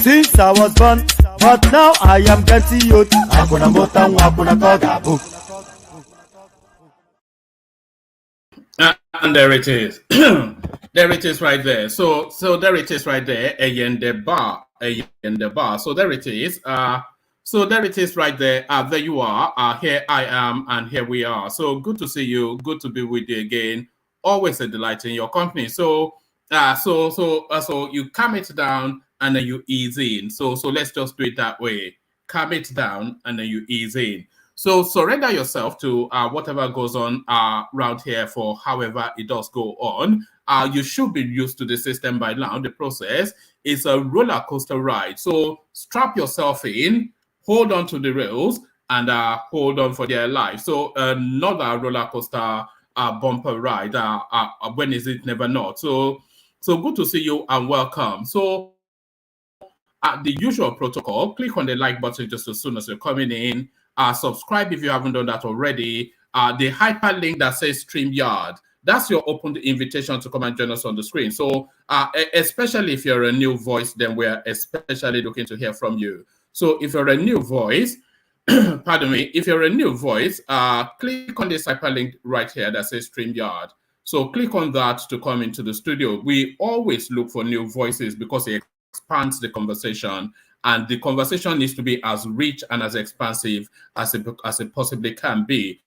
Since I was born, but now I am getting youth. And there it is. There it is right there. So there it is right there. Again, the bar. So there it is. So there it is right there. There you are. Here I am, and here we are. So good to see you. Good to be with you again. Always a delight in your company. So you calm it down and then you ease in. So let's just do it that way. Calm it down and then you ease in. So surrender yourself to whatever goes on around here for however it does go on. You should be used to the system by now. The process is a roller coaster ride. So strap yourself in, hold on to the rails, and hold on for dear life. So another roller coaster bumper ride. When is it? Never not. So good to see you and welcome. So the usual protocol, click on the like button just as soon as you're coming in. Subscribe if you haven't done that already. The hyperlink that says StreamYard, that's your open invitation to come and join us on the screen. So especially if you're a new voice, then we're especially looking to hear from you. So if you're a new voice, pardon me, if you're a new voice, click on this hyperlink right here that says StreamYard. So click on that to come into the studio. We always look for new voices because it expands the conversation, and the conversation needs to be as rich and as expansive as it possibly can be.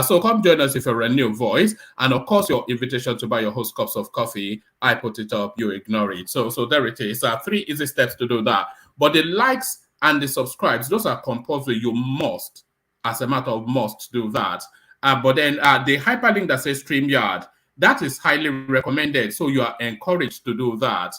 So come join us if you're a new voice. And of course, your invitation to buy your host cups of coffee, I put it up, you ignore it. So there it is. 3 easy steps to do that. But the likes and the subscribes, those are compulsory. You must, as a matter of must, do that. But then the hyperlink that says StreamYard, that is highly recommended. So you are encouraged to do that.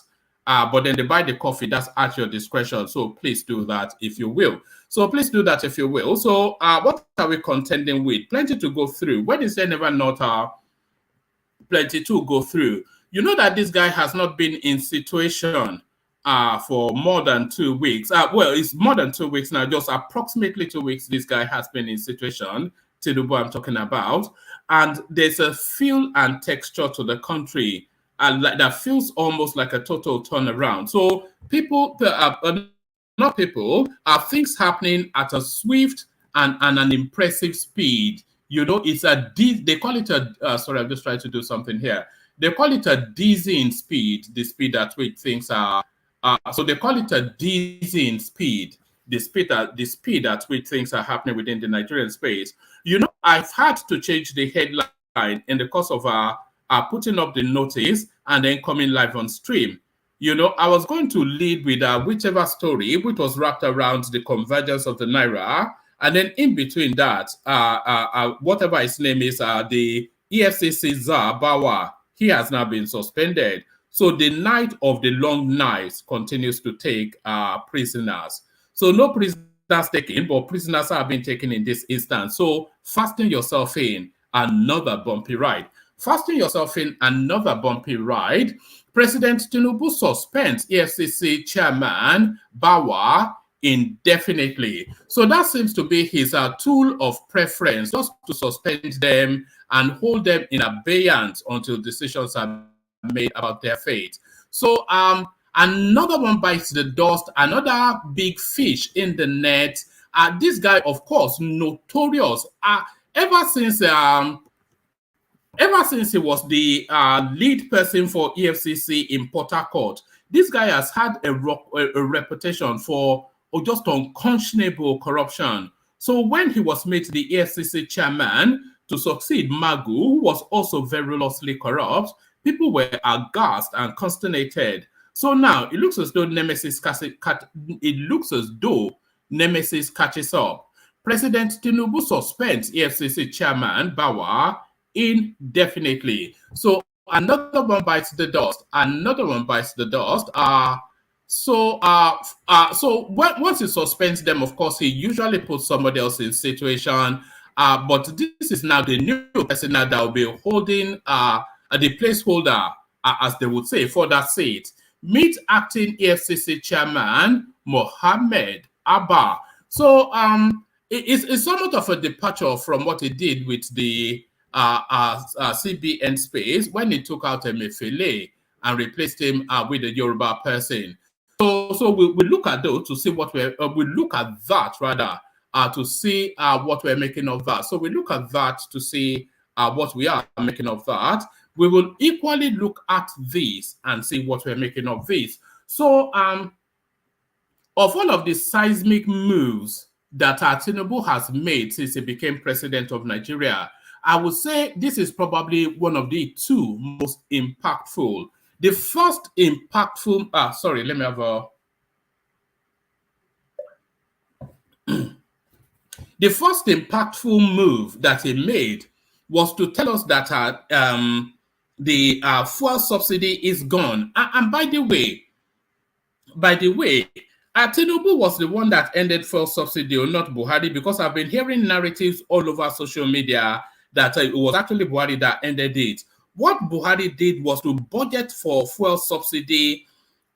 But then the buy the coffee, that's at your discretion. So please do that if you will. So please do that if you will. So what are we contending with? Plenty to go through. When is there never not plenty to go through? You know that this guy has not been in situation for more than 2 weeks. Well, it's more than 2 weeks now, just approximately 2 weeks this guy has been in situation, Tinubu I'm talking about. And there's a feel and texture to the country that feels almost like a total turnaround. So people, not people, are things happening at a swift and an impressive speed. You know, it's they call it sorry, I'm just trying to do something here. They call it a dizzying speed, the speed at which things are. So they call it a dizzying speed, the speed at which things are happening within the Nigerian space. You know, I've had to change the headline in the course of putting up the notice and then coming live on stream. You know, I was going to lead with whichever story which was wrapped around the convergence of the Naira, and then in between that, whatever his name is, the EFCC Czar, Bawa, he has now been suspended. So the night of the long nights continues to take prisoners. So no prisoners taken, but prisoners are being taken in this instance. So fasten yourself in another bumpy ride. Fasten yourself in another bumpy ride. President Tinubu suspends EFCC chairman Bawa indefinitely. So that seems to be his tool of preference, just to suspend them and hold them in abeyance until decisions are made about their fate. So another one bites the dust, another big fish in the net. This guy, of course, notorious. Ever since he was the lead person for EFCC in Port Harcourt, this guy has had a reputation for just unconscionable corruption. So when he was made the EFCC chairman to succeed Magu, who was also verilously corrupt, people were aghast and consternated. So now it looks as though Nemesis catches up. President Tinubu suspends EFCC chairman Bawa indefinitely. So another one bites the dust. Another one bites the dust. So once he suspends them, of course, he usually puts somebody else in situation. But this is now the new person that will be holding the placeholder, as they would say, for that seat. Meet acting EFCC chairman Mohammed Abba. So it's somewhat of a departure from what he did with the CBN space when he took out Emefiele and replaced him with a Yoruba person. So we look at those to see what we look at that rather to see what we're making of that. So we look at that to see what we are making of that. We will equally look at this and see what we're making of this. So of all of the seismic moves that Tinubu has made since he became president of Nigeria, I would say this is probably one of the two most impactful. The first impactful, sorry, let me have a... The first impactful move that he made was to tell us that the fuel subsidy is gone. And by the way, Tinubu was the one that ended fuel subsidy, or not Buhari, because I've been hearing narratives all over social media that it was actually Buhari that ended it. What Buhari did was to budget for fuel subsidy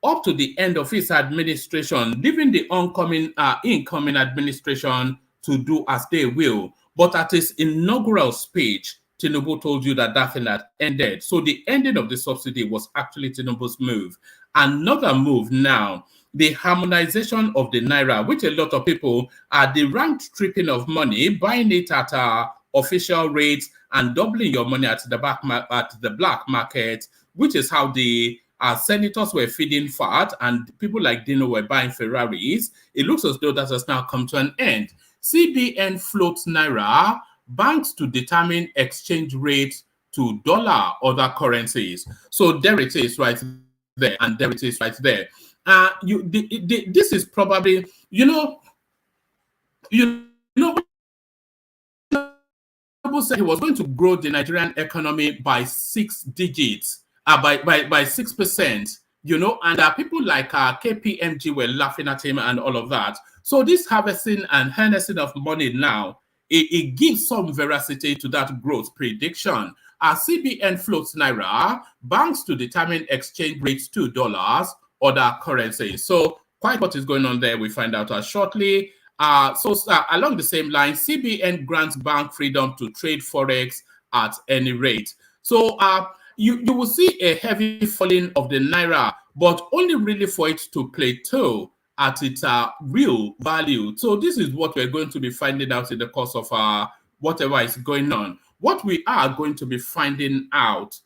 up to the end of his administration, leaving the incoming administration to do as they will. But at his inaugural speech, Tinubu told you that thing had ended. So the ending of the subsidy was actually Tinubu's move. Another move now, the harmonization of the Naira, which a lot of people are the round tripping of money, buying it at official rates and doubling your money at the black market, which is how the senators were feeding fat and people like Dino were buying Ferraris. It looks as though that has now come to an end. CBN floats Naira, banks to determine exchange rate to dollar, other currencies. So there it is right there, and there it is right there. This is probably, Tinubu said he was going to grow the Nigerian economy by 6 digits, by 6%, you know, and people like KPMG were laughing at him and all of that. So this harvesting and harnessing of money now, it gives some veracity to that growth prediction. CBN floats Naira, banks to determine exchange rates $2, other currencies. So quite what is going on there, we find out shortly. Along the same line, CBN grants bank freedom to trade forex at any rate. So you will see a heavy falling of the Naira, but only really for it to plateau at its real value. So this is what we're going to be finding out in the course of whatever is going on. What we are going to be finding out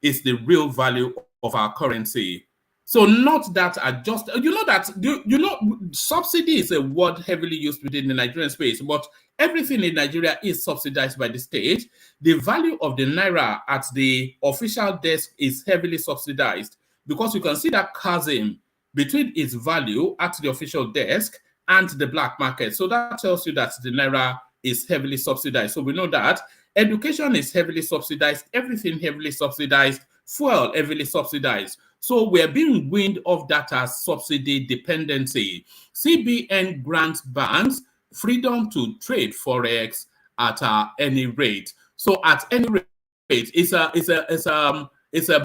is the real value of our currency. So not that adjust, subsidy is a word heavily used within the Nigerian space, but everything in Nigeria is subsidized by the state. The value of the Naira at the official desk is heavily subsidized because you can see that chasm between its value at the official desk and the black market. So that tells you that the Naira is heavily subsidized. So we know that education is heavily subsidized, everything heavily subsidized, fuel heavily subsidized. So we're being weaned off that as subsidy dependency. CBN grants banks freedom to trade forex at any rate. So at any rate, it's a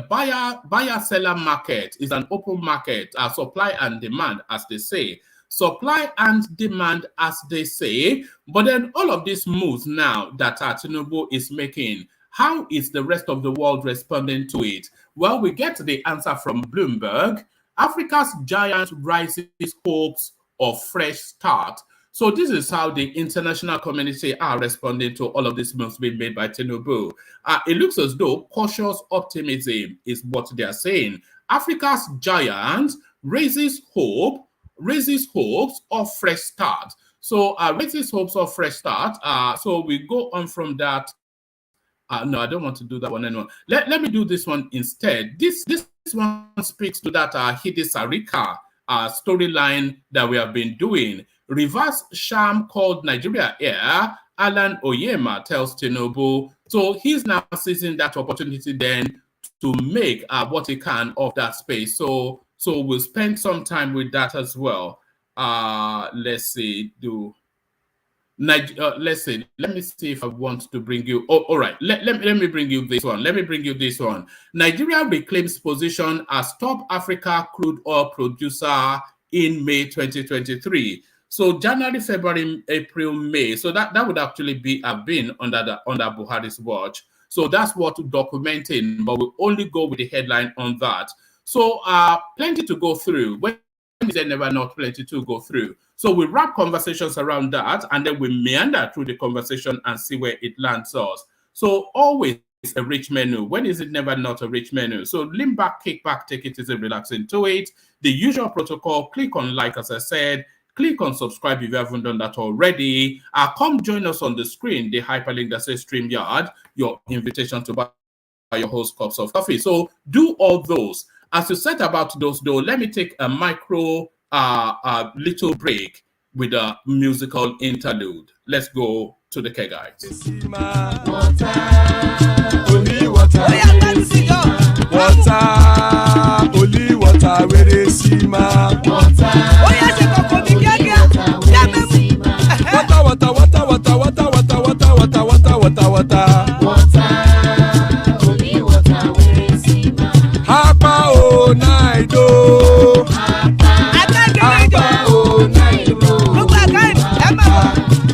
buyer-seller market. It's an open market, supply and demand, as they say. Supply and demand, as they say. But then all of these moves now that Tinubu is making, how is the rest of the world responding to it? Well, we get the answer from Bloomberg. Africa's giant rises hopes of fresh start. So this is how the international community are responding to all of these moves being made by Tinubu. It looks as though cautious optimism is what they are saying. Africa's giant raises hopes of fresh start. So raises hopes of fresh start. So we go on from that. No, I don't want to do that one anymore. Let me do this one instead. This one speaks to that Hidi Sarika storyline that we have been doing. Reverse sham called Nigeria Air. Alan Oyema tells Tinubu. So he's now seizing that opportunity then to make what he can of that space. So we'll spend some time with that as well. Let's see. Let's see. Let me see if I want to bring you. Oh, all right. Let me bring you this one. Nigeria reclaims position as top Africa crude oil producer in May 2023. So January, February, April, May. So that would actually have been under Buhari's watch. So that's what documenting, but we'll only go with the headline on that. So plenty to go through. When is there never not plenty to go through? So we wrap conversations around that, and then we meander through the conversation and see where it lands us. So always a rich menu. When is it never not a rich menu? So lean back, kick back, take it easy, relax into it. The usual protocol, click on like, as I said, click on subscribe if you haven't done that already. Come join us on the screen, the hyperlink that says StreamYard, your invitation to buy your host cups of coffee. So do all those. As you set about those though, let me take a little break with a musical interlude. Let's go to the K guys. Only water, where they see my water.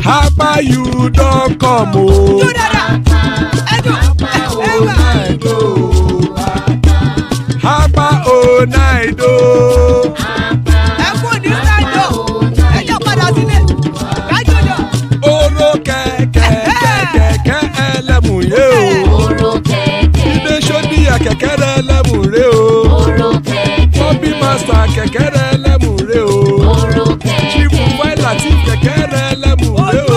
Hapa you don't come oh. Hapa oh night oh. Oro keke elemu ye o. Ibe shodi akekere elemu re o. Bobby master kekere elemu re o. Chief Latif kekere elemu re o.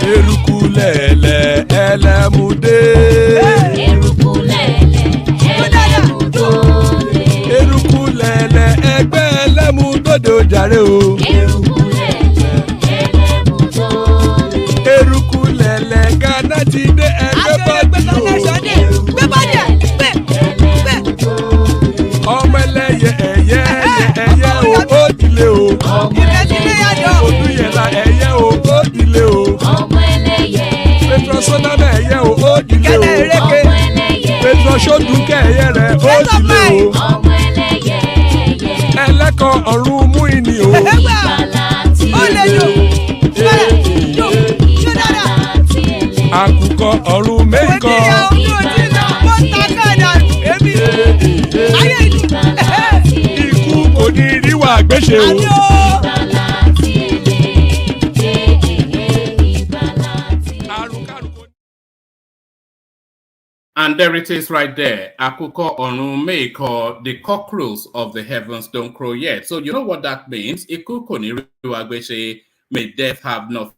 Erukulele elemude. Erukulele egbe elemudode ojare o. Erukulele sọ́nà mẹ́yẹ o ó dìde o. Petro Ṣódùkẹ́ ẹ̀yẹ rẹ̀ ó dìde o. Ẹlẹ́kọ̀ ọ̀run mú ìní o. Àkùkọ ọ̀run mẹ́kọ̀. Ikú kò ní ríwà gbéṣe o. And there it is right there. Akuko Onumeko, the cockroach of the heavens don't crow yet. So you know what that means? Ikuko Niriwagweshe, may death have nothing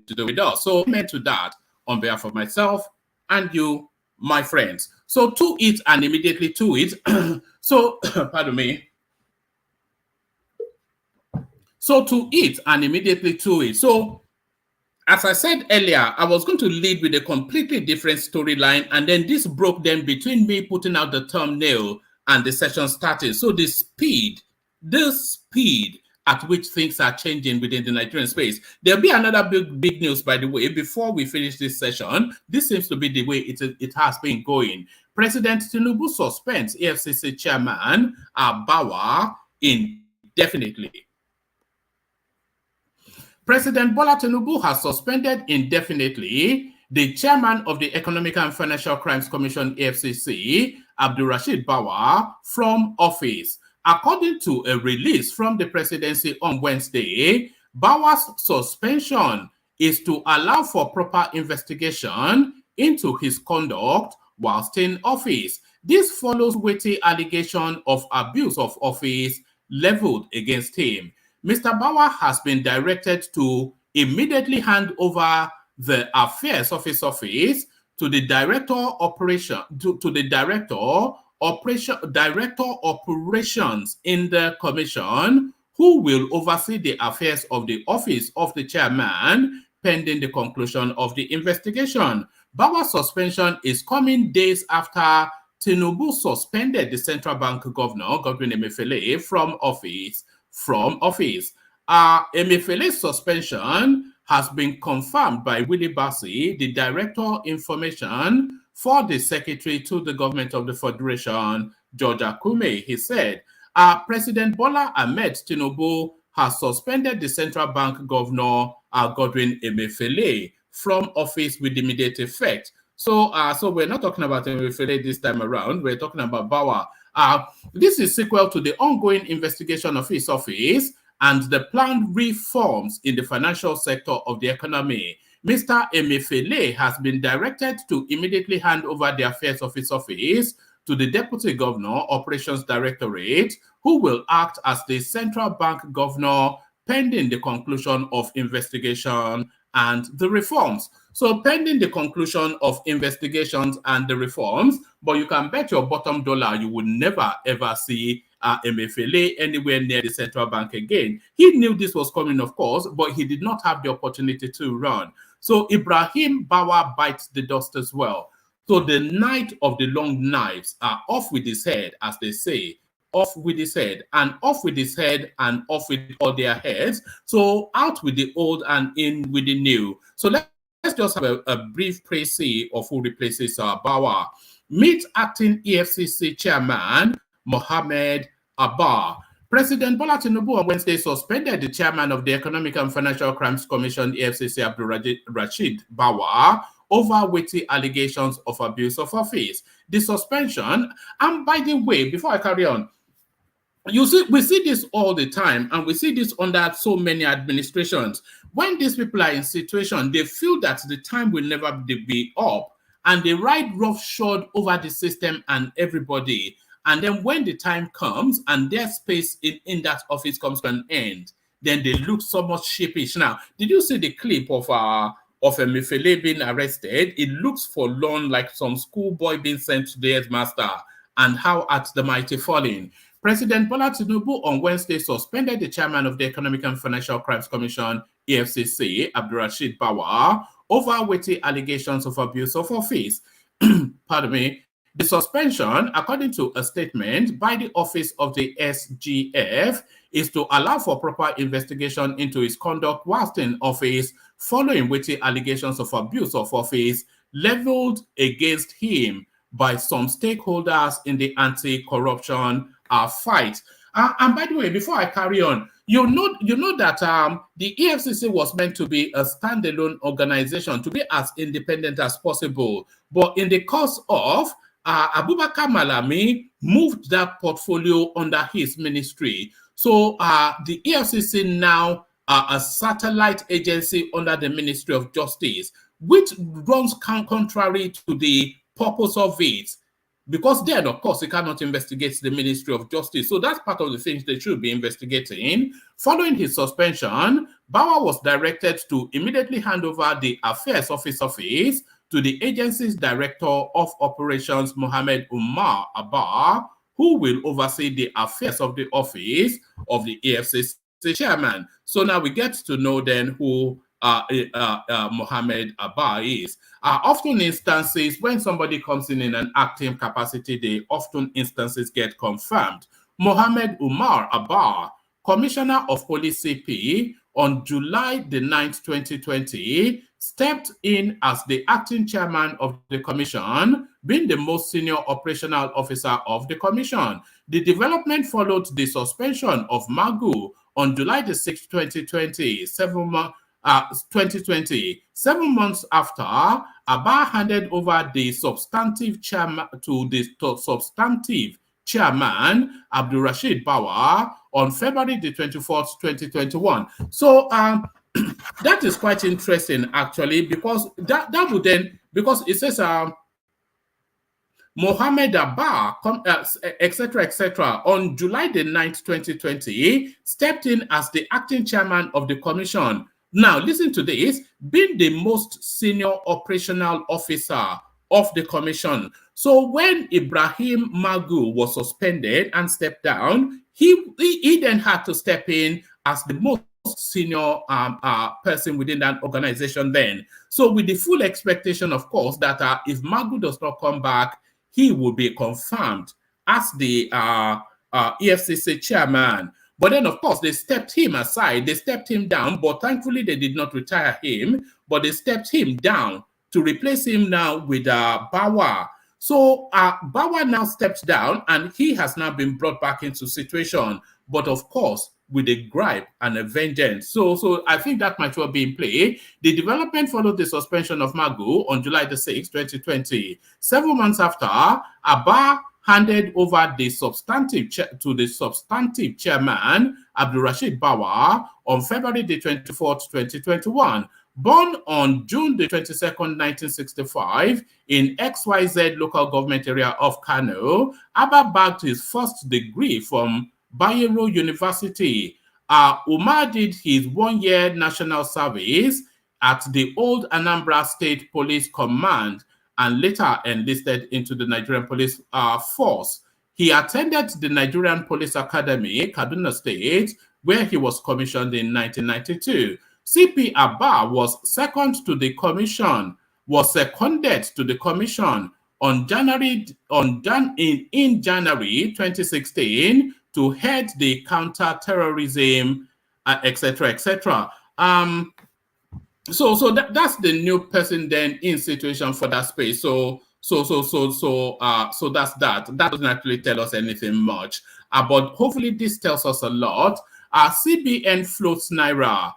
to do with us. So amen to that on behalf of myself and you, my friends. So to it and immediately to it. So, pardon me. So to it and immediately to it. So as I said earlier, I was going to lead with a completely different storyline, and then this broke them between me putting out the thumbnail and the session starting. So the speed at which things are changing within the Nigerian space. There'll be another big news, by the way, before we finish this session. This seems to be the way it has been going. President Tinubu suspends EFCC chairman Bawa indefinitely. President Bola Tinubu has suspended indefinitely the chairman of the Economic and Financial Crimes Commission, EFCC, Abdulrasheed Bawa, from office. According to a release from the presidency on Wednesday, Bawa's suspension is to allow for proper investigation into his conduct whilst in office. This follows weighty allegation of abuse of office leveled against him. Mr. Bawa has been directed to immediately hand over the affairs of his office to the director operations in the commission, who will oversee the affairs of the office of the chairman pending the conclusion of the investigation. Bawa's suspension is coming days after Tinubu suspended the central bank governor, Godwin Emefiele, from office. Emefiele's suspension has been confirmed by Willie Bassi, the Director Information for the Secretary to the Government of the Federation, George Akume. He said, President Bola Ahmed Tinubu has suspended the central bank governor, Godwin Emefiele, from office with immediate effect. So we're not talking about Emefiele this time around. We're talking about Bawa. This is sequel to the ongoing investigation of his office and the planned reforms in the financial sector of the economy. Mr. Emefiele has been directed to immediately hand over the affairs of his office to the Deputy Governor, Operations Directorate, who will act as the central bank governor pending the conclusion of investigation and the reforms. So pending the conclusion of investigations and the reforms, but you can bet your bottom dollar you will never ever see Emefiele anywhere near the central bank again. He knew this was coming, of course, but he did not have the opportunity to run. So Ibrahim Bawa bites the dust as well. So the knight of the long knives are off with his head, as they say. Off with his head, and off with his head, and off with all their heads. So out with the old and in with the new. So let's just have a brief précis of who replaces Bawa. Meet acting EFCC chairman Mohammed Abba. President Bola Tinubu on Wednesday suspended the chairman of the Economic and Financial Crimes Commission, EFCC, Abdulrasheed Bawa, over weighty allegations of abuse of office. The suspension, and by the way, before I carry on, we see this all the time, and we see this under so many administrations. When these people are in situation, they feel that the time will never be up, and they ride roughshod over the system and everybody. And then when the time comes and their space in that office comes to an end, then they look so much sheepish. Now, did you see the clip of Emefiele being arrested? It looks forlorn, like some schoolboy being sent to the headmaster, and how at the mighty falling. President Bola Tinubu on Wednesday suspended the chairman of the Economic and Financial Crimes Commission, EFCC, Abdulrasheed Bawa, over weighty allegations of abuse of office. Pardon me. The suspension, according to a statement by the office of the SGF, is to allow for proper investigation into his conduct whilst in office following weighty allegations of abuse of office leveled against him by some stakeholders in the anti-corruption fight. And by the way, before I carry on, you know that the EFCC was meant to be a standalone organization, to be as independent as possible. But in the course of Abubakar Malami moved that portfolio under his ministry. So the EFCC now are a satellite agency under the Ministry of Justice, which runs contrary to the purpose of it. Because then, of course, they cannot investigate the Ministry of Justice. So that's part of the things they should be investigating. Following his suspension, Bawa was directed to immediately hand over the Affairs Office to the agency's Director of Operations, Mohammed Umar Abba, who will oversee the affairs of the office of the EFCC chairman. So now we get to know then who Mohammed Abba is. Often instances, when somebody comes in an acting capacity, instances get confirmed. Mohammed Umar Abba, Commissioner of Police CP, on July the 9th, 2020, stepped in as the acting chairman of the commission, being the most senior operational officer of the commission. The development followed the suspension of Magu on July the 6th, 2020, 7 months after Abba handed over the substantive chairman to the substantive chairman, Abdul Rashid Bawa, on February the 24th, 2021. So that is quite interesting, actually, because that would then, because it says Mohammed Abba, etc., on July the 9th, 2020, stepped in as the acting chairman of the commission. Now, listen to this, being the most senior operational officer of the commission. So when Ibrahim Magu was suspended and stepped down, he then had to step in as the most senior person within that organization then. So with the full expectation, of course, that if Magu does not come back, he will be confirmed as the EFCC chairman. But then, of course, they stepped him aside. They stepped him down, but thankfully they did not retire him, but they stepped him down to replace him now with Bawa. So Bawa now stepped down, and he has now been brought back into situation, but of course, with a gripe and a vengeance. So I think that might well be in play. The development followed the suspension of Magu on July the 6th, 2020. 7 months after, Abba handed over the substantive to the substantive chairman, Abdul Rashid Bawa, on February the 24th, 2021. Born on June the 22nd, 1965, in XYZ local government area of Kano, Abba bagged his first degree from Bayero University. Umar did his 1-year national service at the old Anambra State Police Command and later enlisted into the Nigerian Police Force. He attended the Nigerian Police Academy, Kaduna State, where he was commissioned in 1992. CP Abba was seconded to the commission on January 2016 to head the counter-terrorism, etc., etc. So that's the new person then in situation for that space. So that's that. That doesn't actually tell us anything much, but hopefully this tells us a lot. CBN floats naira.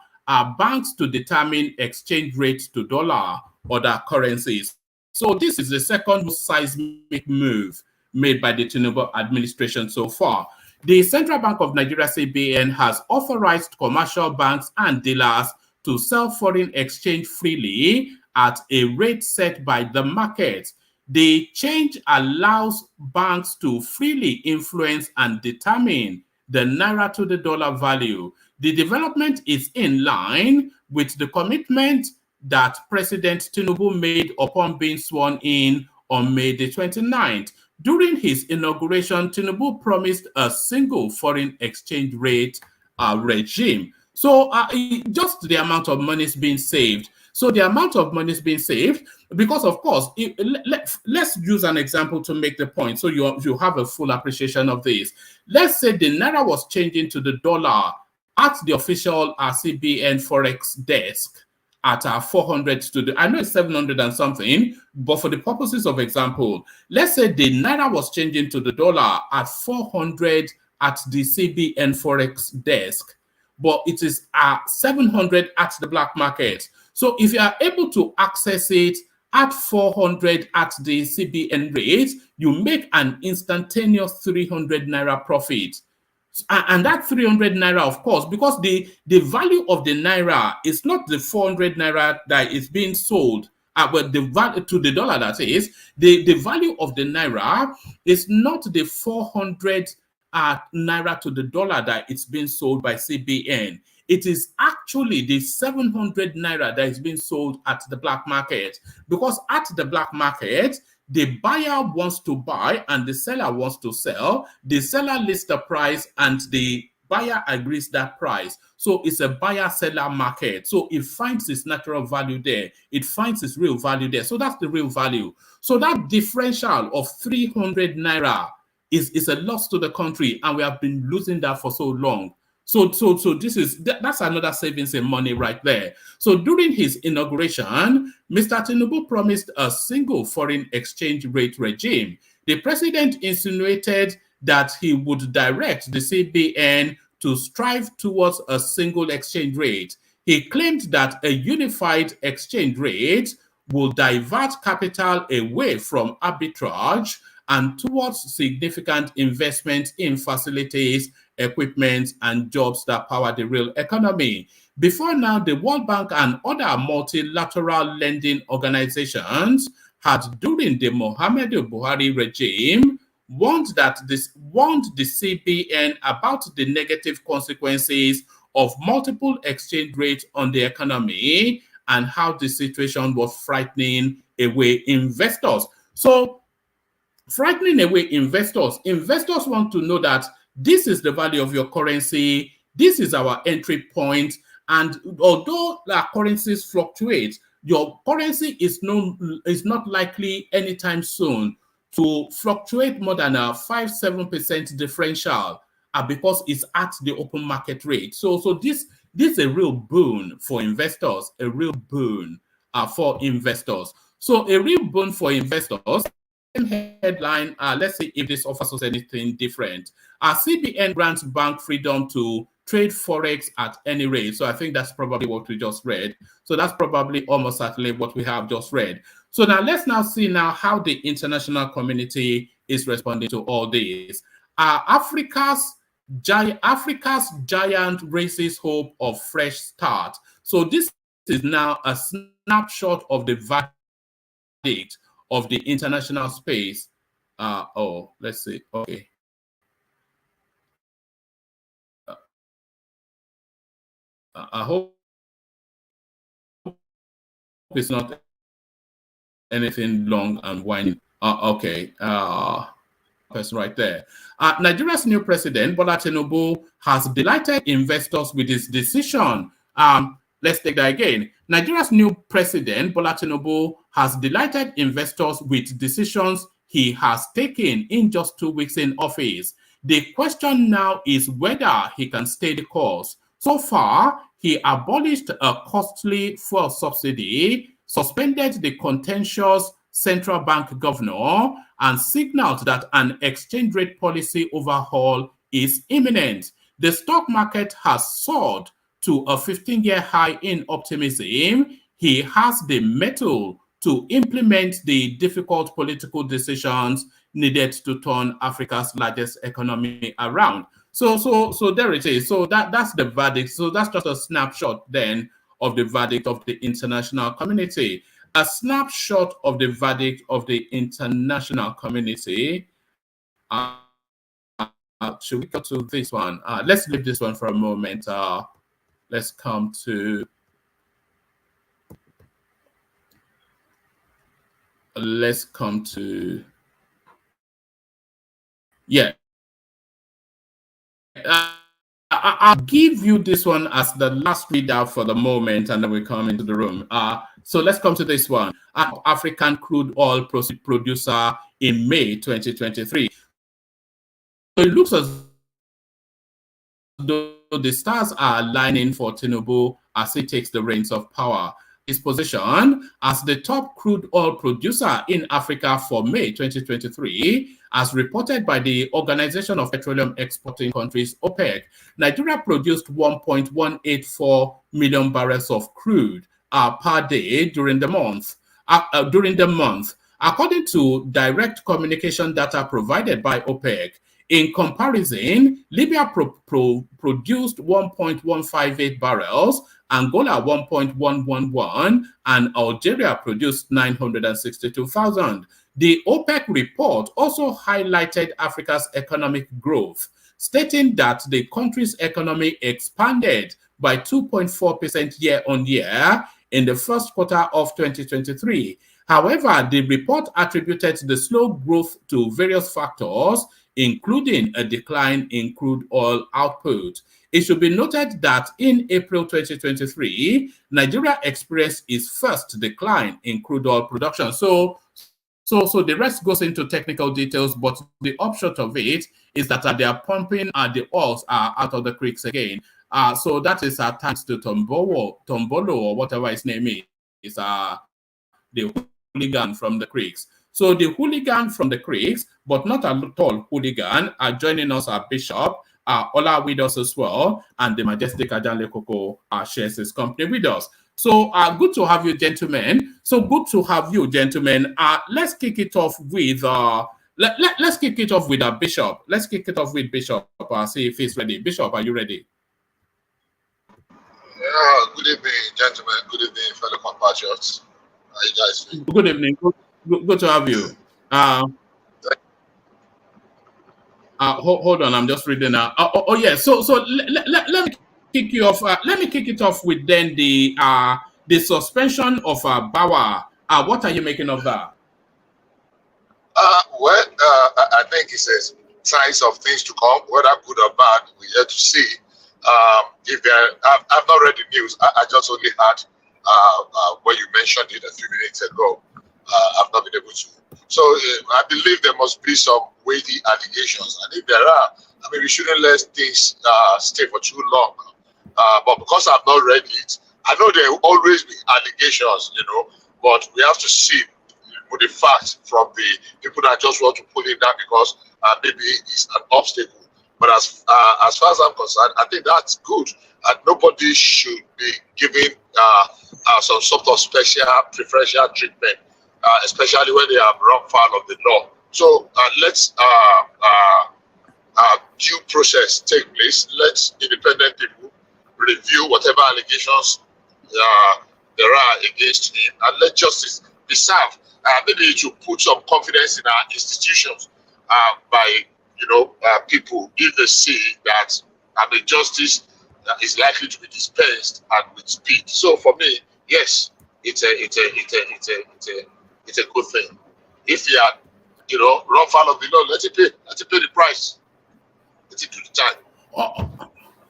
Banks to determine exchange rates to dollar or other currencies. So this is the second most seismic move made by the Tinubu administration so far. The Central Bank of Nigeria, CBN, has authorized commercial banks and dealers to sell foreign exchange freely at a rate set by the market. The change allows banks to freely influence and determine the naira to the dollar value. The development is in line with the commitment that President Tinubu made upon being sworn in on May the 29th. During his inauguration, Tinubu promised a single foreign exchange rate regime. So just the amount of money is being saved. So the amount of money is being saved because, of course, let's use an example to make the point so you have a full appreciation of this. Let's say the naira was changing to the dollar at the official CBN Forex desk, at 400 to the, I know it's 700 and something, but for the purposes of example, let's say the Naira was changing to the dollar at 400 at the CBN Forex desk, but it is 700 at the black market. So if you are able to access it at 400 at the CBN rate, you make an instantaneous 300 Naira profit. And that 300 Naira, of course, because the value of the Naira is not the 400 Naira that is being sold, but the value to the dollar, that is, the value of the Naira is not the 400 Naira to the dollar that it's being sold by CBN. It is actually the 700 Naira that is being sold at the black market, because at the black market, the buyer wants to buy and the seller wants to sell. The seller lists the price and the buyer agrees that price. So it's a buyer-seller market. So it finds its natural value there. It finds its real value there. So that's the real value. So that differential of 300 Naira is a loss to the country, and we have been losing that for so long. So that's another savings in money right there. So during his inauguration, Mr. Tinubu promised a single foreign exchange rate regime. The president insinuated that he would direct the CBN to strive towards a single exchange rate. He claimed that a unified exchange rate will divert capital away from arbitrage and towards significant investment in facilities, equipment, and jobs that power the real economy. Before now, the World Bank and other multilateral lending organizations had, during the Muhammadu Buhari regime, warned the CBN about the negative consequences of multiple exchange rates on the economy and how the situation was frightening away investors. So, frightening away investors. Investors want to know that this is the value of your currency, this is our entry point, and although our currencies fluctuate, your currency is not likely anytime soon to fluctuate more than a 5-7% differential because it's at the open market rate. So this is a real boon for investors, a real boon for investors. So a real boon for investors. Headline, let's see if this offers us anything different. CBN grants bank freedom to trade forex at any rate. So I think that's probably what we just read. So that's probably almost certainly what we have just read. So now let's now see now how the international community is responding to all this. Africa's giant raises hope of fresh start. So this is now a snapshot of the verdict of the international space. Let's see. Okay. I hope it's not anything long and winding. Okay. Person right there. Nigeria's new president, Bola Tinubu, has delighted investors with his decision. Let's take that again. Nigeria's new president, Bola Tinubu, has delighted investors with decisions he has taken in just 2 weeks in office. The question now is whether he can stay the course. So far, he abolished a costly fuel subsidy, suspended the contentious central bank governor, and signaled that an exchange rate policy overhaul is imminent. The stock market has soared to a 15-year high in optimism. He has the mettle to implement the difficult political decisions needed to turn Africa's largest economy around. So there it is. So that's the verdict. So that's just a snapshot then of the verdict of the international community. A snapshot of the verdict of the international community. Should we go to this one? Let's leave this one for a moment. Let's come to yeah. I'll give you this one as the last readout for the moment, and then we come into the room. So let's come to this one. African crude oil producer in May 2023. So it looks as though the stars are aligning for Tinubu as he takes the reins of power. its position as the top crude oil producer in Africa for May 2023, as reported by the Organization of Petroleum Exporting Countries, OPEC. Nigeria produced 1.184 million barrels of crude per day during the month. According to direct communication data provided by OPEC. In comparison, Libya produced 1.158 barrels, Angola 1.111, and Algeria produced 962,000. The OPEC report also highlighted Africa's economic growth, stating that the country's economy expanded by 2.4% year-on-year in the first quarter of 2023. However, the report attributed the slow growth to various factors, including a decline in crude oil output. It should be noted that in April 2023, Nigeria experienced its first decline in crude oil production. So the rest goes into technical details, but the upshot of it is that they are pumping the oils out of the creeks again. So that is thanks to Tombolo, or whatever his name is the hooligan from the creeks. So the hooligan from the creeks, but not at all hooligan, are joining us, our Bishop, Ola with us as well, and the majestic Ajanle Koko shares his company with us. So good to have you, gentlemen. Let's kick it off with let's kick it off with Bishop. Let's kick it off with Bishop. See if he's ready. Bishop, are you ready? Yeah, good evening, gentlemen. Good evening, fellow compatriots. How you guys doing? Good evening. Good to have you. Hold on, I'm just reading now. Yeah. So let me kick you off. Let me kick it off with then the suspension of Bawa. What are you making of that? I think it says signs of things to come, whether good or bad, we're yet to see. I've not read the news. I just only heard when you mentioned it a few minutes ago. I've not been able to. So I believe there must be some weighty allegations, and if there are, I mean, we shouldn't let things stay for too long. But because I've not read it, I know there will always be allegations, but we have to see with the facts from the people that just want to pull it down because maybe it's an obstacle. But as far as I'm concerned, I think that's good. And nobody should be given some sort of special preferential treatment, especially when they have run foul of the law. So let's due process take place. Let independent people review whatever allegations there are against him, and let justice be served. Maybe it should put some confidence in our institutions by people, if they see that the justice is likely to be dispensed and with speed. So for me, yes, it's a good thing. If you are, run foul of the law, let it pay the price. Let it do the time.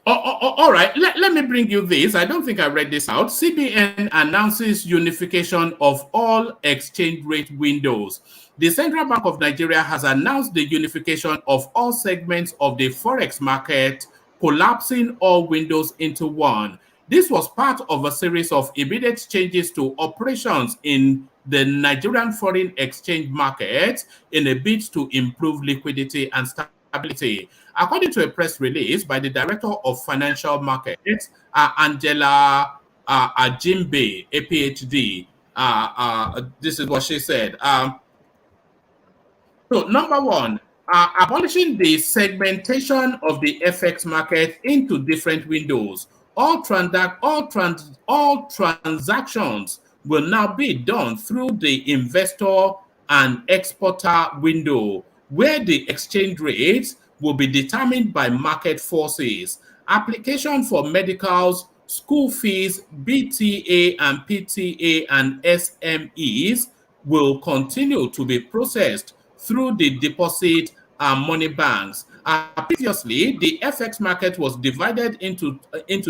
All right, let me bring you this. I don't think I read this out. CBN announces unification of all exchange rate windows. The Central Bank of Nigeria has announced the unification of all segments of the forex market, collapsing all windows into one. This was part of a series of immediate changes to operations in the Nigerian foreign exchange market in a bid to improve liquidity and stability. According to a press release by the Director of Financial Markets, Angela Ajimbe, a PhD, this is what she said. So, number one, abolishing the segmentation of the FX market into different windows. All transactions will now be done through the investor and exporter window, where the exchange rates will be determined by market forces. Application for medicals, school fees, BTA and PTA and SMEs will continue to be processed through the deposit money banks. Previously, the FX market was divided into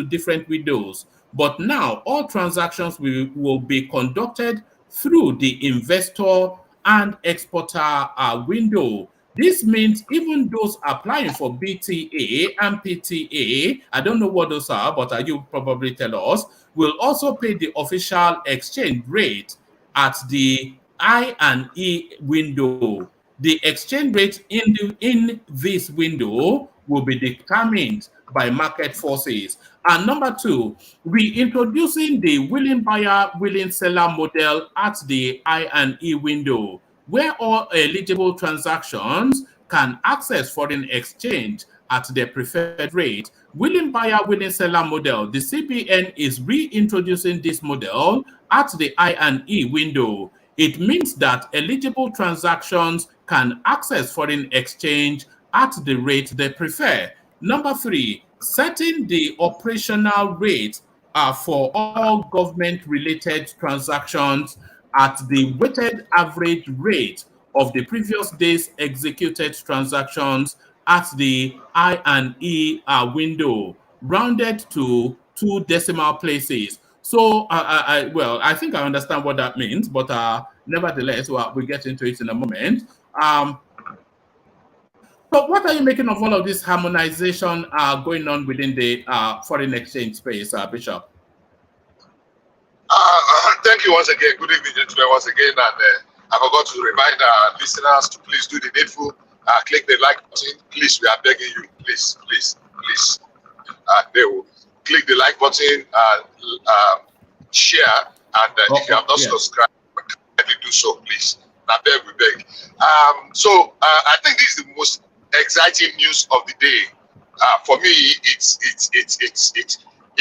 different windows, but now all transactions will be conducted through the investor and exporter window. This means even those applying for BTA and PTA, I don't know what those are, but you probably tell us, will also pay the official exchange rate at the I&E window. The exchange rate in this window will be determined by market forces. And number two, we introducing the willing buyer, willing seller model at the I&E window, where all eligible transactions can access foreign exchange at the preferred rate. Willing buyer, willing seller model. The CBN is reintroducing this model at the I&E window. It means that eligible transactions can access foreign exchange at the rate they prefer. Number three, setting the operational rate for all government-related transactions at the weighted average rate of the previous day's executed transactions at the I&E window, rounded to 2 decimal places. So, I think I understand what that means, but nevertheless, we'll get into it in a moment. So what are you making of all of this harmonization going on within the foreign exchange space, Bishop? Thank you once again. Good evening, gentlemen, once again. And I forgot to remind our listeners to please do the needful. Click the like button. Please, we are begging you. Please. They will click the like button, share, and if you have not subscribed, kindly do so, please. I beg, we beg. So I think this is the most exciting news of the day. For me,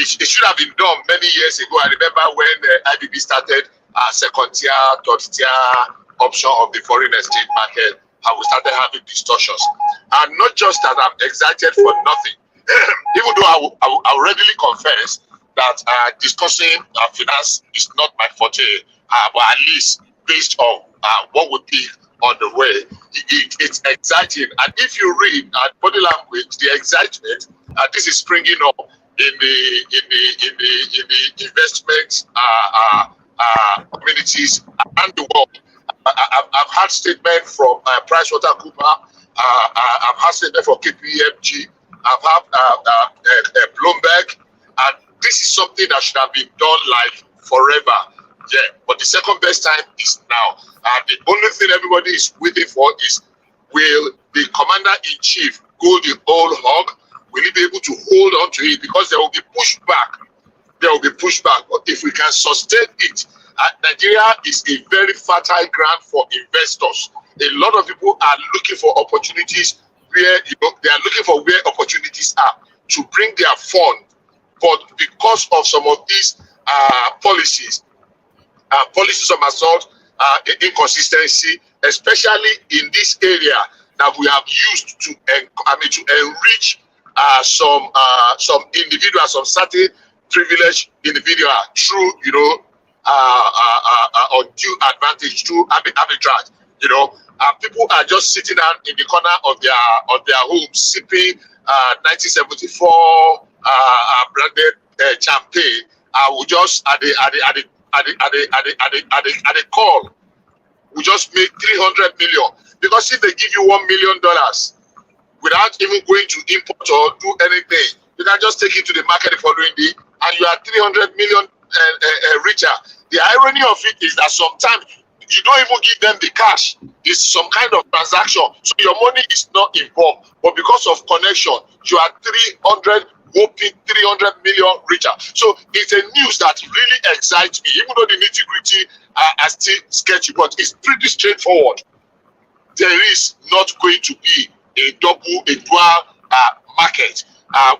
it should have been done many years ago. I remember when IBB started second tier, third tier option of the foreign exchange market, and we started having distortions. And not just that I'm excited for nothing, even though I will readily confess that discussing finance is not my forte, but at least based on what would be on the way, it's exciting. And if you read body language, the excitement, this is springing up in the investment communities around the world. I've had statement from PricewaterhouseCoopers. I've had statement from KPMG. I've had Bloomberg, and this is something that should have been done like forever. Yeah, but the second best time is now. And the only thing everybody is waiting for is, will the commander-in-chief go the whole hog? Will he be able to hold on to it? Because there will be pushback. There will be pushback. But if we can sustain it, Nigeria is a very fertile ground for investors. A lot of people are looking for opportunities where they are looking for where opportunities are to bring their fund. But because of some of these policies of assault, inconsistency, especially in this area that we have used to enrich some individuals, some certain privileged individual through undue advantage, through arbitrage. People are just sitting down in the corner of their home sipping 1974 branded champagne. We just at the call, we just made 300 million, because if they give you $1 million without even going to import or do anything, you can just take it to the market the following day, and you are 300 million richer. The irony of it is that sometimes you don't even give them the cash. It's some kind of transaction, so your money is not involved, but because of connection, you are 300 million richer. So it's a news that really excites me, even though the nitty-gritty are still sketchy, but it's pretty straightforward. There is not going to be a dual market.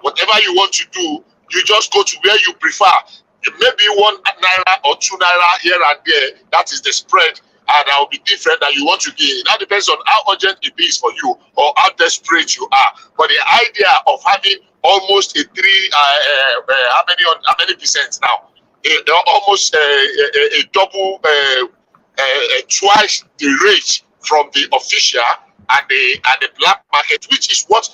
Whatever you want to do, you just go to where you prefer. Maybe 1 naira or 2 naira here and there, that is the spread, and that will be different that you want to gain. That depends on how urgent it is for you or how desperate you are. But the idea of having almost a how many percent now? Almost a double, twice the rate from the official and the black market, which is what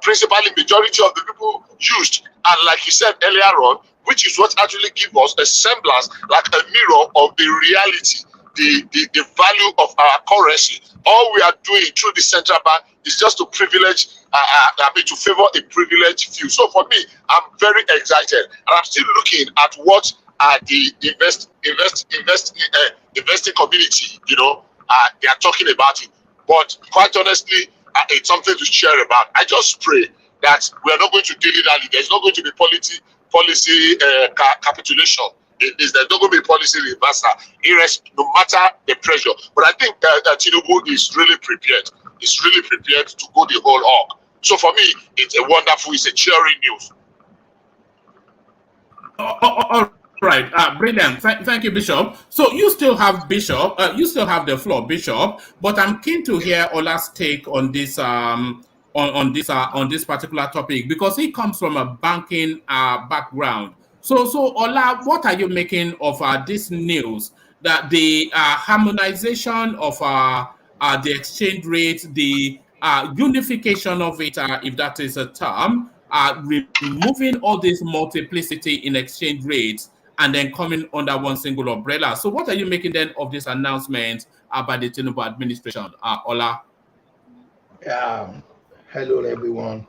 principally majority of the people used. And like you said earlier on, which is what actually gives us a semblance, like a mirror of the reality the value of our currency. All we are doing through the central bank is just to privilege, to favor a privileged few. So for me, I'm very excited, and I'm still looking at what the investing community, they are talking about it. But quite honestly, it's something to share about. I just pray that we are not going to dilly-dally. There's not going to be policy capitulation. There's not going to be policy reversal, no matter the pressure. But I think that Tinubu is really prepared. He's really prepared to go the whole hog. So for me, it's a cheering news. All right, brilliant. Thank you, Bishop. So you still have you still have the floor, Bishop. But I'm keen to hear Ola's take on this on this particular topic, because he comes from a banking background. So Ola, what are you making of this news that the harmonization of the exchange rate, the unification of it, if that is a term, removing all this multiplicity in exchange rates and then coming under one single umbrella? So what are you making then of this announcement by the Tinubu administration, Ola? Hello, everyone.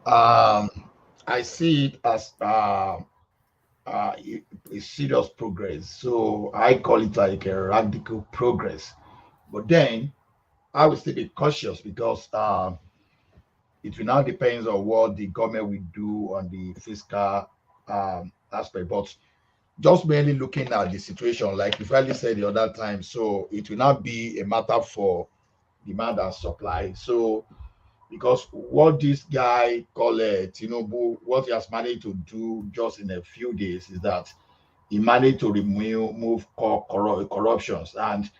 I see it as a serious progress. So I call it like a radical progress. But then I will still be cautious, because it will now depend on what the government will do on the fiscal aspect. But just merely looking at the situation, like you fairly said the other time, so it will not be a matter for demand and supply. So because what this guy called Tinubu, what he has managed to do just in a few days is that he managed to remove corruptions. And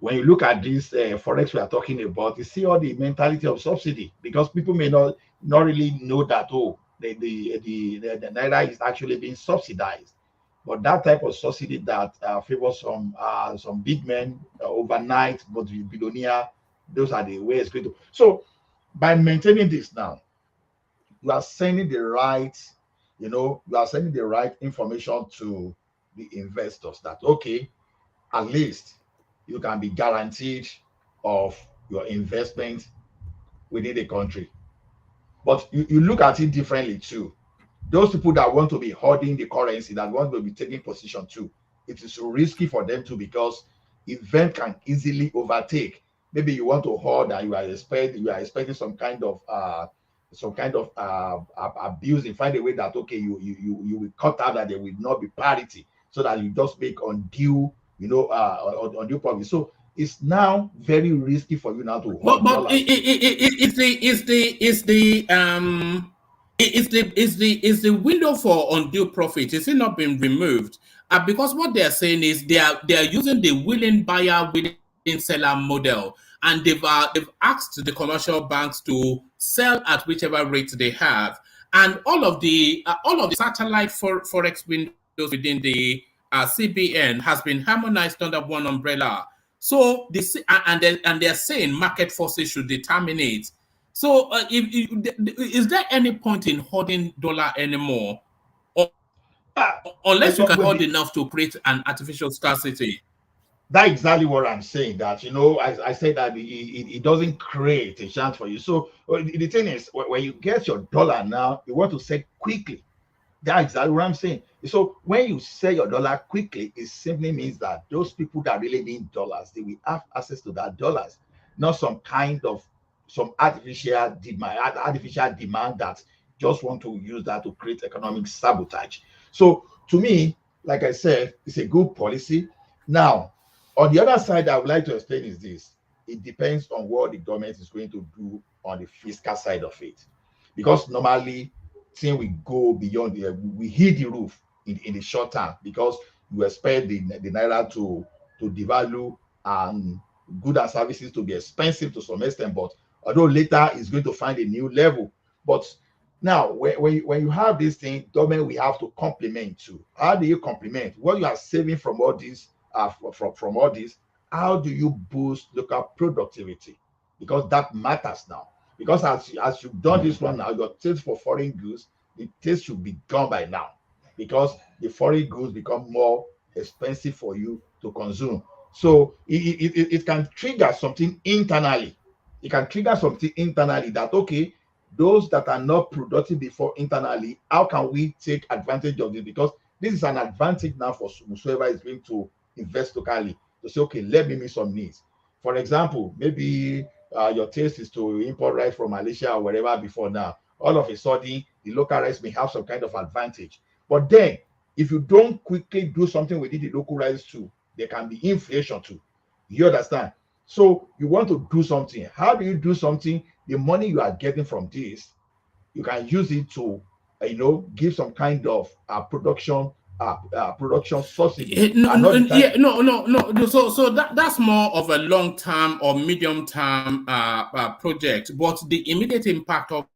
when you look at this forex we are talking about, you see all the mentality of subsidy, because people may not really know that the naira is actually being subsidized. But that type of subsidy that favors some big men overnight, but the billionaire, those are the ways it's going to. So by maintaining this now, you are sending the right, you are sending the right information to the investors that, okay, at least you can be guaranteed of your investment within the country. But you look at it differently too. Those people that want to be holding the currency, that want to be taking position too, it is risky for them too, because event can easily overtake. Maybe you want to hold and you are expecting some kind of abuse, and find a way that, okay, you will cut out that there will not be parity, so that you just make undue profit. So it's now very risky for you now to hold. But is the window for undue profit, is it not been removed? Because what they are saying is they are using the willing buyer, willing seller model, and they've asked the commercial banks to sell at whichever rate they have, and all of the satellite forex windows within the CBN has been harmonized under one umbrella. So they're saying market forces should determine it. So is there any point in holding dollar anymore, unless you can hold enough to create an artificial scarcity? That's exactly what I'm saying. That, I said that it doesn't create a chance for you. So the thing is, when you get your dollar now, you want to sell quickly. That's exactly what I'm saying. So when you sell your dollar quickly, it simply means that those people that really need dollars, they will have access to that dollars, not some artificial demand that just want to use that to create economic sabotage. So to me, like I said, it's a good policy. Now, on the other side, I would like to explain is this: it depends on what the government is going to do on the fiscal side of it, because normally things we go beyond we hit the roof in the short term, because you expect the naira to devalue and goods and services to be expensive to some extent, but although later it's going to find a new level. But now when you have this thing, government we have to complement too. How do you complement what you are saving from all this? From all this, how do you boost local productivity? Because that matters now. Because as you've done this one now, your taste for foreign goods, the taste should be gone by now, because the foreign goods become more expensive for you to consume. So it can trigger something internally. It can trigger something internally that, okay, those that are not productive before internally, how can we take advantage of it? Because this is an advantage now for whoever is going to invest locally to say, okay, let me meet some needs. For example, maybe your taste is to import rice from Malaysia or wherever before now. All of a sudden, the local rice may have some kind of advantage. But then, if you don't quickly do something within the local rice too, there can be inflation too. You understand? So you want to do something. How do you do something? The money you are getting from this, you can use it to, give some kind of production subsidy. No, And no, all the time, yeah, no. So that's more of a long term or medium term project. But the immediate impact of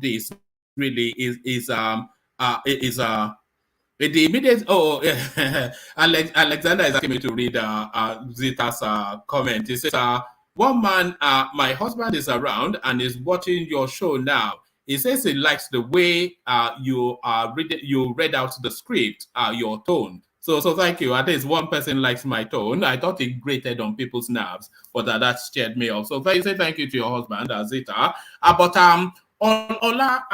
this really is the immediate. Alexander is asking me to read Zita's comment. He says, "One man, my husband is around and is watching your show now. He says he likes the way you read out the script, your tone. So thank you. At least one person likes my tone. I thought it grated on people's nerves, but that cheered me up. So thank you to your husband, Zita. But Ola,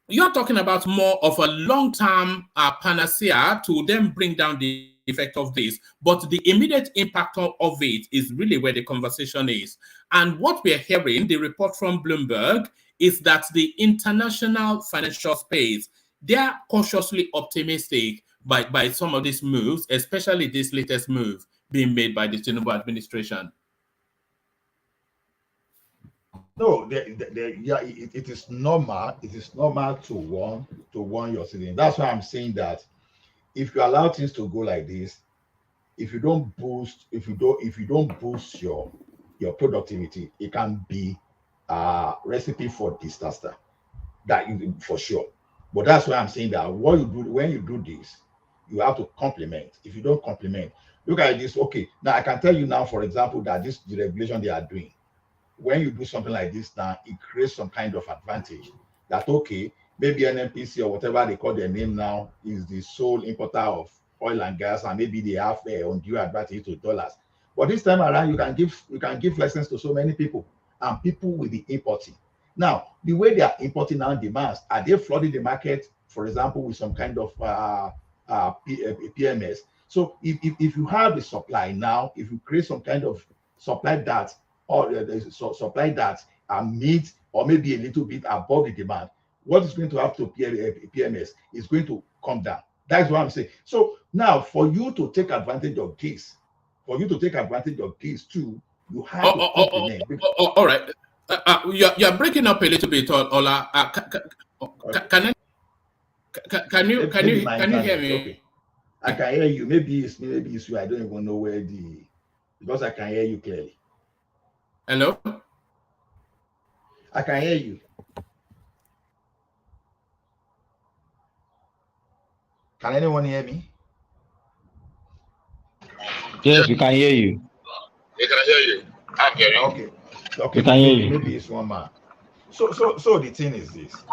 you're talking about more of a long-term panacea to then bring down the effect of this, but the immediate impact of it is really where the conversation is. And what we're hearing, the report from Bloomberg, is that the international financial space, they're cautiously optimistic by some of these moves, especially this latest move being made by the Tinubu administration. no, it is normal. It is normal to warn your citizen. That's why I'm saying that if you allow things to go like this, if you don't boost your productivity, it can be a recipe for disaster. That is for sure. But that's why I'm saying that what you do when you do this, you have to complement. If you don't complement, look at this. Okay, now I can tell you now, for example, that this the regulation they are doing. When you do something like this now, it creates some kind of advantage. That, okay, maybe NNPC or whatever they call their name now is the sole importer of oil and gas, and maybe they have undue advantage to dollars. But this time around, you can give license to so many people, and people will be importing. Now, the way they are importing now demands, are they flooding the market, for example, with some kind of PMS? So if you have the supply now, if you create some kind of supply that or supply that meets or maybe a little bit above the demand, what is going to happen to PMS is going to come down. That's what I'm saying. So now, for you to take advantage of this, too, you have to complement. All right. You're breaking up a little bit, Ola. Can you hear me? Okay. I can hear you. Maybe it's you. I don't even know because I can hear you clearly. Hello? I can hear you. Can anyone hear me? Yes, we can hear you. They can hear you. I'm hearing. Okay. We can hear you. Maybe it's one man. So the thing is this.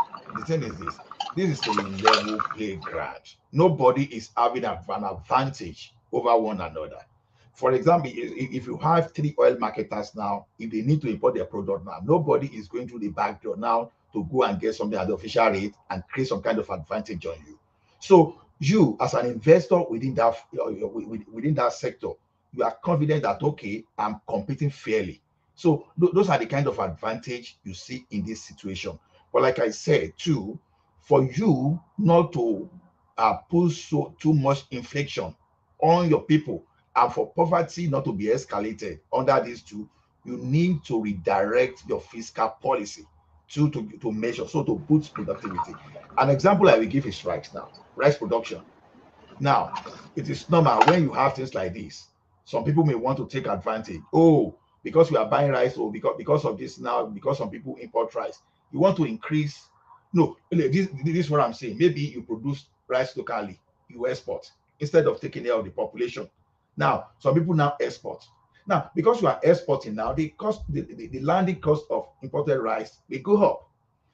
This is a level playground. Nobody is having an advantage over one another. For example, if you have 3 oil marketers now, if they need to import their product now, nobody is going to the back door now to go and get something at the official rate and create some kind of advantage on you. So you, as an investor within that sector, you are confident that, okay, I'm competing fairly. So those are the kind of advantage you see in this situation. But like I said too, for you not to push too much inflation on your people, and for poverty not to be escalated under these two, you need to redirect your fiscal policy to measure, so to boost productivity. An example I will give is rice now, rice production. Now, it is normal when you have things like this. Some people may want to take advantage. Oh, because we are buying rice, or because of this now, because some people import rice, you want to increase. No, this is what I'm saying. Maybe you produce rice locally, you export instead of taking care of the population. Now, some people now export. Now, because you are exporting now, the landing cost of imported rice will go up.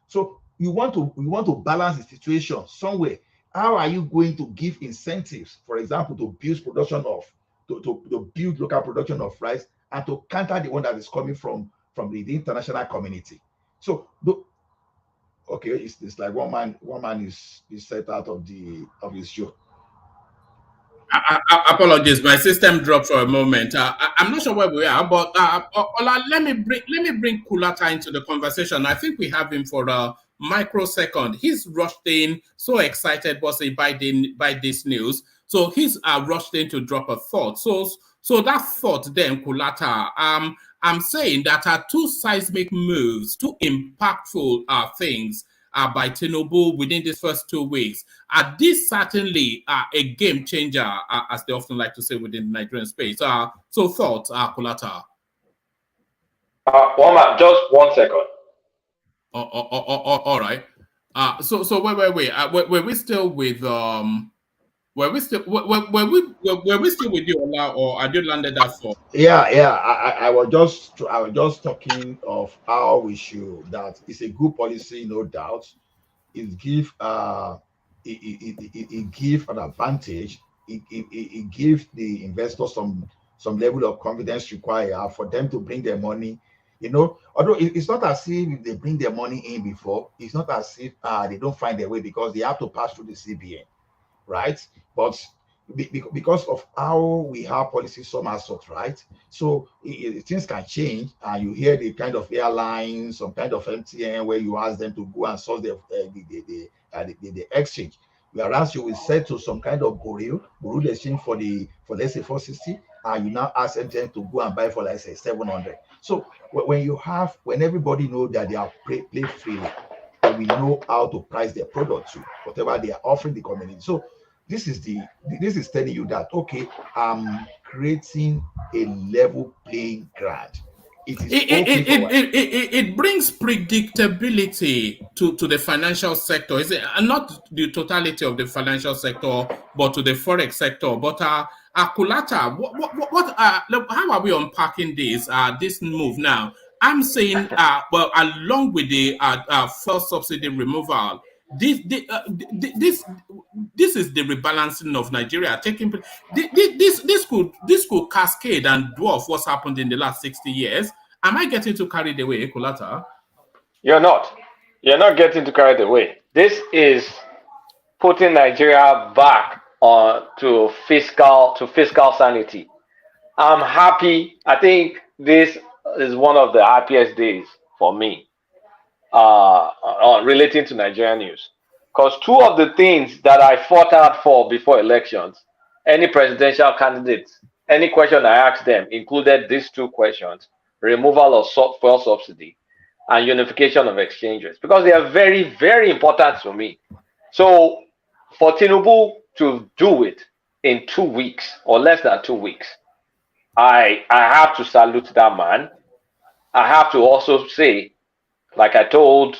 So you want to balance the situation somewhere. How are you going to give incentives, for example, to boost production of to build local production of rice and to counter the one that is coming from the international community. So okay, it's like one man is set out of his show. Apologies, my system dropped for a moment. I'm not sure where we are, but Ola, let me bring Kulata into the conversation. I think we have him for a microsecond. He's rushed in, so excited was he by this news. So he's rushed in to drop a thought. So that thought then, Kulata, I'm saying that are two seismic moves, two impactful things by Tinubu within these first 2 weeks. This certainly a game changer, as they often like to say within the Nigerian space. So thoughts, Kulata? Just 1 second. All right. So wait. Were we still with Were we still with you, Ola, or had you landed that for? Yeah. I was just talking of how we should. That is a good policy, no doubt. It give it give an advantage. It gives the investors some level of confidence required for them to bring their money. Although it's not as if they bring their money in before, it's not as if they don't find their way because they have to pass through the CBN, right? But because of how we have policies, some are sort, right? So things can change, and you hear the kind of airlines, some kind of MTN, where you ask them to go and source the exchange. Whereas you will settle some kind of bureau exchange for let's say 460, and you now ask MTN to go and buy for let's say 700. So when everybody knows that they are play freely, and we know how to price their product to whatever they are offering the community. So this is telling you that okay, I'm creating a level playing ground. It brings predictability to the financial sector. Is it not the totality of the financial sector, but to the forex sector? But Kulata, how are we unpacking this move now? I'm saying, well, along with the first subsidy removal, this is the rebalancing of Nigeria taking place. This could cascade and dwarf what's happened in the last 60 years. Am I getting too carried away, Kulata? You're not getting too carried away. This is putting Nigeria back to fiscal sanity. I'm happy. I think this is one of the happiest days for me relating to Nigerian news, because two of the things that I fought out for before elections, any presidential candidates, any question I asked them included these two questions: removal of fuel subsidy and unification of exchanges, because they are very, very important to me. So for Tinubu to do it in 2 weeks or less than 2 weeks, I have to salute that man. I have to also say, like I told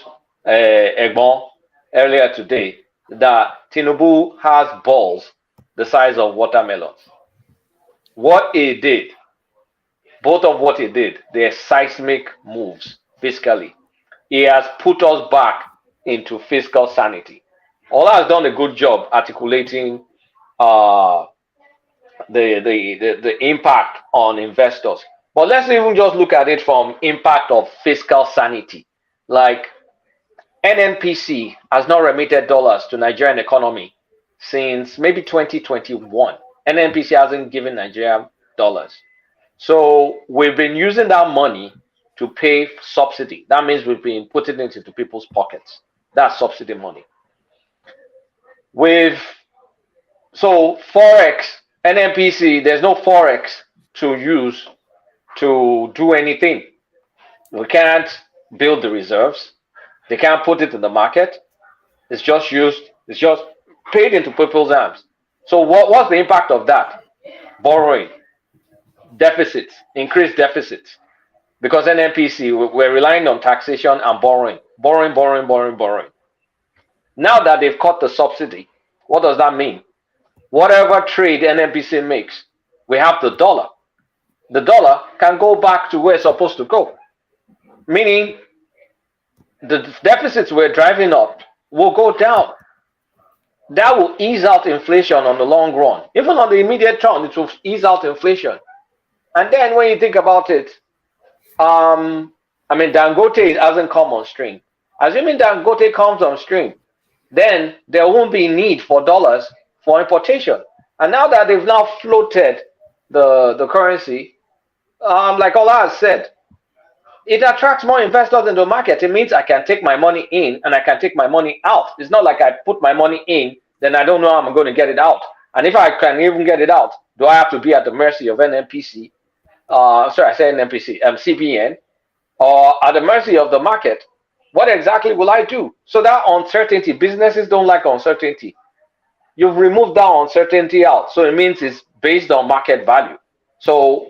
Egbon earlier today, that Tinubu has balls the size of watermelons. What he did, both of what he did, they're seismic moves fiscally. He has put us back into fiscal sanity. Ola has done a good job articulating the impact on investors. But let's even just look at it from impact of fiscal sanity. Like NNPC has not remitted dollars to Nigerian economy since maybe 2021. NNPC hasn't given Nigeria dollars. So we've been using that money to pay subsidy. That means we've been putting it into people's pockets. That's subsidy money. So Forex, NNPC, there's no Forex to use to do anything. We can't build the reserves. They can't put it in the market. It's just paid into people's hands. So what's the impact of that? Borrowing, deficits, increased deficits. Because NNPC, we're relying on taxation and borrowing. Now that they've cut the subsidy, what does that mean? Whatever trade NNPC makes, we have the dollar. The dollar can go back to where it's supposed to go. Meaning the deficits we're driving up will go down. that will ease out inflation on the long run. Even on the immediate term, it will ease out inflation. And then when you think about it, Dangote hasn't come on stream. Assuming Dangote comes on stream, then there won't be need for dollars for importation. And now that they've now floated the currency, like Ola has said, it attracts more investors in the market. It means I can take my money in and I can take my money out. It's not like I put my money in, then I don't know how I'm going to get it out. And if I can even get it out, do I have to be at the mercy of NNPC? CBN, or at the mercy of the market? What exactly will I do? So that uncertainty, businesses don't like uncertainty. You've removed that uncertainty out. So it means it's based on market value. So,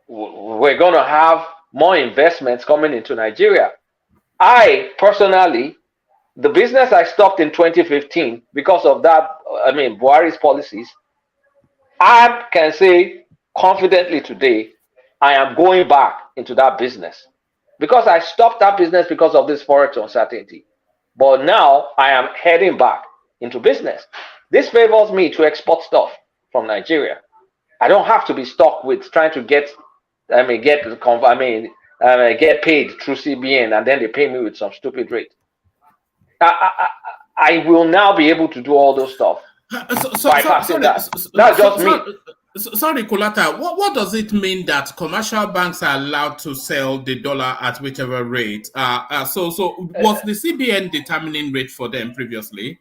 we're going to have more investments coming into Nigeria. I personally, the business I stopped in 2015 because of that, Buhari's policies, I can say confidently today, I am going back into that business because I stopped that business because of this forex uncertainty. But now I am heading back into business. This favors me to export stuff from Nigeria. I don't have to be stuck with trying to get paid through CBN and then they pay me with some stupid rate. I will now be able to do all those stuff. That's just me. Sorry, Kulata, what does it mean that commercial banks are allowed to sell the dollar at whichever rate? So was the CBN determining rate for them previously?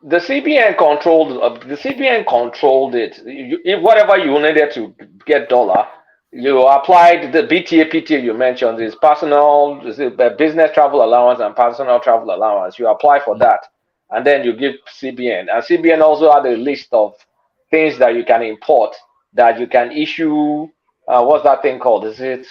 The CBN controlled it. Whatever you needed to get dollar, you applied the PTA you mentioned is business travel allowance and personal travel allowance. You apply for that, and then you give CBN. And CBN also had a list of things that you can import, that you can issue. What's that thing called? Is it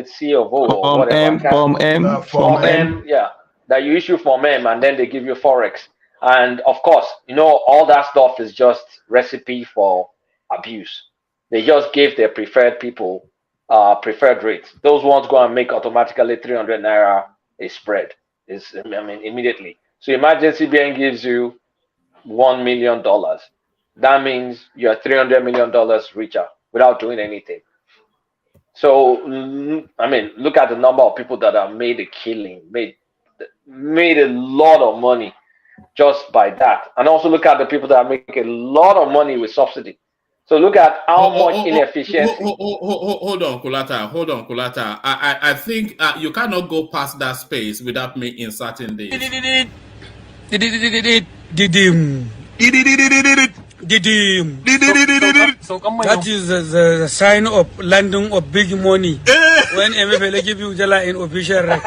C of O or whatever? Form M. Form M, yeah. That you issue Form M, and then they give you Forex. And of course, all that stuff is just recipe for abuse. They just gave their preferred people preferred rates. Those ones go and make automatically 300 naira a spread. Immediately. So imagine CBN gives you $1 million. That means you're $300 million richer without doing anything. So, look at the number of people that have made a killing, made a lot of money just by that. And also look at the people that make a lot of money with subsidy. So look at how much inefficiency. Hold on, Kulata. I think you cannot go past that space without me inserting this. That is the sign of landing of big money when MFL give you Jala in official rank.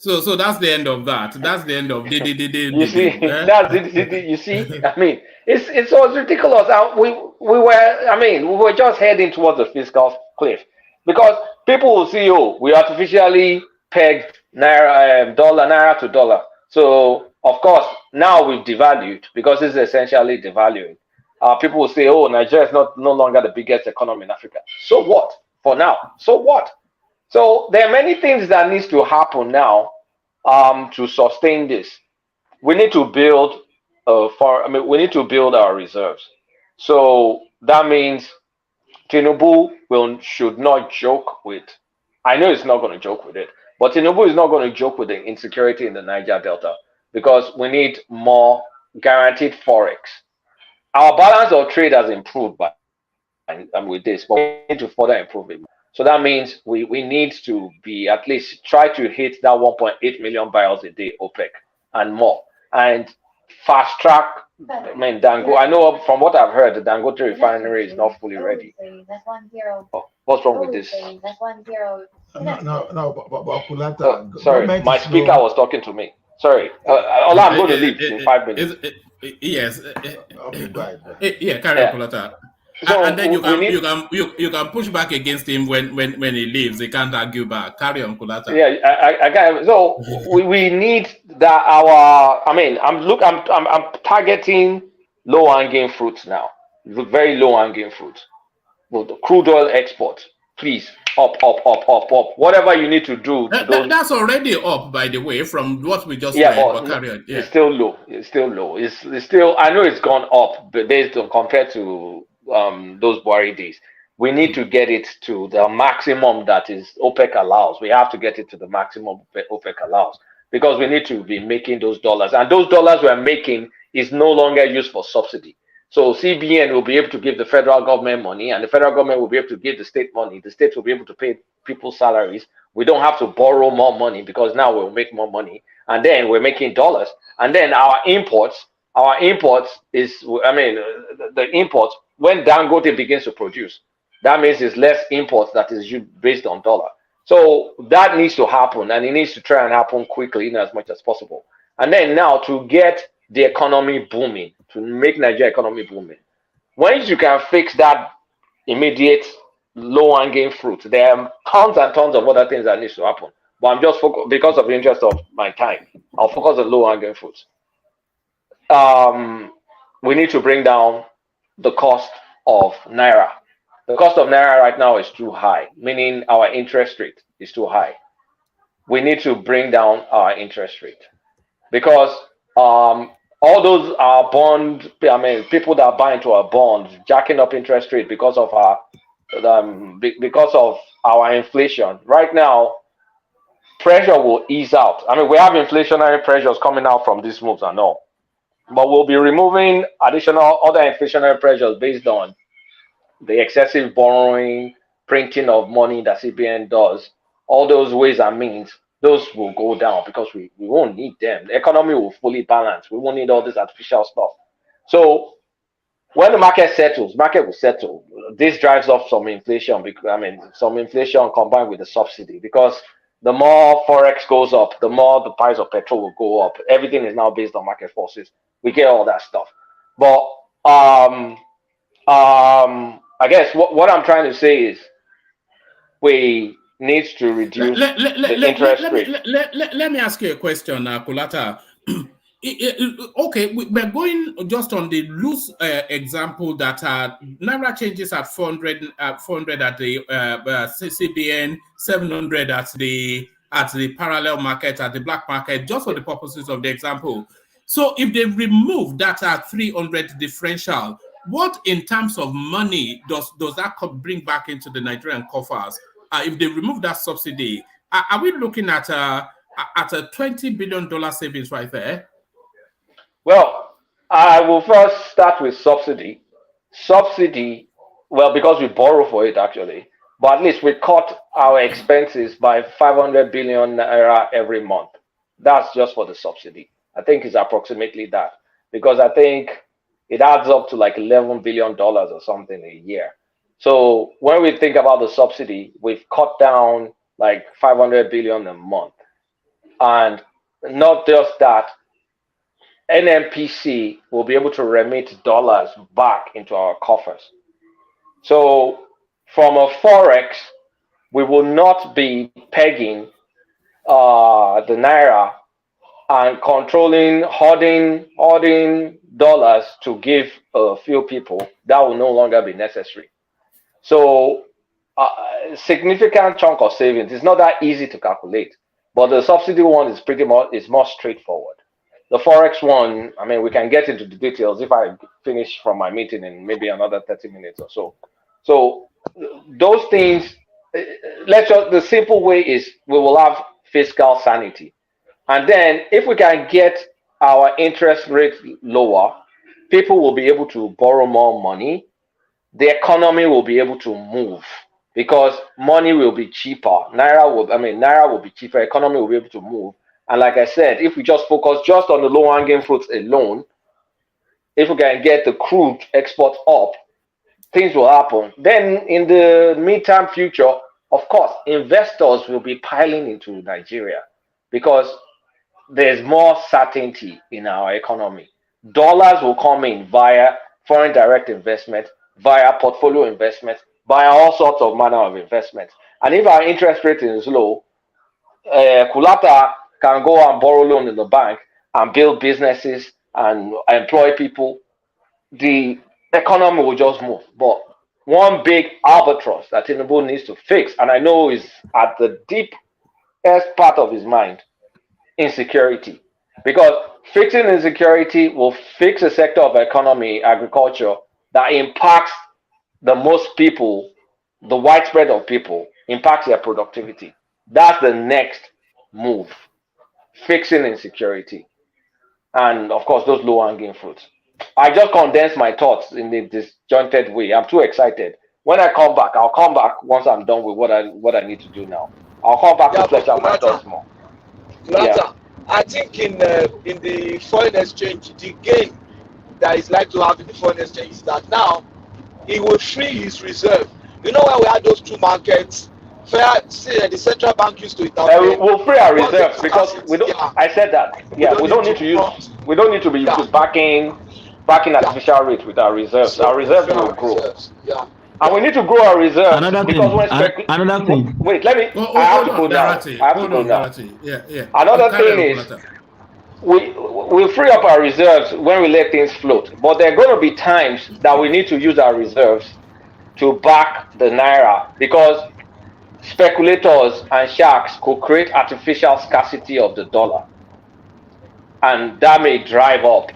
So that's the end of that. That's the end of You see, that's it. You see, it was ridiculous. We were just heading towards the fiscal cliff because people will see, we artificially pegged naira to dollar. So of course now we've devalued because it's essentially devaluing. People will say, Nigeria is no longer the biggest economy in Africa. So what? For now, so what? So there are many things that needs to happen now to sustain this. We need to build we need to build our reserves. So that means Tinubu should not joke with. I know it's not going to joke with it, but Tinubu is not going to joke with the insecurity in the Niger Delta because we need more guaranteed forex. Our balance of trade has improved with this, but we need to further improve it. So that means we need to be at least try to hit that 1.8 million barrels a day OPEC and more, and fast track. Dango. I know from what I've heard, the Dangote refinery is not fully ready. That's 1-0. Oh, what's wrong with this? That's 1-0. No, but Kulata. Sorry, my speaker was talking to me. Sorry, Ola, I'm going to leave in 5 minutes. Yes. Okay, bye. Yeah, carry on, Kulata. So and then you can push back against him when he leaves. He can't argue back. Carry on, Kulata. Yeah, I got. So we need that. I'm targeting low hanging fruits now. Very low hanging fruits. Well, the crude oil export. Please, up. Whatever you need to do. That's already up, by the way, from what we just read. But carry on. It's still low. It's still. I know it's gone up, but based on compared to those Buhari days. We need to get it to the maximum that is OPEC allows. We have to get it to the maximum OPEC allows because we need to be making those dollars, and those dollars we're making is no longer used for subsidy. So CBN will be able to give the federal government money, and the federal government will be able to give the state money. The states will be able to pay people's salaries. We don't have to borrow more money because now we'll make more money, and then we're making dollars. And then our imports is, the imports, when Dangote begins to produce, that means it's less imports that is based on dollar. So that needs to happen, and it needs to try and happen quickly in as much as possible. And then now to get the economy booming, to make Nigeria economy booming, once you can fix that immediate low-hanging fruit, there are tons and tons of other things that needs to happen. But I'm just focused, because of the interest of my time, I'll focus on low-hanging fruits. We need to bring down the cost of Naira. The cost of Naira right now is too high, meaning our interest rate is too high. We need to bring down our interest rate because all those are people that buy into our bonds, jacking up interest rate because of our inflation. Right now, pressure will ease out. We have inflationary pressures coming out from these moves and all, but we'll be removing additional other inflationary pressures based on the excessive borrowing, printing of money that CBN does. All those ways and means, those will go down because we won't need them. The economy will fully balance. We won't need all this artificial stuff. So when the market settles, market will settle. This drives up some inflation. Some inflation combined with the subsidy, because the more forex goes up, the more the price of petrol will go up. Everything is now based on market forces. We get all that stuff. But I guess what I'm trying to say is we need to reduce the interest rate. Let me ask you a question, Kulata. Okay, we're going just on the loose example that Naira changes at 400 at the CBN, 700 at the parallel market, at the black market, just for the purposes of the example. So if they remove that 300 differential, what in terms of money does that bring back into the Nigerian coffers? If they remove that subsidy, are we looking at a $20 billion savings right there? Well, I will first start with subsidy. Subsidy, well, because we borrow for it actually, but at least we cut our expenses by 500 billion naira every month. That's just for the subsidy. I think it's approximately that, because I think it adds up to like $11 billion or something a year. So when we think about the subsidy, we've cut down like 500 billion a month. And not just that, NMPC will be able to remit dollars back into our coffers. So from a forex, we will not be pegging the naira and controlling, hoarding dollars to give a few people. That will no longer be necessary. So a significant chunk of savings. It's not that easy to calculate, but the subsidy one is more straightforward. The forex one, we can get into the details if I finish from my meeting in maybe another 30 minutes or so. So those things, the simple way is we will have fiscal sanity. And then if we can get our interest rate lower, people will be able to borrow more money. The economy will be able to move because money will be cheaper. Naira will be cheaper. Economy will be able to move. And like I said, if we just focus just on the low-hanging fruits alone, if we can get the crude export up, things will happen. Then in the midterm future, of course, investors will be piling into Nigeria because there's more certainty in our economy. Dollars will come in via foreign direct investment, via portfolio investment, via all sorts of manner of investments. And if our interest rate is low, Kulata can go and borrow loan in the bank and build businesses and employ people. The economy will just move. But one big albatross that Tinubu needs to fix, and I know is at the deepest part of his mind, insecurity. Because fixing insecurity will fix a sector of economy, agriculture, that impacts the most people, the widespread of people, impacts their productivity. That's the next move, fixing insecurity. And of course, those low-hanging fruits. I just condensed my thoughts in a disjointed way. I'm too excited. When I come back, I'll come back once I'm done with what I need to do now. I'll come back to flesh out my thoughts more. Yeah. I think in the foreign exchange, the gain that is like to have in the foreign exchange is that now he will free his reserve. You know, when we had those two markets, the central bank used to intervene. We'll free our reserves because we don't. Yeah. I said that. Yeah, we don't need to use. We don't need to be backing artificial rate with our reserves. Our reserves will grow. Yeah. And we need to grow our reserves. Another thing. Wait, let me. I have to go now. Yeah. Another thing is, we free up our reserves when we let things float. But there are going to be times that we need to use our reserves to back the naira, because speculators and sharks could create artificial scarcity of the dollar, and that may drive up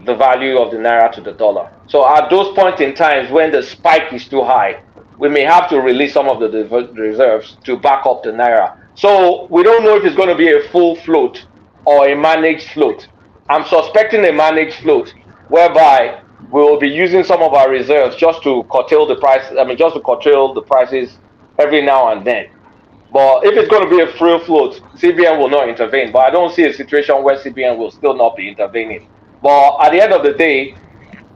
the value of the naira to the dollar. So at those points in times when the spike is too high, we may have to release some of the reserves to back up the naira. So we don't know if it's going to be a full float or a managed float. I'm suspecting a managed float, whereby we will be using some of our reserves just to curtail the price. Just to curtail the prices every now and then. But if it's going to be a free float, CBN will not intervene. But I don't see a situation where CBN will still not be intervening. But at the end of the day,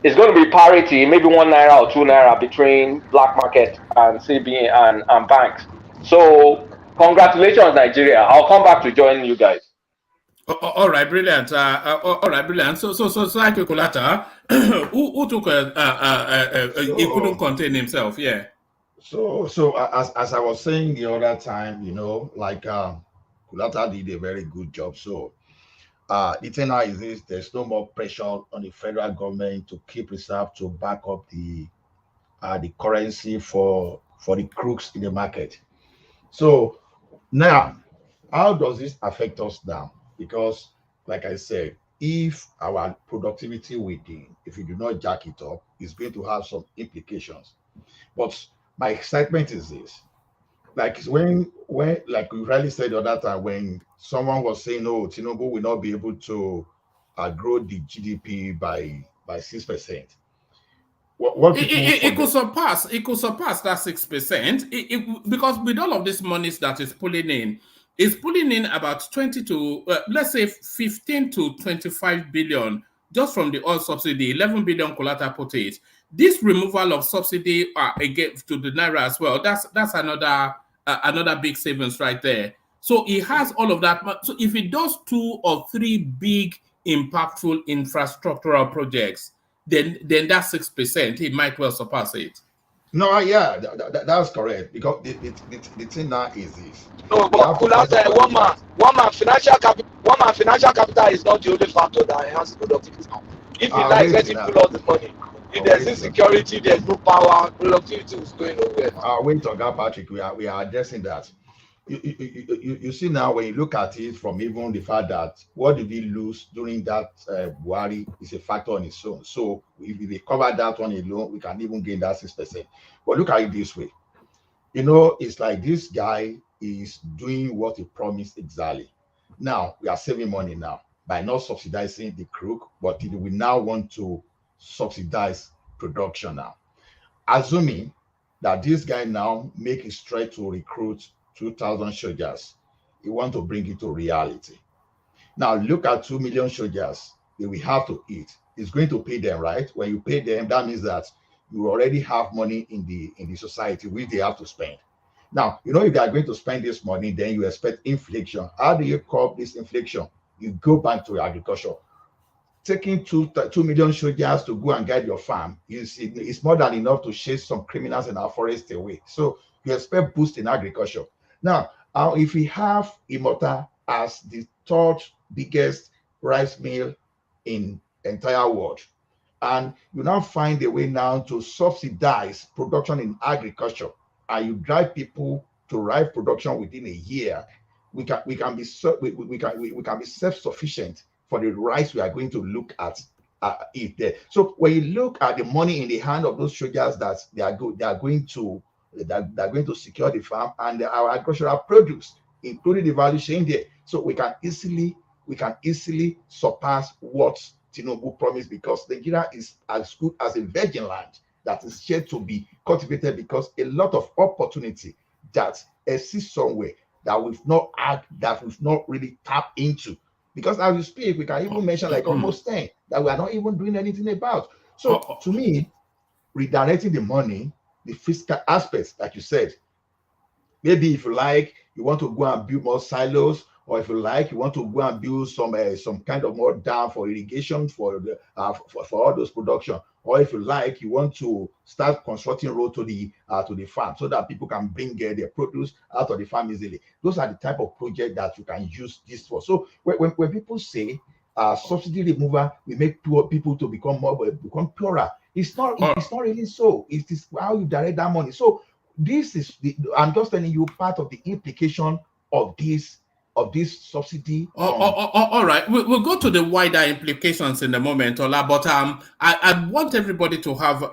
it's going to be parity, maybe 1 naira or 2 naira between black market and CBN and banks. So congratulations, Nigeria. I'll come back to join you guys. All right, brilliant. All right, brilliant. So like Kulata, who took he couldn't contain himself, yeah. So as I was saying the other time, like Kulata did a very good job. So the thing now is this: there's no more pressure on the federal government to keep reserve to back up the currency for the crooks in the market. So now, how does this affect us now? Because, like I said, if our productivity within, if we do not jack it up, it's going to have some implications. But my excitement is this: like when like we really said the other time, when someone was saying, "Oh, Tinubu will not be able to grow the GDP by 6%." What it could surpass that 6%. Because with all of these monies that is pulling in, it's pulling in about 20 to let's say 15 to 25 billion just from the oil subsidy, 11 billion collateral put it. This removal of subsidy again to the naira as well, that's another big savings right there. So it has all of that. So if it does 2 or 3 big impactful infrastructural projects, then that 6%, it might well surpass it. No, yeah, that's correct. Because the thing now is this. No, but one man financial capital is not the only factor that enhances productivity now. If he likes letting pull out the money, if there's insecurity, there's no power, productivity is going nowhere. Wait, Oga Patrick, we are addressing that. You see now, when you look at it from even the fact that what did we lose during that Buhari is a factor on its own. So if we cover that one alone, we can even gain that 6%. But look at it this way. It's like this guy is doing what he promised exactly. Now, we are saving money now by not subsidizing the crook, but we now want to subsidize production now. Assuming that this guy now make it straight to recruit 2,000 soldiers, you want to bring it to reality. Now look at 2 million soldiers that we have to eat. It's going to pay them, right? When you pay them, that means that you already have money in the society which they have to spend. Now, if they are going to spend this money, then you expect inflation. How do you curb this inflation? You go back to agriculture. Taking 2 million soldiers to go and guide your farm, it's more than enough to chase some criminals in our forest away. So you expect boost in agriculture. Now, if we have Imota as the 3rd biggest rice mill in the entire world, and you now find a way now to subsidize production in agriculture, and you drive people to rice production within a year, we can be self-sufficient for the rice we are going to look at it there. So when you look at the money in the hand of those soldiers that they are going to secure the farm and our agricultural produce, including the value chain there, so we can easily surpass what Tinubu promised, because Nigeria is as good as a virgin land that is yet to be cultivated, because a lot of opportunity that exists somewhere that we've not really tapped into. Because as we speak, we can even mention like almost 10 that we are not even doing anything about. So to me, redirecting the money, the fiscal aspects, like you said, maybe if you like, you want to go and build more silos, or if you like, you want to go and build some kind of more dam for irrigation for all those production, or if you like, you want to start constructing road to the farm so that people can bring their produce out of the farm easily. Those are the type of project that you can use this for. So when people say subsidy removal will make poor people to become poorer, it's not really so. It is how you direct that money. So this is I'm just telling you part of the implication of this subsidy. All right, we'll go to the wider implications in a moment, Ola. But I want everybody to have to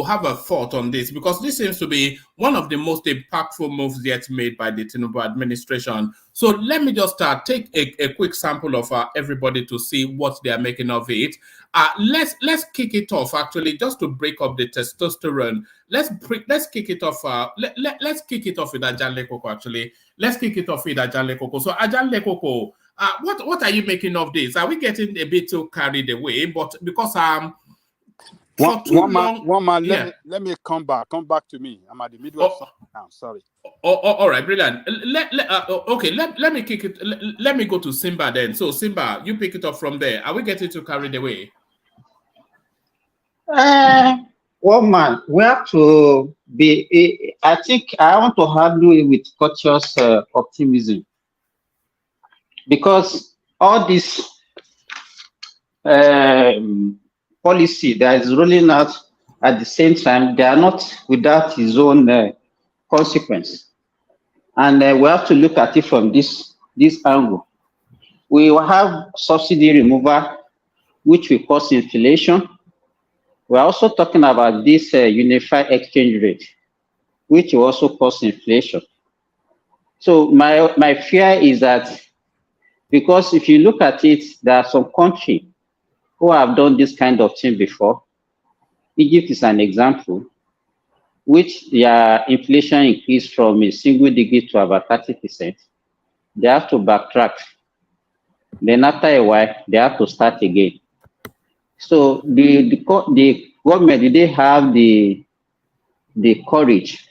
have a thought on this, because this seems to be one of the most impactful moves yet made by the Tinubu administration. So let me just take a quick sample of everybody to see what they are making of it. Let's kick it off, actually, just to break up the testosterone. Let's kick it off. Let's kick it off with Ajanle Koko. Actually, let's kick it off with Ajanle Koko. So Ajanle Koko, what are you making of this? Are we getting a bit too carried away? But because one man, let me come back to me. I'm at the middle of something now. Sorry. All right, brilliant. Okay, let me kick it. Let me go to Simba then. So Simba, you pick it up from there. Are we getting too carried away? Well, man, we have to be. I think I want to handle it with cautious optimism, because all this policy that is rolling out at the same time, they are not without its own consequence, and we have to look at it from this angle. We will have subsidy removal, which will cause inflation. We're also talking about this unified exchange rate, which will also cause inflation. So my fear is that, because if you look at it, there are some countries who have done this kind of thing before. Egypt is an example, which their inflation increased from a single digit to about 30%. They have to backtrack. Then after a while, they have to start again. So the government, did they have the courage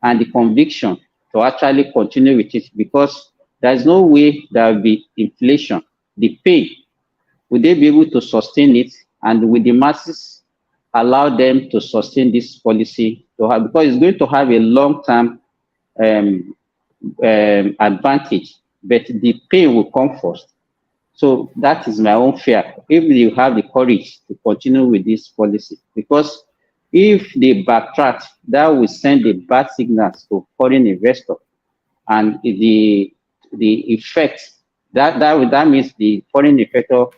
and the conviction to actually continue with it? Because there is no way there will be inflation. The pain, will they be able to sustain it? And will the masses allow them to sustain this policy to have? Because it's going to have a long-term advantage, but the pain will come first. So that is my own fear, if you have the courage to continue with this policy. Because if they backtrack, that will send a bad signals to foreign investors. And the effect, that means the foreign investor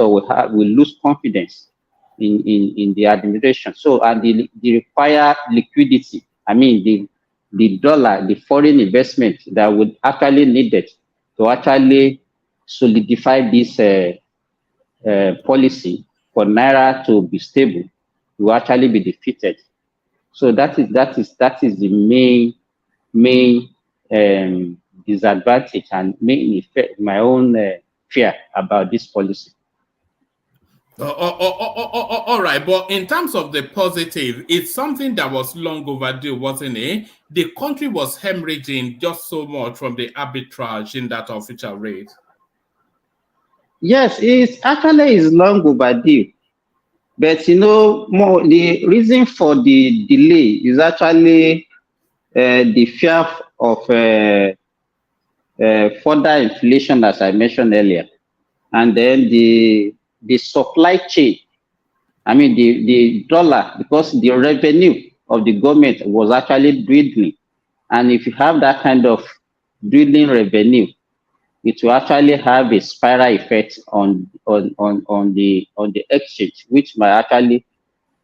will lose confidence in the administration. So, and the required liquidity, I mean the dollar, the foreign investment that would actually needed to actually solidify this policy for Naira to be stable, will actually be defeated. So that is the main disadvantage and main effect, my own fear about this policy. All right, but in terms of the positive, it's something that was long overdue, wasn't it? The country was hemorrhaging just so much from the arbitrage in that official rate. Yes, it actually is long overdue. But the reason for the delay is actually the fear of further inflation, as I mentioned earlier. and then the supply chain. I mean, the dollar, because the revenue of the government was actually dwindling. And if you have that kind of dwindling revenue, it will actually have a spiral effect on the exchange, which might actually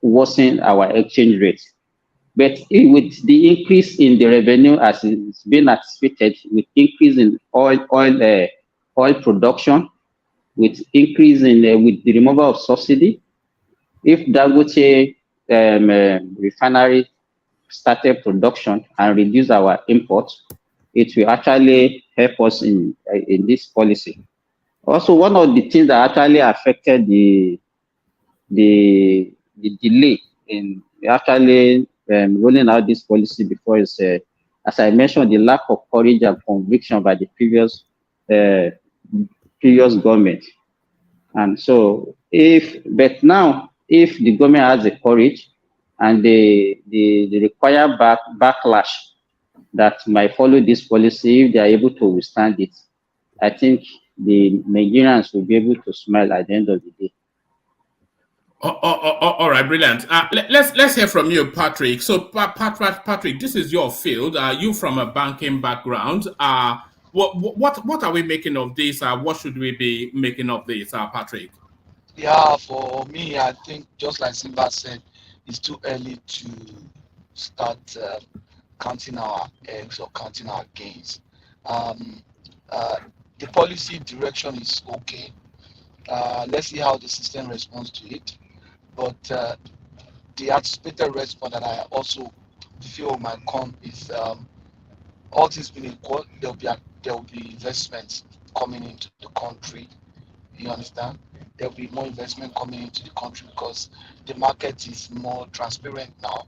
worsen our exchange rate. But with the increase in the revenue, as it's been anticipated, with increase in oil production, with increase in with the removal of subsidy, if Dangote refinery started production and reduce our imports, it will actually help us in this policy. Also, one of the things that actually affected the delay in actually rolling out this policy before is, as I mentioned, the lack of courage and conviction by the previous government. And so, but now, if the government has the courage and the required backlash that might follow this policy, if they are able to withstand it, I think the Nigerians will be able to smile at the end of the day. All right, brilliant. Let's hear from you, Patrick. So, Patrick, this is your field. You from a banking background. What are we making of this? What should we be making of this, Patrick? Yeah, for me, I think just like Simba said, it's too early to start counting our eggs or counting our gains. The policy direction is okay. Let's see how the system responds to it. But the anticipated response that I also feel might come is all things being equal, there will be investments coming into the country. You understand? There will be more investment coming into the country because the market is more transparent now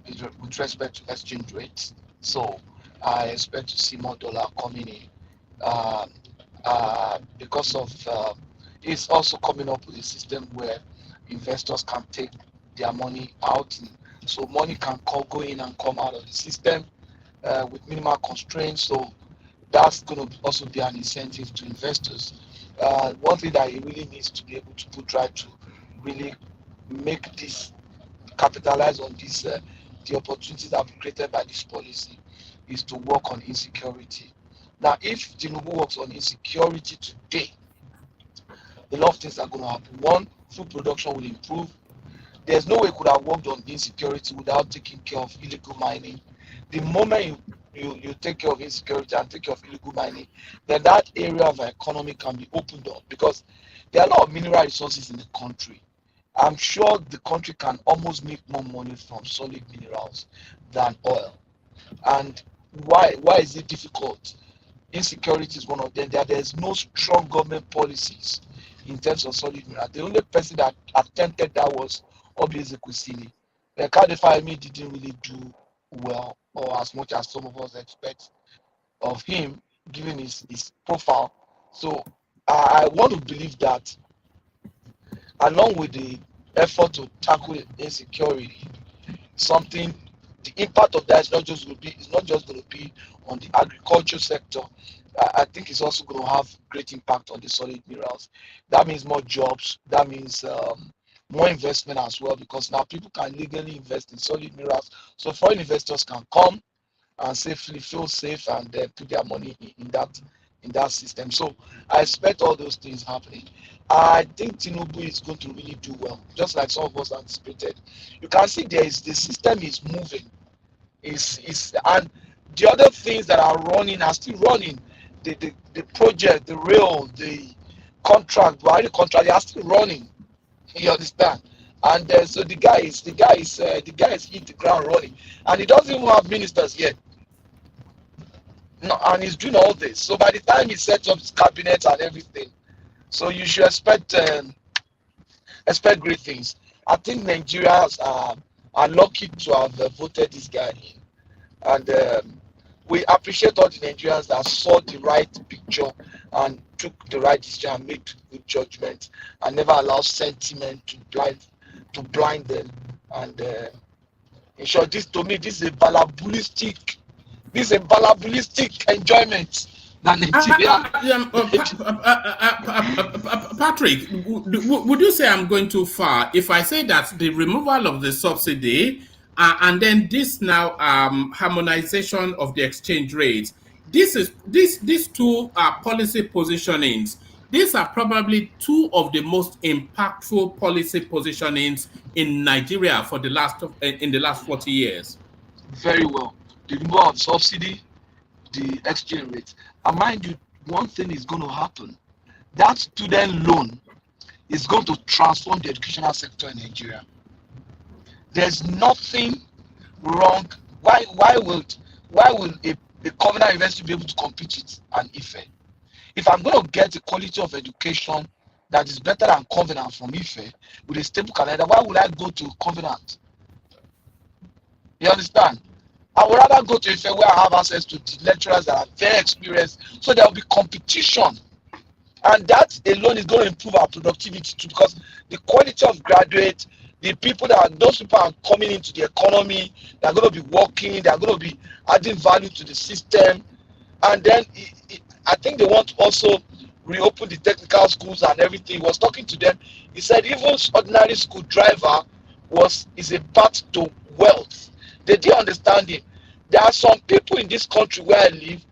with respect to exchange rates. So I expect to see more dollar coming in because of it's also coming up with a system where investors can take their money out, so money can go in and come out of the system with minimal constraints. So that's going to also be an incentive to investors. One thing that he really needs to be able to put right to really make this capitalize on this the opportunities that have been created by this policy is to work on insecurity. Now, if Tinubu works on insecurity today, a lot of things are going to happen. One, food production will improve. There's no way could have worked on insecurity without taking care of illegal mining. The moment you take care of insecurity and take care of illegal mining, then that area of our economy can be opened up because there are a lot of mineral resources in the country. I'm sure the country can almost make more money from solid minerals than oil. And why is it difficult? Insecurity is one of them. There's no strong government policies in terms of solid mineral. The only person that attempted that was Obi Ezekwesili. The Kadifayemi didn't really do well or as much as some of us expect of him, given his profile. So I want to believe that along with the effort to tackle insecurity, the impact of that is not just going to be on the agriculture sector. I think it's also going to have great impact on the solid minerals. That means more jobs. That means more investment as well, because now people can legally invest in solid minerals. So foreign investors can come and safely feel safe and put their money in that system. So I expect all those things happening. I think Tinubu is going to really do well, just like some of us anticipated. You can see the system is moving. And the other things that are running are still running. The project, the rail, the contract, they are still running. You understand? And so the guy is hit the ground running, and he doesn't even have ministers yet. No, and he's doing all this. So by the time he sets up his cabinet and everything, so you should expect great things. I think Nigerians are lucky to have voted this guy in, and we appreciate all the Nigerians that saw the right picture and took the right decision and made good judgment and never allowed sentiment to blind them. And in short, to me, this is a balabalistic enjoyment. than Nigeria. Patrick, would you say I'm going too far if I say that the removal of the subsidy and then this now harmonization of the exchange rates, these two policy positionings, these are probably two of the most impactful policy positionings in Nigeria for the last 40 years. Very well. The removal of subsidy, the exchange rate. And mind you, one thing is going to happen. That student loan is going to transform the educational sector in Nigeria. There's nothing wrong. Why will a Covenant University be able to compete with an Ife? If I'm going to get a quality of education that is better than Covenant from Ife with a stable calendar, why would I go to Covenant? You understand? I would rather go to Ife where I have access to the lecturers that are very experienced, so there will be competition. And that alone is going to improve our productivity too, because the quality of graduates, those people are coming into the economy, they're going to be working, they're going to be adding value to the system. And then I think they want to also reopen the technical schools and everything. He was talking to them. He said even ordinary school driver is a path to wealth. They didn't understand it. There are some people in this country where I live,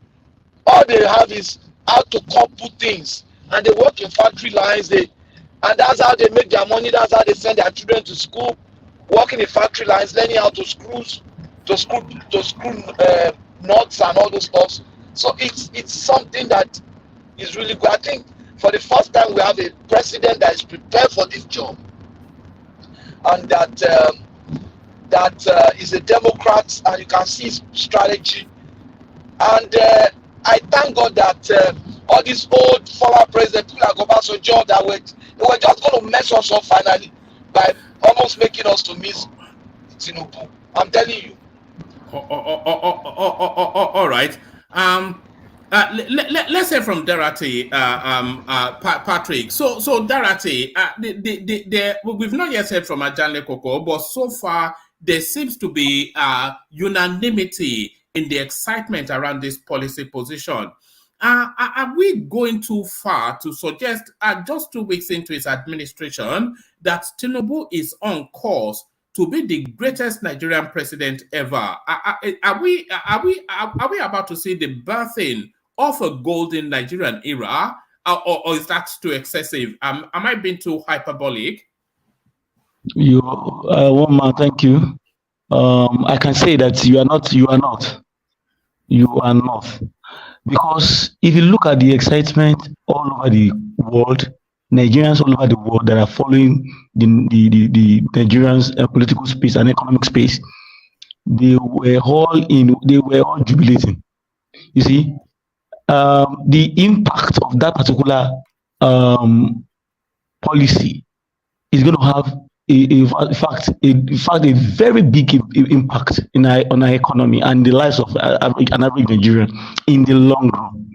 all they have is how to couple things. And they work in factory lines, and that's how they make their money, that's how they send their children to school, working in factory lines, learning how to screw nuts and all those stuff. So it's something that is really good. I think for the first time we have a president that is prepared for this job, and that is a Democrat, and you can see his strategy. And I thank God that all these old former presidents, people like Obasanjo, they were just going to mess us up finally by almost making us to miss Tinubu. I'm telling you. All right. Let's hear from Darati, Patrick. So Darati, we've not yet heard from Ajanle Koko, but so far there seems to be unanimity in the excitement around this policy position. Are we going too far to suggest, just 2 weeks into his administration, that Tinubu is on course to be the greatest Nigerian president ever? Are we about to see the birthing of a golden Nigerian era, or is that too excessive? Am I being too hyperbolic? One man, thank you. I can say that you are not. Because if you look at the excitement all over the world, Nigerians all over the world that are following the Nigerians political space and economic space, they were all jubilating. You see, the impact of that particular policy is going to have a very big impact on our economy and the lives of an average Nigerian in the long run.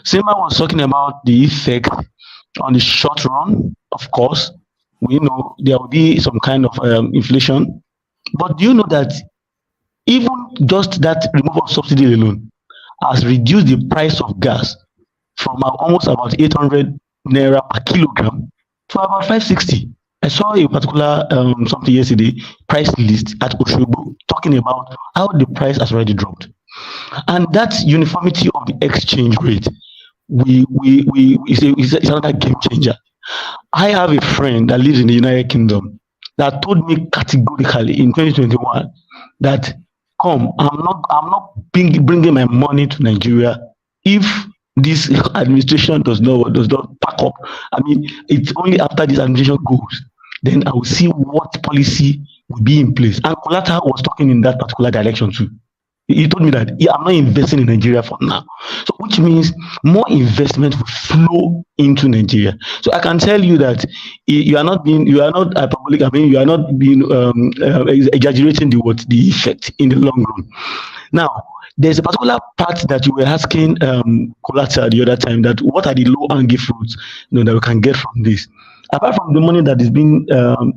Sema was talking about the effect on the short run. Of course, we know there will be some kind of inflation, but do you know that even just that removal of subsidy alone has reduced the price of gas from almost about 800 naira per kilogram to about 560. I saw a particular something yesterday, price list at Oshobo, talking about how the price has already dropped. And that uniformity of the exchange rate is another game changer. I have a friend that lives in the United Kingdom that told me categorically in 2021 that, I'm not bringing my money to Nigeria if this administration does not pack up. I mean, it's only after this administration goes, then I will see what policy will be in place. And Kolata was talking in that particular direction too. He told me that I'm not investing in Nigeria for now. So which means more investment will flow into Nigeria. So I can tell you that you are not being exaggerating the effect in the long run. Now, there's a particular part that you were asking Kolata the other time, that what are the low-hanging fruits that we can get from this? Apart from the money that is being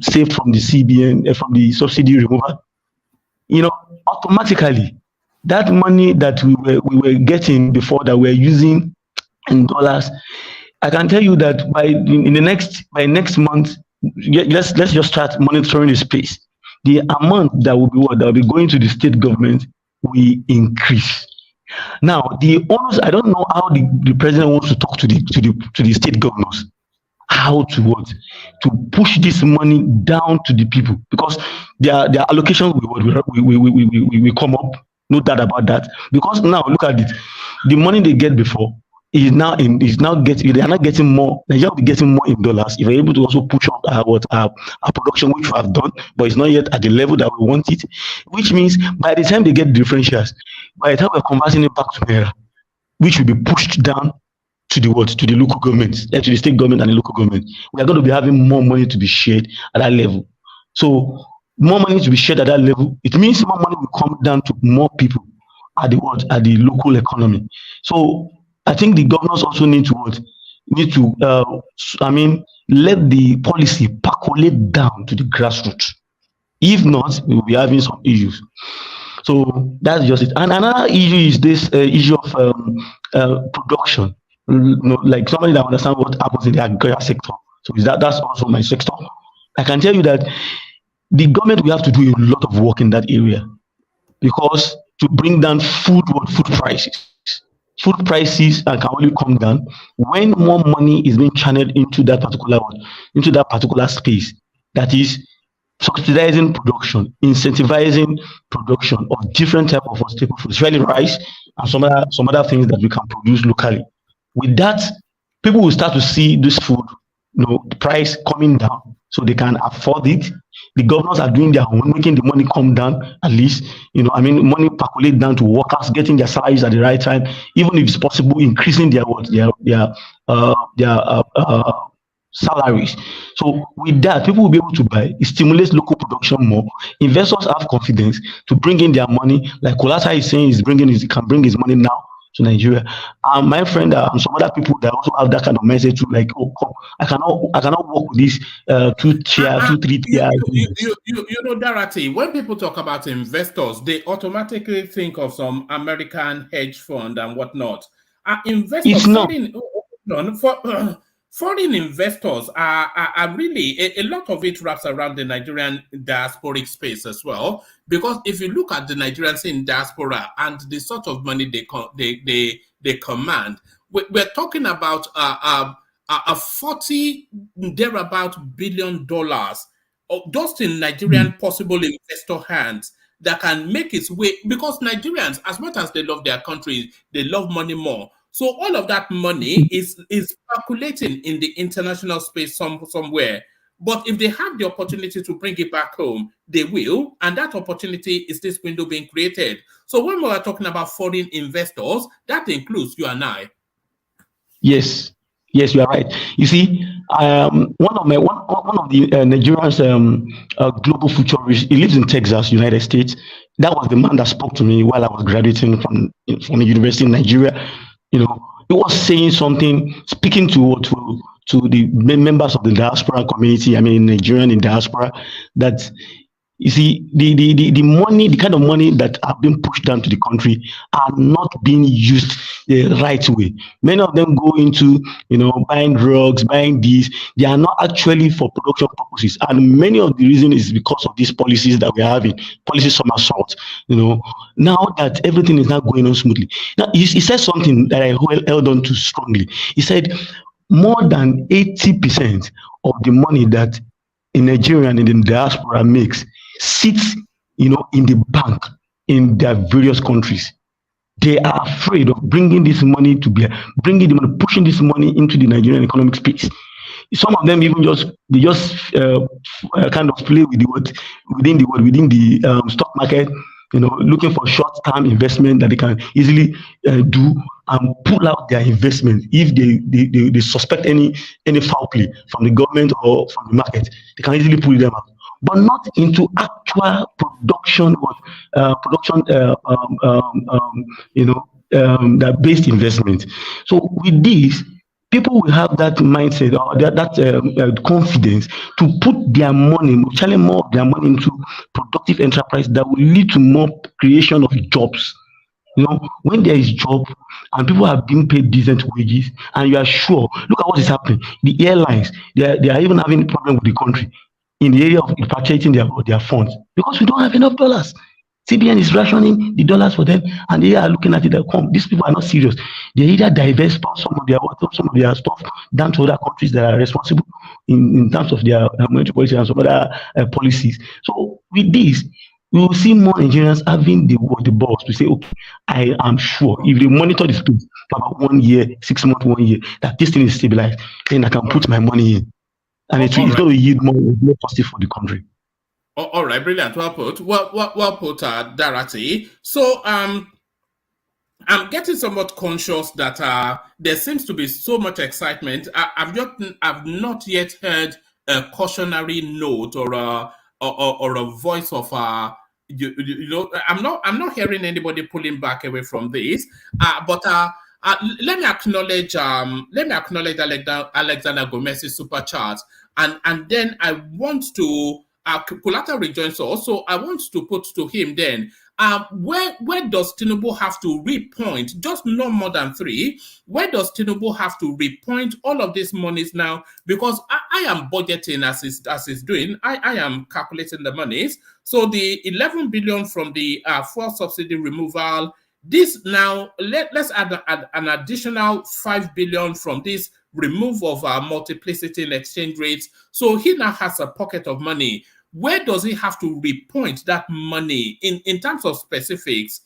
saved from the CBN, from the subsidy removal, automatically that money that we were getting before, that we're using in dollars, I can tell you that by next month, let's just start monitoring the space. The amount that will be going to the state government will increase. Now, the owners, I don't know how the president wants to talk to the state governors, how to push this money down to the people, because their allocations will come up, no doubt about that. Because now look at it, the money they get before they are not getting more. Nigeria will be getting more in dollars if we're able to also push up our production, which we have done, but it's not yet at the level that we want it. Which means by the time they get differentials, by the time we're converting it back to naira, which will be pushed down to the local government, to the state government and the local government, we are going to be having more money to be shared at that level. So more money to be shared at that level, it means more money will come down to more people at the local economy. So I think the governors also need to let the policy percolate down to the grassroots. If not, we will be having some issues. So that's just it. And another issue is this issue of production. Like somebody that understands what happens in the agricultural sector. So that's also my sector. I can tell you that the government will have to do a lot of work in that area, because to bring down food prices. Food prices can only come down when more money is being channeled into that particular space. That is subsidizing production, incentivizing production of different type of staple foods, especially rice and some other things that we can produce locally. With that, people will start to see this food, the price coming down, so they can afford it. The governors are doing their own, making the money come down at least. Money percolate down to workers, getting their salaries at the right time, even if it's possible, increasing their salaries. So with that, people will be able to buy. It stimulates local production more. Investors have confidence to bring in their money. Like Kolata is saying, he can bring his money now to Nigeria. My friend and some other people that also have that kind of message too, like, oh, come, I cannot work with this 2-3 tier. Darati, when people talk about investors, they automatically think of some American hedge fund and whatnot. Investors, foreign investors are really, a lot of it wraps around the Nigerian diasporic space as well. Because if you look at the Nigerians in diaspora and the sort of money they command, we're talking about a 40 thereabout $billion just in Nigerian possible investor hands that can make its way. Because Nigerians, as much as they love their country, they love money more. So all of that money is circulating in the international space somewhere. But if they have the opportunity to bring it back home, they will. And that opportunity is this window being created. So when we are talking about foreign investors, that includes you and I. Yes, you are right. You see, one of the Nigerians global futurists, he lives in Texas, United States. That was the man that spoke to me while I was graduating from the university in Nigeria. He was saying something, speaking to the members of the diaspora community, Nigerian in diaspora, that you see the money, the kind of money that have been pushed down to the country are not being used the right way. Many of them go into buying drugs, buying these. They are not actually for production purposes, and many of the reason is because of these policies that we are having, policy somersault. Now that everything is not going on smoothly. Now he said something that I held on to strongly. He said more than 80% of the money that a Nigerian in the diaspora makes sits, in the bank in their various countries. They are afraid of bringing this money pushing this money into the Nigerian economic space. Some of them even just kind of play with within the stock market, looking for short-term investment that they can easily do and pull out their investment if they suspect any foul play from the government or from the market. They can easily pull them out, but not into actual production that based investment. So with this, people will have that mindset or that confidence to put their money, channel more of their money into productive enterprise that will lead to more creation of jobs. You know, when there is job and people are being paid decent wages, and you are sure, look at what is happening. The airlines, they are even having a problem with the country in the area of repatriating their funds because we don't have enough dollars. CBN is rationing the dollars for them, and they are looking at it. These people are not serious. They either divest some of their stuff down to other countries that are responsible in terms of their monetary policy and some other policies. So with this, we will see more Nigerians having the balls to say, okay, I am sure if they monitor this for about 1 year, 6 months, 1 year, that this thing is stabilized, then I can put my money in, and it's going to yield more positive for the country. All right, brilliant. Well put. Well put, Darati. So I'm getting somewhat conscious that there seems to be so much excitement. I've not yet heard a cautionary note or a voice of you know. I'm not hearing anybody pulling back away from this. But let me acknowledge Alexander Gomez's super chat, and then I want to. Kulata rejoins us, so I want to put to him then, where does Tinubu have to repoint, just no more than 3, where does Tinubu have to repoint all of these monies now? Because I am budgeting as he's doing, I am calculating the monies. So the 11 billion from the fuel subsidy removal, this now, let's add an additional 5 billion from this remove of multiplicity in exchange rates. So he now has a pocket of money. Where does he have to repoint that money in terms of specifics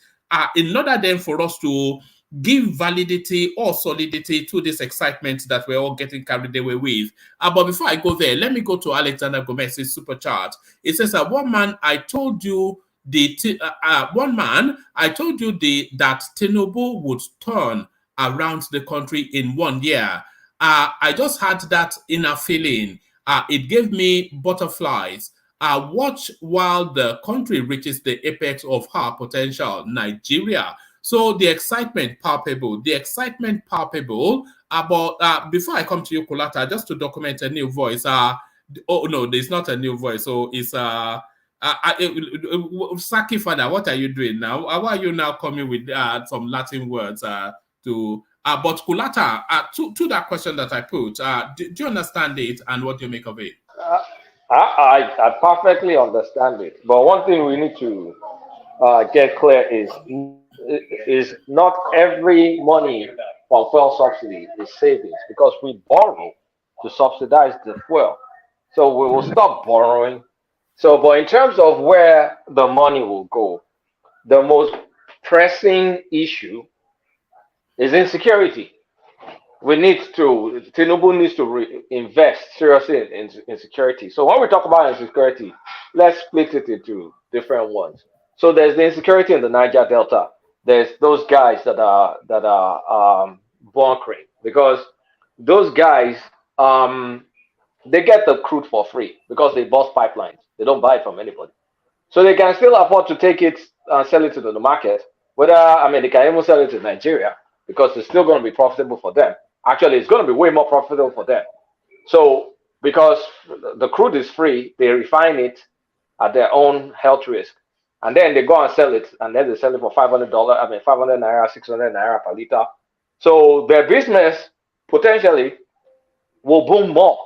in order then for us to give validity or solidity to this excitement that we're all getting carried away with? But before I go there, let me go to Alexander Gomez's super chat. It says, one man, I told you that Tinubu would turn around the country in 1 year. I just had that inner feeling. It gave me butterflies. Watch while the country reaches the apex of her potential, Nigeria. So the excitement palpable. But before I come to you, Kulata, just to document a new voice. Oh no, there's not a new voice. So it's Saki Father. What are you doing now? Why are you now coming with some Latin words to? But Kulata, to that question that I put, do you understand it, and what do you make of it? I perfectly understand it, but one thing we need to get clear is not every money from fuel subsidy is savings, because we borrow to subsidize the fuel. So we will stop borrowing. So, but in terms of where the money will go, the most pressing issue is insecurity. Tinubu needs to invest seriously in security. So when we talk about insecurity, let's split it into different ones. So there's the insecurity in the Niger Delta. There's those guys that are bunkering, because those guys they get the crude for free because they bust pipelines. They don't buy it from anybody, so they can still afford to take it and sell it to the market. They can even sell it to Nigeria because it's still going to be profitable for them. Actually, it's going to be way more profitable for them. So, because the crude is free, they refine it at their own health risk. And then they go and sell it. And then they sell it for $500, 500 naira, 600 naira per liter. So, their business potentially will boom more,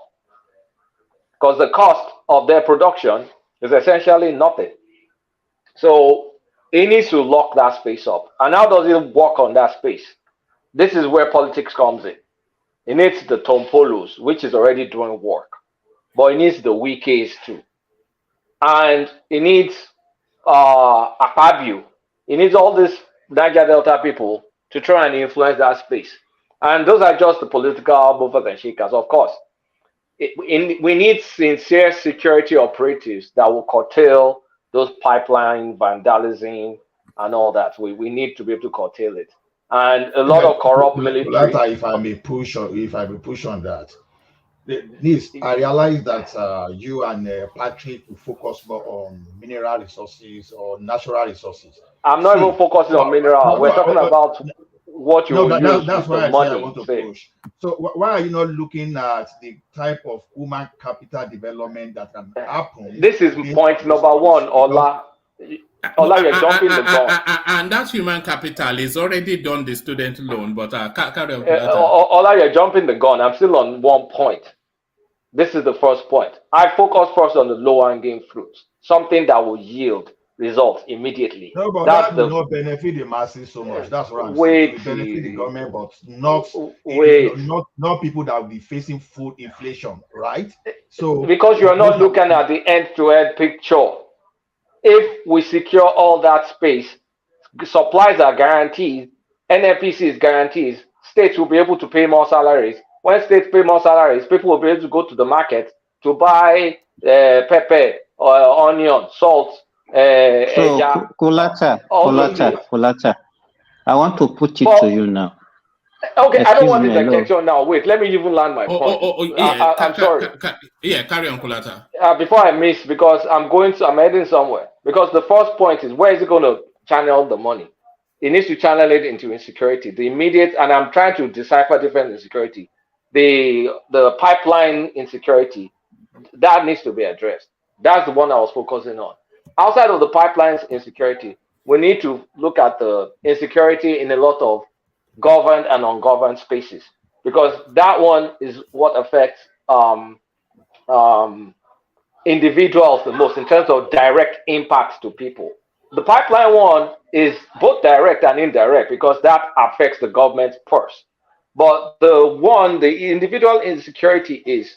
because the cost of their production is essentially nothing. So, it needs to lock that space up. And how does it work on that space? This is where politics comes in. It needs the Tompolos, which is already doing work, but it needs the Wikis too. And it needs Akpabio. It needs all these Niger Delta people to try and influence that space. And those are just the political movers and shakers, of course. We need sincere security operatives that will curtail those pipeline vandalism and all that. We need to be able to curtail it. And a lot of corrupt military. If I may push on that, I realize that you and Patrick will focus more on mineral resources or natural resources. I'm not even focusing on mineral. We're talking about what you use. That's why I want to push. So why are you not looking at the type of human capital development that can happen? This is point number one, Ola. Ola, you're jumping the gun. And that human capital is already done the student loan, but carry on. Ola, you're jumping the gun. I'm still on one point. This is the first point. I focus first on the low-hanging fruits, something that will yield results immediately. No, but that will not benefit the masses so much. That's what I'm saying. It will benefit the government, but not people that will be facing food inflation, right? So because you're not looking at the end-to-end picture. If we secure all that space, supplies are guaranteed, NFPC is guaranteed, states will be able to pay more salaries. When states pay more salaries, people will be able to go to the market to buy pepper, onion, salt. So, Kulata, I want to put it to you now. Okay, I don't want this attention now. Wait, let me even land my point. Yeah, I'm sorry. Carry on, Kulata. Before I miss, because I'm heading somewhere. Because the first point is, where is it going to channel the money? It needs to channel it into insecurity. The immediate, and I'm trying to decipher different insecurity. The pipeline insecurity, that needs to be addressed. That's the one I was focusing on. Outside of the pipelines insecurity, we need to look at the insecurity in a lot of governed and ungoverned spaces, because that one is what affects individuals the most in terms of direct impacts to people. The pipeline one is both direct and indirect because that affects the government's purse. But the individual insecurity is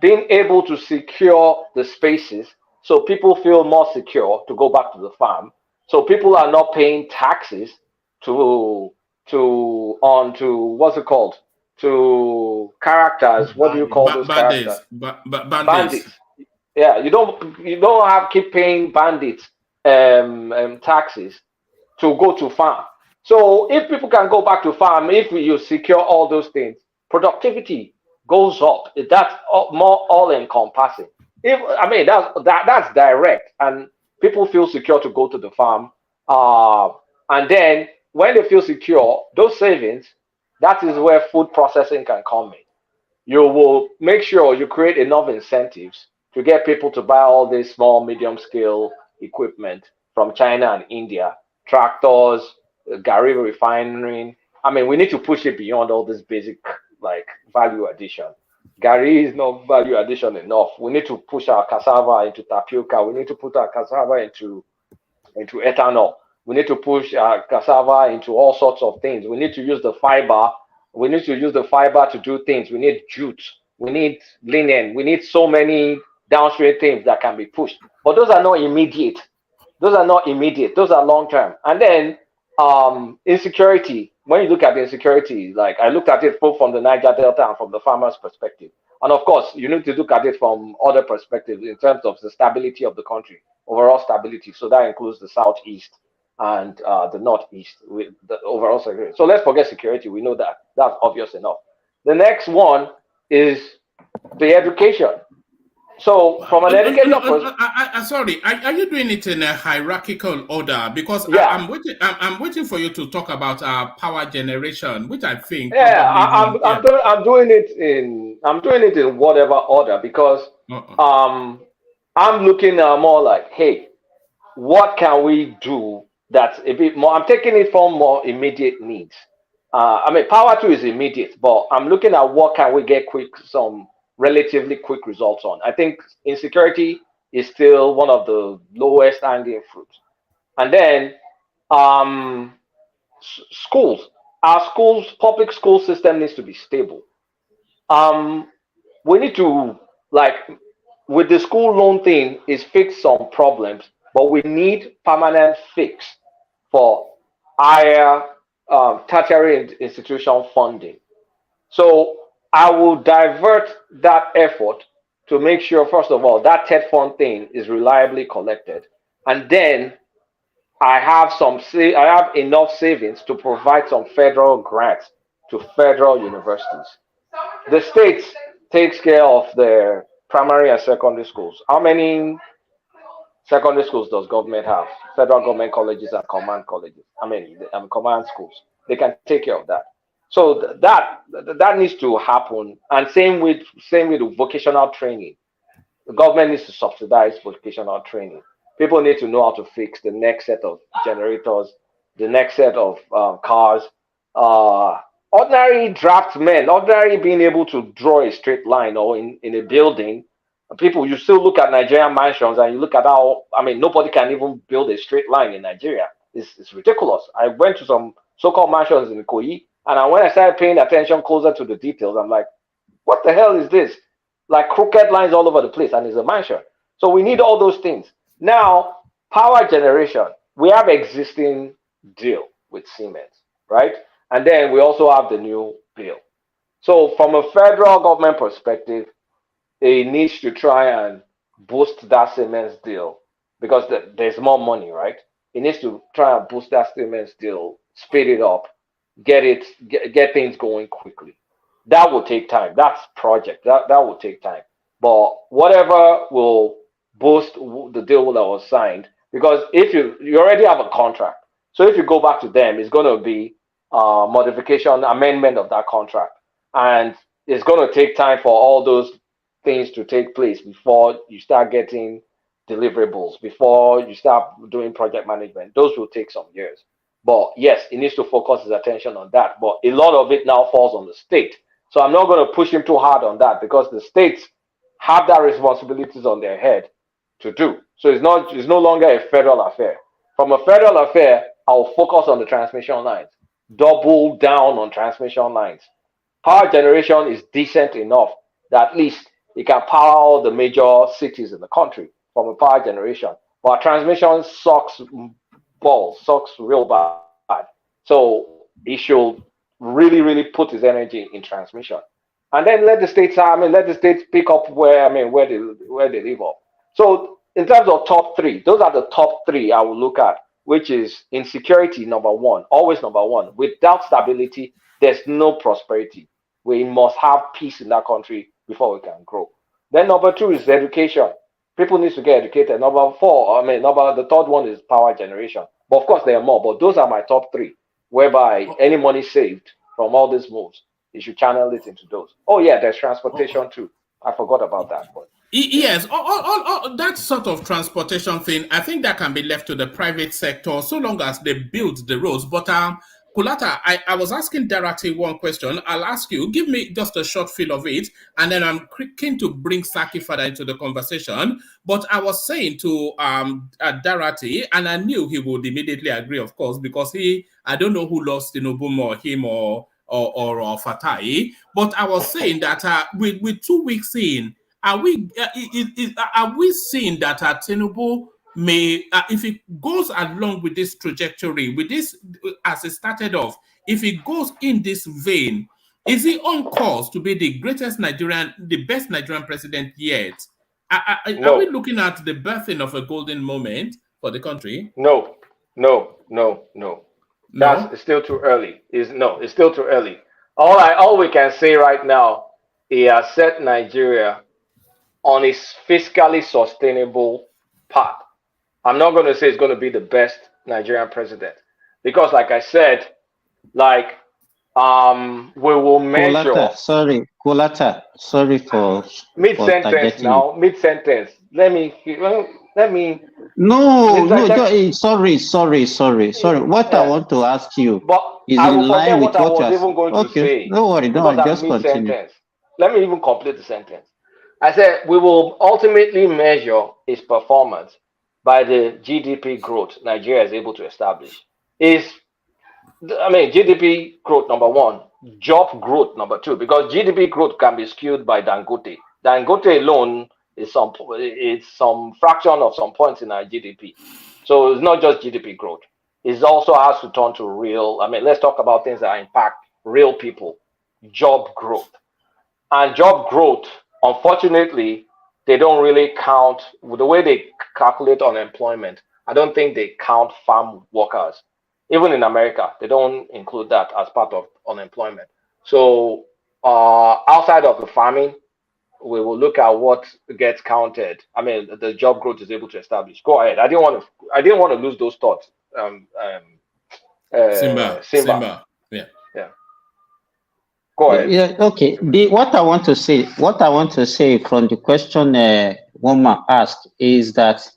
being able to secure the spaces so people feel more secure to go back to the farm. So people are not paying taxes to what's it called? To characters. What do you call those characters? Bandits. Yeah, you don't have keep paying bandits taxes to go to farm. So if people can go back to farm, if you secure all those things, productivity goes up. That's more all-encompassing. That's direct, and people feel secure to go to the farm. And then when they feel secure, those savings, that is where food processing can come in. You will make sure you create enough incentives to get people to buy all this small, medium-scale equipment from China and India, tractors, Gary refinery. We need to push it beyond all this basic value addition. Gary is not value addition enough. We need to push our cassava into tapioca. We need to put our cassava into ethanol. We need to push our cassava into all sorts of things. We need to use the fiber. We need to use the fiber to do things. We need jute. We need linen. We need so many downstream things that can be pushed. But those are not immediate. Those are long-term. And then insecurity. When you look at the insecurity, I looked at it both from the Niger Delta and from the farmer's perspective. And of course, you need to look at it from other perspectives in terms of the stability of the country, overall stability. So that includes the Southeast and the Northeast with the overall security. So let's forget security. We know that. That's obvious enough. The next one is the education. So from an education perspective, sorry, are you doing it in a hierarchical order? Because I'm waiting for you to talk about power generation, which I think. I'm doing it in whatever order because I'm looking more like, hey, what can we do that's a bit more? I'm taking it from more immediate needs. Power too is immediate, but I'm looking at what can we get some relatively quick results on. I think insecurity is still one of the lowest hanging fruits. And then schools. Our public school system needs to be stable. We need to, with the school loan thing, is fix some problems, but we need permanent fix for higher tertiary institution funding. So I will divert that effort to make sure, first of all, that TED fund thing is reliably collected. And then I have enough savings to provide some federal grants to federal universities. The states takes care of their primary and secondary schools. How many secondary schools does government have? Federal government colleges and command colleges. Command schools. They can take care of that. So that needs to happen. And same with vocational training. The government needs to subsidize vocational training. People need to know how to fix the next set of generators, the next set of cars. Ordinary draftsmen, ordinary being able to draw a straight line or in a building. People, you still look at Nigerian mansions and you look at how, I mean, nobody can even build a straight line in Nigeria. It's ridiculous. I went to some so-called mansions in Ikoyi, and when I started paying attention closer to the details, I'm like, what the hell is this? Like crooked lines all over the place, and it's a mansion. So we need all those things. Now, power generation, we have existing deal with Siemens, right? And then we also have the new bill. So from a federal government perspective, it needs to try and boost that Siemens deal because there's more money, right? It needs to try and boost that Siemens deal, speed it up, get things going quickly. That will take time. That's project. That will take time. But whatever will boost the deal that was signed, because if you already have a contract, so if you go back to them, it's going to be modification, amendment of that contract, and it's going to take time for all those things to take place before you start getting deliverables, before you start doing project management. Those will take some years. But yes, he needs to focus his attention on that. But a lot of it now falls on the state. So I'm not going to push him too hard on that because the states have that responsibilities on their head to do. So it's no longer a federal affair. From a federal affair, I'll focus on the transmission lines. Double down on transmission lines. Power generation is decent enough that at least it can power all the major cities in the country from a power generation. But transmission sucks real bad. So he should really put his energy in transmission. And then let the states pick up where they leave off. So in terms of top three, those are the top three I will look at, which is insecurity, number one, always number one. Without stability, there's no prosperity. We must have peace in that country before we can grow. Then number two is education. People need to get educated. The third one is power generation. But of course, there are more, but those are my top three, whereby any money saved from all these moves, you should channel it into those. Oh yeah, there's transportation too. I forgot about that. But yes, all that sort of transportation thing, I think that can be left to the private sector so long as they build the roads. But Kulata, I was asking Darati one question. I'll ask you, give me just a short feel of it, and then I'm keen to bring Saki further into the conversation. But I was saying to Darati, and I knew he would immediately agree, of course, because I don't know who lost Tinubu more, him or Fatai. But I was saying that with 2 weeks in, are we seeing that Tinubu may, if it goes along with this trajectory, with this as it started off, if it goes in this vein, is he on course to be the best Nigerian president yet? Are we looking at the birthing of a golden moment for the country? No. It's still too early. It's still too early. All we can say right now, he has set Nigeria on its fiscally sustainable path. I'm not going to say it's going to be the best Nigerian president because, like I said, we will measure. Kulata, sorry for mid-sentence now. Mid-sentence. Let me. Sorry. What I want to ask you is in line with what I was even going to say. No worry, just continue. Let me even complete the sentence. I said we will ultimately measure his performance by the GDP growth Nigeria is able to establish. GDP growth, number one, job growth, number two, because GDP growth can be skewed by Dangote. Dangote alone is some fraction of some points in our GDP. So it's not just GDP growth. It also has to turn to real, let's talk about things that impact real people, job growth. And job growth, unfortunately, they don't really count, the way they calculate unemployment, I don't think they count farm workers. Even in America, they don't include that as part of unemployment. So outside of the farming, we will look at what gets counted. The job growth is able to establish. Go ahead. I didn't want to lose those thoughts. Simba. Yeah. Go ahead. Yeah. Okay. What I want to say from the question woman asked is that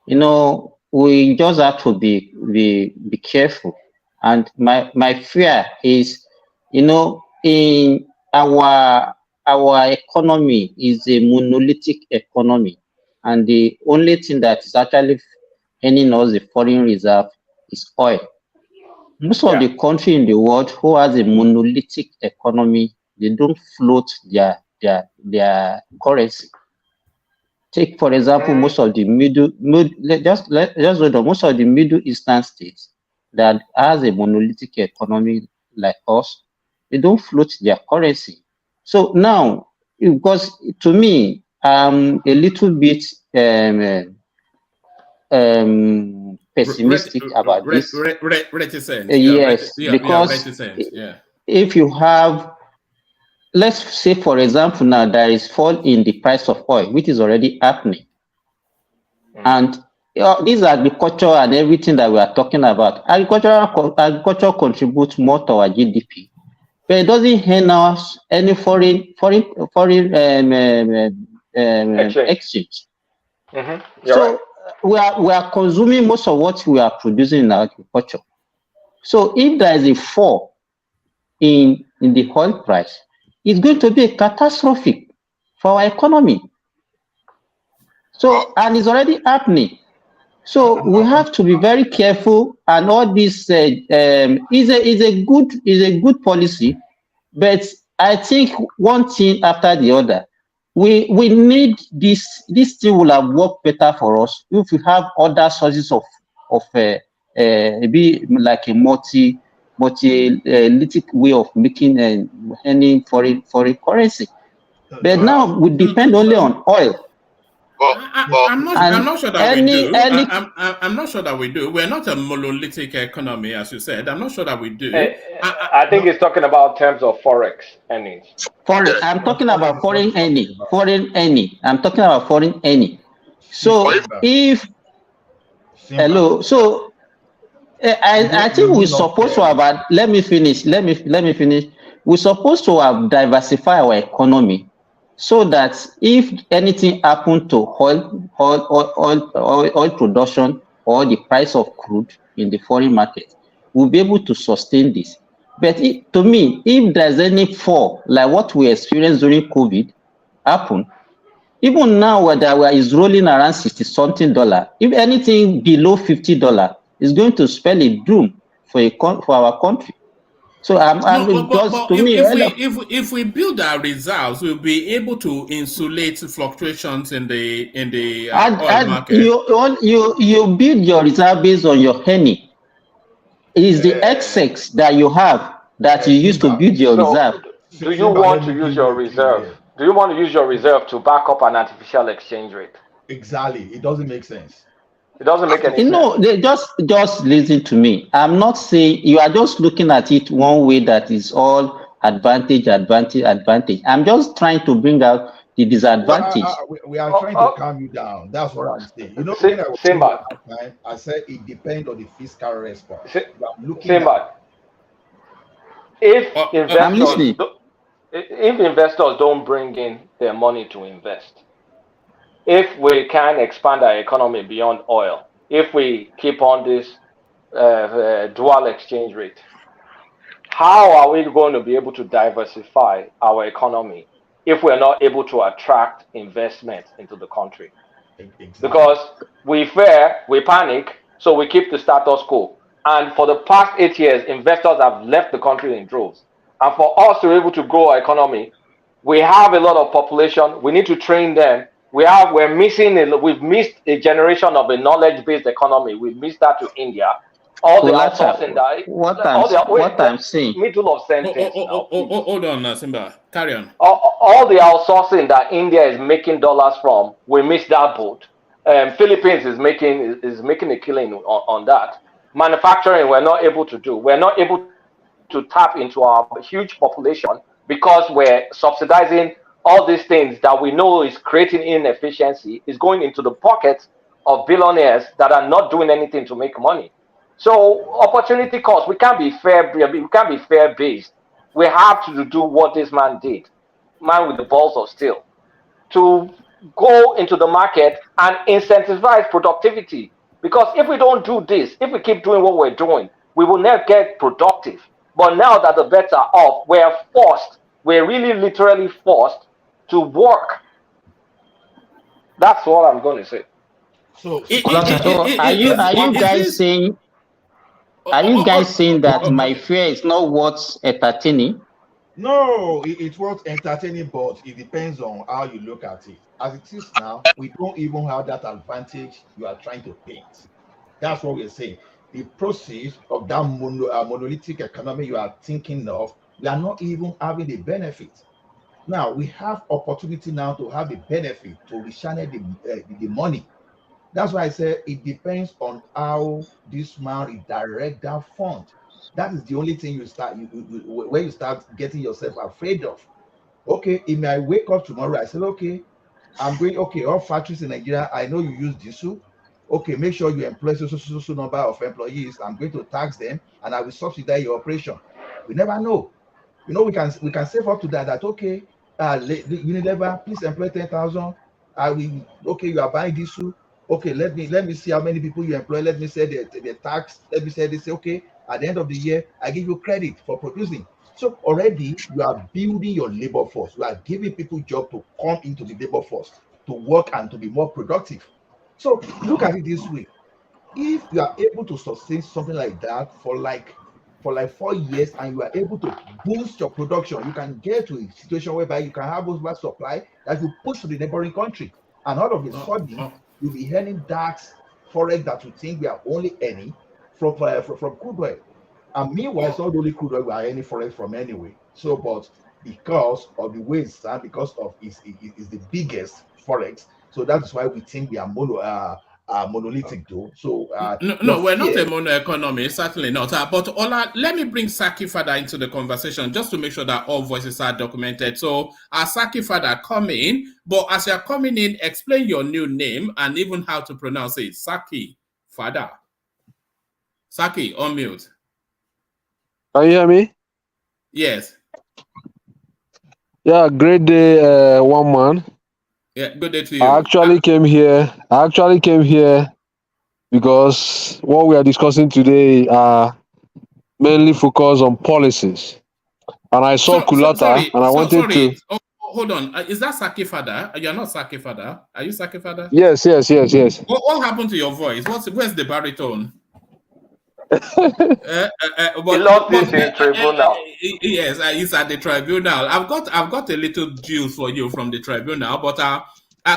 we just have to be careful. And my fear is, in our economy is a monolithic economy, and the only thing that is actually earning us the foreign reserve is oil. Most of the country in the world who has a monolithic economy, they don't float their currency. Take, for example, most of the most of the Middle Eastern states that has a monolithic economy like us, they don't float their currency. So now, because to me, I'm a little bit pessimistic about this. Reticent. Yes, because reticent. Yeah. if you have, let's say, for example, now there is fall in the price of oil, which is already happening. And these agriculture and everything that we are talking about, agriculture contributes more to our GDP, but it doesn't earn us any foreign exchange. So right. we are consuming most of what we are producing in agriculture. So if there is a fall in the oil price, it's going to be catastrophic for our economy. So, and it's already happening. So we have to be very careful. And all this is a good policy, but I think one thing after the other. We need this. This thing will have worked better for us if we have other sources of maybe like a multi-lithic way of making any foreign currency. But now we depend only on oil. I'm not sure that we do. I'm not sure that we do. We're not a monolithic economy, as you said. I'm not sure that we do. I think he's talking about terms of forex earnings. I'm talking about foreign earning. I'm talking about foreign earning. So if so I think we're supposed to have. Let me finish. We're supposed to have diversified our economy, so that if anything happened to oil production or the price of crude in the foreign market, we'll be able to sustain this. But to me, if there's any fall, like what we experienced during COVID happen, even now where is rolling around $60-something, if anything below $50, is going to spell a doom for our country. So if we build our reserves, we'll be able to insulate fluctuations in the oil market. You build your reserve based on your earning. It is the excess that you have that you use to build your reserve. Do you want to use your reserve? Do you want to use your reserve to back up an artificial exchange rate? Exactly. It doesn't make sense. It doesn't make any sense. No, just listen to me. I'm not saying you are just looking at it one way that is all advantage. I'm just trying to bring out the disadvantage. We are trying to calm you down. That's what I'm saying. You know, when I was saying that time, I said it depends on the fiscal response. If investors don't bring in their money to invest, if we can expand our economy beyond oil, if we keep on this dual exchange rate, how are we going to be able to diversify our economy if we're not able to attract investment into the country? Exactly. Because we fear, we panic, so we keep the status quo. And for the past 8 years, investors have left the country in droves. And for us to be able to grow our economy, we have a lot of population. We need to train them. We've missed a generation of a knowledge-based economy. We've missed that to India. All the outsourcing that I'm saying. Middle of sentence. Hold on, Simba. Carry on. All the outsourcing that India is making dollars from, we missed that boat. Philippines is making a killing on that. Manufacturing, we're not able to do. We're not able to tap into our huge population because we're subsidizing all these things that we know is creating inefficiency, is going into the pockets of billionaires that are not doing anything to make money. So opportunity cost, we can't be fair. We can't be fair based. We have to do what this man did, man with the balls of steel, to go into the market and incentivize productivity. Because if we don't do this, if we keep doing what we're doing, we will never get productive. But now that the bets are off, we're really literally forced to work. That's what I'm going to say. So are you guys saying that my fear is not worth entertaining? No, it's worth entertaining, but it depends on how you look at it. As it is now, we don't even have that advantage you are trying to paint. That's what we're saying. The process of that monolithic economy you are thinking of, we are not even having the benefit. Now we have opportunity now to have the benefit to rechannel the money. That's why I say it depends on how this man redirect that fund. That is the only thing you start when you start getting yourself afraid of. Okay, if I wake up tomorrow, I said, okay, I'm going, okay, all factories in Nigeria, I know you use diesel. Okay, make sure you employ so number of employees. I'm going to tax them and I will subsidize your operation. We never know. You know, we can save up to that okay, Unilever, please employ 10,000. I will, okay, you are buying diesel. Okay, let me see how many people you employ. Let me say the tax. Let me say this. Okay, at the end of the year, I give you credit for producing. So already you are building your labor force. You are giving people job to come into the labor force to work and to be more productive. So look at it this way: if you are able to sustain something like that for like 4 years and you are able to boost your production, you can get to a situation whereby you can have over supply that you push to the neighboring country, and all of a sudden you'll be earning that forex that you think we are only earning from crude oil. And meanwhile, it's not only crude oil we are earning forex from anyway. So, but because of the way it's done, because of is the biggest forex, so that's why we think we are monolithic though. So no, we're not a mono economy, certainly not. But Ola, let me bring Saki Fada into the conversation just to make sure that all voices are documented. So Saki Fada, come in, but as you're coming in, explain your new name and even how to pronounce it. Saki Fada. Saki, on mute. Can you hear me? Yes. Yeah, great day, one man. Yeah, good day to you. I actually came here because what we are discussing today are mainly focused on policies. And I saw Kulata, and I wanted to... Oh, hold on. Is that Saki Fada? You're not Saki Fada. Are you Saki Fada? Yes. What happened to your voice? Where's the baritone? He lost this in tribunal. Yes, he's at the tribunal. I've got a little juice for you from the tribunal, but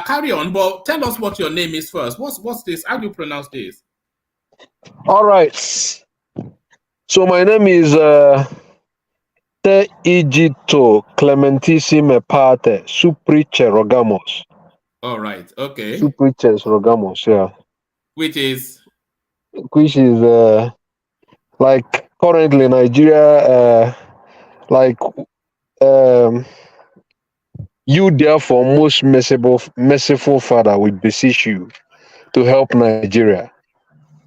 carry on. But tell us what your name is first. What's this? How do you pronounce this? All right. So my name is Te Igito Clementissime Pate Suprice Rogamos. All right. Okay. Suprice Rogamos, yeah. Which is like currently Nigeria, you therefore most merciful Father, we beseech you to help Nigeria.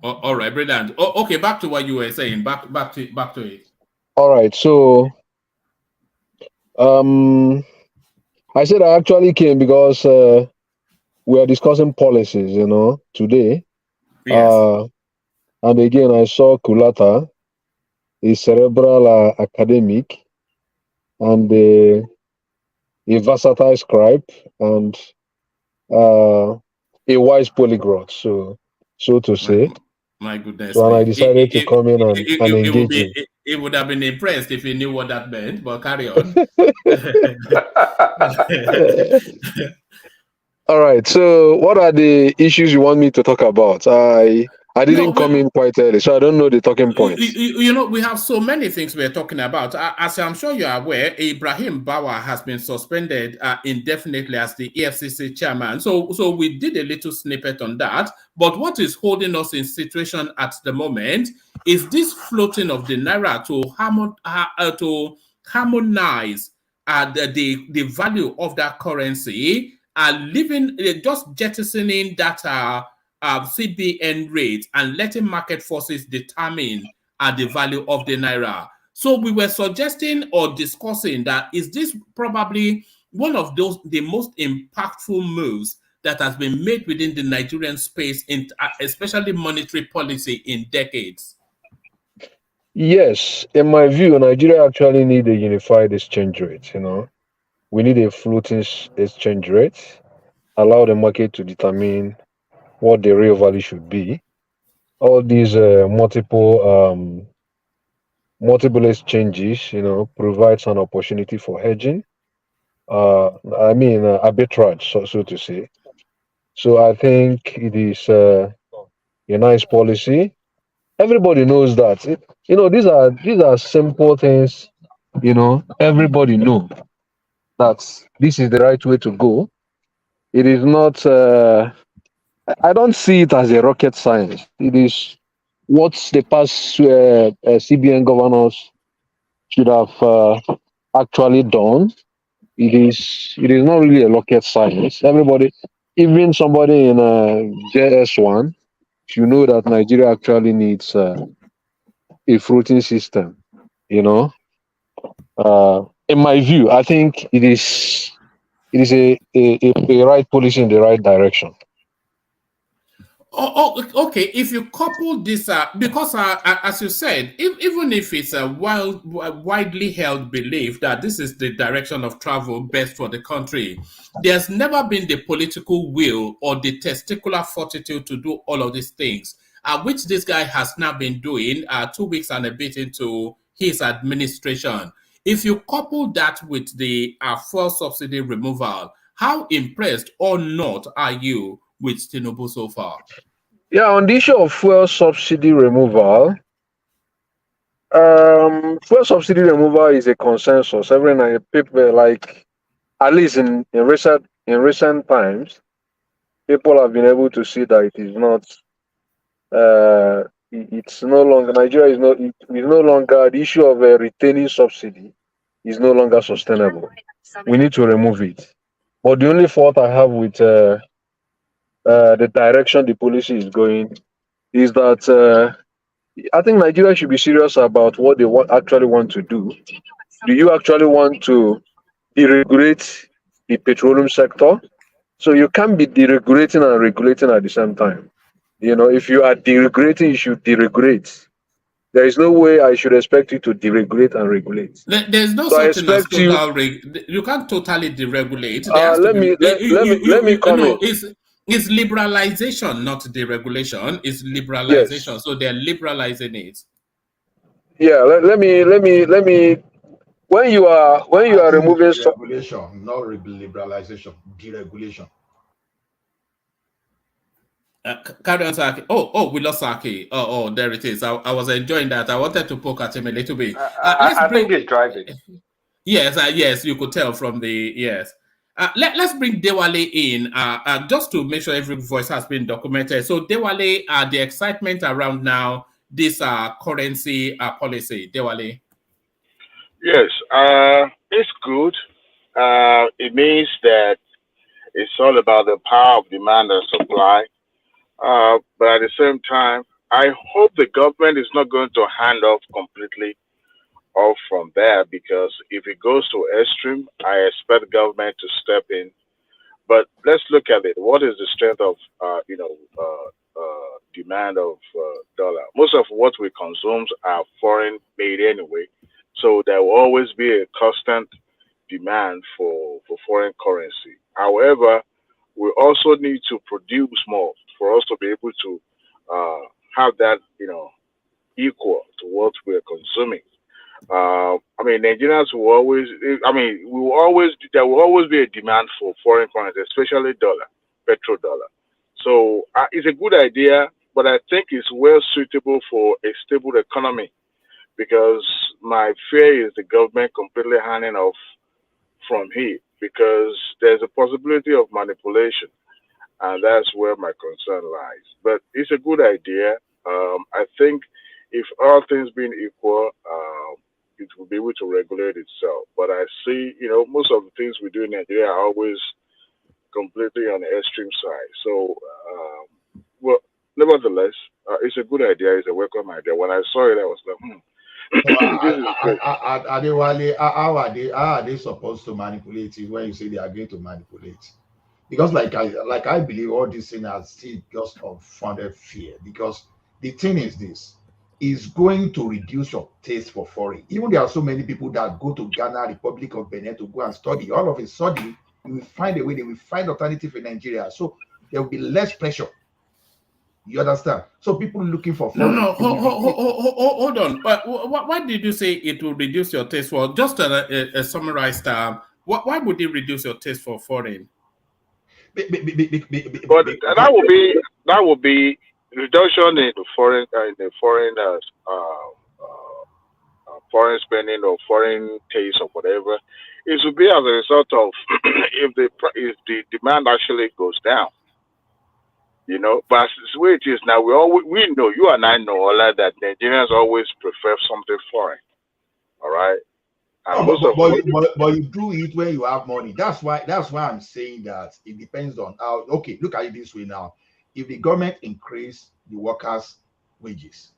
All right, brilliant. Okay, back to what you were saying. Back to it. All right, so I said I actually came because we are discussing policies, today. Yes. And again, I saw Kulata, a cerebral academic, and a versatile scribe, and a wise polyglot, so to say. My goodness. So I decided to come in and engage him. It would have been impressed if he knew what that meant, but carry on. All right. So what are the issues you want me to talk about? I didn't come in quite early, so I don't know the talking points. We have so many things we're talking about. As I'm sure you're aware, Ibrahim Bawa has been suspended indefinitely as the EFCC chairman. So we did a little snippet on that. But what is holding us in situation at the moment is this floating of the naira to harmonize the value of that currency, just jettisoning that CBN rate and letting market forces determine the value of the naira. So we were suggesting or discussing that is this probably one of the most impactful moves that has been made within the Nigerian space, in especially monetary policy, in decades. Yes, in my view, Nigeria actually need a unified exchange rate. We need a floating exchange rate, allow the market to determine what the real value should be. All these multiple exchanges, provides an opportunity for hedging. Arbitrage, so to say. So I think it is a nice policy. Everybody knows that. These are simple things. Everybody know that this is the right way to go. It is not. I don't see it as a rocket science. It is what the past CBN governors should have actually done. It is not really a rocket science. Everybody, even somebody in JS1, you know that Nigeria actually needs a floating system. In my view, I think it is a right policy in the right direction. Okay. If you couple this, because as you said, even if it's a widely held belief that this is the direction of travel best for the country, there's never been the political will or the testicular fortitude to do all of these things, which this guy has now been doing 2 weeks and a bit into his administration. If you couple that with the fuel subsidy removal, how impressed or not are you with Tinubu so far? Yeah, on the issue of fuel subsidy removal, fuel subsidy removal is a consensus. Every night, people like, at least in recent times, people have been able to see that it is not. It's no longer Nigeria is not. It is no longer the issue of retaining subsidy is no longer sustainable. We need to remove it. But the only fault I have with the direction the policy is going is that I think Nigeria should be serious about what they actually want to do. Do you actually want to deregulate the petroleum sector? So you can't be deregulating and regulating at the same time. If you are deregulating, you should deregulate. There is no way I should expect you to deregulate and regulate. There's no So such thing as total. You can't totally deregulate. Let me comment. No, it's liberalization, not deregulation. It's liberalization. Yes. So they're liberalizing it. Yeah. Let me. When you are removing deregulation, not liberalization, deregulation. Carry on, Saki. Oh, we lost Saki. Oh, there it is. I was enjoying that. I wanted to poke at him a little bit. I think he's driving. Yes, you could tell from the yes. Let's bring Dewale in just to make sure every voice has been documented. So Dewale, the excitement around now this currency policy, Dewale. Yes, it's good. It means that it's all about the power of demand and supply. But at the same time, I hope the government is not going to hand off completely off from there, because if it goes to extreme, I expect government to step in. But let's look at it. What is the strength of demand of dollar? Most of what we consume are foreign made anyway, so there will always be a constant demand for foreign currency. However, we also need to produce more for us to be able to have that, equal to what we're consuming. Nigerians will always, there will always be a demand for foreign currency, especially dollar, petrodollar. So it's a good idea, but I think it's well suitable for a stable economy, because my fear is the government completely handing off from here, because there's a possibility of manipulation, and that's where my concern lies. But it's a good idea. I think if all things being equal, it will be able to regulate itself. But I see, most of the things we do in Nigeria are always completely on the extreme side. So, nevertheless, it's a good idea. It's a welcome idea. When I saw it, I was like, How are they supposed to manipulate it when you say they are going to manipulate? Because like I believe all this thing are still just unfounded fear. Because the thing is this is going to reduce your taste for foreign. Even there are so many people that go to Ghana, Republic of Benin to go and study. All of a sudden, you will find a way, they will find alternative in Nigeria. So there will be less pressure. You understand? So people looking for foreign. Hold on. Why did you say it will reduce your taste for? Just a summarized. Why would it reduce your taste for foreign? But that would be reduction in the foreign foreign spending or foreign taste or whatever. It would be as a result of if the demand actually goes down. You know, but as the way it is now, we know, you and I know all that Nigerians always prefer something foreign. All right. But you do it when you have money. That's why I'm saying that it depends on how. Okay, look at it this way now. If the government increase the workers' wages,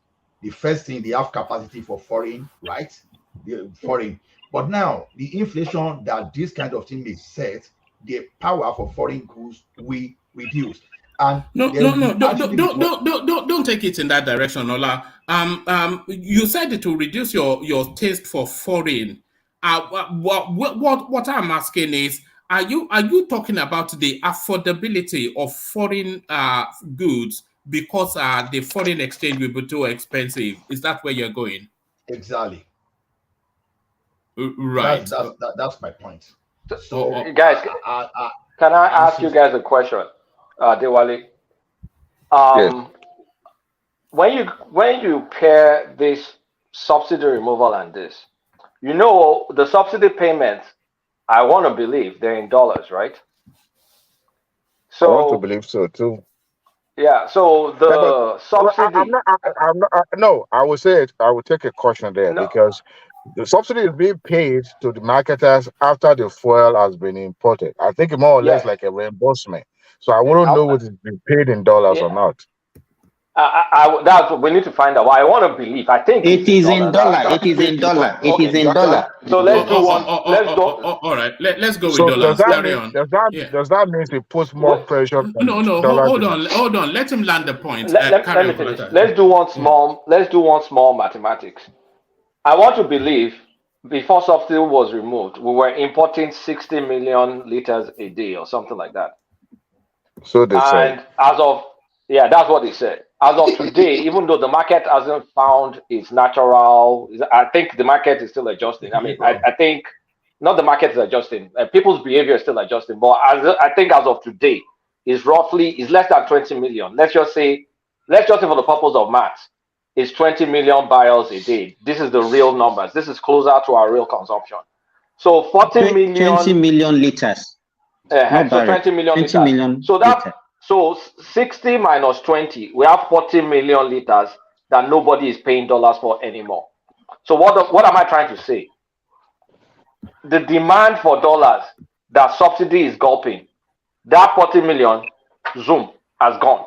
the first thing, they have capacity for foreign, right? The foreign. But now the inflation that this kind of thing may set, the power for foreign goods will reduce. And don't take it in that direction, Ola. You said it will reduce your taste for foreign. What I'm asking is, are you talking about the affordability of foreign goods because the foreign exchange will be too expensive? Is that where you're going? Exactly. Right. That's my point. So, guys, can I ask you guys a question? Dewali, yes. when you pair this subsidy removal and this, you know, the subsidy payments, I want to believe they're in dollars, right? So I want to believe so too. Yeah. So the subsidy. No, I will say it. I will take a caution there because the subsidy is being paid to the marketers after the fuel has been imported. I think more or less like a reimbursement. So I wouldn't know what is being paid in dollars or not. That's what we need to find out. Well, I want to believe. I think it is in dollar. It is in dollar. It is in dollar. So let's do one. Let's go. All right. Let's go with So dollars. Carry on. on. Does that mean it puts more pressure? No. Hold on. Let him land the point. Let me finish. Let's do one small mathematics. I want to believe before subsidy was removed, we were importing 60 million liters a day or something like that. So they said. And that's what they said. As of today, even though the market hasn't found its natural, I think the market is still adjusting. I mean, I think not the market is adjusting. People's behavior is still adjusting. But I think as of today, is less than 20 million. Let's just say for the purpose of maths, it's 20 million barrels a day. This is the real numbers. This is closer to our real consumption. So 40 million. 20 million liters. So 20 million liters. 20 million So 60 minus 20, we have 40 million liters that nobody is paying dollars for anymore. So what am I trying to say? The demand for dollars that subsidy is gulping, that 40 million, zoom, has gone.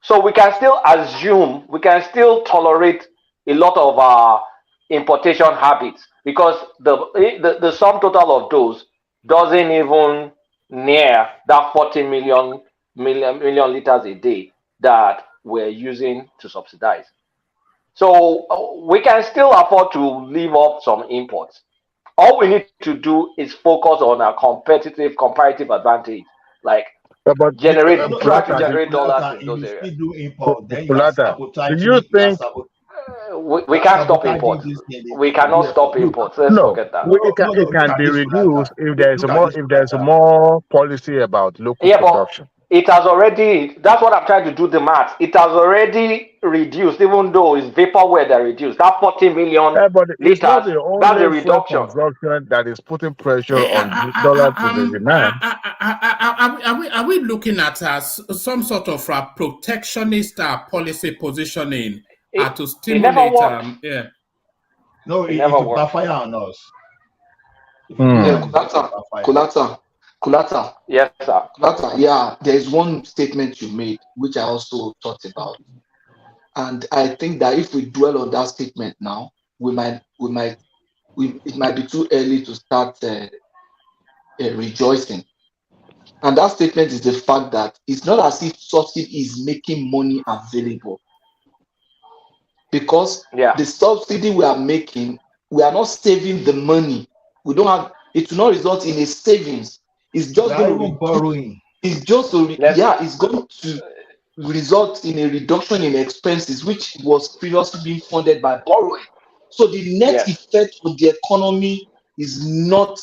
So we can still assume, we can still tolerate a lot of our importation habits because the sum total of those doesn't even near that 40 million liters a day that we're using to subsidize. So we can still afford to leave off some imports. All we need to do is focus on our comparative advantage, like generate dollars in those areas. Do you think we can't stop imports? We cannot stop imports. Let's forget that. It can be reduced if there's more policy about local production. It has already, that's what I'm trying to do the math. It has already reduced, even though it's vaporware that reduced. That 40 million liters, that's a reduction. That is putting pressure on dollar to the demand. Are we looking at some sort of protectionist policy positioning to stimulate? No, it will backfire on us. Kulata. Yes, sir. Kulata, yeah, there is one statement you made, which I also thought about. And I think that if we dwell on that statement now, it might be too early to start rejoicing. And that statement is the fact that it's not as if subsidy is making money available, because the subsidy we are making, we are not saving the money. We don't have, it will not result in a savings. It's just going to borrowing. It's just it's going to result in a reduction in expenses, which was previously being funded by borrowing. So the net effect of the economy is not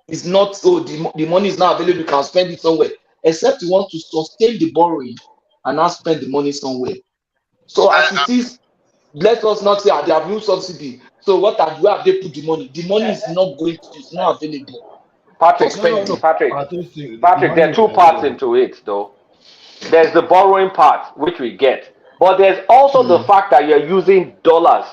the money is now available, you can spend it somewhere, except you want to sustain the borrowing and not spend the money somewhere. So as it is, let us not say they have no subsidy. So where have they put the money? The money is not going to, it's not available. Patrick, there are two parts into it though. There's the borrowing part, which we get, but there's also the fact that you're using dollars,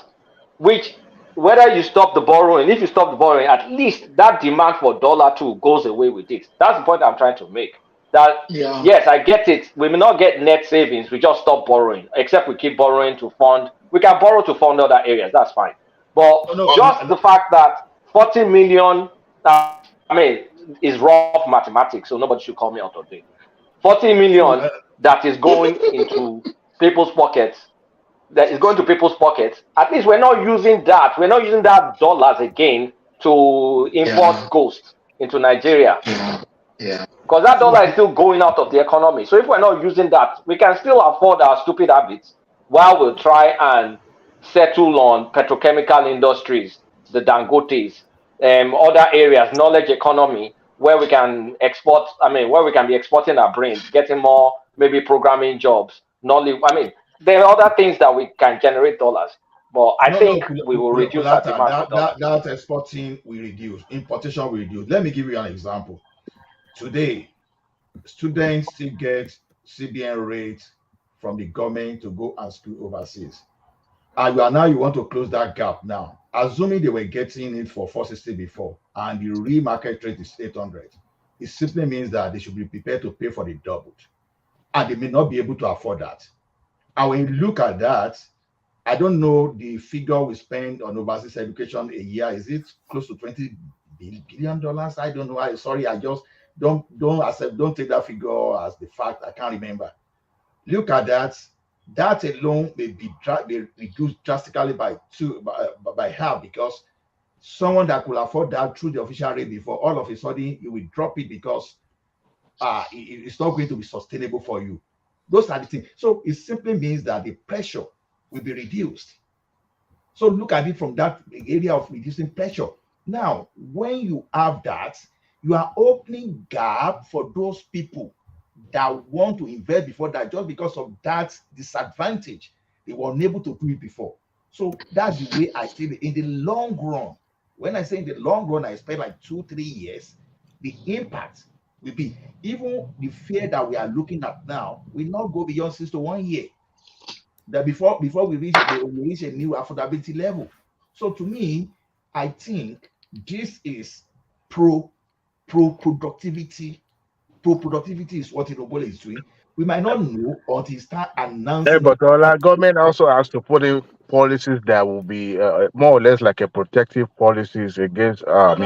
which, whether you stop the borrowing, if you stop the borrowing, at least that demand for dollar too goes away with it. That's the point I'm trying to make. That yes, I get it. We may not get net savings. We just stop borrowing, except we keep borrowing to fund. We can borrow to fund other areas. That's fine. But the fact that 40 million, is rough mathematics, so nobody should call me out of it. 40 million that is going into people's pockets. That is going to people's pockets. At least we're not using that. We're not using that dollars again to import ghosts into Nigeria. Because that dollar is still going out of the economy. So if we're not using that, we can still afford our stupid habits while we'll try and settle on petrochemical industries, the Dangotes, other areas, knowledge economy, where we can export, where we can be exporting our brains, getting more, maybe programming jobs, knowledge. There are other things that we can generate dollars, but I think we will reduce our demand for dollars. That exporting will reduce, importation will reduce. Let me give you an example. Today, students still get CBN rates from the government to go and school overseas. And you want to close that gap now. Assuming they were getting it for 460 before, and the real market rate is 800, it simply means that they should be prepared to pay for the double. And they may not be able to afford that. And when you look at that, I don't know the figure we spend on overseas education a year. Is it close to $20 billion? I don't know. Sorry, I just don't take that figure as the fact. I can't remember. Look at that. That alone may be reduced drastically by half, because someone that could afford that through the official rate before, all of a sudden you will drop it because it's not going to be sustainable for you. Those are the things. So it simply means that the pressure will be reduced. So look at it from that area of reducing pressure. Now, when you have that, you are opening gap for those people that want to invest before that, just because of that disadvantage. They were unable to do it before. So that's the way I see it. In the long run, when I say in the long run, I expect like 2-3 years, the impact will be, even the fear that we are looking at now will not go beyond 6 to 1 year. That before we reach a new affordability level. So to me, I think this is pro-productivity. Pro-productivity is what Tinubu is doing. We might not know until he start announcing. Yeah, but our government also has to put in policies that will be more or less like a protective policies against. That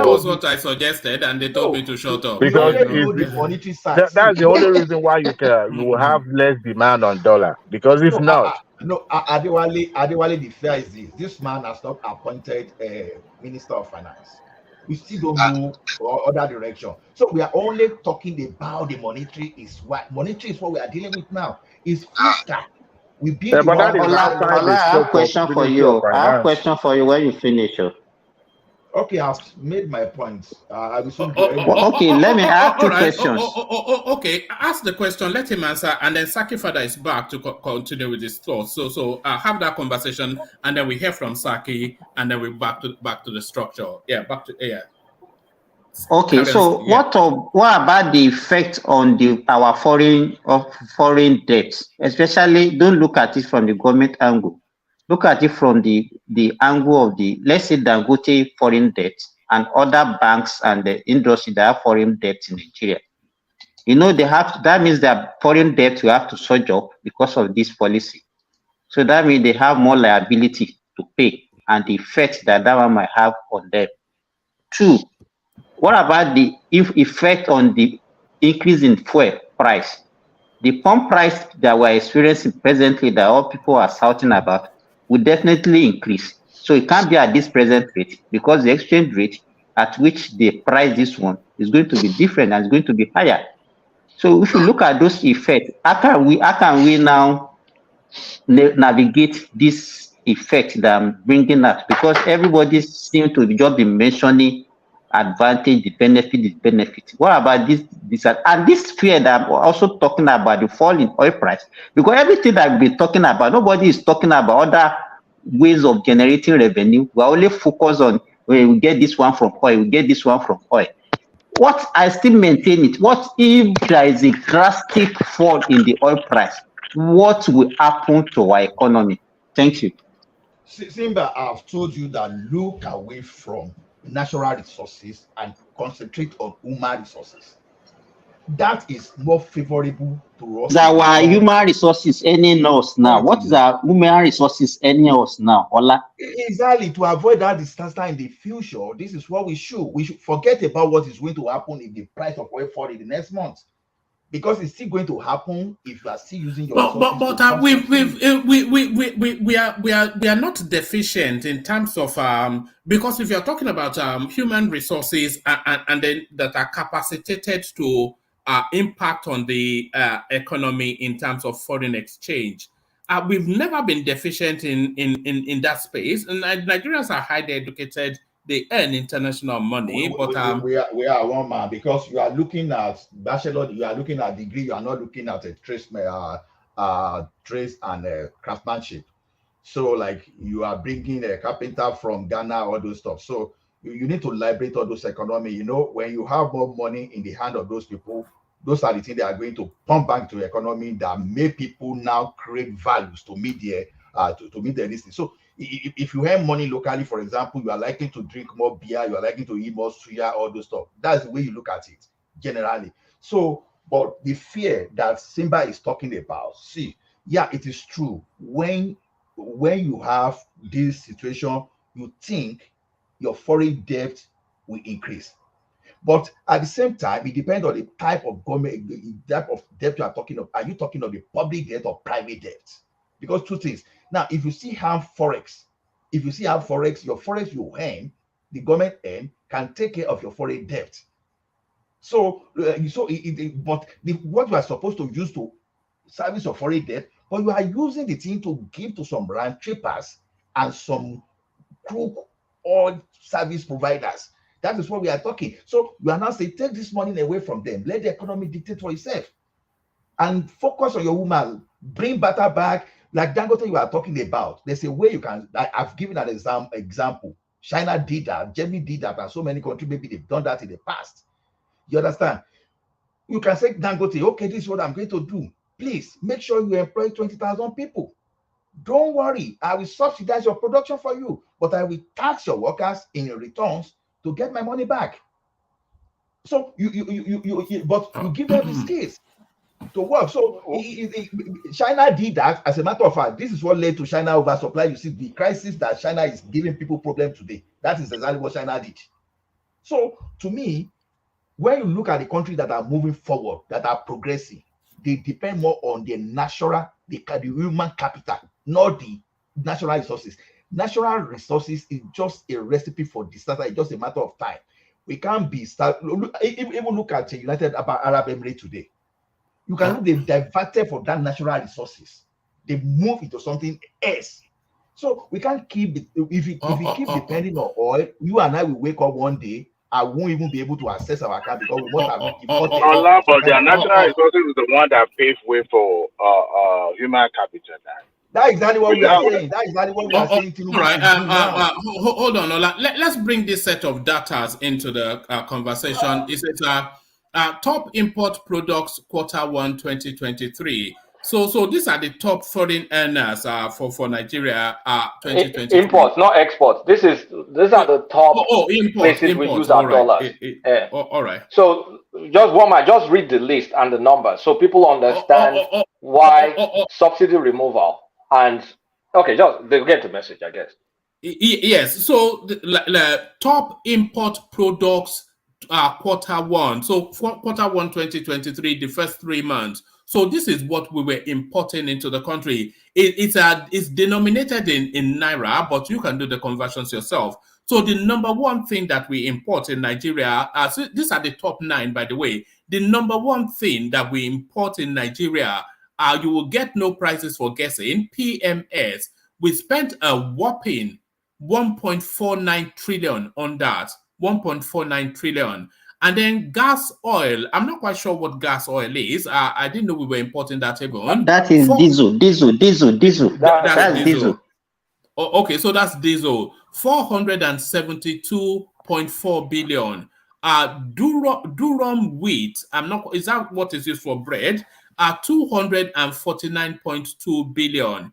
was what I suggested, and they told me to shut up. Because that's the only reason why you will have less demand on dollar. Because if not, Adewale, the fear is this man has not appointed a Minister of Finance. We still don't know other direction. So we are only talking about the monetary is what we are dealing with now. Is fiscal. I have a question for you. I have a question for you when you finish. Okay, I've made my points. Okay, let me ask two questions. Okay, ask the question, let him answer, and then Saki Father is back to continue with his thoughts. So have that conversation, and then we hear from Saki, and then we back to the structure. Okay, so what about the effect on our foreign debt? Especially, don't look at it from the government angle. Look at it from the angle of let's say, Dangote foreign debt and other banks and the industry that have foreign debt in Nigeria. That means that foreign debt will have to surge up because of this policy. So that means they have more liability to pay and the effect that one might have on them. 2, what about the effect on the increase in fuel price? The pump price that we're experiencing presently that all people are shouting about will definitely increase. So it can't be at this present rate because the exchange rate at which they price this one is going to be different and it's going to be higher. So if you look at those effects, how can we now navigate this effect that I'm bringing up? Because everybody seems to just be mentioning advantage, the benefit. What about this and this fear that I'm also talking about, the fall in oil price? Because everything that we've been talking about, nobody is talking about other ways of generating revenue. We're only focused on we get this one from oil, we get this one from oil. What I still maintain it, what if there is a drastic fall in the oil price? What will happen to our economy? Thank you. Simba, I've told you that look away from natural resources and concentrate on human resources. That is more favorable to us. That our human resources earning us now. What is our human resources earning us now, Ola? Exactly, to avoid that disaster in the future, this is what we should forget about what is going to happen if the price of oil fall in the next month. Because it's still going to happen if you are still using your but we are not deficient in terms of because if you're talking about human resources and then that are capacitated to impact on the economy in terms of foreign exchange, we've never been deficient in that space. And Nigerians are highly educated. They earn international money, we are one man, because you are looking at bachelor, you are looking at degree, you are not looking at a trades and craftsmanship. So like you are bringing a carpenter from Ghana, all those stuff. So you need to liberate all those economy. You know, when you have more money in the hand of those people, those are the things they are going to pump back to the economy that make people now create values to meet their to meet their listing. So if you have money locally, for example, you are likely to drink more beer, you are likely to eat more suya, all those stuff. That's the way you look at it generally. So, but the fear that Simba is talking about, see, yeah, it is true. When you have this situation, you think your foreign debt will increase. But at the same time, it depends on the type of government, the type of debt you are talking of. Are you talking of the public debt or private debt? Because two things. Now, if you see how forex, your forex you earn, the government earn, can take care of your foreign debt. So, what you are supposed to use to service your foreign debt, but you are using the thing to give to some round trippers and some crook oil service providers. That is what we are talking. So you are now saying, take this money away from them. Let the economy dictate for itself. And focus on your woman. Bring butter back. Like Dangote you are talking about. There's a way you can, I've given an example. China did that. Germany did that. And so many countries, maybe they've done that in the past. You understand? You can say, Dangote, okay, this is what I'm going to do. Please, make sure you employ 20,000 people. Don't worry. I will subsidize your production for you. But I will tax your workers in your returns to get my money back. So you give them the skills to work. So China did that. As a matter of fact, this is what led to China oversupply. You see the crisis that China is giving people problem today. That is exactly what China did. So to me, when you look at the countries that are moving forward, that are progressing, they depend more on the human capital, not the natural resources. Natural resources is just a recipe for disaster. It's just a matter of time. We can't be even look at the United Arab Emirates today. You can look, they've diverted from that natural resources. They move into something else. So we can't keep it. If we keep depending on oil, you and I will wake up one day. I won't even be able to access our account because we must have imported. But the natural resources is the one that paved way for human capital. That's exactly what we are saying. That's exactly what we are saying. All right. Hold on, Ola. Let's bring this set of data into the conversation. Is it top import products Q1 2023? So these are the top foreign earners for Nigeria 2023. Imports, not exports. These are the top places we use our dollars. All right. So just read the list and the numbers so people understand why subsidy removal And okay, just they'll get the message, I guess. Yes. So the top import products Q1. So Q1 2023, the first 3 months. So this is what we were importing into the country. It's denominated in naira, but you can do the conversions yourself. So the number one thing that we import in Nigeria, so these are the top 9, by the way. The number one thing that we import in Nigeria, you will get no prizes for guessing, PMS. We spent a whopping 1.49 trillion on that. 1.49 trillion. And then gas oil. I'm not quite sure what gas oil is. I didn't know we were importing that even. That is diesel. That's diesel. Oh, okay, so that's diesel. 472.4 billion. Durum wheat. Is that what is used for bread? 249.2 billion.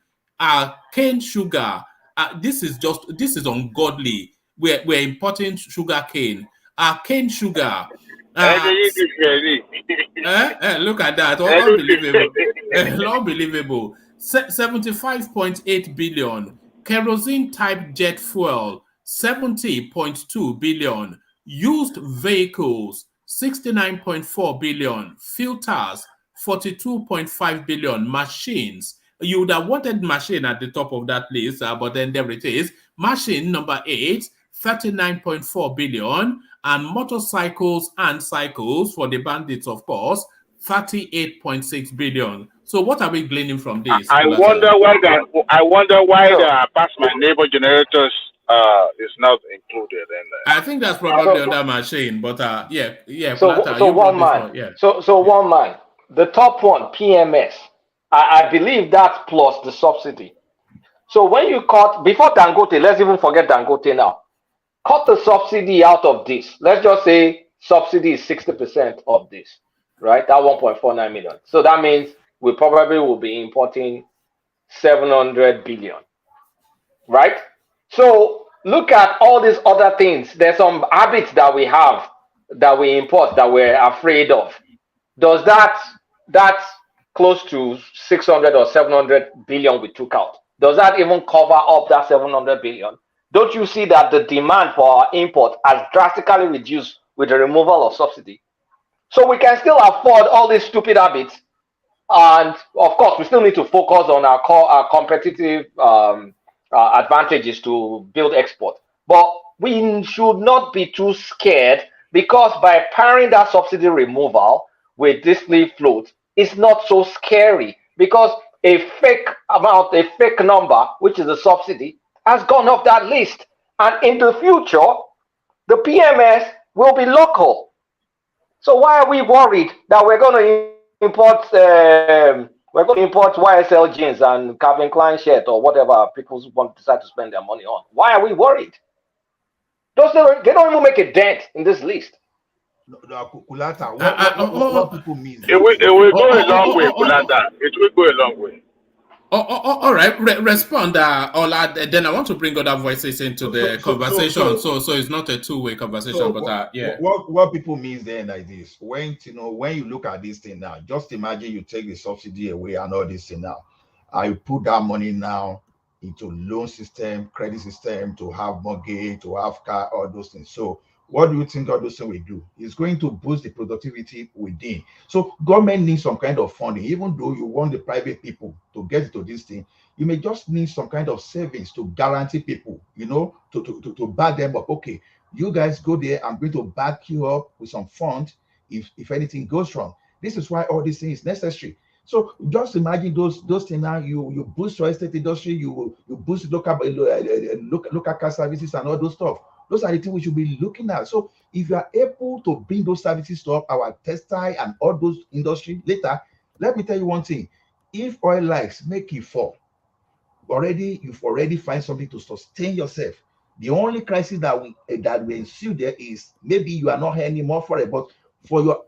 Cane sugar. This is ungodly. We're importing sugar cane. Cane sugar. Look at that. Unbelievable. Unbelievable. 75.8 billion. Kerosene type jet fuel, 70.2 billion. Used vehicles, 69.4 billion. Filters, 42.5 billion. Machines. You would have wanted machine at the top of that list, but then there it is. Machine number 8, 39.4 billion. And motorcycles and cycles for the bandits, of course, 38.6 billion. So what are we gleaning from this? I wonder why the Pass My Neighbor generators is not included in there. I think that's probably on that machine, but yeah. So one man. So one man. The top one, PMS. I believe that's plus the subsidy. So when you cut before Dangote, let's even forget Dangote now. Cut the subsidy out of this. Let's just say subsidy is 60% of this, right? That 1.49 million. So that means we probably will be importing 700 billion, right? So look at all these other things. There's some habits that we have that we import that we're afraid of. Does that's close to 600 or 700 billion we took out? Does that even cover up that 700 billion? Don't you see that the demand for our import has drastically reduced with the removal of subsidy? So we can still afford all these stupid habits. And of course, we still need to focus on our competitive advantages to build export. But we should not be too scared, because by pairing that subsidy removal with this free float, it's not so scary, because a fake amount, a fake number, which is a subsidy, has gone off that list. And in the future, the PMS will be local. So why are we worried that we're going to import YSL jeans and Calvin Klein shirt or whatever people want to decide to spend their money on? Why are we worried? They don't even make a dent in this list. Kulata, what people mean? It will go a long way, Kulata. It will go a long way. All right, respond, Ola. Then I want to bring other voices into the conversation. So it's not a two-way conversation, but yeah. What people mean then like this? When you look at this thing now, just imagine you take the subsidy away and all this thing now. I put that money now into loan system, credit system, to have mortgage, to have car, all those things. So what do you think all those things will do? It's going to boost the productivity within. So government needs some kind of funding. Even though you want the private people to get into this thing, you may just need some kind of savings to guarantee people, to back them up. Okay, you guys go there. I'm going to back you up with some fund if anything goes wrong. This is why all these things is necessary. So just imagine those things now. You boost your estate industry. You boost local car services and all those stuff. Those are the things we should be looking at. So if you are able to bring those services to our textile and all those industry later, let me tell you one thing. If oil likes make it fall, you've already find something to sustain yourself. The only crisis that will ensue there is maybe you are not here anymore for it, but for your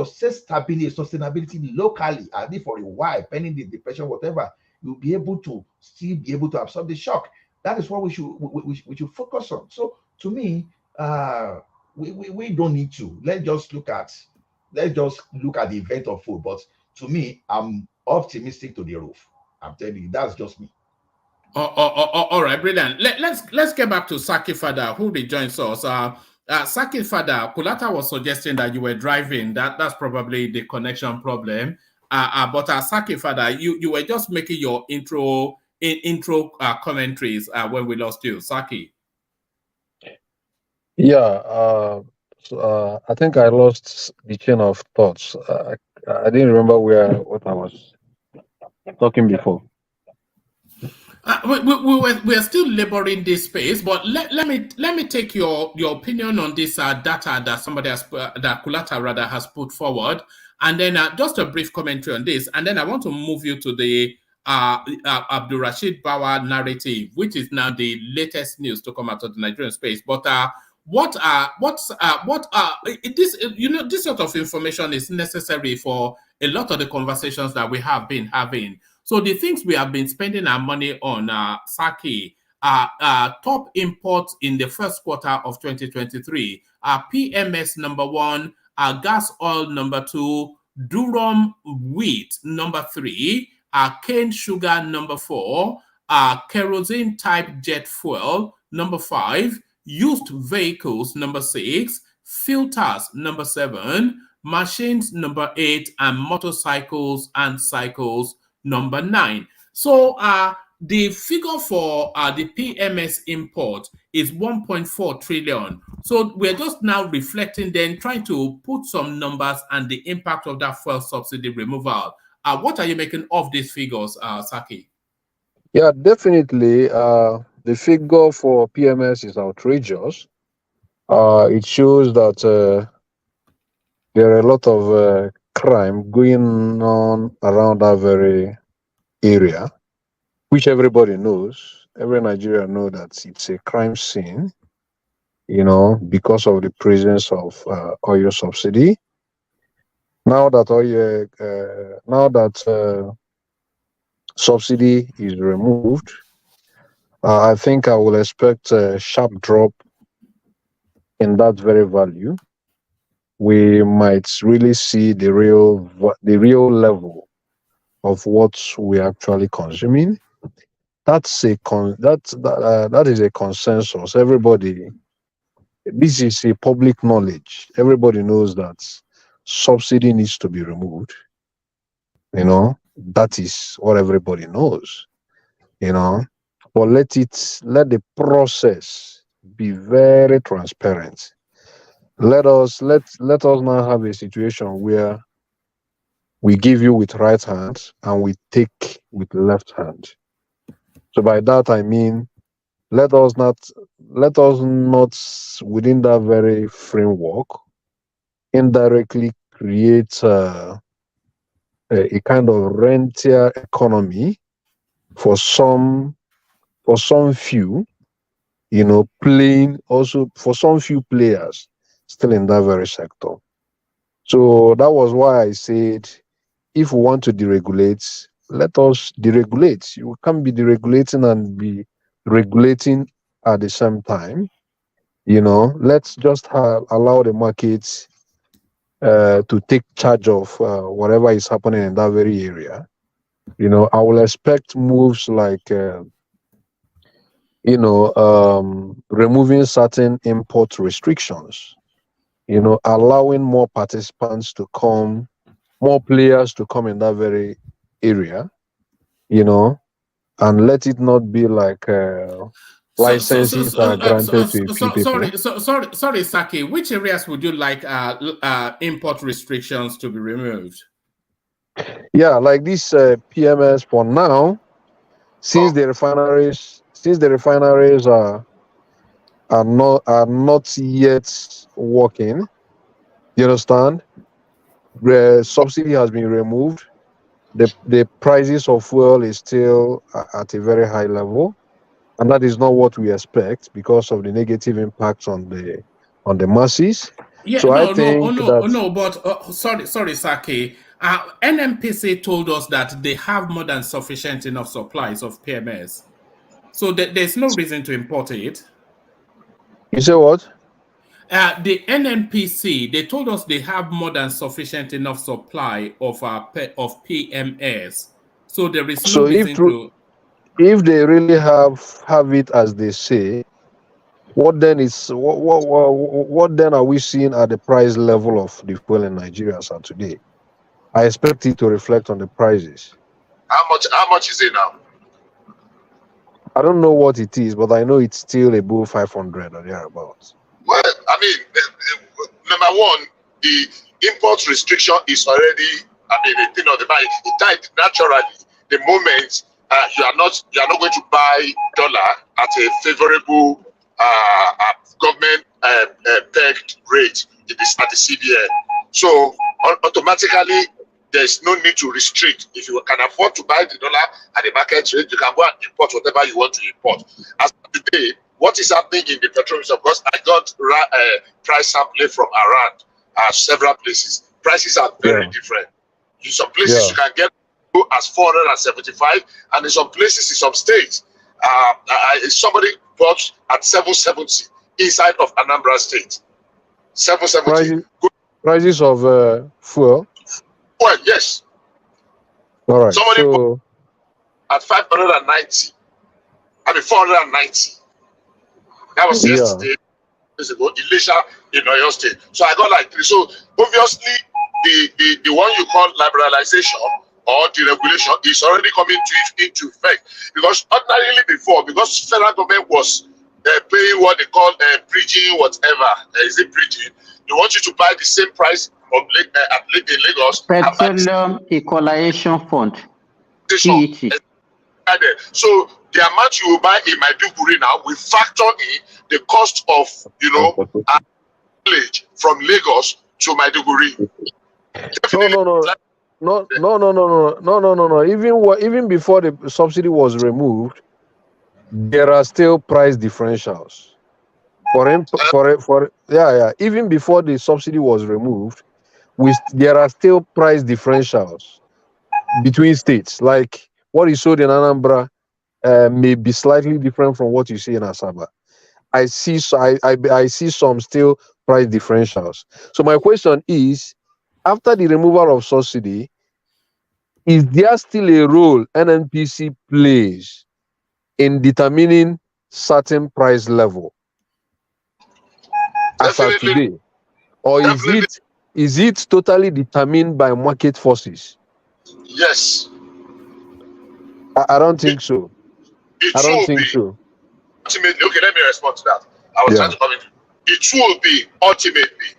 stability, sustainability locally, at least for a while, pending the depression, whatever, you'll be able to absorb the shock. That is what we should focus on. So to me, we don't need to. Let's just look at the event of food. But to me, I'm optimistic to the roof. I'm telling you, that's just me. All right, brilliant. Let's get back to Saki Fada, who rejoins us. Saki Fada, Kulata was suggesting that you were driving. That's probably the connection problem. But Saki Fada, you were just making your intro commentaries when we lost you, Saki. Yeah, I think I lost the chain of thoughts. I didn't remember what I was talking before. We are still laboring this space, but let me take your opinion on this data that somebody that Kulata rather has put forward, and then just a brief commentary on this, and then I want to move you to the Abdul Rashid Bawa narrative, which is now the latest news to come out of the Nigerian space. But this sort of information is necessary for a lot of the conversations that we have been having. So the things we have been spending our money on, Saki, top imports in the first quarter of 2023, PMS number 1, gas oil number 2, durum wheat number 3, cane sugar number 4, kerosene type jet fuel number 5, used vehicles number 6, filters number 7, machines number 8, and motorcycles and cycles number 9. So the figure for the PMS import is 1.4 trillion. So we're just now reflecting, then trying to put some numbers and the impact of that fuel subsidy removal. What are you making of these figures, Saki? Yeah, definitely. The figure for PMS is outrageous. It shows that there are a lot of crime going on around that very area, which everybody knows. Every Nigerian knows that it's a crime scene, because of the presence of oil subsidy. Now that subsidy is removed, I think I will expect a sharp drop in that very value. We might really see the real level of what we're actually consuming. That is a consensus. Everybody, this is a public knowledge. Everybody knows that subsidy needs to be removed. That is what everybody knows. But let the process be very transparent. Let us now have a situation where we give you with right hand and we take with left hand. So by that I mean, let us not within that very framework indirectly create a kind of rentier economy for some few, playing also for some few players still in that very sector. So that was why I said, if we want to deregulate, let us deregulate. You can't be deregulating and be regulating at the same time. Let's just allow the markets to take charge of whatever is happening in that very area. I will expect moves like removing certain import restrictions, allowing more participants to come, more players to come in that very area, and let it not be like licenses are granted to a few people. Sorry, Saki. Which areas would you like import restrictions to be removed? Yeah, like this PMS for now, since the refineries are not yet working. You understand? The subsidy has been removed. The prices of fuel is still at a very high level, and that is not what we expect because of the negative impacts on the masses. Yeah, so sorry, Saki. NMPC told us that they have more than sufficient enough supplies of PMS, so there's no reason to import it. You say what? The NMPC, they told us they have more than sufficient enough supply of PMS, so there is no reason to. if they really have it as they say, what then are we seeing at the price level of the fuel in Nigeria as of today? I expect it to reflect on the prices. How much is it now? I don't know what it is, but I know it's still above 500 or thereabouts. Well, I mean, number one, the import restriction is already, I mean, a thing of the mind. It died naturally. The moment you are not going to buy dollar at a favorable government pegged rate at the CBN. So automatically, there's no need to restrict. If you can afford to buy the dollar at the market rate, you can go and import whatever you want to import. As of today, what is happening in the petroleum? Of course, I got price sampling from around several places. Prices are very different. In some places, you can get as 475, and in some places, in some states, somebody bought at 770 inside of Anambra State. 770. Prices of fuel? Well, yes. All right. Somebody bought at 590. I mean, 490. That was yesterday. Days ago, Elisha in Oyo State. So I got like 3. So obviously, the one you call liberalization or deregulation is already coming into effect, because ordinarily before, because federal government was paying what they call bridging, whatever. Is it bridging? They want you to buy the same price in Lagos. Petroleum Equalization Fund. PET. So the amount you will buy in Maiduguri now will factor in the cost of, mileage from Lagos to Maiduguri. No. Even before the subsidy was removed, there are still price differentials. Even before the subsidy was removed, there are still price differentials between states. Like what is sold in Anambra may be slightly different from what you see in Asaba. I see some still price differentials. So my question is, after the removal of subsidy, is there still a role NNPC plays in determining certain price level as of today, or is it totally determined by market forces? Yes. I don't think so. I don't think so. Ultimately, okay, let me respond to that. I was trying to come in. It will be ultimately,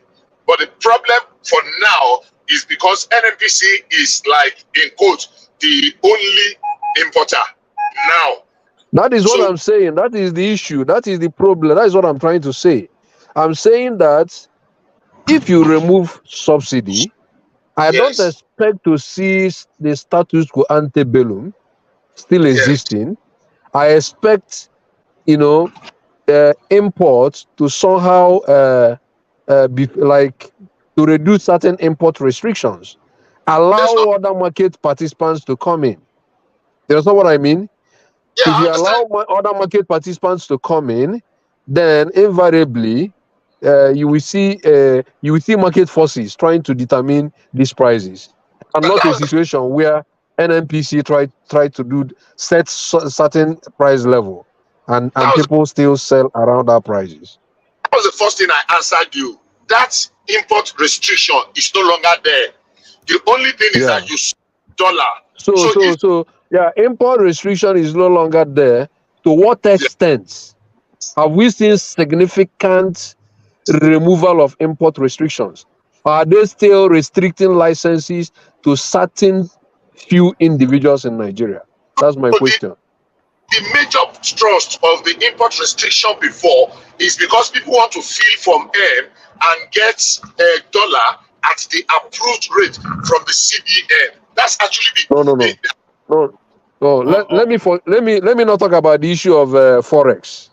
but the problem for now is because NNPC is, like, in quote, the only importer now. That is what I'm saying. That is the issue. That is the problem. That is what I'm trying to say. I'm saying that if you remove subsidy, I don't expect to see the status quo ante bellum still existing. I expect, imports to somehow be like to reduce certain import restrictions, allow other market participants to come in. You understand what I mean? Yeah, if you allow other market participants to come in, then invariably you will see market forces trying to determine these prices, and not a situation where NNPC try to set certain price level and people still sell around our prices. That was the first thing I answered you. That import restriction is no longer there. The only thing is that you dollar. So import restriction is no longer there. To what extent have we seen significant removal of import restrictions? Are they still restricting licenses to certain few individuals in Nigeria? That's my question. The major thrust of the import restriction before is because people want to feel from M and get a dollar at the approved rate from the CBN. That's actually No. Let me not talk about the issue of forex.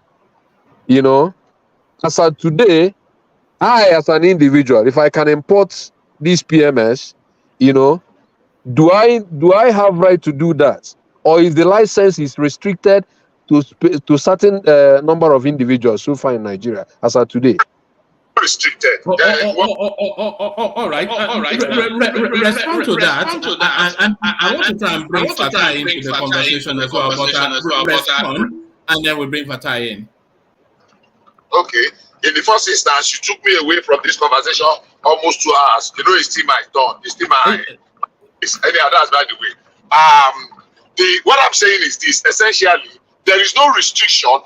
As of today, I as an individual, if I can import this PMS, do I have right to do that, or is the license is restricted to certain number of individuals so far in Nigeria as of today? restricted. All right. Respond to that. And I want to try and bring Fatai into the conversation as well. But respond, and then we bring Fatai in. Okay. In the first instance, you took me away from this conversation almost 2 hours. You know, it's still my turn. It's still my. It's any others, by the way. What I'm saying is this: essentially, there is no restriction.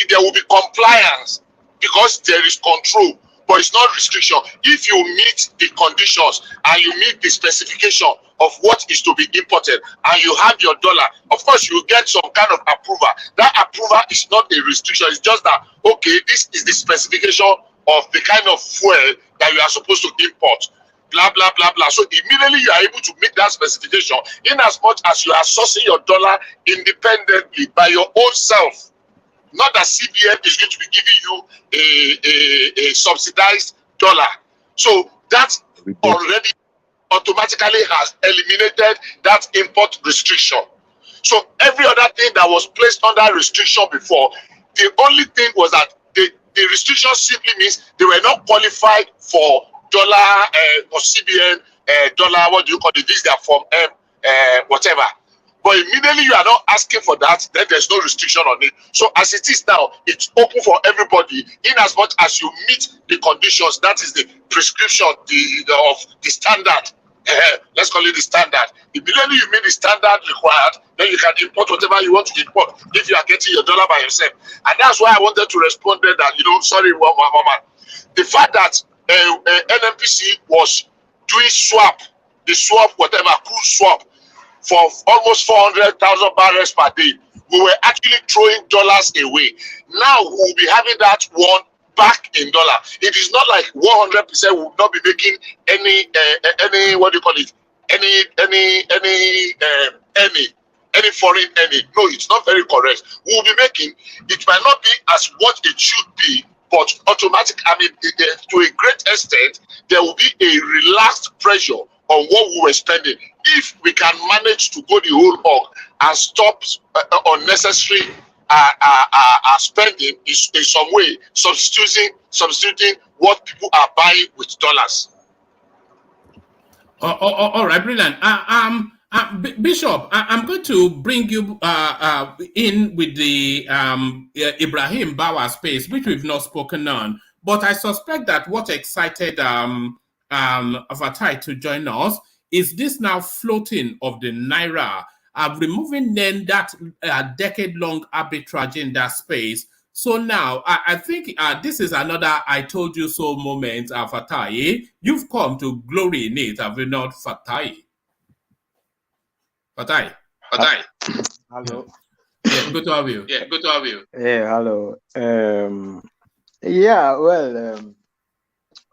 There will be compliance because there is control, but it's not restriction. If you meet the conditions and you meet the specification of what is to be imported and you have your dollar, of course you get some kind of approval. That approval is not a restriction. It's just that, okay, this is the specification of the kind of fuel that you are supposed to import. Blah, blah, blah, blah. So immediately you are able to meet that specification in as much as you are sourcing your dollar independently by your own self. Not that CBN is going to be giving you a subsidized dollar. So that already automatically has eliminated that import restriction. So every other thing that was placed under restriction before, the only thing was that the restriction simply means they were not qualified for dollar or CBN dollar, what do you call it? This their form M, whatever. But immediately you are not asking for that, then there's no restriction on it. So as it is now, it's open for everybody in as much as you meet the conditions. That is the prescription, of the standard. Let's call it the standard. Immediately you meet the standard required, then you can import whatever you want to import if you are getting your dollar by yourself. And that's why I wanted to respond there that, sorry, Mama. The fact that NMPC was doing the swap, whatever, crude swap, for almost 400,000 barrels per day, we were actually throwing dollars away. Now we'll be having that one back in dollar. It is not like 100% will not be making any what do you call it? Any foreign any. No, it's not very correct. We'll be making. It might not be as what it should be, but automatic. To a great extent, there will be a relaxed pressure on what we were spending. If we can manage to go the whole hog and stop unnecessary spending in some way, substituting what people are buying with dollars. All right, brilliant. Bishop, I'm going to bring you in with the Ibrahim Bawa space, which we've not spoken on. But I suspect that what excited Fatai to join us is this now floating of the Naira, removing then that decade-long arbitrage in that space. So now, I think this is another I told you so moment, Fatai. You've come to glory in it, have you not, Fatai? Fatai. Hello. Yeah, good to have you. Yeah, hello. Yeah, well,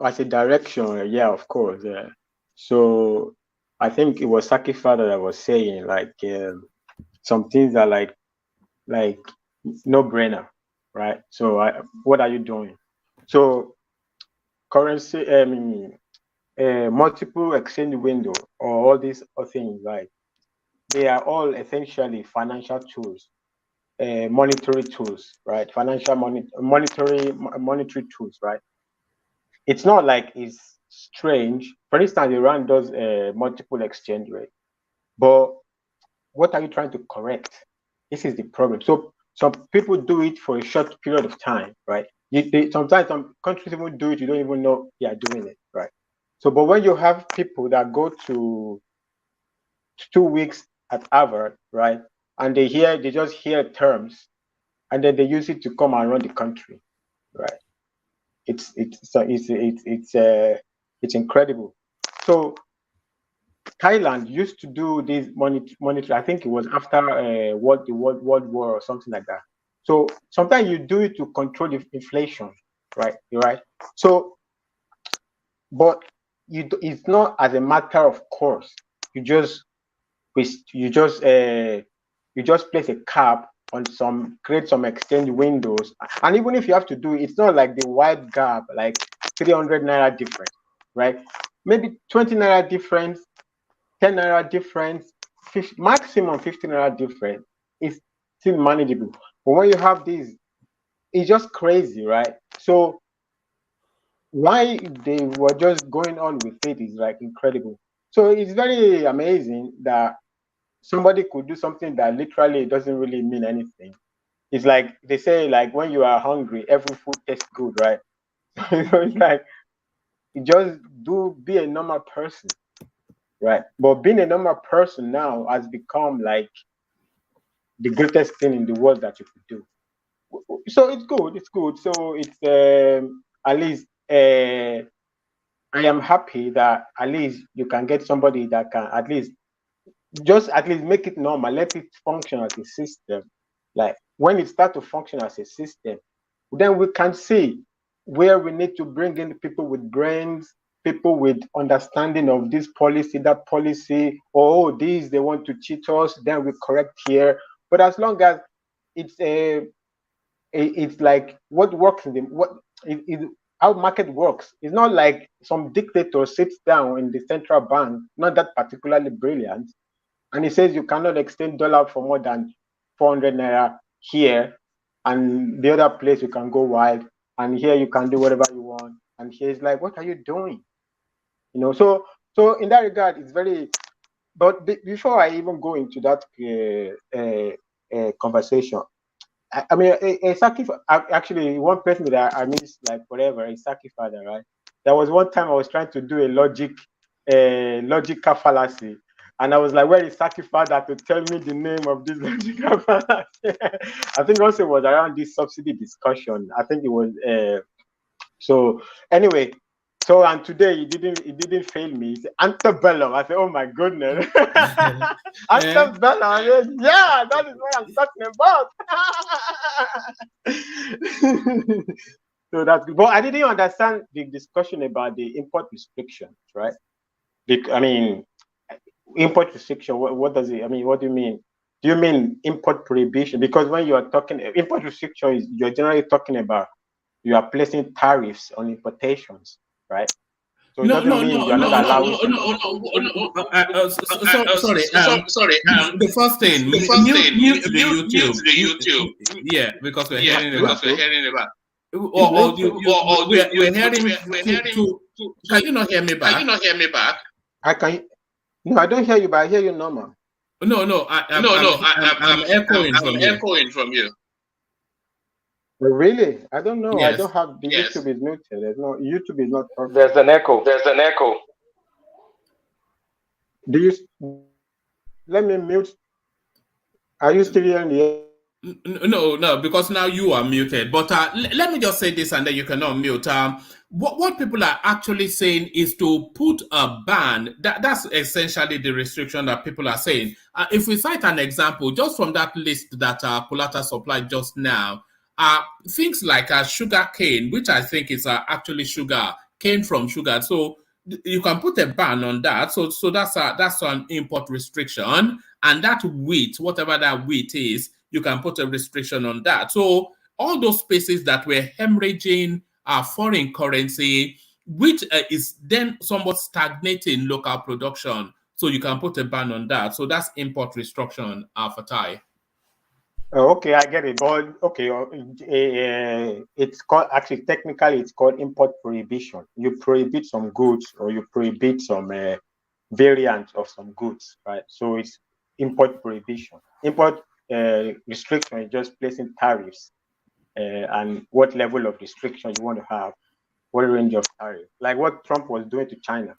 as a direction, yeah, of course. Yeah. So I think it was Saki Father that was saying some things are like no brainer, right? So what are you doing? So currency, multiple exchange window or all these things, right? They are all essentially financial tools, monetary tools, right? Financial monetary tools, right? It's not like it's strange. For instance, Iran does multiple exchange rate, but what are you trying to correct? This is the problem. So some people do it for a short period of time, right? Sometimes some countries even do it, you don't even know they are doing it, right? So, but when you have people that go to 2 weeks at Harvard, right, and they just hear terms, and then they use it to come and run the country, right? It's incredible. So Thailand used to do this monetary. I think it was after the World War or something like that. So sometimes you do it to control the inflation, right? Right. So, but it's not as a matter of course. You just place a cap on create some exchange windows, and even if you have to do it, it's not like the wide gap, like 300 naira difference, right? Maybe 20 naira difference, 10 naira difference, maximum 50 naira difference is still manageable. But when you have these, it's just crazy, right? So why they were just going on with it is like incredible. So it's very amazing that somebody could do something that literally doesn't really mean anything. It's like they say, like when you are hungry, every food tastes good, right? So it's like you just be a normal person, right? But being a normal person now has become like the greatest thing in the world that you could do. So it's good. It's good. So it's at least I am happy that at least you can get somebody that can at least make it normal, let it function as a system. Like when it starts to function as a system, then we can see where we need to bring in people with brains, people with understanding of this policy, that policy, or oh, these they want to cheat us, then we correct here. But as long as it's like what works in the how market works. It's not like some dictator sits down in the central bank, not that particularly brilliant, and he says you cannot exchange dollar for more than 400 naira here, and the other place you can go wild, and here you can do whatever you want. And he's like, what are you doing? You know, so in that regard, it's very. But before I even go into that conversation, I mean, a Saki, actually, one person that I miss like forever, a Saki father, right? There was one time I was trying to do a logical fallacy, and I was like, where is Saki father to tell me the name of this logical fallacy? I think also it was around this subsidy discussion. I think it was, so anyway, so and today he didn't fail me. He said, antebellum. I said, oh my goodness. Antebellum. I said, yeah, that is what I'm talking about. So that's good. But I didn't understand the discussion about the import restrictions, right? I mean, import restriction, what does it, I mean, what do you mean? Do you mean import prohibition? Because when you are talking, import restriction is, you're generally talking about, you are placing tariffs on importations, right? So it doesn't mean you're not allowing. Sorry. The first thing, mute the YouTube. Yeah, because we're hearing about. We're hearing. Can you not hear me back? I can. No, I don't hear you, but I hear you normal. No. I'm echoing from you. Really? I don't know. Yes. I don't have the YouTube is muted. There's no YouTube is not. There's an echo. Do you? Let me mute. Are you still hearing me? No, because now you are muted. But let me just say this, and then you can unmute. What people are actually saying is to put a ban. That's essentially the restriction that people are saying. If we cite an example, just from that list that Kulata supplied just now, things like sugar cane, which I think is actually sugar, cane from sugar. So you can put a ban on that. So that's an import restriction. And that wheat, whatever that wheat is, you can put a restriction on that. So all those spaces that were hemorrhaging foreign currency, which is then somewhat stagnating local production. So you can put a ban on that. So that's import restriction, Fatai. Okay, I get it. But okay, it's called, actually technically it's called import prohibition. You prohibit some goods, or you prohibit some variant of some goods, right? So it's import prohibition. Import restriction is just placing tariffs and what level of restriction you want to have, what range of tariff, like what Trump was doing to China.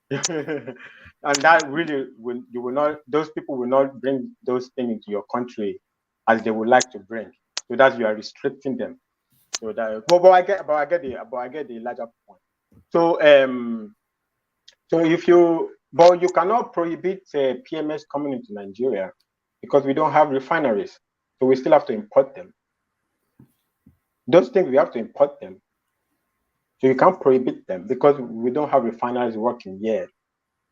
And that really those people will not bring those things into your country as they would like to bring. So that you are restricting them. So that, but I get the larger point. So so but you cannot prohibit PMS coming into Nigeria because we don't have refineries. So we still have to import them. Those things we have to import them. So you can't prohibit them because we don't have refineries working yet.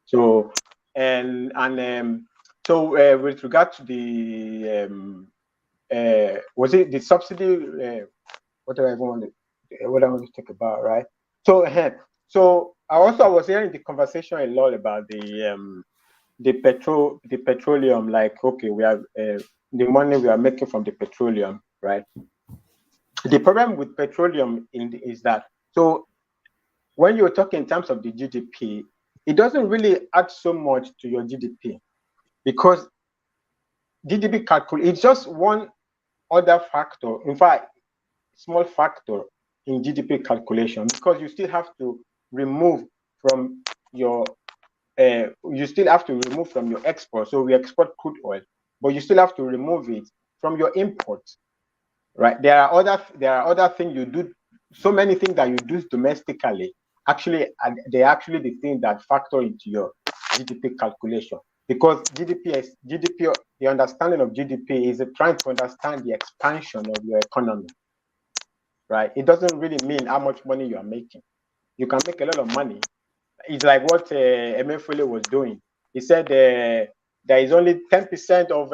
So so with regard to the was it the subsidy? What I want to talk about, right? So I was hearing the conversation a lot about the petroleum. Like, okay, we have the money we are making from the petroleum, right? The problem with petroleum is that, so when you're talking in terms of the GDP, it doesn't really add so much to your GDP, because GDP it's just one other factor. In fact, small factor in GDP calculation, because you still have to remove from your export. So we export crude oil, but you still have to remove it from your imports, right? There are other things you do. So many things that you do domestically, actually, they're actually the thing that factor into your GDP calculation. Because GDP, the understanding of GDP is trying to understand the expansion of your economy, right? It doesn't really mean how much money you are making. You can make a lot of money. It's like what Emefiele was doing. He said there is only 10% of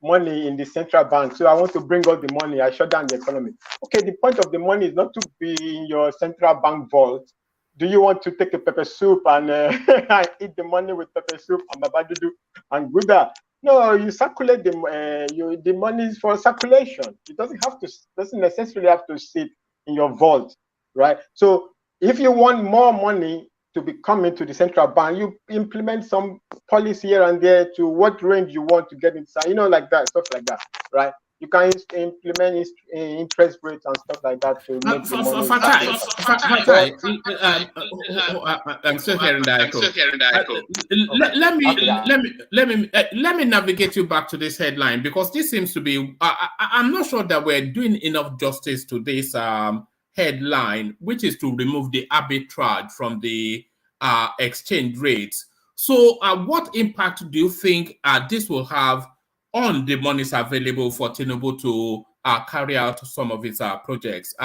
money in the central bank. So I want to bring all the money. I shut down the economy. Okay, the point of the money is not to be in your central bank vault. Do you want to take a pepper soup and eat the money with pepper soup and babadudu and Gouda? No, you circulate the money is for circulation. It doesn't necessarily have to sit in your vault, right? So if you want more money to be coming to the central bank, you implement some policy here and there to what range you want to get inside, like that, stuff like that, right? You can implement interest rates and stuff like that to make the money. I'm still hearing that echo. Let me navigate you back to this headline, because this seems to be. I'm not sure that we're doing enough justice to this headline, which is to remove the arbitrage from the exchange rates. So, what impact do you think this will have on the monies available for Tinubu to carry out some of his projects?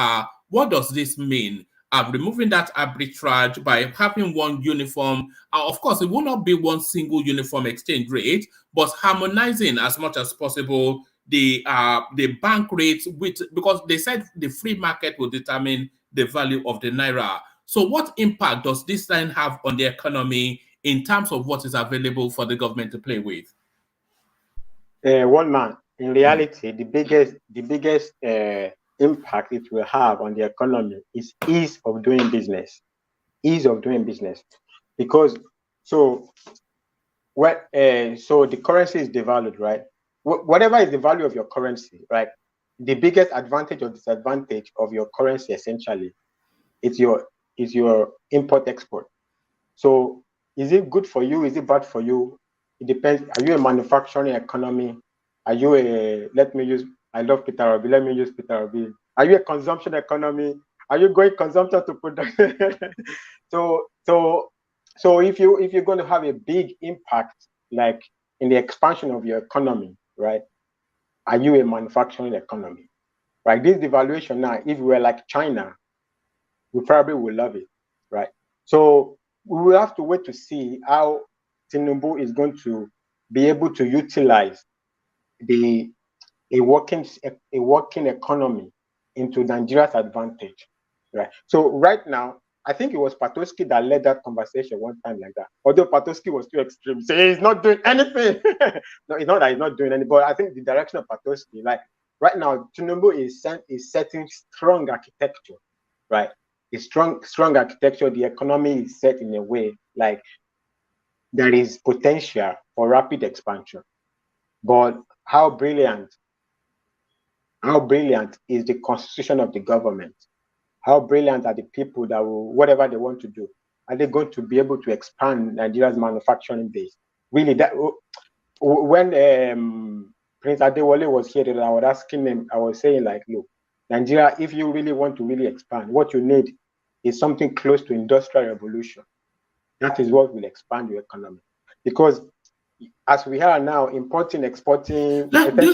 What does this mean? Removing that arbitrage by having one uniform, of course, it will not be one single uniform exchange rate, but harmonizing as much as possible the bank rates, because they said the free market will determine the value of the naira. So what impact does this then have on the economy in terms of what is available for the government to play with? One man, in reality, the biggest impact it will have on the economy is ease of doing business. Because so the currency is devalued, right? Whatever is the value of your currency, right? The biggest advantage or disadvantage of your currency essentially is your import export. So is it good for you? Is it bad for you? It depends. Are you a manufacturing economy? Are you I love Peter Obi. Let me use Peter Obi. Are you a consumption economy? Are you going consumption to production? So if you're going to have a big impact, like in the expansion of your economy, right? Are you a manufacturing economy? Right? This devaluation now, if we were like China, we probably would love it, right? So we will have to wait to see how Tinubu is going to be able to utilize a working economy into Nigeria's advantage, right? So right now, I think it was Patoski that led that conversation one time like that. Although Patoski was too extreme, so he's not doing anything. No, it's not that he's not doing anything, but I think the direction of Patoski, like right now, Tinubu is setting strong architecture, right? A strong architecture. The economy is set in a way like there is potential for rapid expansion. But how brilliant is the constitution of the government? How brilliant are the people that will, whatever they want to do, are they going to be able to expand Nigeria's manufacturing base? Really, that when Prince Adewale was here, I was asking him, I was saying like, look, Nigeria, if you really want to really expand, what you need is something close to industrial revolution. That is what will expand your economy. Because as we are now importing, exporting, there are two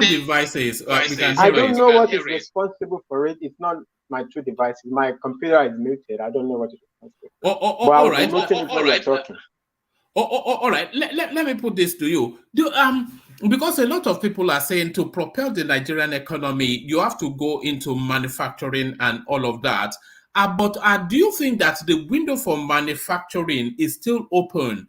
devices. I don't know what is responsible for it. It's not my two devices. My computer is muted. I don't know what is responsible. All right. Let me put this to you. Because a lot of people are saying to propel the Nigerian economy, you have to go into manufacturing and all of that. But do you think that the window for manufacturing is still open?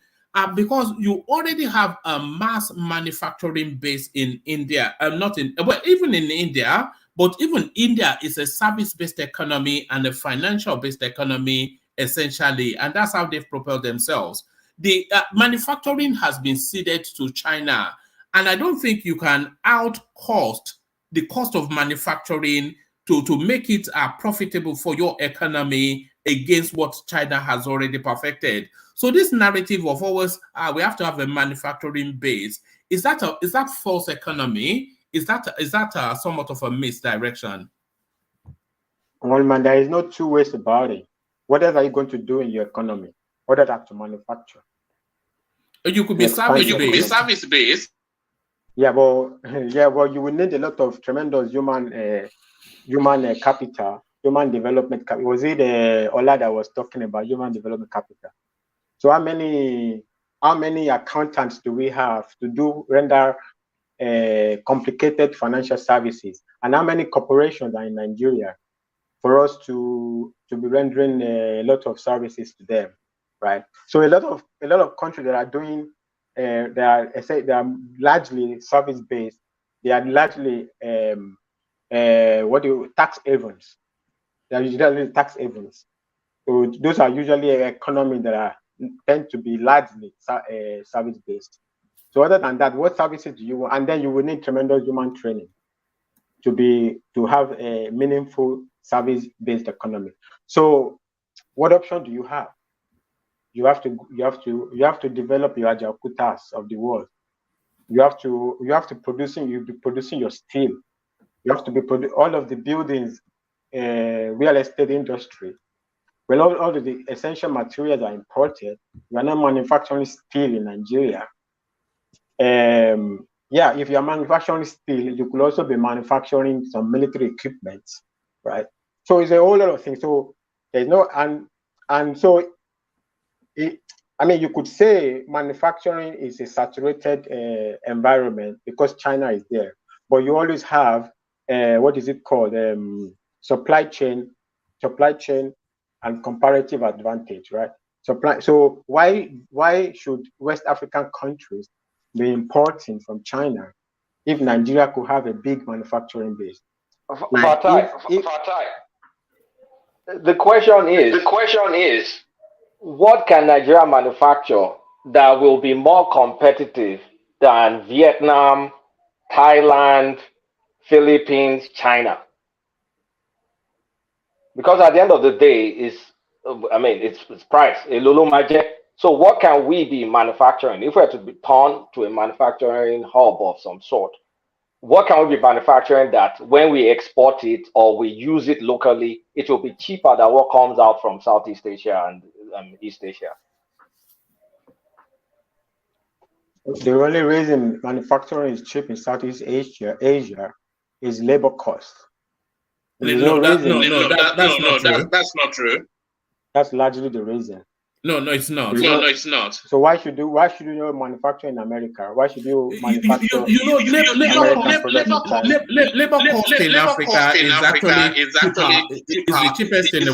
Because you already have a mass manufacturing base in India, even in India, But even India is a service-based economy and a financial-based economy, essentially, and that's how they've propelled themselves. The manufacturing has been ceded to China, and I don't think you can outcost the cost of manufacturing to make it profitable for your economy against what China has already perfected. So this narrative of always we have to have a manufacturing base, is that false economy? Is that somewhat of a misdirection? Well, man, there is no two ways about it. What else are you going to do in your economy other than to manufacture? You could be service based. Yeah, well, you will need a lot of tremendous human capital, human development capital. Was it Ola that was talking about human development capital? So how many accountants do we have to render complicated financial services, and how many corporations are in Nigeria for us to be rendering a lot of services to them, right? So a lot of countries that are doing they are largely service based. They are largely tax havens. They are usually tax havens. So those are usually economies that tend to be largely service based. So other than that, what services do you want? And then you will need tremendous human training to have a meaningful service-based economy. So what option do you have? You have to develop your Ajaokutas of the world. You have to be producing your steel. You have to be all of the buildings, real estate industry. Well, all of the essential materials are imported. We are not manufacturing steel in Nigeria. If you are manufacturing steel, you could also be manufacturing some military equipment, right? So it's a whole lot of things. So there's no you could say manufacturing is a saturated environment because China is there, but you always have what is it called? Supply chain and comparative advantage, right? So why should West African countries be importing from China if Nigeria could have a big manufacturing base? Fatai, the question is, what can Nigeria manufacture that will be more competitive than Vietnam, Thailand, Philippines, China? Because at the end of the day, it's price, a lulu magic. So what can we be manufacturing? If we are to be turned to a manufacturing hub of some sort, what can we be manufacturing that when we export it or we use it locally, it will be cheaper than what comes out from Southeast Asia and East Asia? The only reason manufacturing is cheap in Southeast Asia is labor cost. That's not true. That's largely the reason. No, it's not. It's not. So why should you manufacture in America? Why should you manufacture? Labor cost in Africa is actually the cheapest in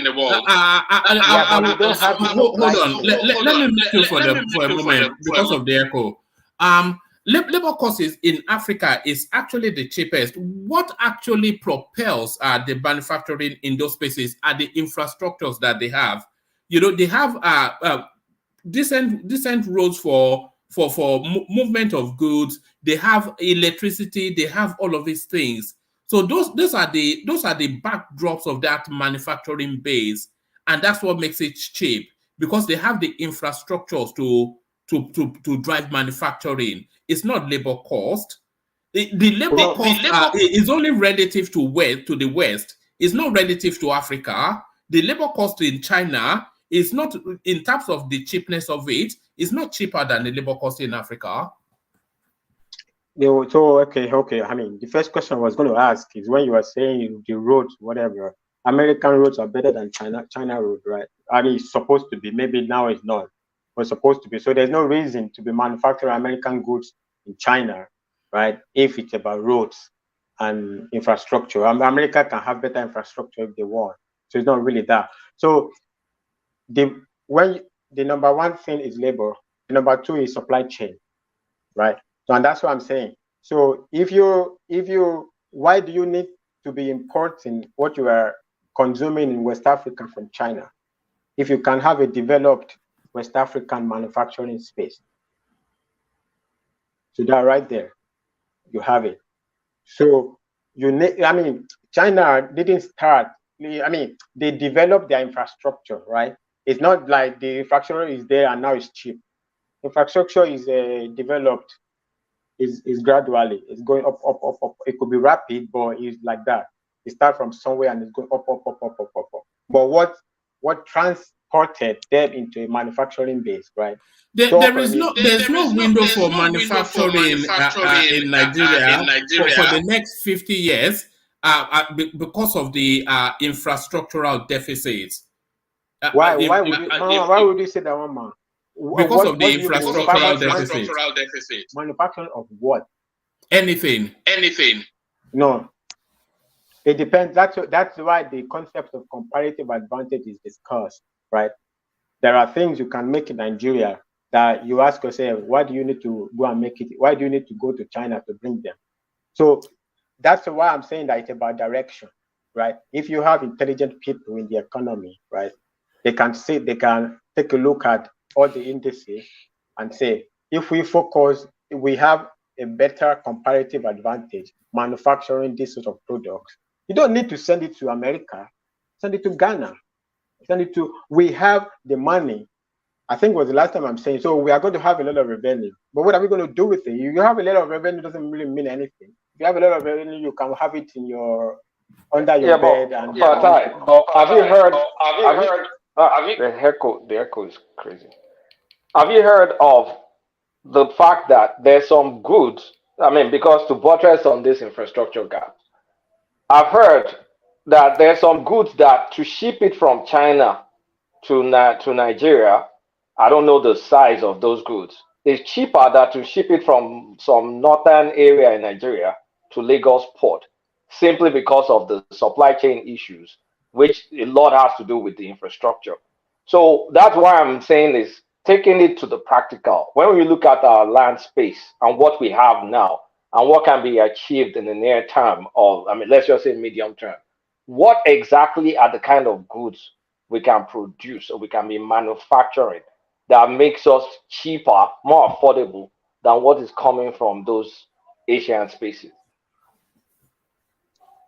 the world. Hold on. Let me make you for a moment because of the echo. Labor costs in Africa is actually the cheapest. What actually propels the manufacturing in those spaces are the infrastructures that they have. They have decent roads for movement of goods. They have electricity. They have all of these things. So those are the backdrops of that manufacturing base, and that's what makes it cheap, because they have the infrastructures to drive manufacturing. It's not labor cost. The labor cost is only relative to the West. It's not relative to Africa. The labor cost in China is not, in terms of the cheapness of it, is not cheaper than the labor cost in Africa. Okay. I mean, the first question I was going to ask is when you were saying the roads, whatever, American roads are better than China road, right? I mean, it's supposed to be. Maybe now it's not, but supposed to be. So there's no reason to be manufacturing American goods in China, right? If it's about roads and infrastructure, America can have better infrastructure if they want. So it's not really that. So the number one thing is labor, the number two is supply chain, right? So, and that's what I'm saying. So if you why do you need to be importing what you are consuming in West Africa from China if you can have a developed West African manufacturing space? So that right there, you have it. So you need, I mean, China didn't start, I mean, they developed their infrastructure, right? It's not like the infrastructure is there and now it's cheap. Infrastructure is developed, is gradually, it's going up, up, up, up. It could be rapid, but it's like that. It starts from somewhere and it's going up, up, up, up, up, up, up. But what transported them into a manufacturing base, right? There's no window for manufacturing in Nigeria for the next 50 years because of the infrastructural deficits. Why would you say that, one man? Because of the infrastructural deficit. Manufacturing of what? Anything. No, it depends. That's why the concept of comparative advantage is discussed, right? There are things you can make in Nigeria that you ask yourself, why do you need to go and make it? Why do you need to go to China to bring them? So that's why I'm saying that it's about direction, right? If you have intelligent people in the economy, right, they can take a look at all the indices and say, if we focus, we have a better comparative advantage manufacturing this sort of products. You don't need to send it to America, send it to Ghana, we have the money. I think it was the last time I'm saying, so we are going to have a lot of revenue. But what are we going to do with it? You have a lot of revenue doesn't really mean anything. If you have a lot of revenue, you can have it in under your bed. Have you heard? The echo is crazy. Have you heard of the fact that there's some goods? I mean, because to buttress on this infrastructure gap, I've heard that there's some goods that to ship it from China to Nigeria, I don't know the size of those goods. It's cheaper than to ship it from some northern area in Nigeria to Lagos port, simply because of the supply chain issues, which a lot has to do with the infrastructure. So that's why I'm saying is taking it to the practical. When we look at our land space and what we have now and what can be achieved in the near term, or I mean, let's just say medium term, what exactly are the kind of goods we can produce or we can be manufacturing that makes us cheaper, more affordable than what is coming from those Asian spaces?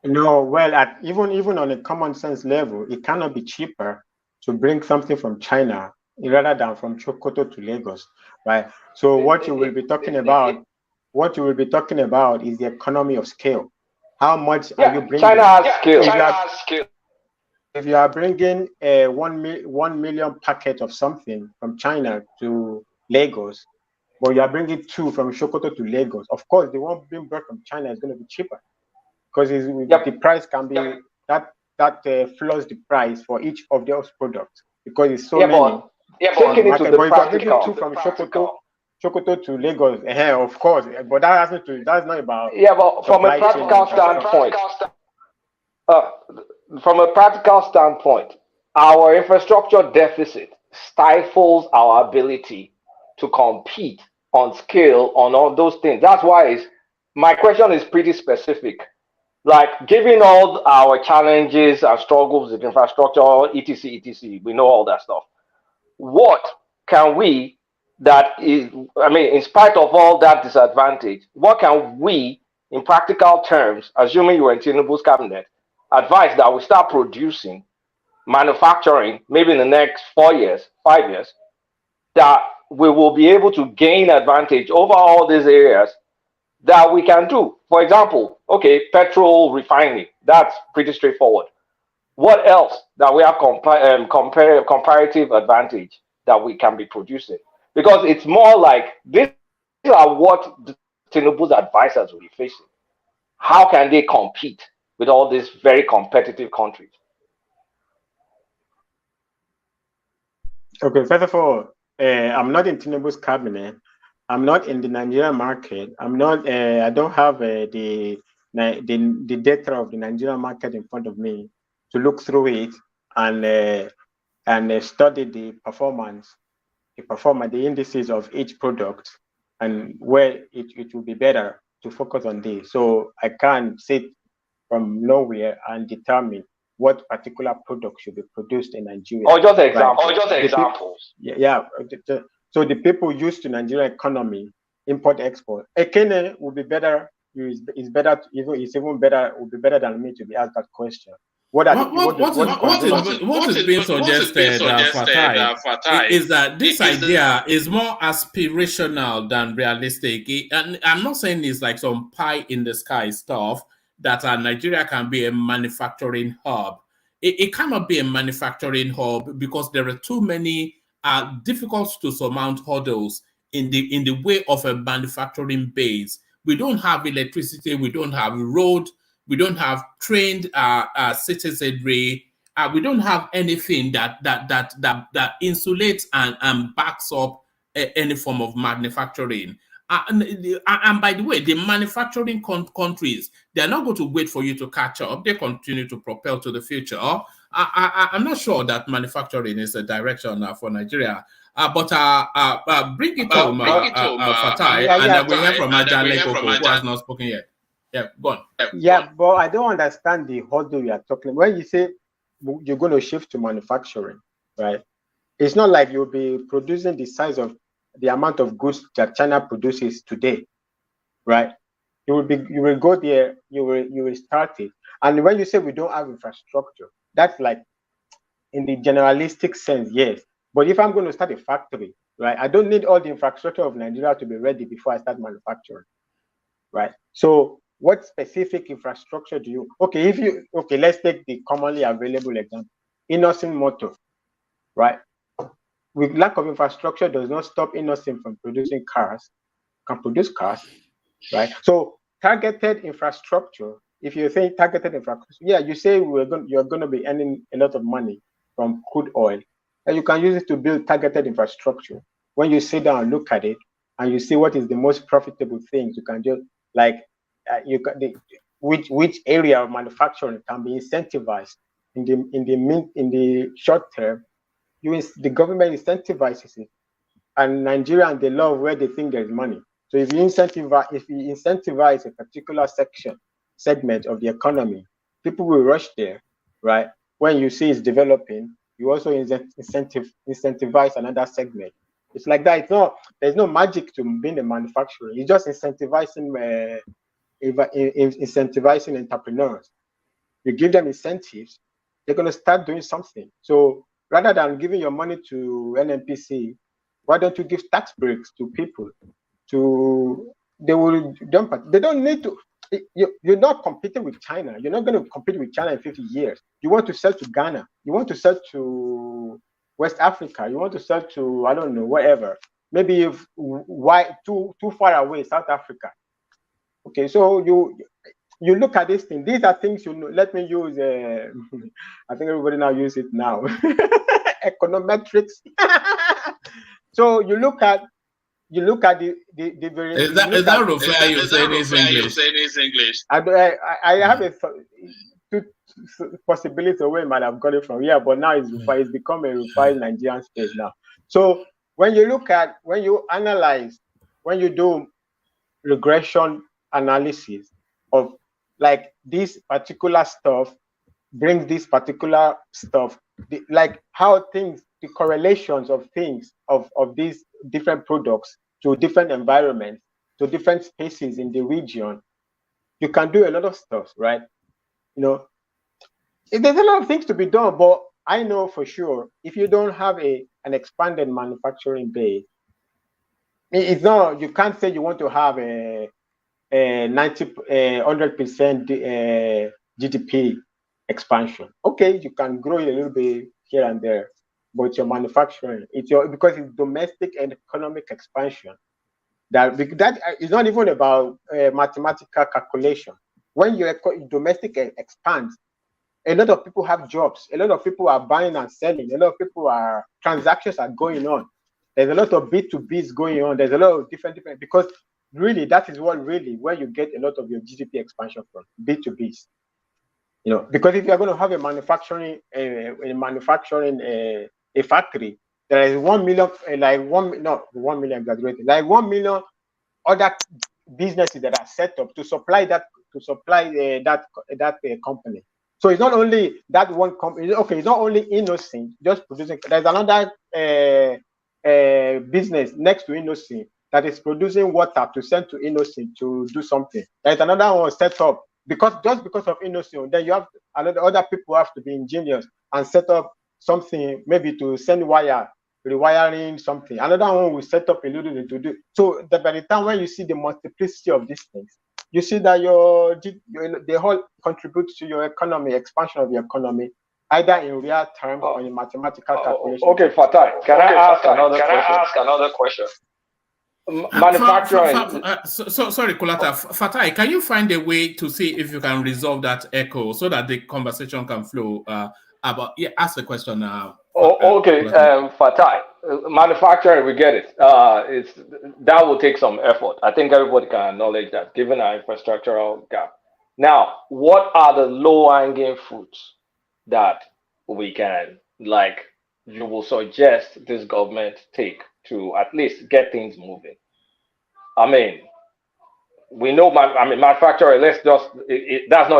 No, well, even on a common sense level, it cannot be cheaper to bring something from China rather than from Sokoto to Lagos, right? So what you will be talking about is the economy of scale. How much are you bringing? China has scale. If you are bringing a 1 million packet of something from China to Lagos, but you are bringing 2 from Sokoto to Lagos, of course, the one being brought from China is going to be cheaper because the price can be that flows the price for each of those products because it's so many. Taking it to the practical. But if you bring 2 from Sokoto to Lagos, of course, but that has that's not about. But from a practical standpoint. From a practical standpoint, our infrastructure deficit stifles our ability to compete on scale on all those things. That's why my question is pretty specific. Like, given all our challenges and struggles with infrastructure, etc., we know all that stuff. What can we, in spite of all that disadvantage, what can we, in practical terms, assuming you were in Tinubu's cabinet, advise that we start producing, manufacturing, maybe in the next 4 years, 5 years, that we will be able to gain advantage over all these areas that we can do? For example, petrol refining, that's pretty straightforward. What else that we have comparative advantage that we can be producing? Because it's more like these are what Tinubu's advisors will be facing. How can they compete with all these very competitive countries? Okay, first of all, I'm not in Tinubu's cabinet. I'm not in the Nigerian market. I'm not. I don't have the data of the Nigerian market in front of me to look through it and study the performance, the indices of each product, and where it will be better to focus on this. So I can't sit from nowhere and determine what particular product should be produced in Nigeria. Or just examples. Or just examples. Yeah. So the people used to Nigerian economy, import export. EXCHANE would be better. Is better. It's even better. Would be better than me to be asked that question. What is being suggested, Fatai, is that this idea is more aspirational than realistic. And I'm not saying it's like some pie in the sky stuff that Nigeria can be a manufacturing hub. It cannot be a manufacturing hub because there are too many difficult to surmount hurdles in the way of a manufacturing base. We don't have electricity. We don't have road. We don't have trained citizenry. We don't have anything that insulates and backs up any form of manufacturing. And by the way, the manufacturing countries, they're not going to wait for you to catch up. They continue to propel to the future. I'm not sure that manufacturing is a direction for Nigeria. But bring it home, Fatai, and then we hear from Ajale Koko, who has not spoken yet. Yeah, go on. Yeah, but I don't understand the hurdle you are talking about. When you say you're going to shift to manufacturing, right? It's not like you'll be producing the size of the amount of goods that China produces today, right? You will go there, you will start it. And when you say we don't have infrastructure, that's like in the generalistic sense, yes. But if I'm going to start a factory, right, I don't need all the infrastructure of Nigeria to be ready before I start manufacturing, right? So what specific infrastructure do you, let's take the commonly available example, Innocent Motor, right? With lack of infrastructure does not stop Innocent from producing cars, can produce cars, right? So targeted infrastructure, if you say targeted infrastructure, yeah, you say you're going to be earning a lot of money from crude oil, and you can use it to build targeted infrastructure. When you sit down and look at it, and you see what is the most profitable things, you can just like which area of manufacturing can be incentivized in the short term. The government incentivizes it, and Nigeria and they love where they think there's money. So if you incentivize a particular segment of the economy, people will rush there, right? When you see it's developing, you also incentivize another segment. It's like that. There's no magic to being a manufacturer. You're just incentivizing entrepreneurs. You give them incentives, they're going to start doing something. So rather than giving your money to NNPC, why don't you give tax breaks to people? They don't need to. You're not competing with China. You're not going to compete with China in 50 years. You want to sell to Ghana. You want to sell to West Africa. You want to sell to, I don't know, wherever. Maybe too far away, South Africa. Okay, so you look at this thing. These are things you know. Let me use. I think everybody now use it now. Econometrics. So you look at the various. Is that Rufai you saying is English? I have two possibilities of where I might have got it from. Yeah, but now it's become a Rufai Nigerian space now. So when you analyze, when you do regression analysis of like this particular stuff brings this particular stuff, like how things, the correlations of things of these different products to different environments, to different spaces in the region, you can do a lot of stuff, right? There's a lot of things to be done, but I know for sure if you don't have an expanded manufacturing base, it's not, you can't say you want to have a 100% GDP expansion. Okay, you can grow it a little bit here and there, but your manufacturing, because it's domestic and economic expansion. That is not even about mathematical calculation. When your domestic expands, a lot of people have jobs. A lot of people are buying and selling. A lot of transactions are going on. There's a lot of B2Bs going on. There's a lot of different, because really that is where you get a lot of your GDP expansion from, B2Bs. Because if you're going to have a factory, there is 1 million, like 1 million exaggerated, like 1 million other businesses that are set up to supply that company. So it's not only that one company. Okay, it's not only Innocent just producing. There's another business next to Innocent that is producing water to send to Innocent to do something. There's another one set up because of Innocent. Then you have other people have to be ingenious and set up something, maybe to send wire, rewiring something. Another one will set up a little bit to do. So by the time when you see the multiplicity of these things, you see that they all contribute to your economy, expansion of the economy, either in real terms or in mathematical calculation. Okay, Fatai, can I ask another question? Manufacturing. Sorry, Kulata. Fatai, can you find a way to see if you can resolve that echo so that the conversation can flow? Ask the question now. Okay, Fatai. Manufacturing, we get it. That will take some effort. I think everybody can acknowledge that, given our infrastructural gap. Now, what are the low-hanging fruits that we can, you will suggest this government take to at least get things moving? I mean, we know, manufacturing, that's not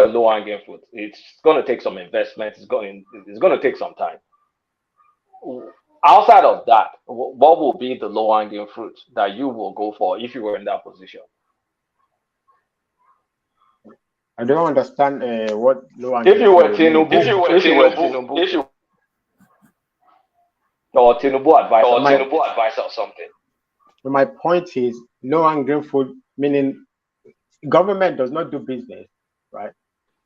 a low-hanging fruit. It's going to take some investment. It's going to take some time. Outside of that, what will be the low-hanging fruit that you will go for if you were in that position? I don't understand what low-hanging. If you were Tinubu, or Tinubu advice or something. My point is, low-hanging fruit, meaning government does not do business, right?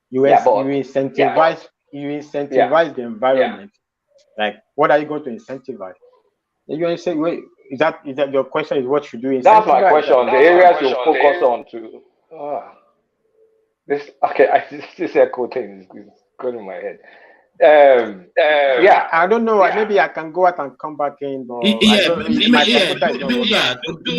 You incentivize the environment. Like, what are you going to incentivize? You say, wait, is that your question? Is what should you incentivize? That's my question. The areas you focus on to. This echo thing is going in my head. I don't know. Maybe I can go out and come back in. But do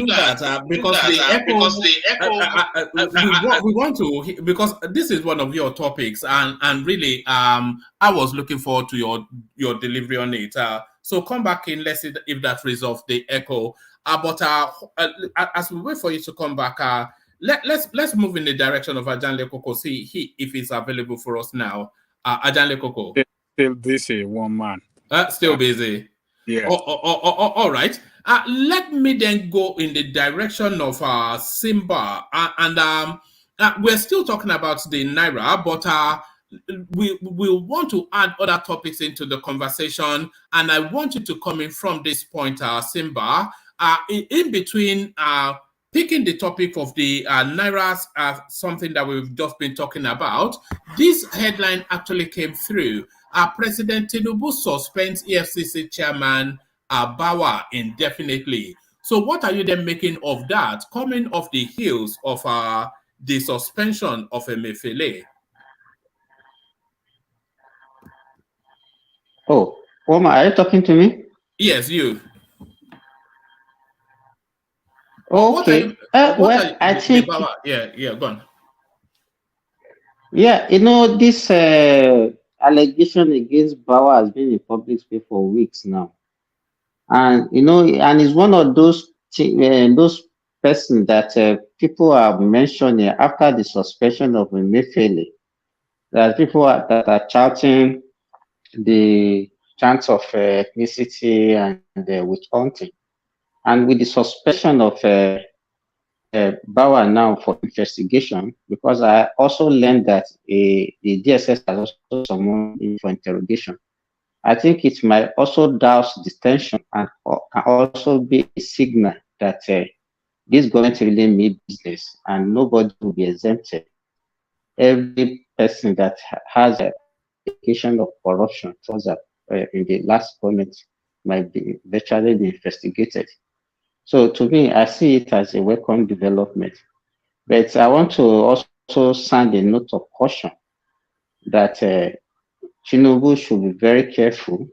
that because the echo. We want to, because this is one of your topics, and really, I was looking forward to your delivery on it. So come back in. Let's see if that resolves the echo. But as we wait for you to come back, let's move in the direction of Ajanle Koko. See if he's available for us now. Ajanle Koko. Still busy, one man. Still busy. Yeah. All right. Let me then go in the direction of Simba, and we're still talking about the Naira, but we want to add other topics into the conversation, and I want you to come in from this point, Simba, in between. Picking the topic of the Naira, something that we've just been talking about. This headline actually came through. President Tinubu suspends EFCC chairman Bawa indefinitely. So what are you then making of that, coming off the heels of the suspension of Emefiele? Oh, Omar, are you talking to me? Yes, you. Okay. I think. Yeah, go on. Yeah, this allegation against Bawa has been in public space for weeks now, and and it's one of those persons that people are mentioning after the suspension of Emefiele. That people that are shouting the chants of ethnicity and witch hunting. And with the suspension of Bawa now for investigation, because I also learned that the DSS has also summoned him for interrogation. I think it might also douse the tension and can also be a signal that this government really mean business and nobody will be exempted. Every person that has a allegation of corruption towards in the last government might be virtually investigated. So to me, I see it as a welcome development. But I want to also sound a note of caution that Tinubu should be very careful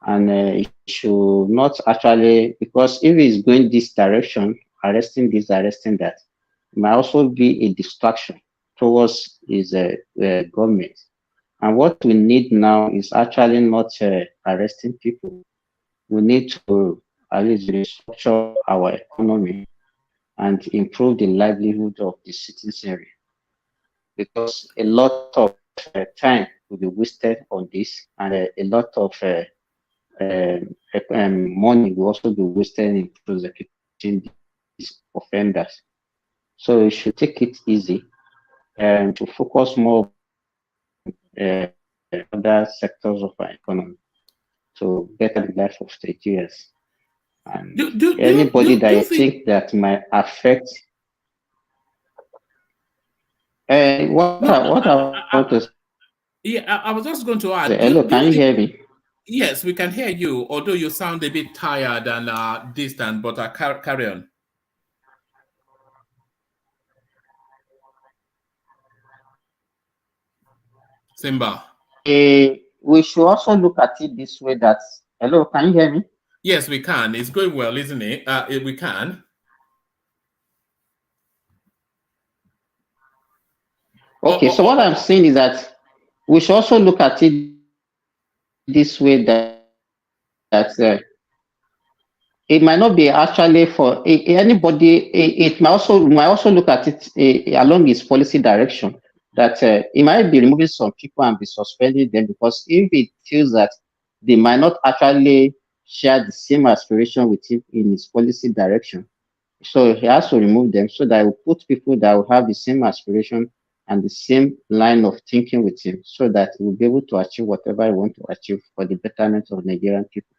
and he should not actually, because if he's going this direction, arresting this, arresting that, it might also be a distraction towards his government. And what we need now is actually not arresting people. We need to at least restructure our economy and improve the livelihood of the citizenry, because a lot of time will be wasted on this, and a lot of money will also be wasted in prosecuting these offenders. So you should take it easy and to focus more on other sectors of our economy to better the life of Nigerians. And anybody that you think that might affect what I want to yeah, I was just going to add. hello, can you hear me? Yes, we can hear you, although you sound a bit tired and distant, but carry on. Simba. We should also look at it this way that, hello, can you hear me? Yes, we can. It's going well, isn't it? We can. Okay, so what I'm saying is that we should also look at it this way that it might not be actually for anybody. It might also look at it along its policy direction, that it might be removing some people and be suspending them, because if it feels that they might not actually share the same aspiration with him in his policy direction, so he has to remove them so that he will put people that will have the same aspiration and the same line of thinking with him, so that he will be able to achieve whatever he wants to achieve for the betterment of Nigerian people.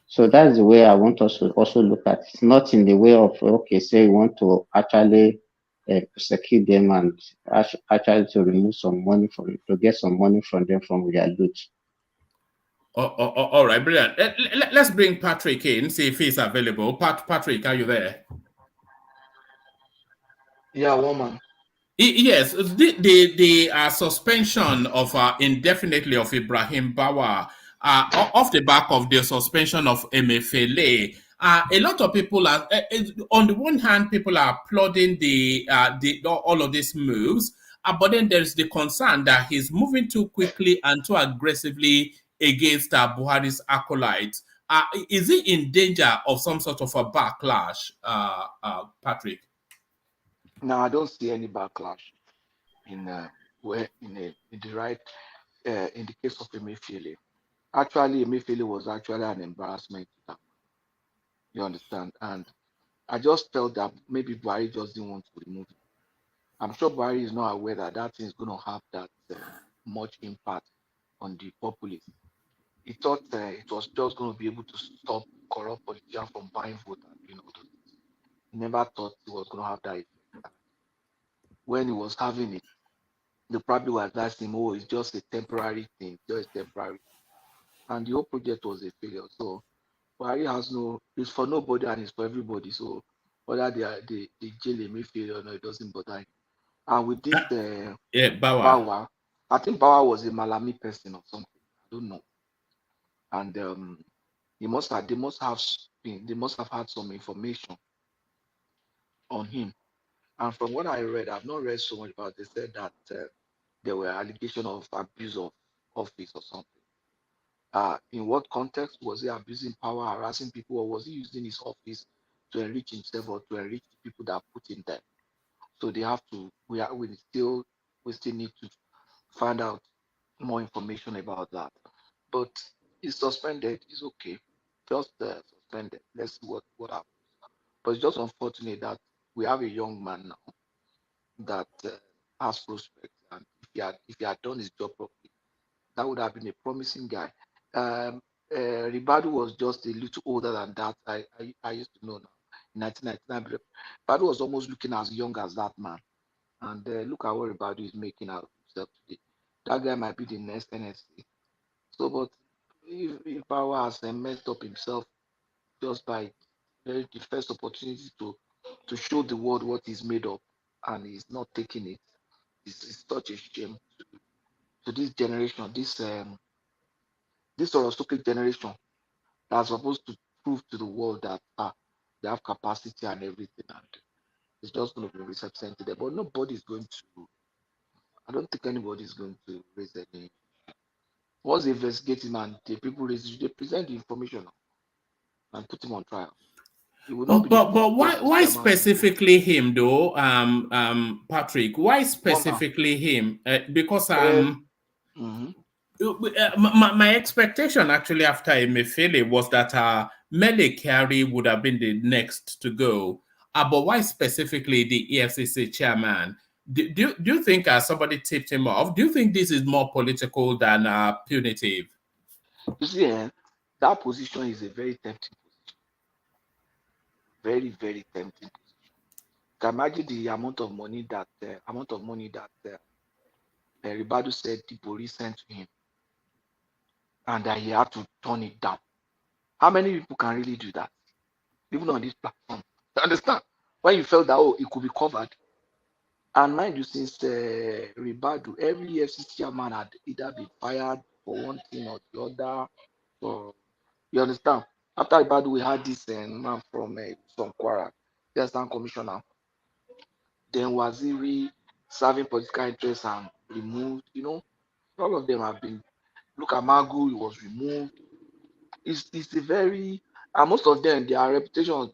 So that's the way I want us to also look at it, not in the way of, okay, say you want to actually prosecute them and actually to remove some money to get some money from them from their loot. All right, brilliant. Let's bring Patrick in, see if he's available. Patrick, are you there? Yeah, woman. Yes, the suspension of indefinitely of Ibrahim Bawa, off the back of the suspension of Emefiele. A lot of people are, on the one hand, people are applauding all of these moves, but then there's the concern that he's moving too quickly and too aggressively against Buhari's acolytes. Is he in danger of some sort of a backlash, Patrick? No, I don't see any backlash in the right in the case of Emefiele. Actually, Emefiele was actually an embarrassment to them. You understand? And I just felt that maybe Buhari just didn't want to remove it. I'm sure Buhari is not aware that that thing is going to have that much impact on the populace. He thought it was just going to be able to stop corrupt politicians from buying vote and doing all those things. He never thought it was going to have that effect. When he was having it, they probably was asking him, oh, it's just a temporary thing, just temporary. And the whole project was a failure. So Buhari has it's for nobody and it's for everybody. So whether they jail Emefiele or no, it doesn't bother him. And with this Bawa. I think Bawa was a Malami person or something. I don't know. And they must have had some information on him. And from what I read, I've not read so much about it. They said that there were allegations of abuse of office or something. In what context? Was he abusing power, harassing people, or was he using his office to enrich himself or to enrich the people that put him there? So they have to. We still need to find out more information about that. But he's suspended. It's okay. Just suspended. Let's see what happens. But it's just unfortunate that we have a young man now that has prospects, and if he had done his job properly, that would have been a promising guy. Ribadu was just a little older than that. I used to know now. In 1999, Ribadu was almost looking as young as that man. And look at what Ribadu is making out of himself today. That guy might be the next NSC. So, but if Bawa has messed up himself just by the first opportunity to show the world what he's made of, and he's not taking it, it's such a shame to this generation, this Orosuke generation that's supposed to prove to the world that they have capacity and everything, and it's just going to be represented there. But nobody's going to. I don't think anybody's going to raise their name. Once they investigate him and the people they present the information and put him on trial. He will not be the But why chairman. specifically him though, Patrick? Why specifically him? Because my expectation actually after Emefiele was that Mele Kyari would have been the next to go. But why specifically the EFCC chairman? Do you think somebody tipped him off? Do you think this is more political than punitive? You see, that position is a very tempting position. Very, very tempting position. You can imagine the amount of money that Ribadu said Dibori sent to him, and that he had to turn it down. How many people can really do that? Even on this platform. You understand? When you felt that it could be covered. And mind you, since Ribadu, every EFCC chairman had either been fired for one thing or the other. So you understand? After Ribadu, we had this man from Kwara, the assistant commissioner. Then Waziri serving political interests and removed. All of them have been. Look at Magu, he was removed. It's a very, and most of them, their reputation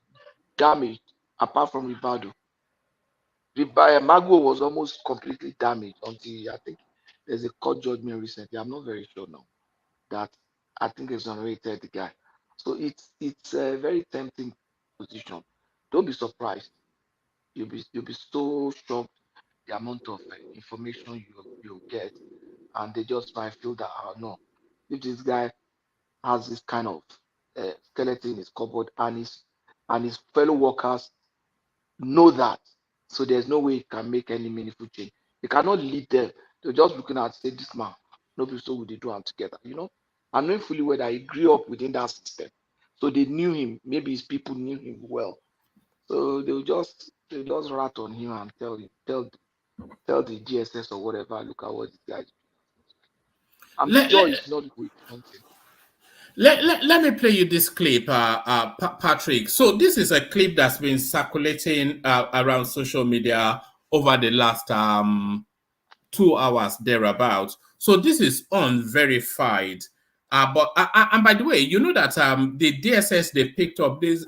damaged, apart from Ribadu. Magu was almost completely damaged until I think there's a court judgment recently. I'm not very sure now that I think exonerated the guy. So it's a very tempting position. Don't be surprised. You'll be so shocked the amount of information you'll get, and they just might feel that no, if this guy has this kind of skeleton in his cupboard and his fellow workers know that, so there's no way he can make any meaningful change. He cannot lead them. They're just looking at say this man, nobody so would they do them together, and knowing fully well that he grew up within that system, so they knew him. Maybe his people knew him well, so they'll just rat on him and tell the GSS or whatever, look at what this guy is doing. I'm sure it's not good. Let me play you this clip, Patrick. So this is a clip that's been circulating around social media over the last 2 hours thereabouts. So this is unverified. But and by the way, you know that the DSS they picked up this.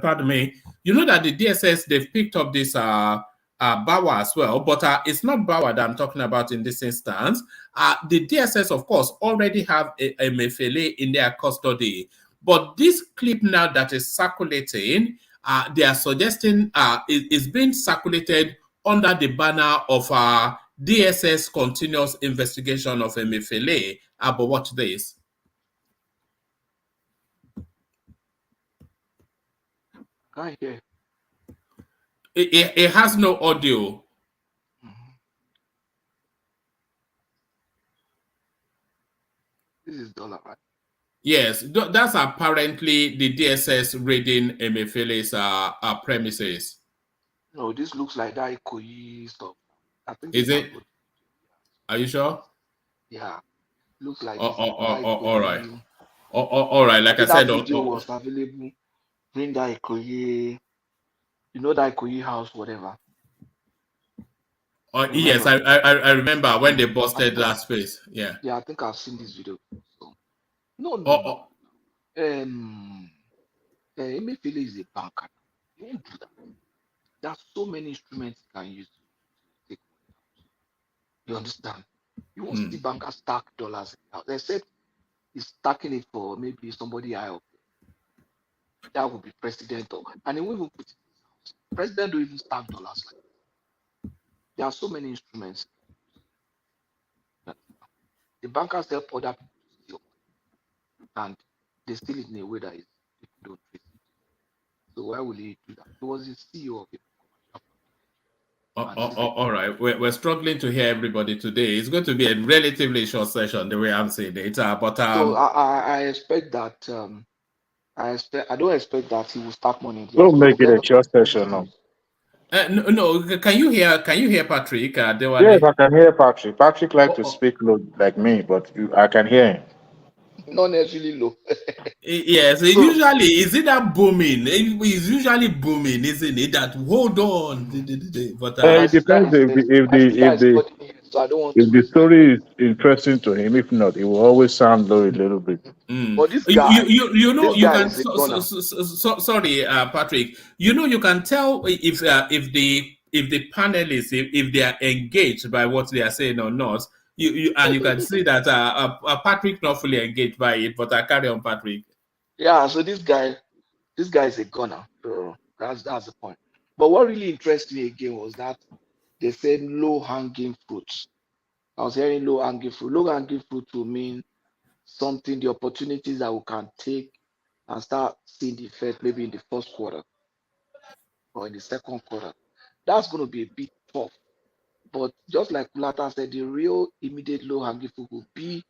Pardon me. You know that the DSS they've picked up this Bawa as well, but it's not Bawa that I'm talking about in this instance. The DSS, of course, already have a Emefiele in their custody. But this clip now that is circulating, they are suggesting is being circulated under the banner of DSS continuous investigation of Emefiele. But watch this. Right here. It has no audio. This is dollar, right? Yes, that's apparently the DSS raiding Emefiele's premises. No, this looks like that Ikoyi stuff. I think is it? Are you sure? Yeah, looks like. All right. All right. Like I said, that video was available. Bring that Ikoyi. You know that Ikoyi house, whatever. Yes, I remember when they busted that space. Yeah. Yeah, I think I've seen this video. So. No. Emefiele is a banker. You won't do that. There are so many instruments you can use to take money out. You understand? You won't see bankers stack dollars out, except he's stacking it for maybe somebody high up. That would be president, and he won't even put it in his house. President don't even stack dollars like that. There are so many instruments. The bankers help other people to steal money, and they steal it in a way that people don't trace it. So why will he do that? He was the CEO of it. All right, we're struggling to hear everybody today. It's going to be a relatively short session, the way I'm seeing it. But so I expect that. I don't expect that he will start money. Don't make it a short session now. No, can you hear Patrick? Yes, I can hear Patrick. Patrick likes to speak low like me, but I can hear him. Not necessarily low. Yes, usually is it that booming? It's usually booming, isn't it? That hold on, but it depends if the So I don't want If to. the story is interesting to him, if not, it will always sound low a little bit. But this guy, You know, this you guy can. is a gunner. Sorry, Patrick. You know, you can tell if the panelists, if they are engaged by what they are saying or not. And you can see that Patrick not fully engaged by it, but I carry on, Patrick. Yeah, so this guy is a gunner. So that's the point. But what really interested me again was that they said low hanging fruits. I was hearing low hanging fruit. Low hanging fruit will mean something, the opportunities that we can take and start seeing the effect maybe in the first quarter or in the second quarter. That's going to be a bit tough. But just like Kulata said, the real immediate low hanging fruit will be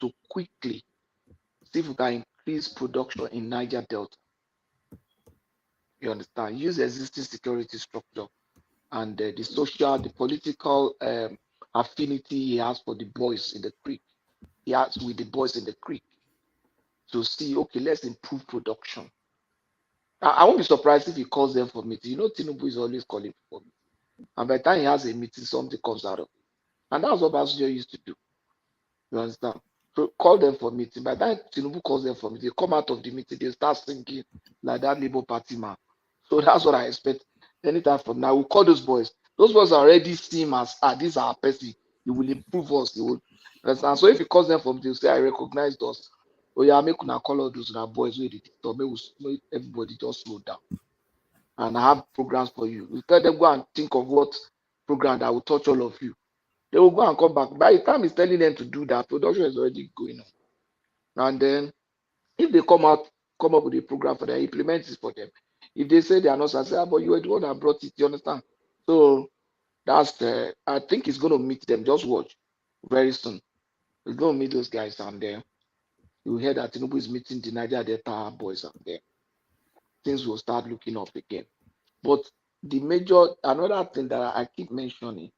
to quickly see if we can increase production in Niger Delta. You understand? Use existing security structure and the political affinity he has for the boys in the creek. He has with the boys in the creek to see, okay, let's improve production. I won't be surprised if he calls them for meeting. You know, Tinubu is always calling for meeting. And by the time he has a meeting, something comes out of it. And that's what Basunjo used to do. You understand? So call them for meeting. By the time Tinubu calls them for meeting, they come out of the meeting, they start singing like that Labour Party man. So that's what I expect anytime from now. We'll call those boys. Those boys are already see him as, these are our person. You will improve us. You will understand. So if he calls them for meeting, say, I recognize us. Oh, yeah, make una call all those boys with it. So make everybody just slow down. And I have programs for you. We tell them, go and think of what program that will touch all of you. They will go and come back. By the time he's telling them to do that, production is already going on. And then if they come up with a program for them, implement it for them. If they say they are not successful, but you are the one that brought it, you understand? So that's I think he's going to meet them. Just watch very soon. He's going to meet those guys and then you hear that Tinubu is meeting the Niger Delta boys and then things will start looking up again. But another thing that I keep mentioning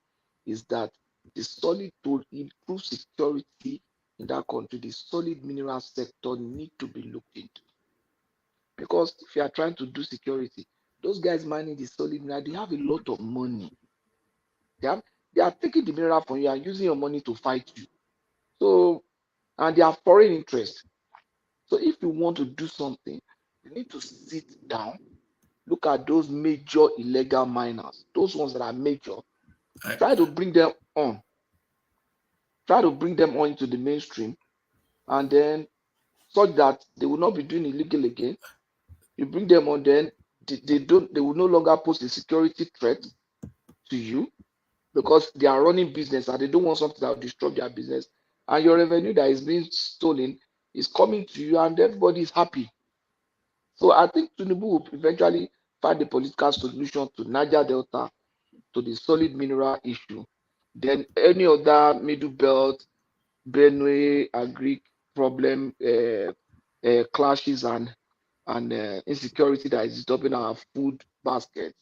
is that the solid to improve security in that country, the solid mineral sector need to be looked into. Because if you are trying to do security, those guys mining the solid mineral, they have a lot of money. They are taking the mineral from you and using your money to fight you. So, and they are foreign interest. So if you want to do something, you need to sit down, look at those major illegal miners, those ones that are major, try to bring them on. Try to bring them on into the mainstream, and then such that they will not be doing illegal again. You bring them on, then they will no longer pose a security threat to you because they are running business and they don't want something that will disrupt their business. And your revenue that is being stolen is coming to you, and everybody is happy. So I think Tinubu will eventually find a political solution to Niger Delta, to the solid mineral issue. Then any other middle belt, Benue, Agric problem, clashes and insecurity that is disturbing our food baskets.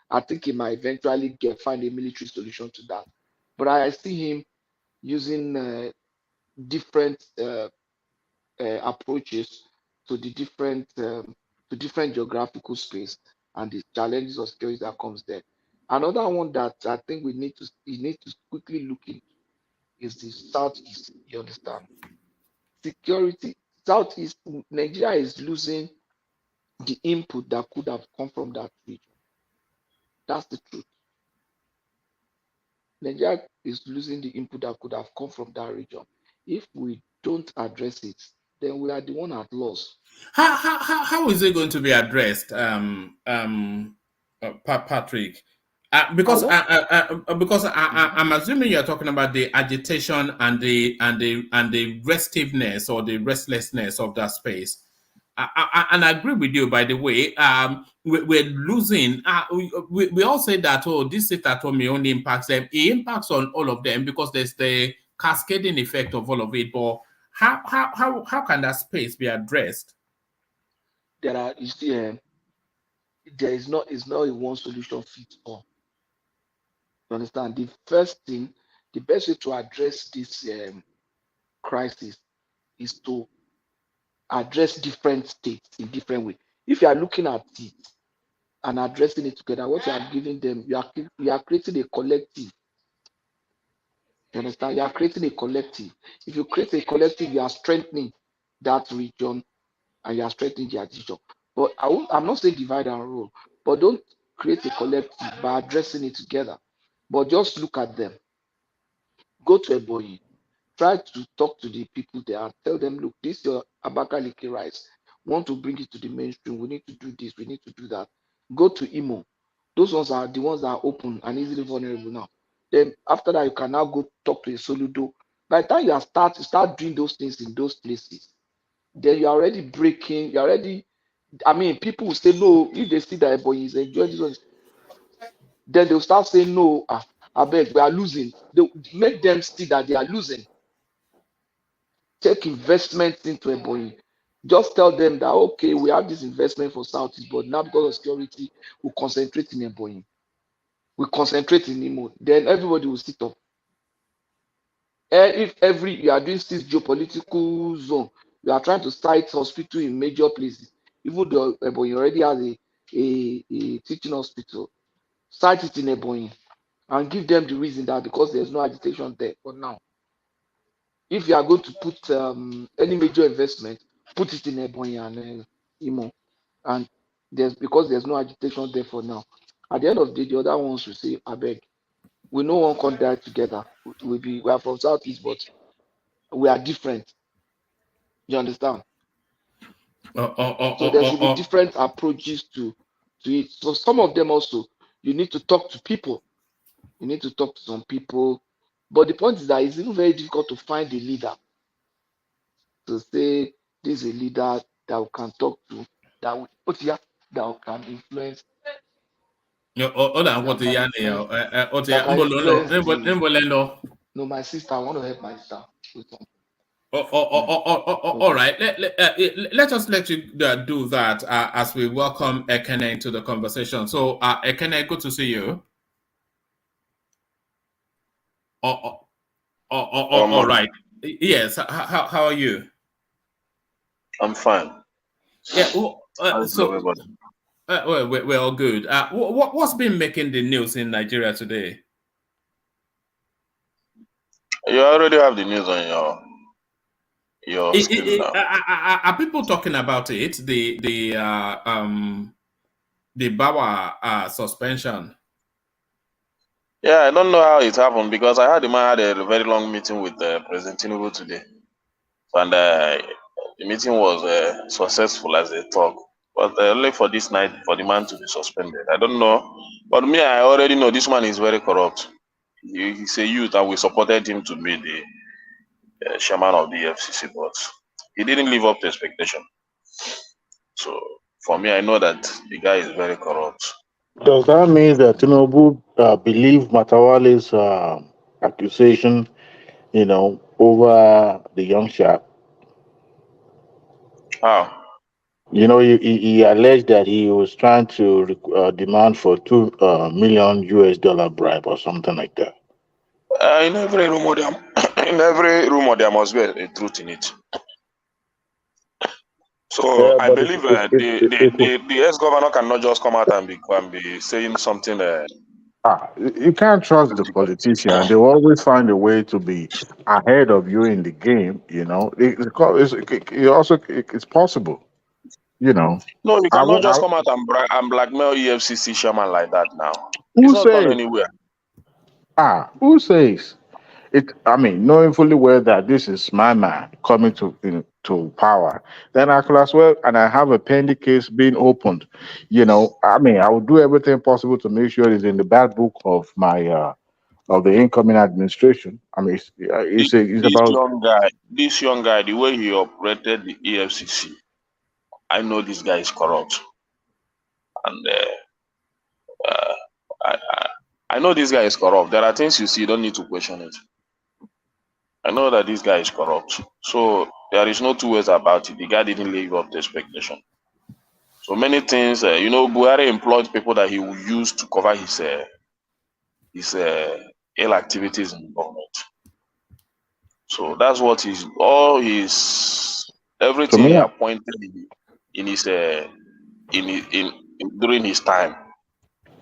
I think he might eventually find a military solution to that. But I see him using different approaches to the different geographical space and the challenges of security that comes there. Another one that I think we need to quickly look into is the southeast. You understand? Security, southeast Nigeria is losing the input that could have come from that region. That's the truth. Nigeria is losing the input that could have come from that region. If we don't address it, then we are the one at loss. How is it going to be addressed, Patrick? Because I'm assuming you're talking about the agitation and the restiveness or the restlessness of that space. And I agree with you, by the way. We're losing. We all say that, this sit at home only impacts them. It impacts on all of them because there's the cascading effect of all of it. But how can that space be addressed? There is not a one solution fits all. You understand? The first thing, the best way to address this crisis is to address different states in different ways. If you are looking at it and addressing it together, what you are giving them, you are creating a collective. You understand? You are creating a collective. If you create a collective, you are strengthening that region and you are strengthening the decision. But I'm not saying divide and rule, but don't create a collective by addressing it together. But just look at them. Go to Ebonyi. Try to talk to the people there and tell them, look, this is your Abakaliki rice. Want to bring it to the mainstream. We need to do this. We need to do that. Go to Imo. Those ones are the ones that are open and easily vulnerable now. Then after that, you can now go talk to a Soludo. By the time you start doing those things in those places, then you're already breaking, you're already, I mean, people will say no, if they see that Ebonyi is enjoying this one, then they'll start saying no, I beg, we are losing. They make them see that they are losing. Take investments into Ebonyi. Just tell them that, okay, we have this investment for Southeast, but now because of security, we concentrate in Ebonyi. We concentrate in Imo. Then everybody will sit up. If you are doing this geopolitical zone, you are trying to site hospital in major places, even though Ebonyi already has a teaching hospital, site it in Ebonyi and give them the reason that because there's no agitation there for now. If you are going to put any major investment, put it in Ebonyi and Imo, and because there's no agitation there for now. At the end of the day, the other ones will say, I beg, we no one can die together. We are from Southeast, but we are different. You understand? So there should be different approaches to it. So some of them also, you need to talk to people. You need to talk to some people. But the point is that it's even very difficult to find a leader to say this is a leader that we can talk to, that we can influence. No, my sister, I want to help my sister with something. All right. Let us let you do that as we welcome EXCHANE into the conversation. So, EXCHANE, good to see you. All right. Yes. How are you? I'm fine. Yeah. We're all good. What's been making the news in Nigeria today? You already have the news on your screen now. Are people talking about it? The Bawa suspension. Yeah, I don't know how it happened because I heard the man had a very long meeting with President Tinubu today, and the meeting was successful as they talk. But only for this night for the man to be suspended. I don't know, but me, I already know this man is very corrupt. He's a youth, and we supported him to be the chairman of the EXCHANE, but he didn't live up to expectation. So for me, I know that the guy is very corrupt. Does that mean that Tinubu believe Matawale's accusation, over the young chap? How? He alleged that he was trying to demand for $2 million US bribe or something like that. In every rumor, there must be a truth in it. So Yeah, I believe the ex-governor cannot just come out and be saying something. You can't trust the politician. They will always find a way to be ahead of you in the game. It's possible. No, you cannot just come out and blackmail EFCC chairman like that now. Who It's not says? gone anywhere. Who says? Knowing fully well that this is my man coming to power, then I could as well, and I have a pending case being opened. I will do everything possible to make sure it's in the bad book of my of the incoming administration. It's about this young guy, the way he operated the EFCC, I know this guy is corrupt, and I know this guy is corrupt. There are things you see, you don't need to question it. I know that this guy is corrupt. So there is no two ways about it. The guy didn't live up to expectation. So many things, Buhari employed people that he would use to cover his ill activities in the government. So that's what everything he appointed in his during his time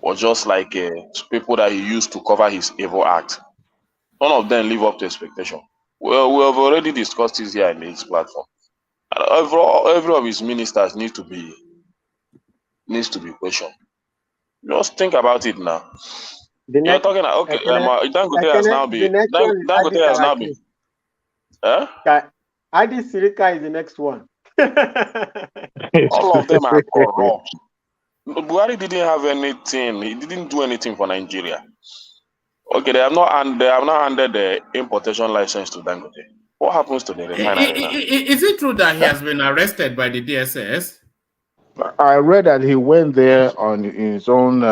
was just like people that he used to cover his evil act. none of them live up to expectation. Well, we have already discussed this here in this platform. And every of his ministers needs to be questioned. Just think about it now. The You're next, talking okay. Dangote has now the been next one is Adi Dangote has now been. Karaki. Adi Sirika is the next one. All of them are corrupt. Buhari didn't have anything. He didn't do anything for Nigeria. Okay, they have not handed the importation license to Dangote. What happens to the refinery now? Is it true that he has been arrested by the DSS? I read that he went there on his own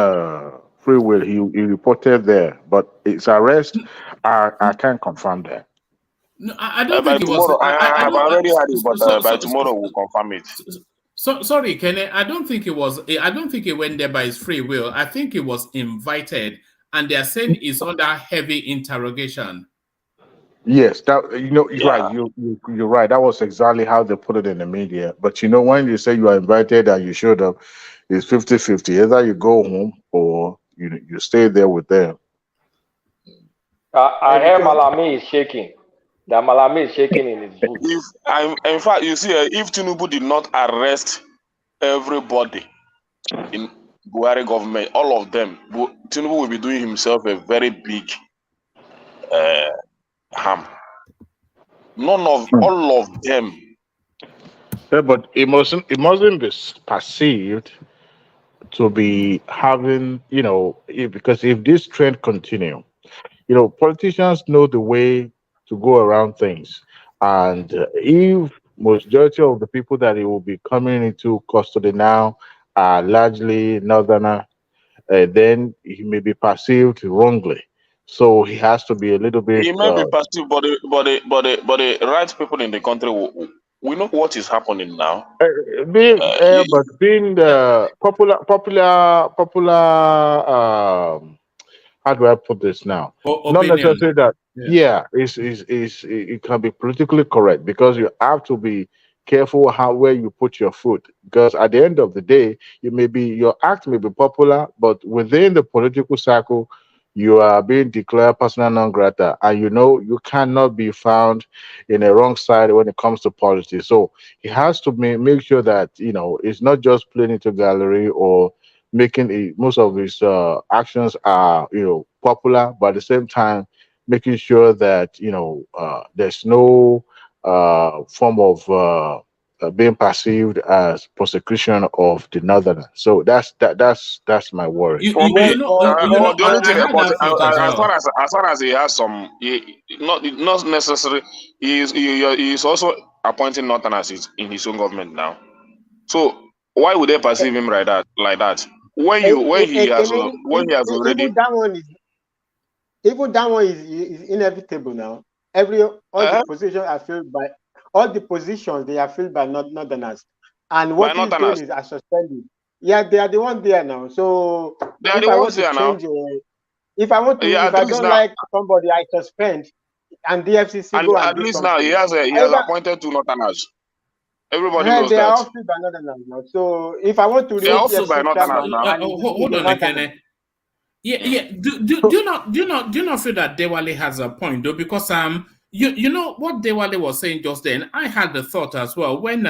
free will. He reported there, but his arrest, I can't confirm that. No, I don't By think it tomorrow, was. I've already had it, but by tomorrow we'll confirm it. Sorry, Kenny. I don't think it was. I don't think he went there by his free will. I think he was invited, and they are saying he's under heavy interrogation. Yes, that you're right. You're right. That was exactly how they put it in the media. But when you say you are invited and you showed up, it's 50-50. Either you go home or you stay there with them. I hear Malami is shaking. That Malami is shaking in his boots. In fact, you see, if Tinubu did not arrest everybody in Buhari government, all of them, Tinubu will be doing himself a very big harm. All of them. Yeah, but it mustn't be perceived to be having, because if this trend continue, politicians know the way to go around things. And if majority of the people that he will be coming into custody now are largely northerner, then he may be perceived wrongly. So he has to be a little bit. He may be perceived, but the right people in the country we know what is happening now. Being popular. How do I put this now? Not necessarily that. Yeah, it can be politically correct because you have to be careful where you put your foot, because at the end of the day, your act may be popular, but within the political circle, you are being declared persona non grata, and you cannot be found in a wrong side when it comes to politics. So he has to make sure that it's not just playing into gallery or making most of his actions are popular, but at the same time making sure that there's no form of being perceived as prosecution of the northerners. So that's my worry. For me, the only thing about as far as he has some, not necessarily, he is also appointing northerners in his own government now. So why would they perceive him like that? When he has already. Even that one is inevitable now. The positions are filled by they are filled by northerners, and what he's doing is suspending. Yeah, they are the ones there now. So if I want to change, if I don't like somebody, I suspend, and the EXCHANE go and at do least something. now he has appointed two northerners. Everybody knows they that. are all filled by northerners now. So if I want to they are also by northerners now. Hold on, Ekene. Yeah. Do you not feel that Dewale has a point though? Because you know what Dewale was saying just then. I had the thought as well when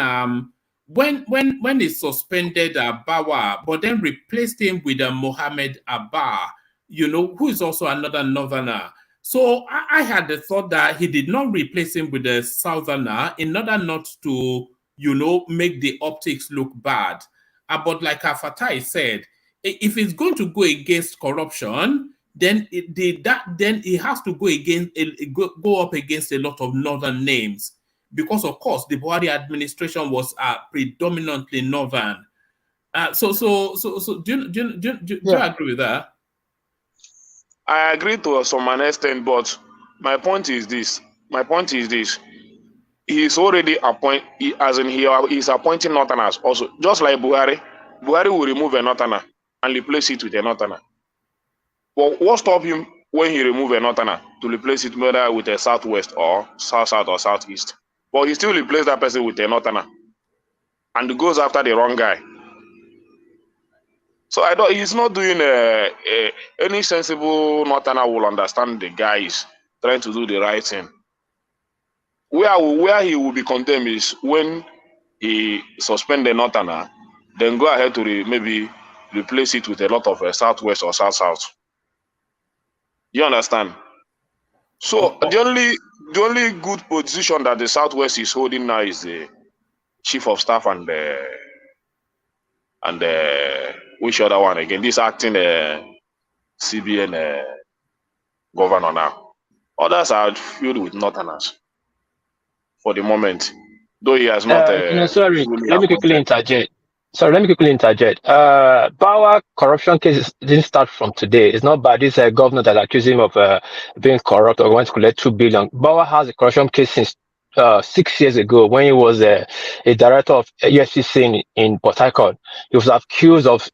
he suspended Bawa, but then replaced him with Mohammed Abba, who is also another northerner. So I had the thought that he did not replace him with a southerner in order not to make the optics look bad. But like Fatai said, if it's going to go against corruption, then it has to go up against a lot of northern names, because of course the Buhari administration was predominantly northern. So do you agree with that? I agree to some extent, but my point is this. He's already he's appointing northerners also, just like Buhari. Buhari will remove a northerner and replace it with a northerner. Well, what stopped him when he removed a northerner to replace it whether with a southwest or south or southeast? But he still replaced that person with a northerner and goes after the wrong guy. So he's not doing any sensible northerner will understand the guys trying to do the right thing. Where he will be condemned is when he suspend the northerner, then go ahead to maybe replace it with a lot of southwest or south. You understand? So the only good position that the southwest is holding now is the chief of staff and which other one again? This acting CBN governor now. Others are filled with northerners for the moment, though he has not. Sorry, fully let me quickly appointed. interject. Bawa corruption case didn't start from today. It's not by this governor that accused him of being corrupt or going to collect 2 billion. Bawa has a corruption case since 6 years ago when he was a director of EXCHANE in Port Harcourt. He was accused of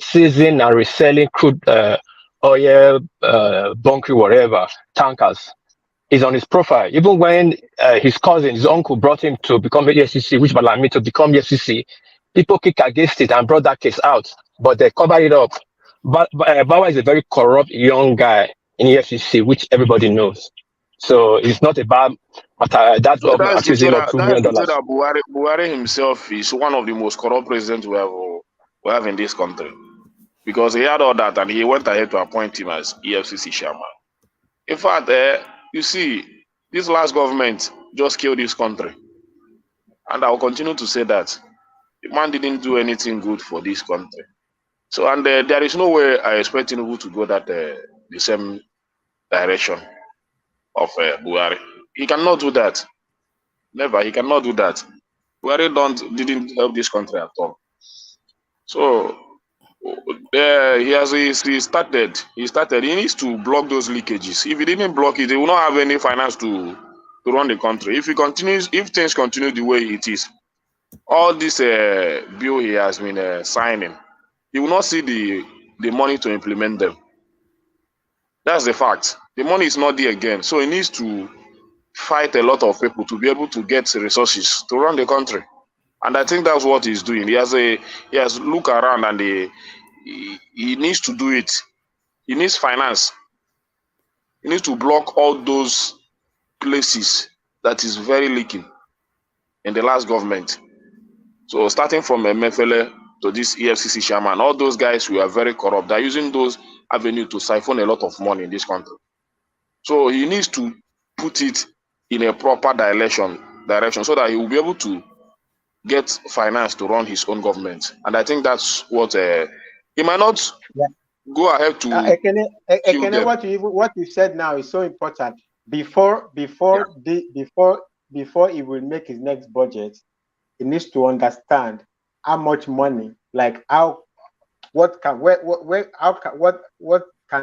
seizing and reselling crude oil, bunkering, whatever, tankers. Is on his profile. Even when his cousin, his uncle, brought him to become EXCC, which Malami to become EXCC, people kicked against it and brought that case out, but they covered it up. But Bawa is a very corrupt young guy in EXCC, which everybody knows. So it's not about that So government that's to say accusing him of that $2 million. Buhari himself is one of the most corrupt presidents we have in this country, because he had all that and he went ahead to appoint him as EFCC chairman. In fact, you see, this last government just killed this country. And I will continue to say that. The man didn't do anything good for this country. So, and there is no way I expect Tinubu to go that the same direction of Buhari. He cannot do that. Never. He cannot do that. Buhari didn't help this country at all. So, he started. He needs to block those leakages. If he didn't block it, he will not have any finance to run the country. If things continue the way it is, all this bill he has been signing, he will not see the money to implement them. That's the fact. The money is not there again, so he needs to fight a lot of people to be able to get resources to run the country. And I think that's what he's doing. He has look around and he needs to do it. He needs finance. He needs to block all those places that is very leaking in the last government. So starting from Mefele to this EFCC chairman, all those guys who are very corrupt, they're using those avenues to siphon a lot of money in this country. So he needs to put it in a proper direction so that he will be able to get finance to run his own government. And I think that's what he might not go ahead to Ekene, what you said now is so important. Before he will make his next budget, he needs to understand how much money, like what can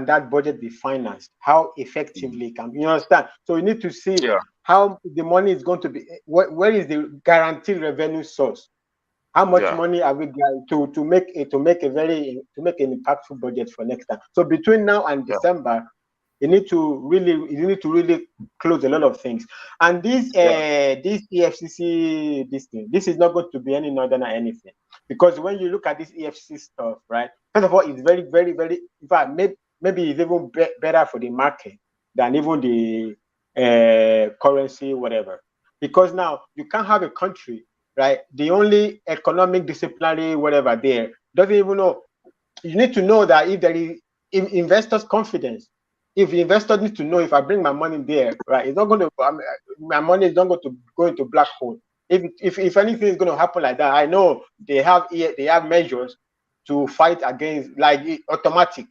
that budget be financed? How effectively can you understand? So you need to see how the money is going to be. Where is the guaranteed revenue source? How much money are we going to make an impactful budget for next time? So between now and December, you need to really close a lot of things. And this EFCC this is not going to be any northern or anything, because when you look at this EFCC stuff, right? First of all, it's very, very, very. In fact, maybe it's even better for the market than even the currency, whatever. Because now you can't have a country, right? The only economic disciplinary whatever there doesn't even know. You need to know that if there is investors' confidence, if the investor needs to know, if I bring my money there, right, it's not going to. My money is not going to go into black hole. If anything is going to happen like that, I know they have measures to fight against, like automatic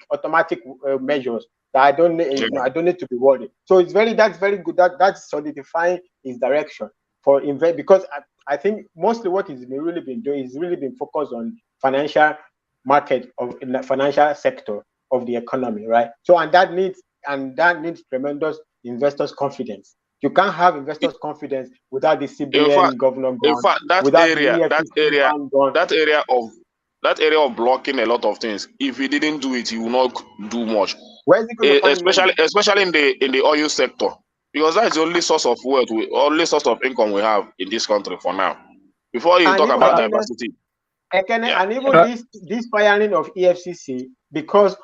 measures that I don't need to be worried. So that's very good. That's solidifying his direction for invest, because I think mostly what he's really been doing is really been focused on financial market in the financial sector of the economy, right? So and that needs tremendous investors' confidence. You can't have investors' confidence without the CBN governor gone. In fact, that area of blocking a lot of things. If he didn't do it, he will not do much. Where is he going to find especially in the oil sector, because that's the only source of wealth, only source of income we have in this country for now. Before you talk about diversity, and even this firing of EFCC, because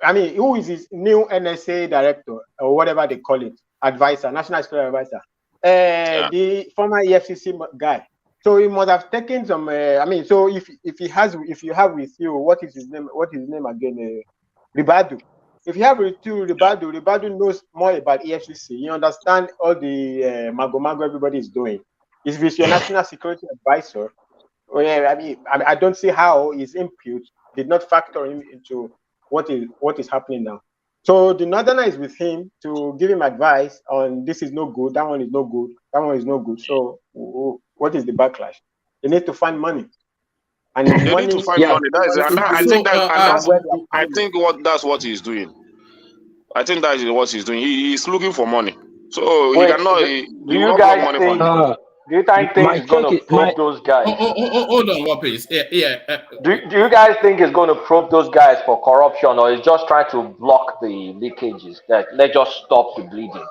I mean, who is his new NSA director or whatever they call it, advisor, national security advisor? The former EFCC guy. So he must have taken some. I mean, so if you have with you, what is his name? What is his name again? Ribadu. If you have with you Ribadu knows more about EFCC. You understand all the mago everybody is doing. If it's your national security advisor, well, yeah, I mean, I don't see how his input did not factor into what is happening now. So the Northerner is with him to give him advice on this is no good, that one is no good, that one is no good. So what is the backlash? They need to find money. And they need to find money. I think that's what he's doing. I think that is what he's doing. He's looking for money. So he cannot. Do you guys think? Do you think it's going to probe those guys? Hold on, what please? Yeah. Do you guys think it's going to probe those guys for corruption, or is just trying to block the leakages? That let's just stop the bleeding?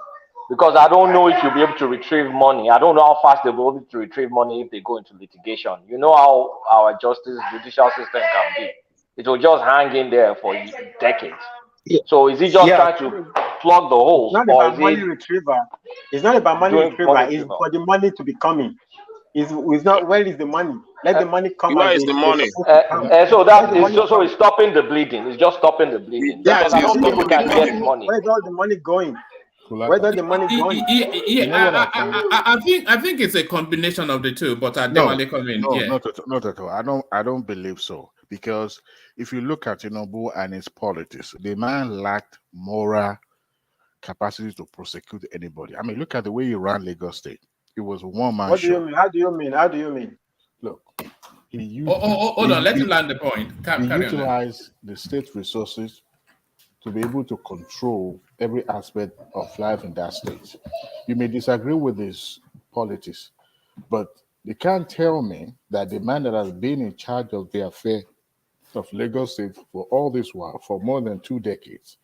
Because I don't know if you'll be able to retrieve money. I don't know how fast they'll be able to retrieve money if they go into litigation. You know how our judicial system can be. It will just hang in there for decades. Yeah. So is he just trying to plug the holes? It's not about money retriever. It's not about money retriever. It's for the money to be coming. It's not where is the money? Let the money come. Where is the money? So that is so it's stopping the bleeding. It's just stopping the bleeding. Yeah, because I don't think we can get money. Where's all the money going? Where does the money going? I think it's a combination of the two, but I definitely come in. Not at all. I don't believe so. Because if you look at Tinubu and his politics, the man lacked moral capacity to prosecute anybody. I mean, look at the way he ran Lagos State. It was one man. What do you mean? How do you mean? Look, he used. Hold on. Let him land the point. He utilized the state resources to be able to control every aspect of life in that state. You may disagree with his politics, but they can't tell me that the man that has been in charge of the affair of Lagos State for all this while, for more than 2 decades,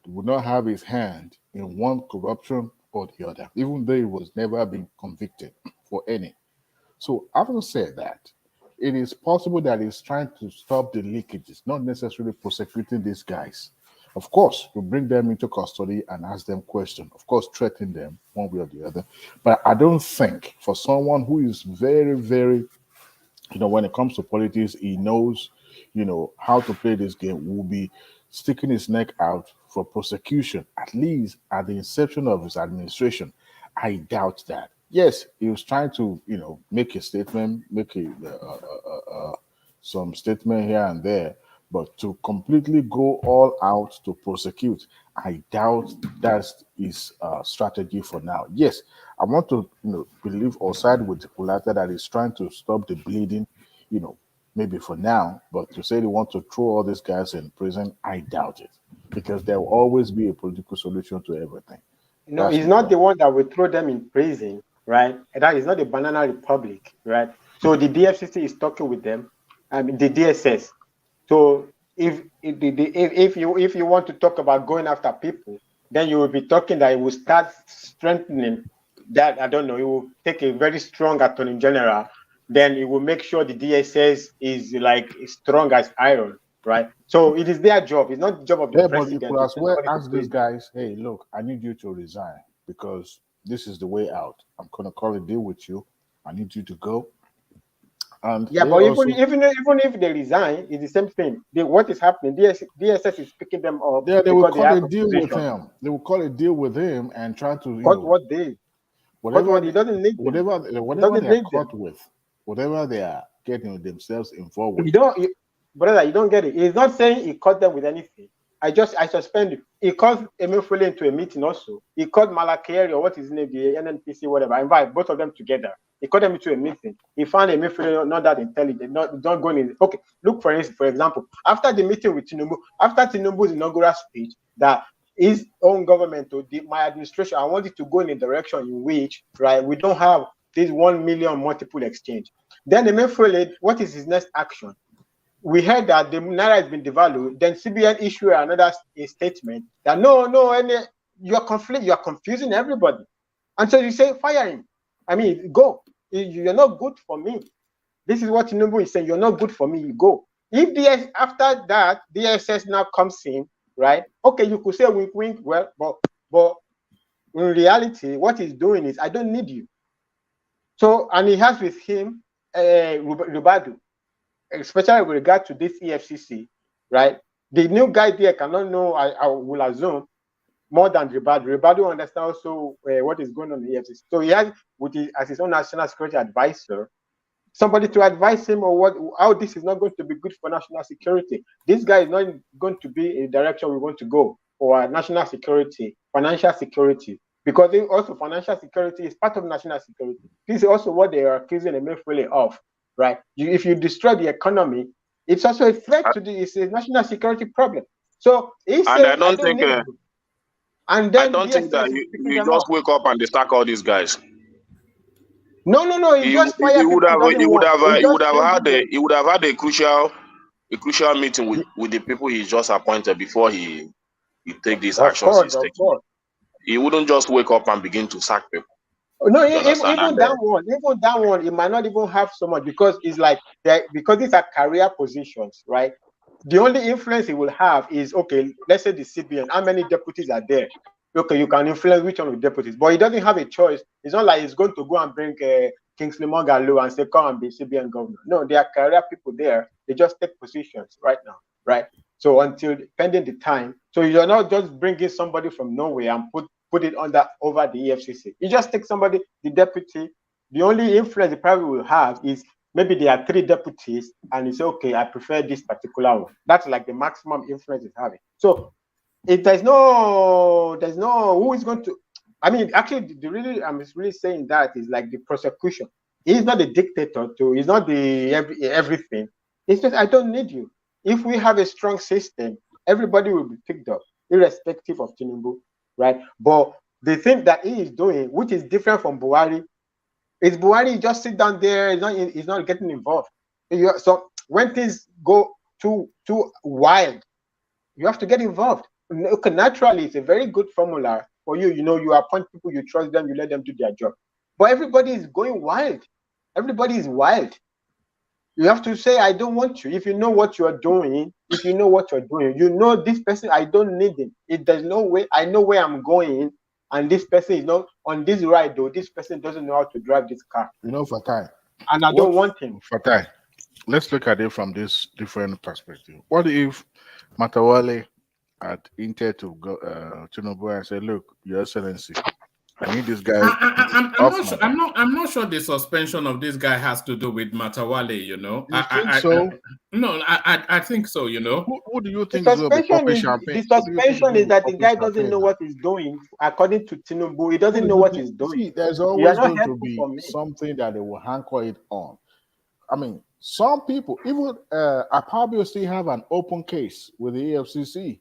would not have his hand in one corruption or the other, even though he was never been convicted for any. So having said that, it is possible that he's trying to stop the leakages, not necessarily prosecuting these guys. Of course, to bring them into custody and ask them questions, of course, threaten them one way or the other. But I don't think for someone who is very, very, when it comes to politics, he knows, how to play this game, will be sticking his neck out for prosecution, at least at the inception of his administration. I doubt that. Yes, he was trying to, make a statement, make some statement here and there, but to completely go all out to prosecute, I doubt that's his strategy for now. Yes, I want to, believe or side with the Kulata that he's trying to stop the bleeding, maybe for now, but to say they want to throw all these guys in prison, I doubt it, because there will always be a political solution to everything. No, he's not the one that will throw them in prison, right? That is not the Banana Republic, right? So the DFCC is talking with them, the DSS. So if you want to talk about going after people, then you will be talking that it will start strengthening that. I don't know. It will take a very strong attorney general. Then it will make sure the DSS is like strong as iron, right? So it is their job. It's not the job of the president. But you could as well ask these guys, hey, look, I need you to resign because this is the way out. I'm gonna call a deal with you. I need you to go. And yeah, but even if they resign, it's the same thing. What is happening? DSS is picking them up. Yeah, they will call a deal with him. They will call a deal with him and try to. What deal? Whatever he doesn't need. Whatever they are caught with, whatever they are getting themselves involved with. Brother, you don't get it. He's not saying he caught them with anything. I suspend you. He called Emefiele into a meeting also. He called Malakeri or what is his name, the NNPC, whatever. I invite both of them together. He called them into a meeting. He found Emefiele not that intelligent, not going in. Okay, look for example, after the meeting with Tinubu, after Tinubu's inaugural speech, that his own government or my administration, I want it to go in a direction in which, right, we don't have this 1 million multiple exchange. Then Emefiele, what is his next action? We heard that the Naira has been devalued. Then CBN issued another statement that you are confusing everybody. And so you say, fire him. I mean, go. You're not good for me. This is what Tinubu is saying. You're not good for me. You go. If after that, DSS now comes in right? Okay, you could say wink, wink. Well, but in reality, what he's doing is, I don't need you. So, and he has with him Rubadu, especially with regard to this EFCC, right? The new guy there cannot know, I will assume, more than Ribadu. Ribadu understands also what is going on in the EFCC. So he has, as his own national security advisor, somebody to advise him on how this is not going to be good for national security. This guy is not going to be a direction we want to go for our national security, financial security, because also financial security is part of national security. This is also what they are accusing Emefiele of, right? If you destroy the economy, it's also a threat to it's a national security problem. So he said, I don't think. And then I don't think that you just wake up and they sack all these guys. No. He just fire people. He would have had a crucial meeting with the people he just appointed before he take these actions he's taking. He wouldn't just wake up and begin to sack people. No, even that one, it might not even have so much, because it's like because these are career positions, right? The only influence he will have is, okay, let's say the CBN, how many deputies are there? Okay, you can influence which one of the deputies, but he doesn't have a choice. It's not like he's going to go and bring Kingsley Moghalu and say, come and be CBN governor. No, there are career people there. They just take positions right now, right? So until pending the time, so you're not just bringing somebody from nowhere and put it over the EFCC. You just take somebody, the deputy. The only influence the private will have is maybe there are 3 deputies, and you say, okay, I prefer this particular one. That's like the maximum influence it's having. So if there's no who is going to, I mean, actually, I'm really saying that is like the prosecution. He's not the dictator too. He's not the everything. It's just, I don't need you. If we have a strong system, everybody will be picked up, irrespective of Tinubu, right? But the thing that he is doing, which is different from Buhari, is Buhari just sit down there. He's not getting involved. So when things go too wild, you have to get involved. Okay, naturally, it's a very good formula for you. You know, you appoint people, you trust them, you let them do their job. But everybody is going wild. Everybody is wild. You have to say, I don't want you. If you know what you're doing, you know this person, I don't need him. There's no way, I know where I'm going, and this person is not on this ride, though. This person doesn't know how to drive this car. You know, Fatai. And I don't want him. Fatai, let's look at it from this different perspective. What if Matawale had intended to go Tinubu and say, look, Your Excellency, I need this guy. I'm not sure the suspension of this guy has to do with Matawale, you know. I think so, you know. Who do you think will be popping champagne? The suspension is that the guy doesn't know what he's doing. According to Tinubu, he doesn't know what he's doing. See, there's always going to be something that they will hanker it on. I mean, some people, even Akpabio still have an open case with the EFCC.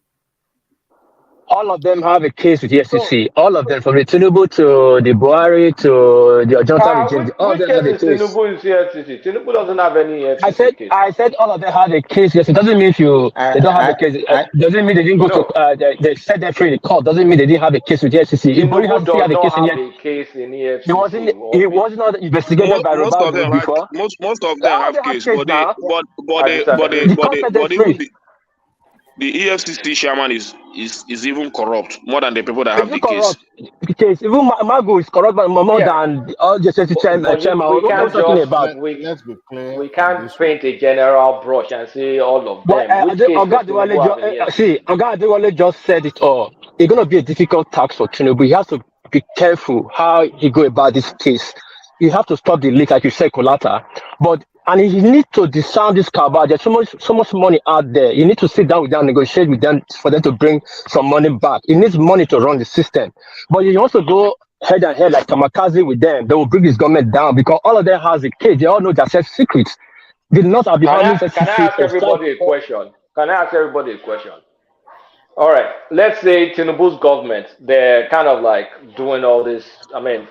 All of them have a case with the EFCC. All of them, from the Tinubu to the Buhari to the Ojonta regime, all of them have a case. Tinubu is EFCC. Tinubu doesn't have any EFCC case. I said all of them have a case. Yes, it doesn't mean they don't have a case. Doesn't mean they didn't go to. They set them free in the court. Doesn't mean they didn't have a case with the EFCC. Tinubu does not have a case in EFCC. He wasn't not investigated by Robert before. Most of them have case, the EFCC chairman is even corrupt more than the people that have the case. Even Magu is corrupt more than all the chairman. Let's be clear. We can't paint a general brush and say all of them. Oga Adewale just said it all. It's going to be a difficult task for Tinubu. He has to be careful how he go about this case. You have to stop the leak, like you said, Kolata. And he needs to disarm this cabal. There's so much money out there. You need to sit down with them, negotiate with them for them to bring some money back. He needs money to run the system. But you also go head and head like kamikaze with them. They will bring this government down because all of them has a case. They all know their secrets. They did not have the Can I ask everybody a question? All right. Let's say Tinubu's government, they're kind of like doing all this,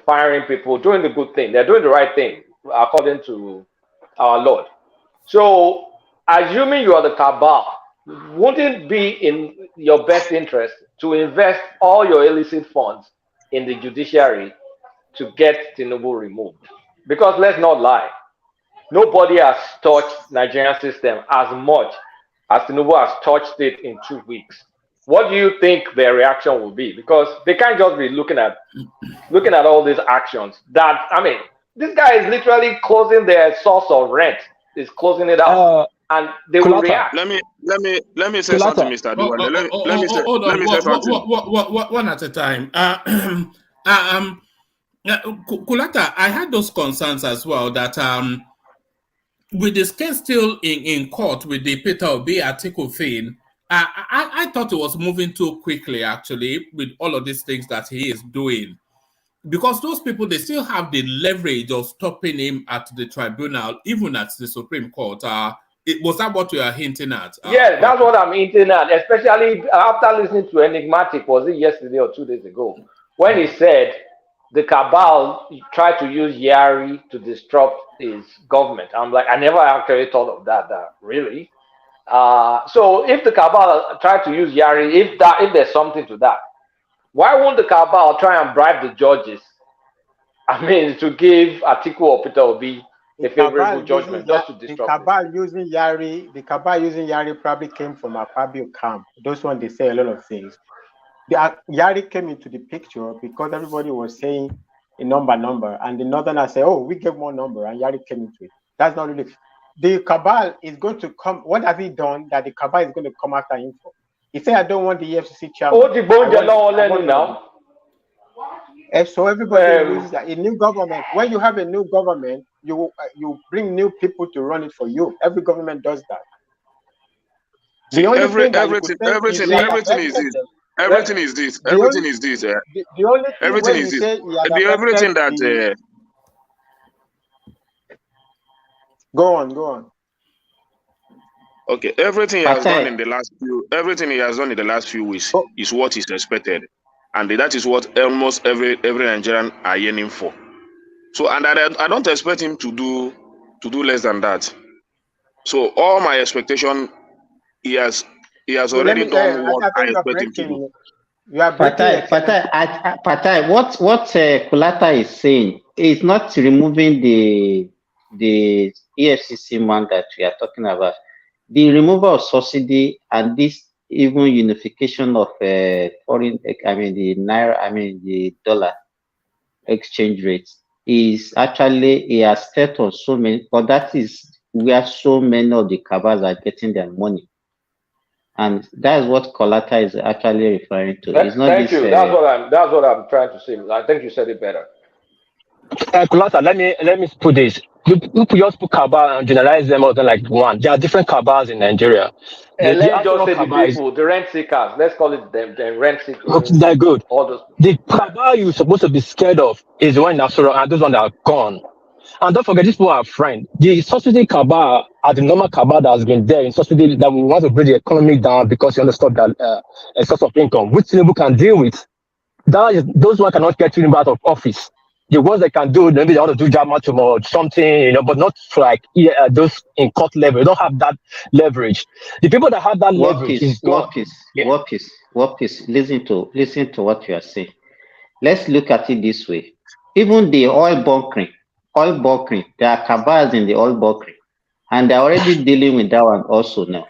firing people, doing the good thing. They're doing the right thing, according to our Lord. So, assuming you are the cabal, wouldn't it be in your best interest to invest all your illicit funds in the judiciary to get Tinubu removed? Because let's not lie, nobody has touched Nigerian system as much as Tinubu has touched it in 2 weeks. what do you think their reaction will be? Because they can't just be looking at all these actions. That, I mean, this guy is literally closing their source of rent. Is closing it out, and they will react. Let me say something, Mr. Duwale. Let me say something. One at a time. Kulata, I had those concerns as well that with this case still in court with the Peter Obi article thing, I thought it was moving too quickly actually with all of these things that he is doing. Because those people, they still have the leverage of stopping him at the tribunal, even at the Supreme Court. Was that what you are hinting at? Yeah, that's what I'm hinting at, especially after listening to Enigmatic, was it yesterday or 2 days ago, when he said the cabal tried to use Yari to disrupt his government. I'm like, I never actually thought of that really. So if the cabal tried to use Yari, if there's something to that, why won't the cabal try and bribe the judges? I mean, to give Atiku or Peter Obi a favorable judgment, just to disrupt the cabal using Yari probably came from a Fabio camp. Those ones, they say a lot of things. Yari came into the picture because everybody was saying a number, and the Northerners say, oh, we gave more number, and Yari came into it. That's not really. The cabal is going to come. What has he done that the cabal is going to come after him for? He said, I don't want the EFCC chairman. Oh, the Bonja now. And so everybody loses that. A new government, when you have a new government, you bring new people to run it for you. Every government does that. The only everything is this. Everything is this. Everything is this. The only thing everything is this. Everything that. Go on. Okay, everything he has done in the last few weeks is what is expected, and that is what almost every Nigerian are yearning for. So, and I don't expect him to do less than that. So, all my expectation, he has already done what I expect him to do. Patai, what Kulata is saying is not removing the EFCC man that we are talking about. The removal of subsidy and this even unification of the dollar exchange rates is actually a step on so many, but that is where so many of the cabals are getting their money. And that's what Kolata is actually referring to. It's not Thank you. That's what I'm trying to say. I think you said it better. Kolata, let me put this. You just put cabal and generalize them out like one. There are different cabals in Nigeria. And let's just say the people, the rent seekers. Let's call it them, the rent seekers. They're good. All those. The cabal you're supposed to be scared of is the one that's and those ones that are gone. And don't forget, these people are friends. The subsidy cabal are the normal cabal that has been there in subsidy that we want to bring the economy down because you understand that a source of income, which Tinubu can deal with. Those ones cannot get Tinubu out of office. The ones that can do, maybe they want to do job match or something, but not like those in court level. They don't have that leverage. The people that have that leverage is Workers. Listen to what you are saying. Let's look at it this way. Even the oil bunkering, there are cabals in the oil bunkering, and they're already dealing with that one also now.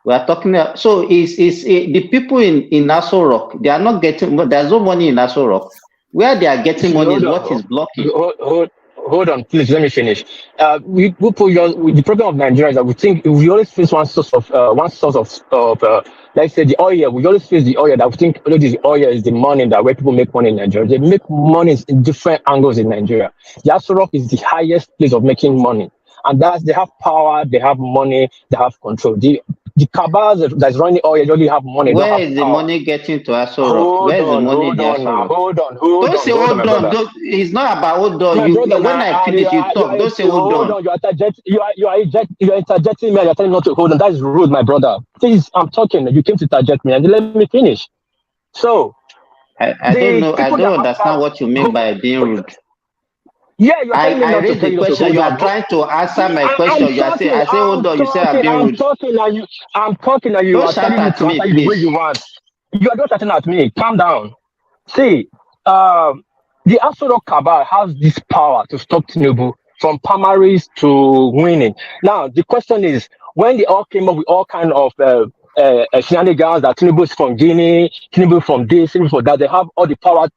We are talking about, so the people in Aso Rock, they are not getting, there's no money in Aso Rock. Where they are getting money is what is blocking. Hold on, please, let me finish. The problem of Nigeria is that we think we always face one source of let's say the oil. We always face the oil that we think the oil is the money that where people make money in Nigeria. They make money in different angles in Nigeria. The Aso Rock is the highest place of making money, and they have power, they have money, they have control. The cabals that's running oil, they only have money. Where is the money getting to Aso Rock? Where is the money in Aso Rock? Hold on. Don't say hold on. It's not about hold on. When I finish, you talk. Don't say hold on. You are interjecting me. You're telling me not to hold on. That is rude, my brother. Please, I'm talking. You came to interject me, and let me finish. So, I don't know. I don't understand what you mean by being rude. Yeah, I raised the question. You are trying to answer my question. You are saying, I say, hold on. You say I'm being rude. I'm talking at you. Don't shout at me, please. The way you want. You are not shouting at me. Calm down. See, the Aso Rock cabal has this power to stop Tinubu from primaries to winning. Now, the question is, when they all came up with all kind of shenanigans that Tinubu is from Guinea, Tinubu from this, Tinubu from that. They have all the power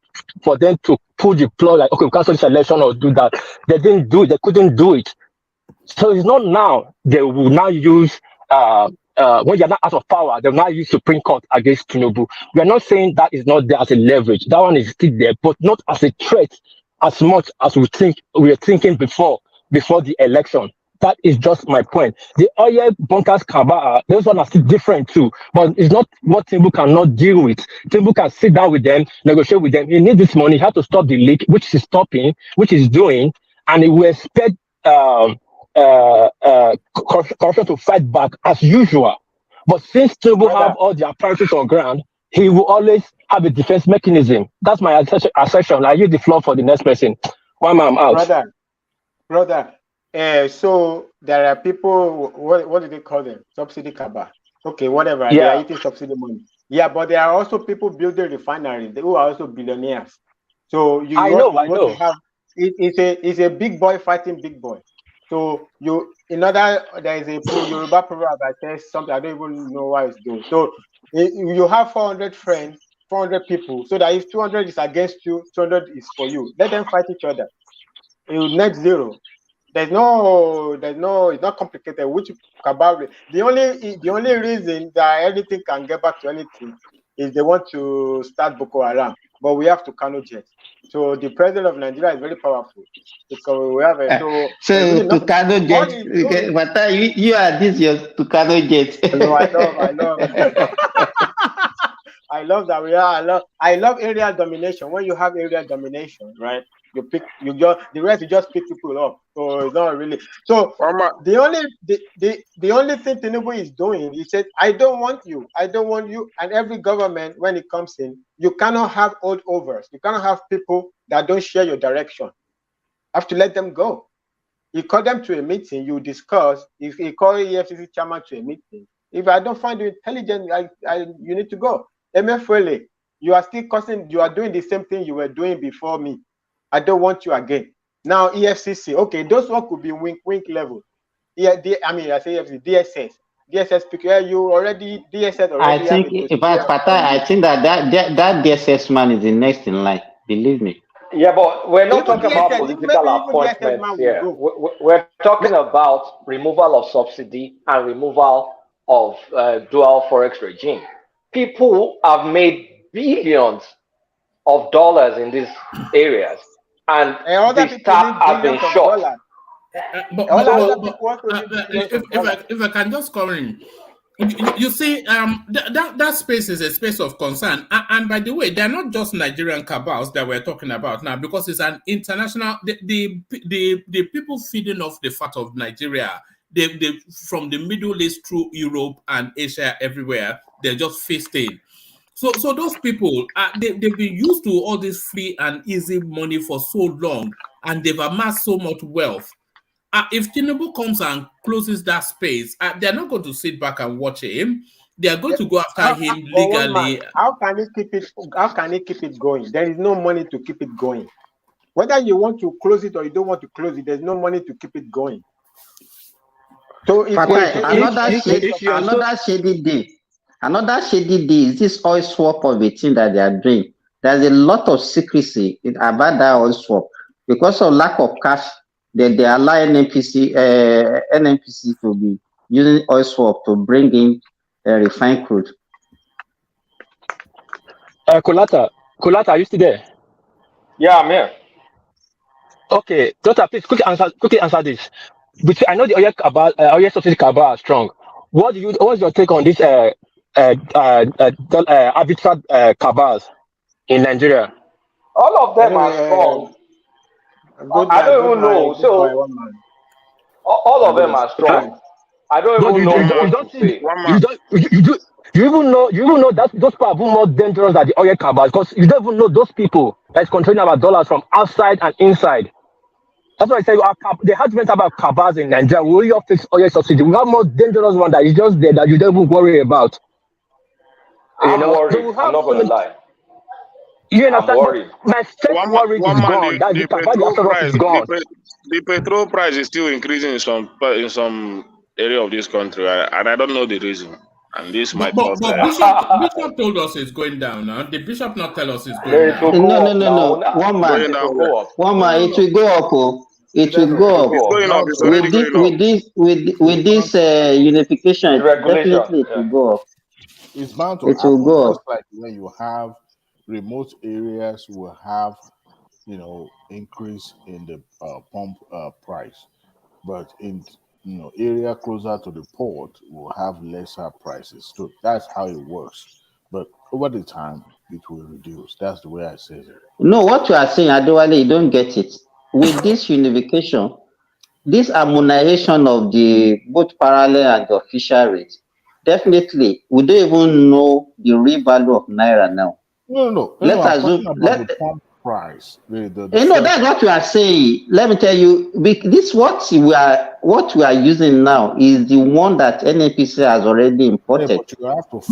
for them to pull the plug, like, okay, we cancel this election or do that. They didn't do it. They couldn't do it. So it's not now. They will now use, when you're not out of power, they'll now use Supreme Court against Tinubu. We are not saying that is not there as a leverage. That one is still there, but not as a threat as much as we were thinking before the election. That is just my point. The oil bunkers cabal, those ones are still different too, but it's not what Tinubu cannot deal with. Tinubu can sit down with them, negotiate with them. He needs this money. He has to stop the leak, which is stopping, which is doing, and he will expect corruption to fight back as usual. But since Tinubu have all the apparatus on ground, he will always have a defense mechanism. That's my assertion. I use the floor for the next person. One man, I'm out. Brother. So there are people, what do they call them? Subsidy cabal. Okay, whatever. Yeah. They are eating subsidy money. Yeah, but there are also people building refineries who are also billionaires. So I know. Have, it's a big boy fighting big boy. So there is a Yoruba proverb that says something I don't even know why it's doing. So you have 400 friends, 400 people, so that if 200 is against you, 200 is for you. Let them fight each other. Net zero. It's not complicated. Which cabal? The only reason that anything can get back to anything is they want to start Boko Haram, but we have Tucano jets. So the president of Nigeria is very powerful because we have Tucano jets. But you are this your Tucano jets. No, I love. I love that I love area domination. When you have area domination, right? The rest you just pick people up. So it's not really. So the only thing Tinubu is doing, he said, I don't want you. And every government, when it comes in, you cannot have holdovers. You cannot have people that don't share your direction. You have to let them go. You call them to a meeting, you discuss. If you call EFCC chairman to a meeting, if I don't find you intelligent, you need to go. MFLA, you are still you are doing the same thing you were doing before me. I don't want you again. Now EFCC, okay, those one could be wink level. Yeah, I say EFCC, DSS. Because you already DSS already. I think, in fact, I think that DSS man is the next in line. Believe me. Yeah, but we're not talking about political appointments here. We're talking about removal of subsidy and removal of dual forex regime. People have made billions of dollars in these areas, and the staff have been shot. If I can just come in, you see, that space is a space of concern, and by the way, they're not just Nigerian cabals that we're talking about now, because it's an international. The people feeding off the fat of Nigeria, they from the Middle East through Europe and Asia, everywhere, they're just feasting. So those people, they've been used to all this free and easy money for so long, and they've amassed so much wealth. If Tinubu comes and closes that space, they're not going to sit back and watch him. They are going to go after him legally. How can he keep it? How can he keep it going? There is no money to keep it going. Whether you want to close it or you don't want to close it, there's no money to keep it going. So another shady day. Another shady day is this oil swap of a thing that they are doing. There's a lot of secrecy about that oil swap. Because of lack of cash, they allow NNPC to be using oil swap to bring in refined crude. Kolata, are you still there? Yeah, I'm here. Okay, Doctor, please quickly answer this. I know the oil subsidy cabal are strong. What's your take on this arbitrage cabals in Nigeria? All of them are strong. I don't even know. So all of them are strong. I don't even know. You even know that those people are more dangerous than the oil cabals, because you don't even know those people that's controlling our dollars from outside and inside. That's why I say they have different type of cabals in Nigeria. We only fix oil subsidy. We have more dangerous one that is just there that you don't even worry about. I'm worried. I'm not going to lie. You understand? I'm worried. My first worry is gone. The petrol price is still increasing in some area of this country, and I don't know the reason. And this But, might but, not. but Bishop told us it's going down now. Did Bishop not tell us it's going down? No. One man. Going down where? One man. It will go up. Oh. It will go up. It's going up. It's already going up. With this unification, definitely it will go up. It's bound to It will happen. go up. Just like when you have remote areas will have, increase in the pump price, but in area closer to the port will have lesser prices. So that's how it works. But over the time, it will reduce. That's the way I say it. No, what you are saying, Adewale, you don't get it. With this unification, this harmonization of the both parallel and the official rate, definitely we don't even know the real value of naira now. No. Let's assume the pump price. That's what you are saying. Let me tell you, this what we are using now is the one that NNPC has already imported.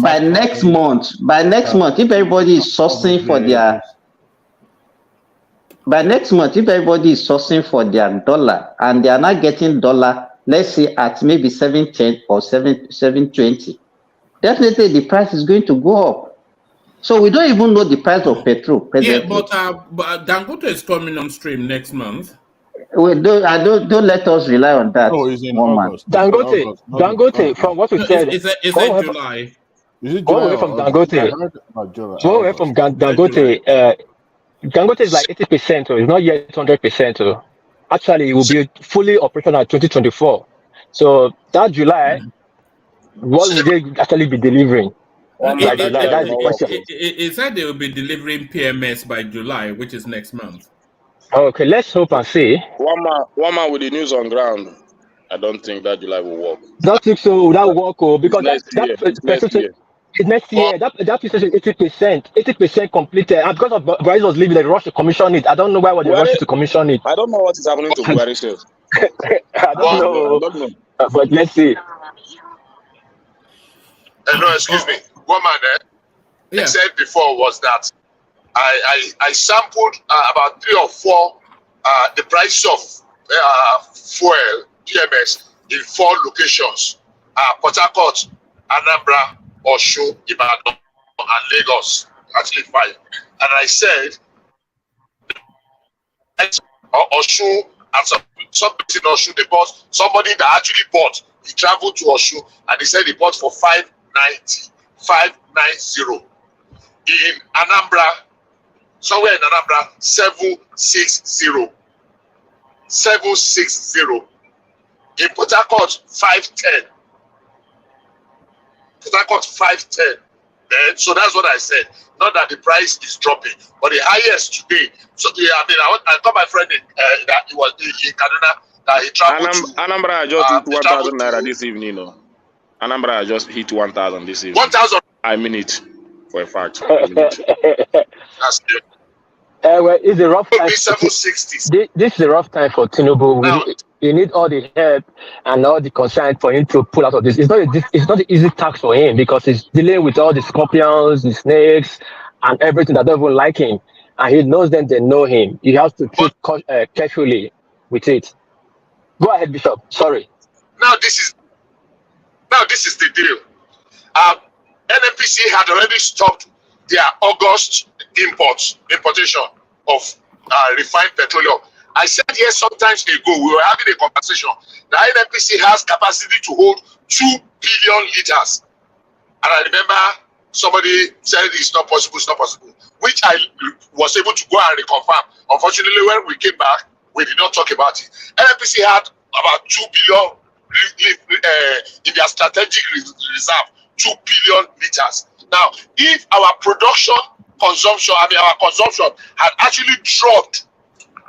By next month, if everybody is sourcing for their dollar and they are not getting dollar, let's say at maybe 710 or 720, definitely the price is going to go up. So we don't even know the price of petrol presently. Yeah, but Dangote is coming on stream next month. Don't let us rely on that. Oh, it's in August. Dangote, from what we said, is it July? Is it Go away from Dangote. Dangote is like 80%, or it's not yet 100%. Actually, it will be fully operational in 2024. So that July, what will they actually be delivering? It said they will be delivering PMS by July, which is next month. Okay, let's hope and see. One man with the news on ground. I don't think that July will work. Don't think so. That will work, because next year. It's next year. That is 80% completed. And because of Buhari was leaving, they rushed to commission it. I don't know why they rushed to commission it. I don't know what is happening to Buhari still. I don't know. But let's see. No, excuse me. One man I said before was that I sampled about 3 or 4 the price of fuel PMS in 4 locations: Port Harcourt, Anambra, Osun, Ibadan, and Lagos. Actually 5. And I said Osun and somebody in Osun, they bought somebody that actually bought. He traveled to Osun and he said he bought for 590. In Anambra, somewhere in Anambra, 760. In Port Harcourt, 510. Port Harcourt, 510. So that's what I said. Not that the price is dropping, but the highest today. So yeah, I got my friend that he was in Kaduna that he traveled to. Anambra just hit 1,000 naira this evening. Anambra just hit 1,000 this evening. 1,000. I mean it for a fact. That's it. Well, it's a rough time. 760. This is a rough time for Tinubu. You need all the help and all the concern for him to pull out of this. It's not an easy task for him, because he's dealing with all the scorpions, the snakes, and everything that don't even like him. And he knows them; they know him. He has to treat carefully with it. Go ahead, Bishop. Sorry. Now this is the deal. NNPC had already stopped their August importation of refined petroleum. I said here sometimes ago, we were having a conversation. The NNPC has capacity to hold 2 billion liters. And I remember somebody said it's not possible, which I was able to go and reconfirm. Unfortunately, when we came back, we did not talk about it. NNPC had about 2 billion in their strategic reserve, 2 billion liters. Now, if our consumption had actually dropped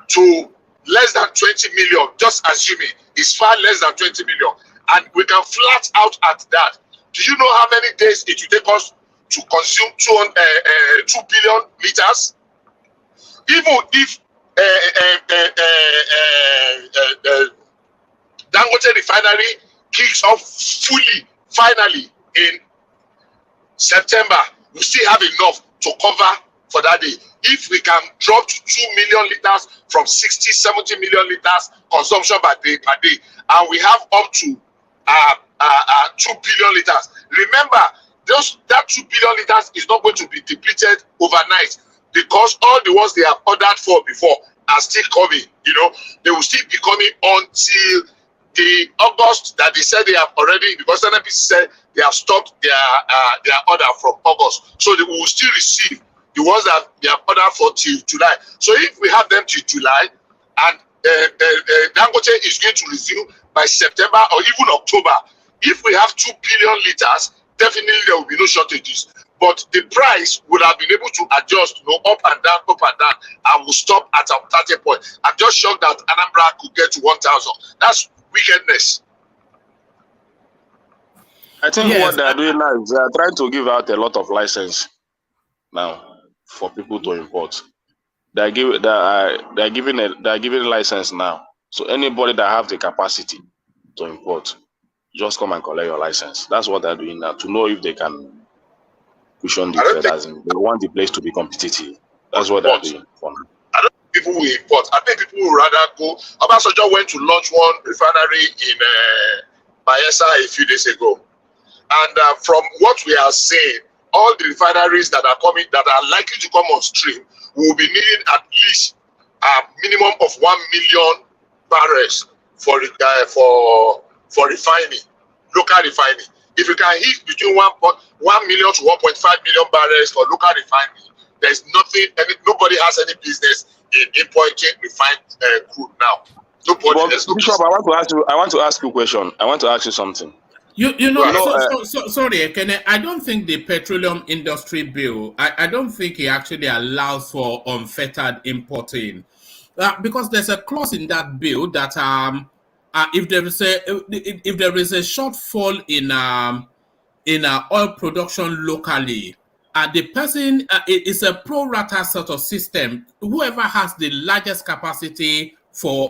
to less than 20 million, just assuming it's far less than 20 million, and we can flat out at that. Do you know how many days it will take us to consume 2 billion liters? Even if Dangote refinery kicks off finally in September, we still have enough to cover for that day. If we can drop to 2 million liters from 60, 70 million liters consumption per day, and we have up to 2 billion liters. Remember, that 2 billion liters is not going to be depleted overnight, because all the ones they have ordered for before are still coming. You know, they will still be coming until the August that they said they have already, because NNPC said they have stopped their order from August. So they will still receive the ones that they have ordered for till July. So if we have them till July, and Dangote is going to resume by September or even October, if we have 2 billion liters, definitely there will be no shortages. But the price would have been able to adjust, you know, up and down, and will stop at a 30 point. I'm just shocked that Anambra could get to 1,000. That's wickedness. I think what they're doing now is they're trying to give out a lot of license now for people to import. They're giving a license now. So anybody that have the capacity to import, just come and collect your license. That's what they're doing now, to know if they can push on the trade, as in they want the place to be competitive. That's what they're doing for now. I don't think people will import. I think people will rather go. Obasanjo went to launch one refinery in Bayelsa a few days ago. And from what we are seeing, all the refineries that are coming, that are likely to come on stream, will be needing at least a minimum of 1 million barrels for refining, local refining. If you can hit between 1 million to 1.5 million barrels for local refining, there's nothing, nobody has any business in importing refined crude now. Nobody. Bishop, I want to ask you a question. I want to ask you something. Sorry, Ekene, I don't think the petroleum industry bill, I don't think it actually allows for unfettered importing, because there's a clause in that bill that if there is a shortfall in oil production locally, the person it's a pro rata sort of system. Whoever has the largest capacity for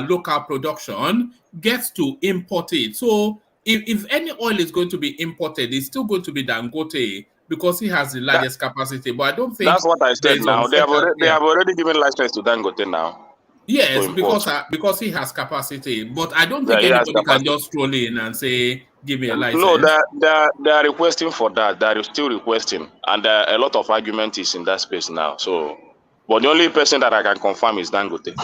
local production gets to import it. So if any oil is going to be imported, it's still going to be Dangote, because he has the largest capacity. But I don't think that's what I said now. They have already given license to Dangote now. Yes, because he has capacity. But I don't think anybody can just roll in and say, give me a license. No, they are requesting for that. They are still requesting. And a lot of argument is in that space now. So, but the only person that I can confirm is Dangote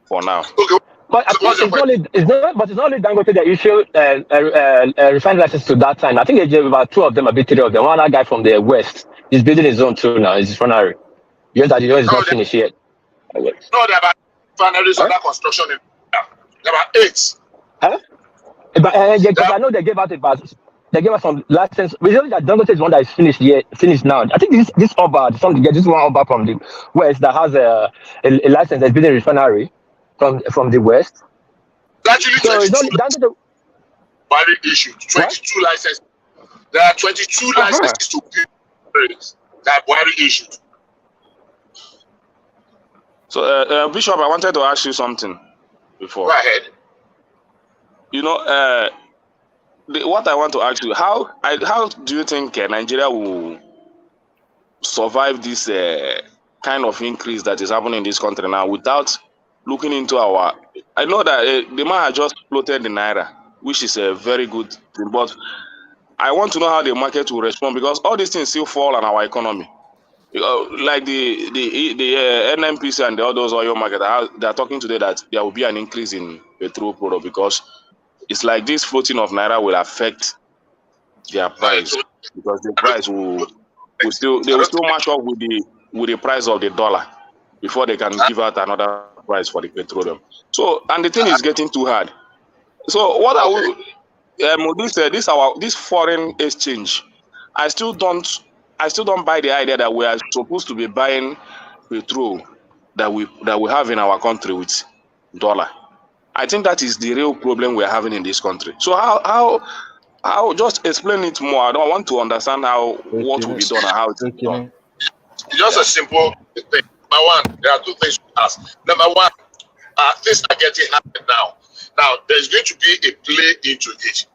for now. Okay. But it's not only Dangote that issued a refinery license to that time. I think they gave about 2 of them, maybe 3 of them. One other guy from the West is building his own too now. His refinery. Just that it's not finished yet. No, there are about refineries under construction. There are about 8. Huh? But I know they gave us some license. We know that Dangote is one that is finished now. I think this Oba, this one Oba from the West that has a license that's building a refinery from the West. Actually, so it's not Buhari issued 22 licenses. There are 22 licenses to build that Buhari issued. So, Bishop, I wanted to ask you something before. Go ahead. You know, what I want to ask you, how do you think Nigeria will survive this kind of increase that is happening in this country now without looking into our... I know that the man has just floated the Naira, which is a very good thing, but I want to know how the market will respond, because all these things still fall on our economy. Like the NNPC and the others oil market, they are talking today that there will be an increase in petrol product, because it's like this floating of Naira will affect their price, because the price will still match up with the price of the dollar before they can give out another price for the petroleum. So, and the thing is getting too hard. So what are we? This foreign exchange, I still don't buy the idea that we are supposed to be buying petrol that we have in our country with dollar. I think that is the real problem we are having in this country. So how just explain it more. I don't want to understand what will be done and how it's done. Just a simple thing. Number one, there are 2 things to ask. Number one, things are getting hard now. Now, there's going to be a play into it.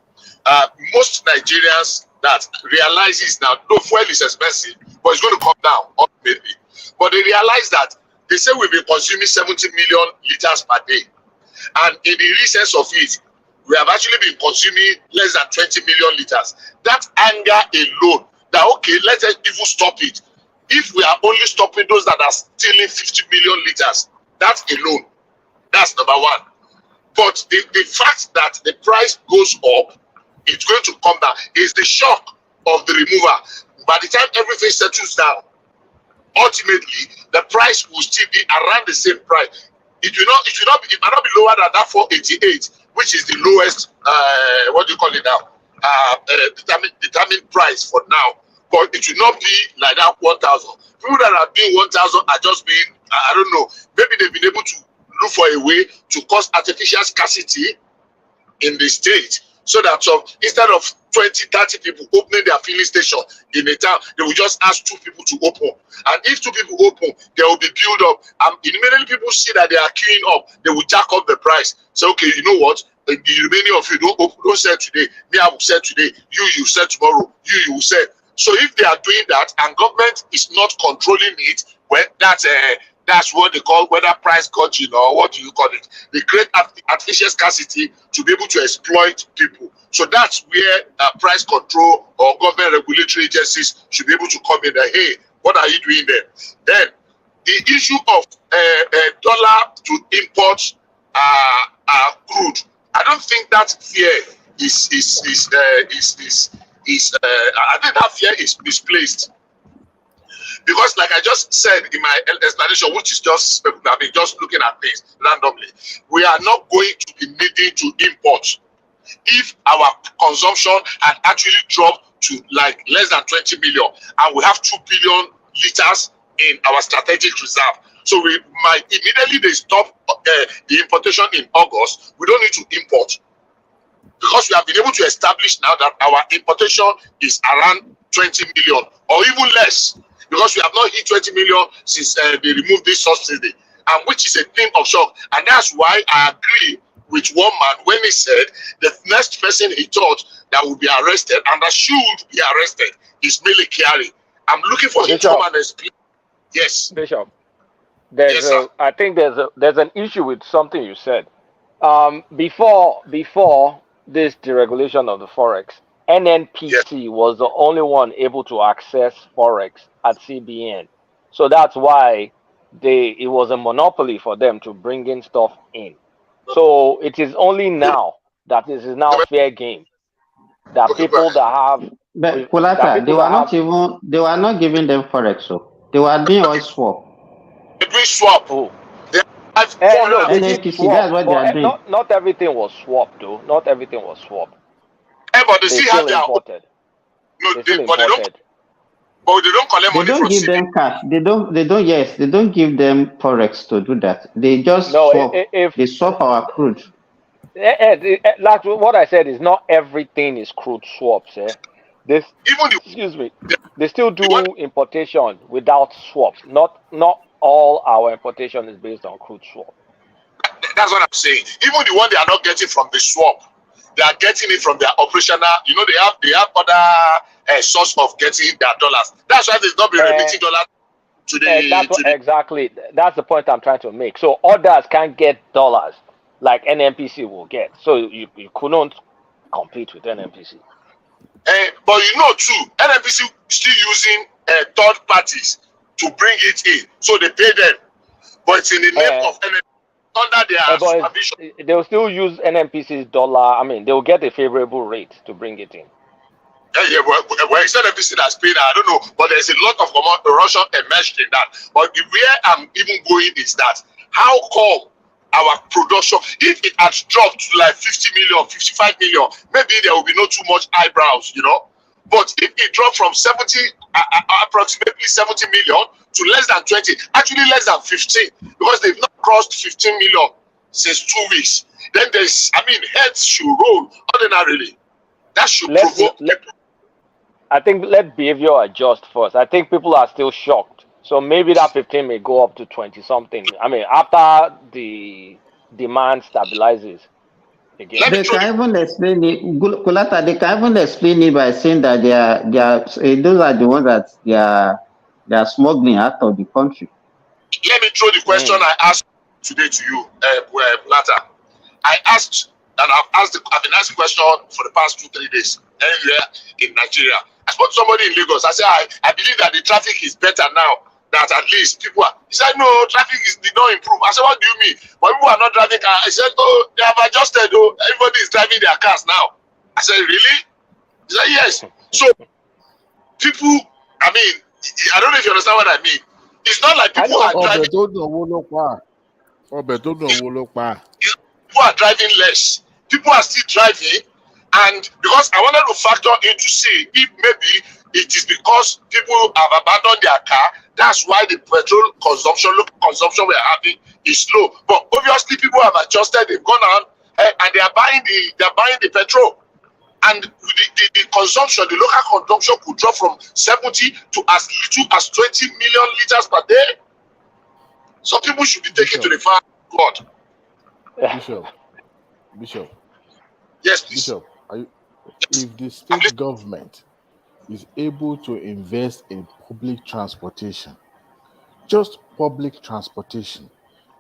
Most Nigerians that realizes now, no, fuel is expensive, but it's going to come down ultimately. But they realize that they say we've been consuming 70 million liters per day. And in the recess of it, we have actually been consuming less than 20 million liters. That anger alone, that okay, let's even stop it. If we are only stopping those that are stealing 50 million liters, that's alone. That's number one. But the fact that the price goes up, it's going to come down, is the shock of the removal. By the time everything settles down, ultimately the price will still be around the same price. It might not be lower than that 488, which is the lowest what do you call it now? Determined price for now. But it will not be like that 1,000. People that are doing 1,000 are just being, I don't know, maybe they've been able to look for a way to cause artificial scarcity in the state, so that instead of 20, 30 people opening their filling station in a town, they will just ask 2 people to open. And if 2 people open, there will be build up. And immediately people see that they are queuing up, they will jack up the price. So, okay, you know what? The remaining of you don't sell today. Me, I will sell today. You sell tomorrow. You will sell. So if they are doing that and government is not controlling it, well, that's what they call whether price gouging or what do you call it. They create artificial scarcity to be able to exploit people. So that's where price control or government regulatory agencies should be able to come in and, hey, what are you doing there? Then the issue of dollar to import crude, I don't think that fear I think that fear is misplaced. Because like I just said in my explanation, which is just, just looking at things randomly, we are not going to be needing to import if our consumption had actually dropped to like less than 20 million and we have 2 billion liters in our strategic reserve. So we might immediately they stop the importation in August. We don't need to import because we have been able to establish now that our importation is around 20 million or even less, because we have not hit 20 million since they removed this subsidy, and which is a thing of shock. And that's why I agree with one man when he said the next person he thought that would be arrested and that should be arrested is Mele Kyari. I'm looking for him to come and explain. Yes, Bishop. I think there's an issue with something you said. Before this deregulation of the forex, NNPC was the only one able to access forex at CBN. So that's why it was a monopoly for them to bring in stuff in. So it is only now that this is now fair game. That people that have they were not giving them forex, so they were doing oil swap. They doing swap. Oh. NNPC, that's what they are doing. Not everything was swapped, though. Not everything was swapped. But they still have their imported. No, but they don't collect money from They don't give them cash. They don't give them forex to do that. They just swap. They swap our crude. Like what I said is not everything is crude swaps. They still do importation without swaps. Not all our importation is based on crude swap. That's what I'm saying. Even the one they are not getting from the swap, they are getting it from their operational. You know, they have other source of getting their dollars. That's why they've not been remitting dollars to the. Exactly. That's the point I'm trying to make. So others can't get dollars like NNPC will get. So you couldn't compete with NNPC. But you know too, NNPC still using third parties to bring it in, so they pay them. But it's in the name of NNPC under their supervision. They'll still use NNPC's dollar. I mean, they'll get a favorable rate to bring it in. Well, it's NNPC that's paying. I don't know, but there's a lot of corruption enmeshed in that. But where I'm even going is that how come our production, if it had dropped to like 50 million, 55 million, maybe there will be not too much eyebrows, you know. But if it dropped from approximately 70 million to less than 20, actually less than 15, because they've not crossed 15 million since 2 weeks, then heads should roll ordinarily. That should provoke. I think let behavior adjust first. I think people are still shocked. So maybe that 15 may go up to 20 something. I mean, after the demand stabilizes again. They can even explain it. Kulata, they can even explain it by saying that they are those are the ones that they are smuggling out of the country. Let me throw the question I asked today to you, Kulata. I asked and I've been asking question for the past 2-3 days anywhere in Nigeria. I spoke to somebody in Lagos. I said, I believe that the traffic is better now. That at least people are. He said, no, traffic did not improve. I said, what do you mean? But people are not driving cars. I said, oh, they have adjusted. Oh, everybody is driving their cars now. I said, really? He said, yes. So people, I mean, I don't know if you understand what I mean. It's not like people are driving. People are driving less. People are still driving, and because I wanted to factor in to see if maybe it is because people have abandoned their car. That's why the petrol consumption, local consumption we're having is low. But obviously, people have adjusted. They've gone on and they are buying the petrol. And the consumption, the local consumption could drop from 70 to as little as 20 million liters per day. So people should be taken to the fire. God. Bishop. Yes, please. Bishop, if the state government is able to invest in public transportation, just public transportation,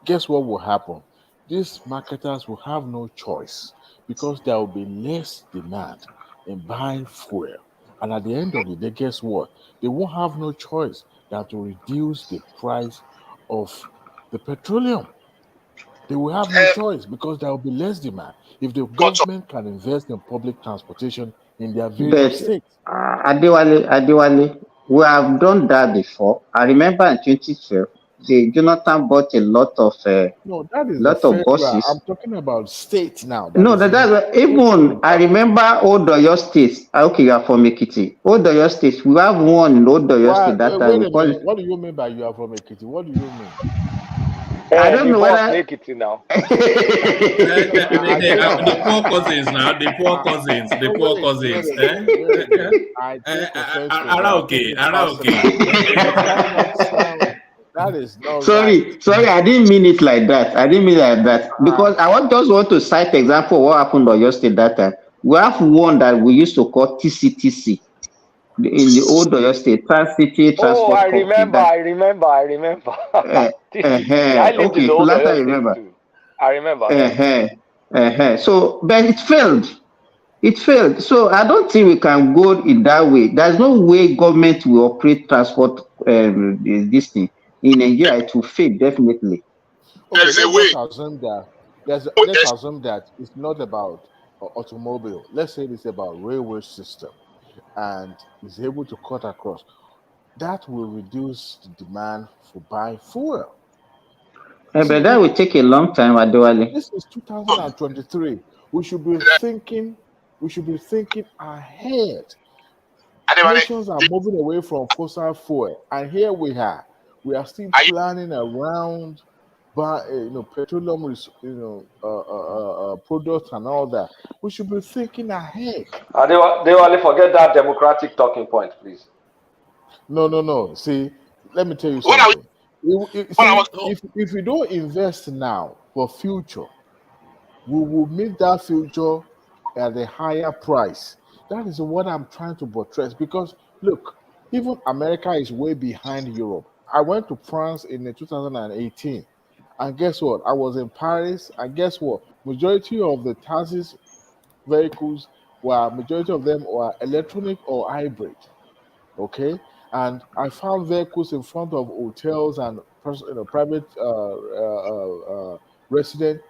guess what will happen? These marketers will have no choice because there will be less demand in buying fuel. And at the end of the day, guess what? They won't have no choice than to reduce the price of the petroleum. They will have no choice because there will be less demand. If the government can invest in public transportation in their various states. Adewale, we have done that before. I remember in 2012, Jonathan bought a lot of no, that is lot of buses. I'm talking about states now. Even I remember Old Oyo State. Okay, you are from Ekiti. Old Oyo State. We have one in Old Oyo State that time. What do you mean by you are from Ekiti? What do you mean? I don't know whether Ekiti now. The poor cousins now. The poor cousins. The poor cousins. That is no sorry, I didn't mean it like that. Because I just want to cite example of what happened on your state that time. We have one that we used to call TCTC in the old Oyo State, Trans-City Transport. Oh, I remember. I lived in the old Oyo State too. I remember. So, but it failed. So I don't think we can go in that way. There's no way government will operate transport this thing. In Nigeria, it will fail definitely. Okay, let's assume that it's not about automobile. Let's say it's about railway system, and is able to cut across. That will reduce the demand for buying fuel. But that will take a long time, Adewale. This is 2023. We should be thinking ahead. Nations are moving away from fossil fuel, and here we are still planning around, petroleum, products and all that. We should be thinking ahead. They only forget that democratic talking point, please. No. See, let me tell you something. If we don't invest now for future, we will meet that future at a higher price. That is what I'm trying to buttress, because look, even America is way behind Europe. I went to France in 2018, and guess what? I was in Paris, and guess what? Majority of the taxi vehicles majority of them were electronic or hybrid. Okay, and I found vehicles in front of hotels and private residents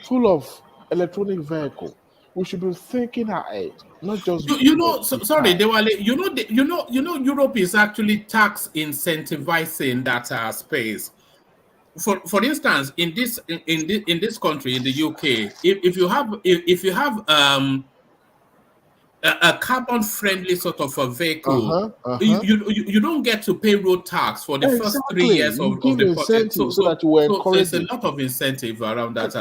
full of electronic vehicle. We should be thinking ahead, not just. Sorry, Dewale. Europe is actually tax incentivizing that space. For instance, in this country, in the UK, if you have a carbon-friendly sort of a vehicle, you don't get to pay road tax for the first 3 years of the project. So there's a lot of incentive around that.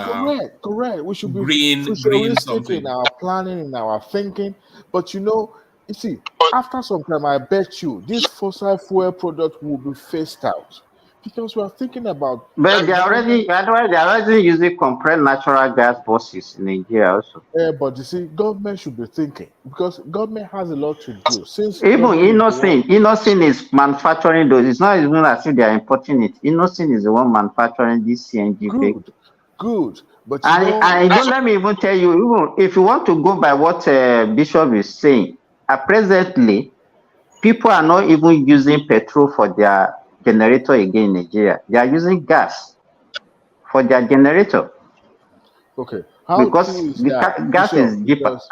Correct. We should be green something in our planning, in our thinking. But you see, after some time, I bet you this fossil fuel product will be phased out. Because we are thinking about. But they're already using compressed natural gas buses in Nigeria also. Yeah, but you see, government should be thinking, because government has a lot to do. Since even Innocent is manufacturing those. It's not even as if they are importing it. Innocent is the one manufacturing this CNG vehicle. Good. But and don't let me even tell you, even if you want to go by what Bishop is saying, presently, people are not even using petrol for their generator again in Nigeria. They are using gas for their generator. Okay, how because true is the that, gas Bishop? is cheaper. Because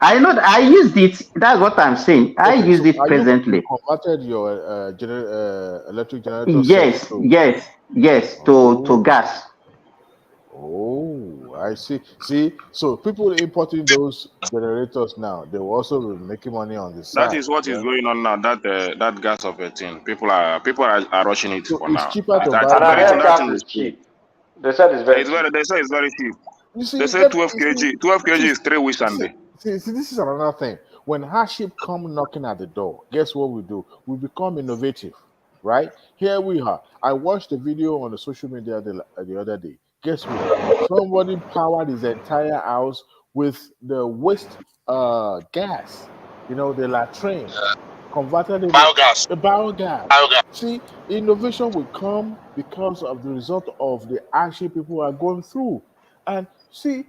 I know that I used it. That's what I'm saying. I okay, use so it are you presently. converted your electric generator set Yes, to? yes, to Oh, gas. oh, I see. See, so people importing those generators now, they will also be making money on the That side. is what is Yeah. going on now. That gas of a thing. People are rushing it So for it's now. cheaper to I buy think And I that thing heard gas. that gas thing is is cheap. cheap. They said it's very It's cheap. very. They say it's very cheap. You They see, say 12 you see, kg. 12 kg this is is 3 weeks and day. see, this is another thing. When hardship come knocking at the door, guess what we do? We become innovative, right? Here we are. I watched a video on the social media the other day. Guess what? Somebody powered his entire house with the waste gas. You know, the latrine, converted it Biogas. the biogas. Biogas. See, innovation will come because of the result of the hardship people are going through. And see,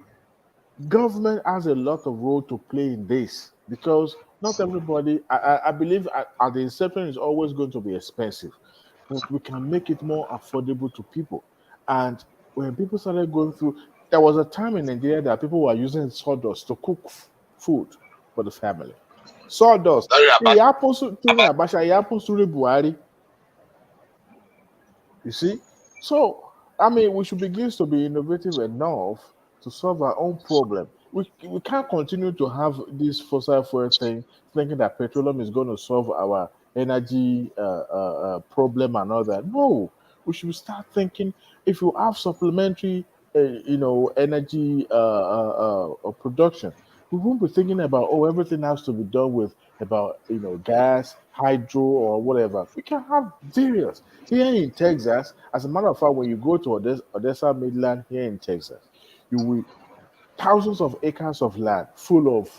government has a lot of role to play in this because not everybody, I believe at the inception is always going to be expensive, but we can make it more affordable to people. And when people started going through, there was a time in Nigeria that people were using sawdust to cook food for the family. Sawdust. Very It about. happens to Abacha, it happens to Buhari. You see? So, I mean, we should begin to be innovative enough to solve our own problem. We can't continue to have this fossil fuel thing, thinking that petroleum is going to solve our energy problem and all that. No, we should start thinking if you have supplementary, energy production, we won't be thinking about everything has to be done with about gas, hydro, or whatever. We can have various here in Texas. As a matter of fact, when you go to Odessa Midland here in Texas, you will thousands of acres of land full of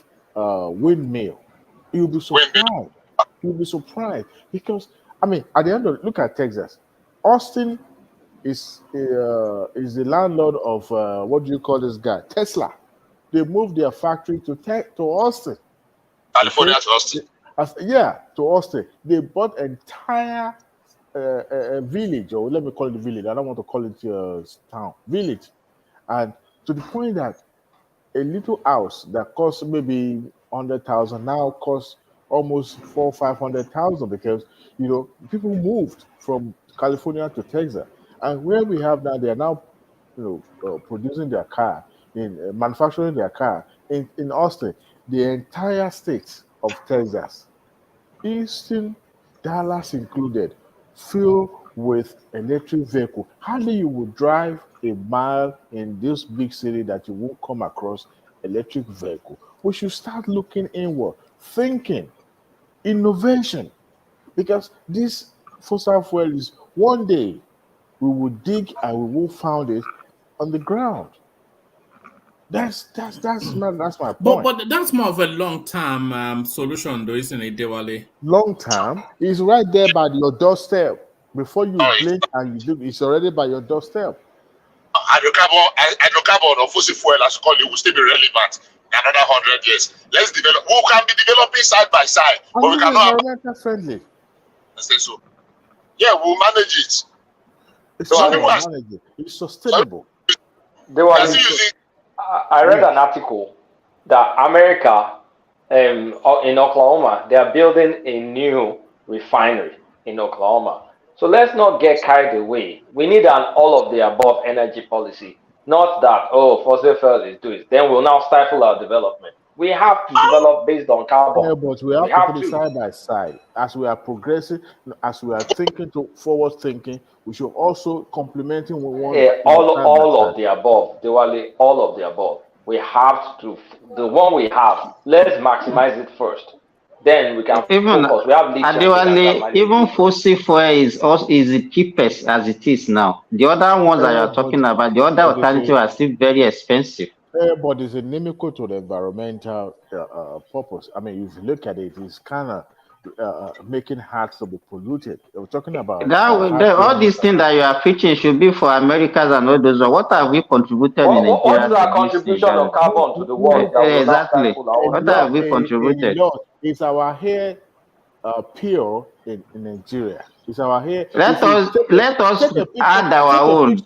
windmill. You'll be surprised. You'll be surprised because I mean, at the end of look at Texas, Austin is the landlord of what do you call this guy? Tesla. They moved their factory to Austin. California Okay, to Austin. to Austin. They bought entire village, or let me call it village. I don't want to call it town. Village, and to the point that a little house that cost maybe 100,000 now costs almost 500,000 because people moved from California to Texas, and where we have now they are now producing their car in manufacturing their car in Austin, the entire state of Texas, Houston, Dallas included, filled with electric vehicle. Hardly you will drive a mile in this big city that you won't come across electric vehicle. We should start looking inward, thinking, innovation, because this fossil fuel is one day we will dig and we will find it on the ground. That's my point. But that's more of a long-term solution, though, isn't it, Diwali? Long term is right there by your doorstep. Before you blink and you do, it's already by your doorstep. Hydrocarbon or fossil fuel, as you call it, will still be relevant in another 100 years. Let's develop. We can be developing side by side, but we cannot. Environmental friendly. I say so. Yeah, we'll manage it. It's Some not people are managing. It's sustainable. I read an article that America, in Oklahoma, they are building a new refinery in Oklahoma. So let's not get carried away. We need an all of the above energy policy, not that fossil fuel is doing. Then we'll now stifle our development. We have to develop based on carbon. Yeah, but we have to put it side by side. As we are progressing, as we are thinking to forward thinking, we should also complementing with one. All of the above, Diwali, all of the above. We have to, the one we have, let's maximize it first. Then we can focus. We have lithium. Even fossil fuel is the cheapest as it is now. The other ones that you're talking about, the other alternatives are still very expensive. But it's inimical to the environmental purpose. I mean, if you look at it, it's kind of making hearts to be polluted. We're talking about All these things that you are preaching should be for Americans and all those. What have we contributed in Nigeria? What is our contribution of carbon to the world? Exactly. What have we contributed? Is our hair pure in Nigeria? Is our hair? Let us add our own.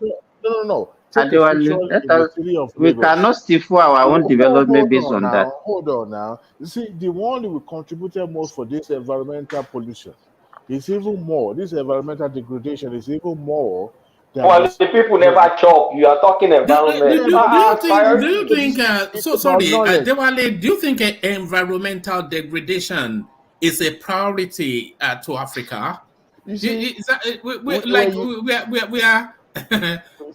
No. Take a picture in the city of we Lagos. cannot stifle our own development based on that. Hold on now. You see, the one that we contributed most for this environmental pollution is even more. This environmental degradation is even more. Well, the people never chop. You are talking environment. Do you think Dewale, do you think environmental degradation is a priority to Africa? We are.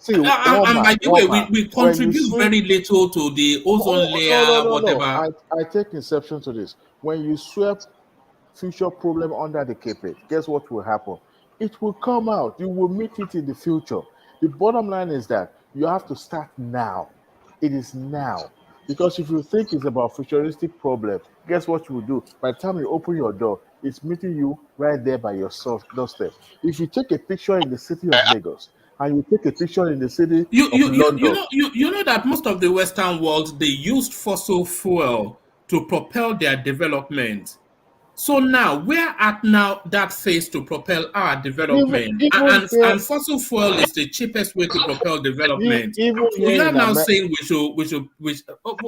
See, and by the way, we contribute very little to the ozone layer, whatever. I take exception to this. When you sweep future problem under the carpet, guess what will happen? It will come out. You will meet it in the future. The bottom line is that you have to start now. It is now. Because if you think it's about futuristic problem, guess what you will do? By the time you open your door, it's meeting you right there by your doorstep. If you take a picture in the city of Lagos, and you take a picture in the city of London. You know that most of the Western world, they used fossil fuel to propel their development. So now we're at that phase to propel our development, and fossil fuel is the cheapest way to propel development. We are now saying we should.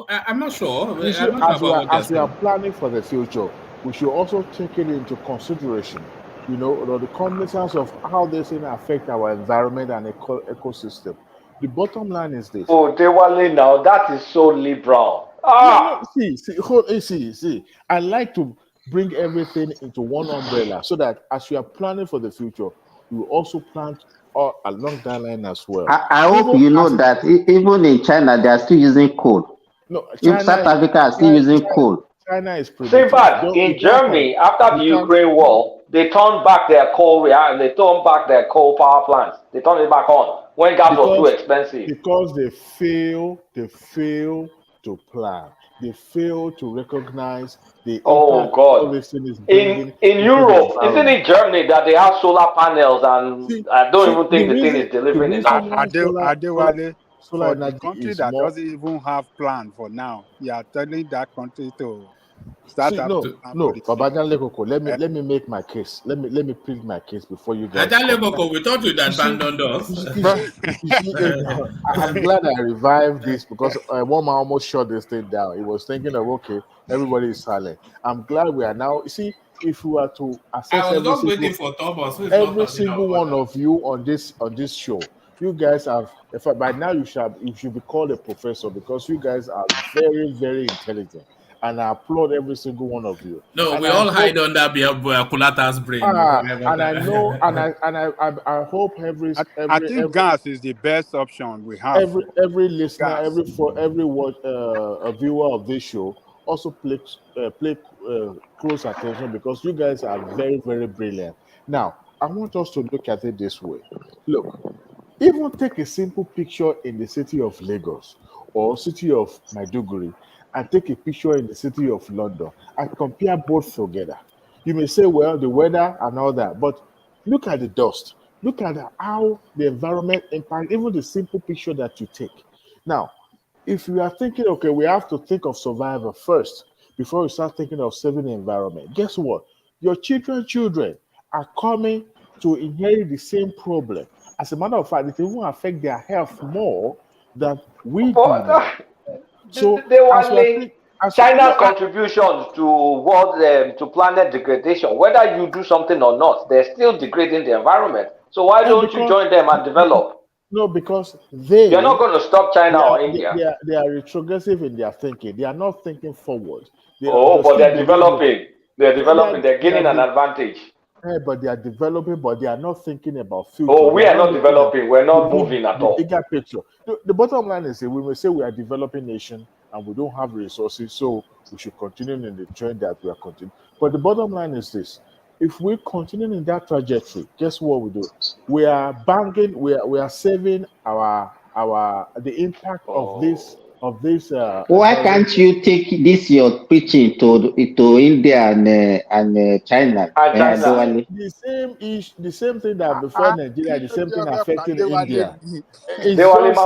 I'm not sure. As we are planning for the future, we should also take it into consideration. The cognizance of how this thing affect our environment and ecosystem. The bottom line is this. Oh, Dewale, now that is so liberal. See. I like to bring everything into one umbrella so that as we are planning for the future, we will also plan along that line as well. I hope you know that even in China, they are still using coal. No, South Africa are still using coal. China is pretty. In fact, in Germany, after the Ukraine war, they turned back their coal and they turned back their coal power plants. They turned it back on when gas was too expensive. Because they fail to plan. They fail to recognize the impact all this thing is bringing. In Europe, isn't it Germany that they have solar panels and I don't even think the thing is delivering enough? For the country that doesn't even have plan for now, you are telling that country to start no, Babajan Lekoko, let me make my case. Let me plead my case before you guys. Lekoko, we thought you'd abandoned us. I'm glad I revived this because one man almost shut this thing down. He was thinking of everybody is silent. I'm glad we are now. See, if we were to assess every single one of you on this show, you guys have. In fact, by now you should be called a professor because you guys are very, very intelligent, and I applaud every single one of you. No, we all hide under Kulata's brain. And I know, and I hope every gas is the best option we have. Every listener, every viewer of this show also play close attention because you guys are very, very brilliant. Now, I want us to look at it this way. Look. Even take a simple picture in the city of Lagos or city of Maiduguri and take a picture in the city of London and compare both together. You may say, well, the weather and all that, but look at the dust. Look at how the environment impacts even the simple picture that you take. Now, if you are thinking, okay, we have to think of survival first before we start thinking of saving the environment, guess what? Your children are coming to inherit the same problem. As a matter of fact, it even affect their health more than we do. So China's contributions to to planet degradation, whether you do something or not, they're still degrading the environment. So why don't you join them and develop? No, because you're not going to stop China or India. They are retrogressive in their thinking. They are not thinking forward. But they're developing. They're gaining an advantage. But they are developing, but they are not thinking about future. Oh, we are not developing. We're not moving at all. Bigger picture. The bottom line is, we may say we are a developing nation and we don't have resources, so we should continue in the trend that we are continuing. But the bottom line is this: if we continue in that trajectory, guess what we do? We are banking. We are saving the impact of this of this. Why can't you take this your preaching to India and China? The same issue, the same thing that before Nigeria, the same thing affecting India. It's Dewale, just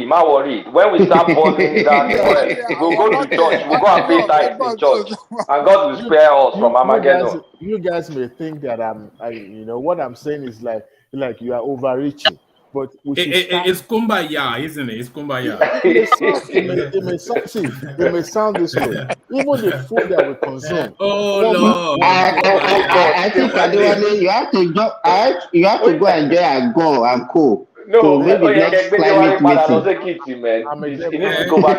ma worry. When we start boiling that oil, we'll go to church. We'll go and pay tithes in church, and God will spare us from Armageddon. You guys may think that what I'm saying is like you are overreaching, but we should start. It's kumbaya, isn't it? It's kumbaya. It may sound this way. Even the food that we consume. Oh Lord! I think Adewale, you have to go. You have to go and go. No, so maybe next climate meeting. He needs to go back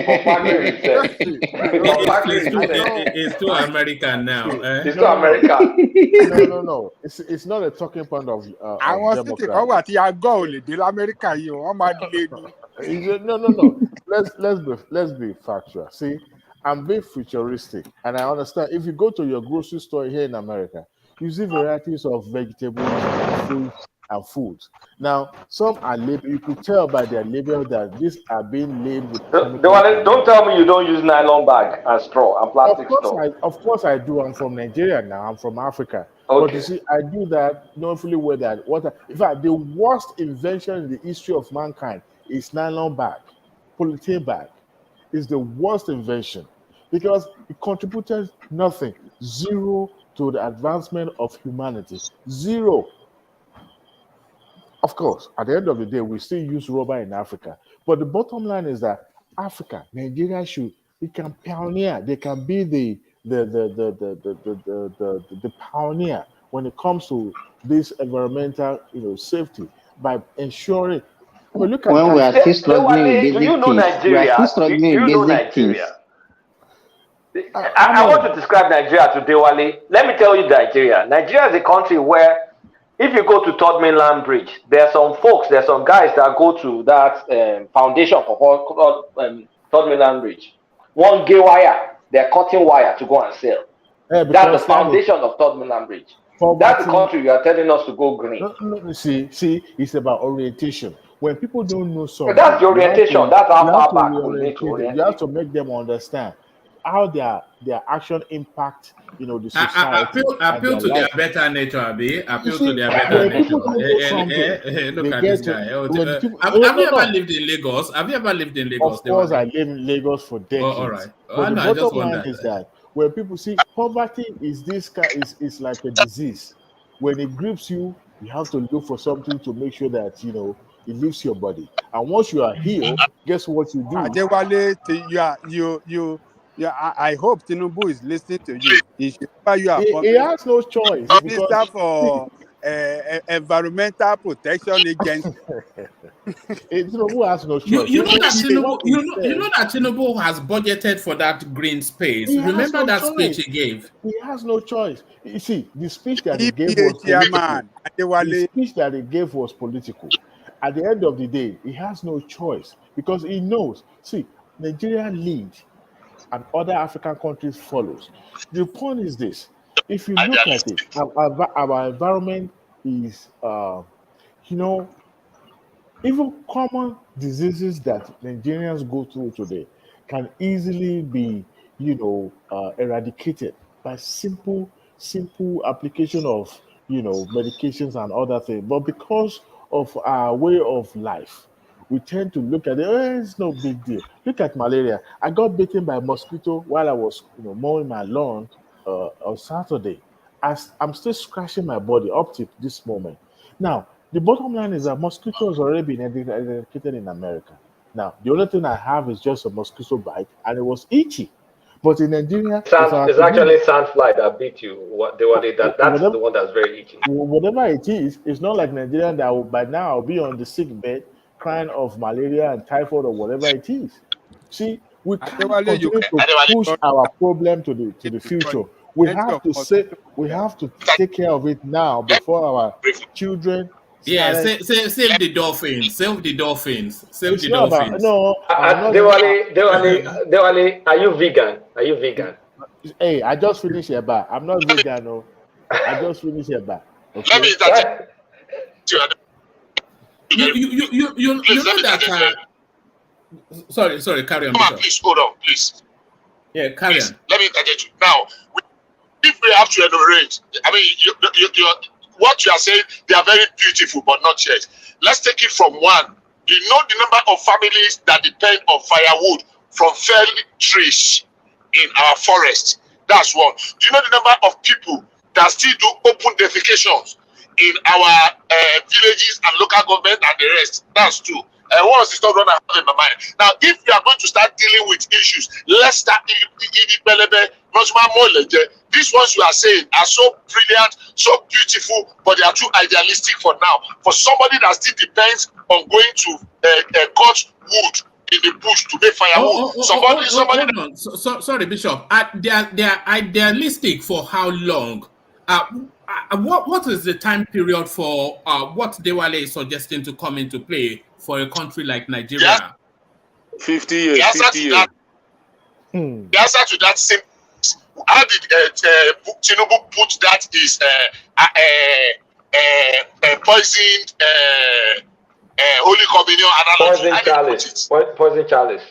for factory himself. It's too American now. It's too American. No. It's not a talking point of I was thinking, what you go to America, No. Let's be factual. See, I'm being futuristic, and I understand. If you go to your grocery store here in America, you see varieties of vegetables, fruits, and foods. Now, some are labeled. You could tell by their label that these are being labeled with. Don't tell me you don't use nylon bag and straw and plastic straw. Of course I do. I'm from Nigeria now. I'm from Africa. Okay. But you see, I do that knowing fully well that in fact, the worst invention in the history of mankind is nylon bag, polythene bag. Is the worst invention because it contributed nothing, zero to the advancement of humanity, zero. Of course, at the end of the day, we still use rubber in Africa. But the bottom line is that Africa, Nigeria can pioneer. They can be the pioneer when it comes to this environmental, safety by ensuring. I mean, look at when we are still struggling with basic things. We are still struggling with basic things. I want to describe Nigeria to Dewale. Let me tell you Nigeria. Nigeria is a country where if you go to Third Mainland Bridge, there are some guys that go to that foundation for Third Mainland Bridge. One gay wire, they're cutting wire to go and sell. That's the foundation of Third Mainland Bridge. That's the country you are telling us to go green. No, see, it's about orientation. When people don't know something, that's the orientation. That's how far back we need to orient. You have to make them understand how their action impact, the society. Appeal to their better nature, Abi. Appeal to their better nature. Look at this guy. Have you ever lived in Lagos? Have you ever lived in Lagos? Of course, I lived in Lagos for decades. All right. But the bottom line is that when people see poverty is like a disease. When it grips you, you have to look for something to make sure that it leaves your body. And once you are healed, guess what you do? I hope Tinubu is listening to you. He has no choice. Minister for Environmental Protection Agency. Tinubu has no choice. You know that Tinubu has budgeted for that green space. Remember that speech he gave? He has no choice. You see, the speech that he gave was political. The speech that he gave was political. At the end of the day, he has no choice because he knows. See, Nigeria leads and other African countries follows. The point is this: if you look at it, our environment is, even common diseases that Nigerians go through today can easily be, eradicated by simple application of, medications and other things. But because of our way of life, we tend to look at it, it's no big deal. Look at malaria. I got bitten by a mosquito while I was, mowing my lawn on Saturday. I'm still scratching my body up to this moment. Now, the bottom line is that mosquitoes already been eradicated in America. Now, the only thing I have is just a mosquito bite, and it was itchy. But in Nigeria, it's actually sandfly that beat you. That's the one that's very itchy. Whatever it is, it's not like Nigeria that will, by now be on the sick bed crying of malaria and typhoid or whatever it is. See, we can't continue to push our problem to the future. We have to take care of it now before our children. Save the dolphins. Save the dolphins. Save the dolphins. Dewale, are you vegan? Hey, I just finished a bar. I'm not vegan, no. I just finished a bar. Okay? You know that Sorry, carry on. Please hold on, please. Yeah, carry on. Let me interject you. Now, if we have to enumerate, I mean, what you are saying, they are very beautiful, but not yet. Let's take it from one. Do you know the number of families that depend on firewood from felled trees in our forest? That's one. Do you know the number of people that still do open defecations in our villages and local government and the rest? That's two. What was the third one I have in my mind? Now, if we are going to start dealing with issues, let's start. These ones you are saying are so brilliant, so beautiful, but they are too idealistic for now. For somebody that still depends on going to cut wood in the bush to make firewood. Somebody. Sorry, Bishop. They are idealistic for how long? What is the time period for what Dewale is suggesting to come into play for a country like Nigeria? 50 years. The answer 50 to years. that. The answer to that simple. How did Tinubu put that is poisoned Holy Communion analogy? Poison chalice.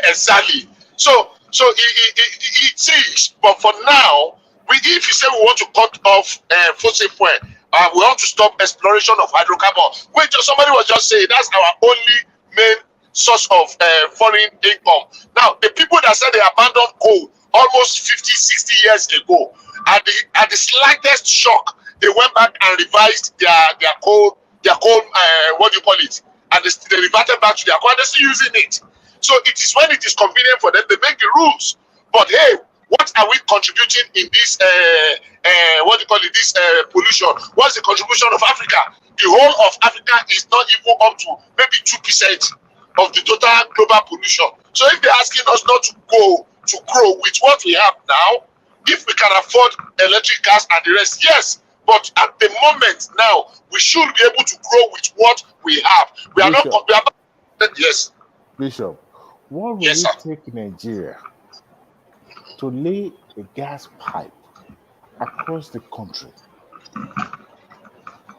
Exactly. So it is, but for now, if you say we want to cut off fossil fuel, we want to stop exploration of hydrocarbon. Wait, somebody was just saying that's our only main source of foreign income. Now, the people that said they abandoned coal almost 50, 60 years ago, at the slightest shock, they went back and revised their coal, what do you call it? And they reverted back to their coal, and they're still using it. So it is when it is convenient for them, they make the rules. But hey, what are we contributing in this, what do you call it, this pollution? What's the contribution of Africa? The whole of Africa is not even up to maybe 2% of the total global pollution. So if they're asking us not to grow with what we have now, if we can afford electric cars and the rest, yes. But at the moment now, we should be able to grow with what we have. We are not. Yes. Bishop, what will Yes, it take Nigeria to lay a gas pipe across the country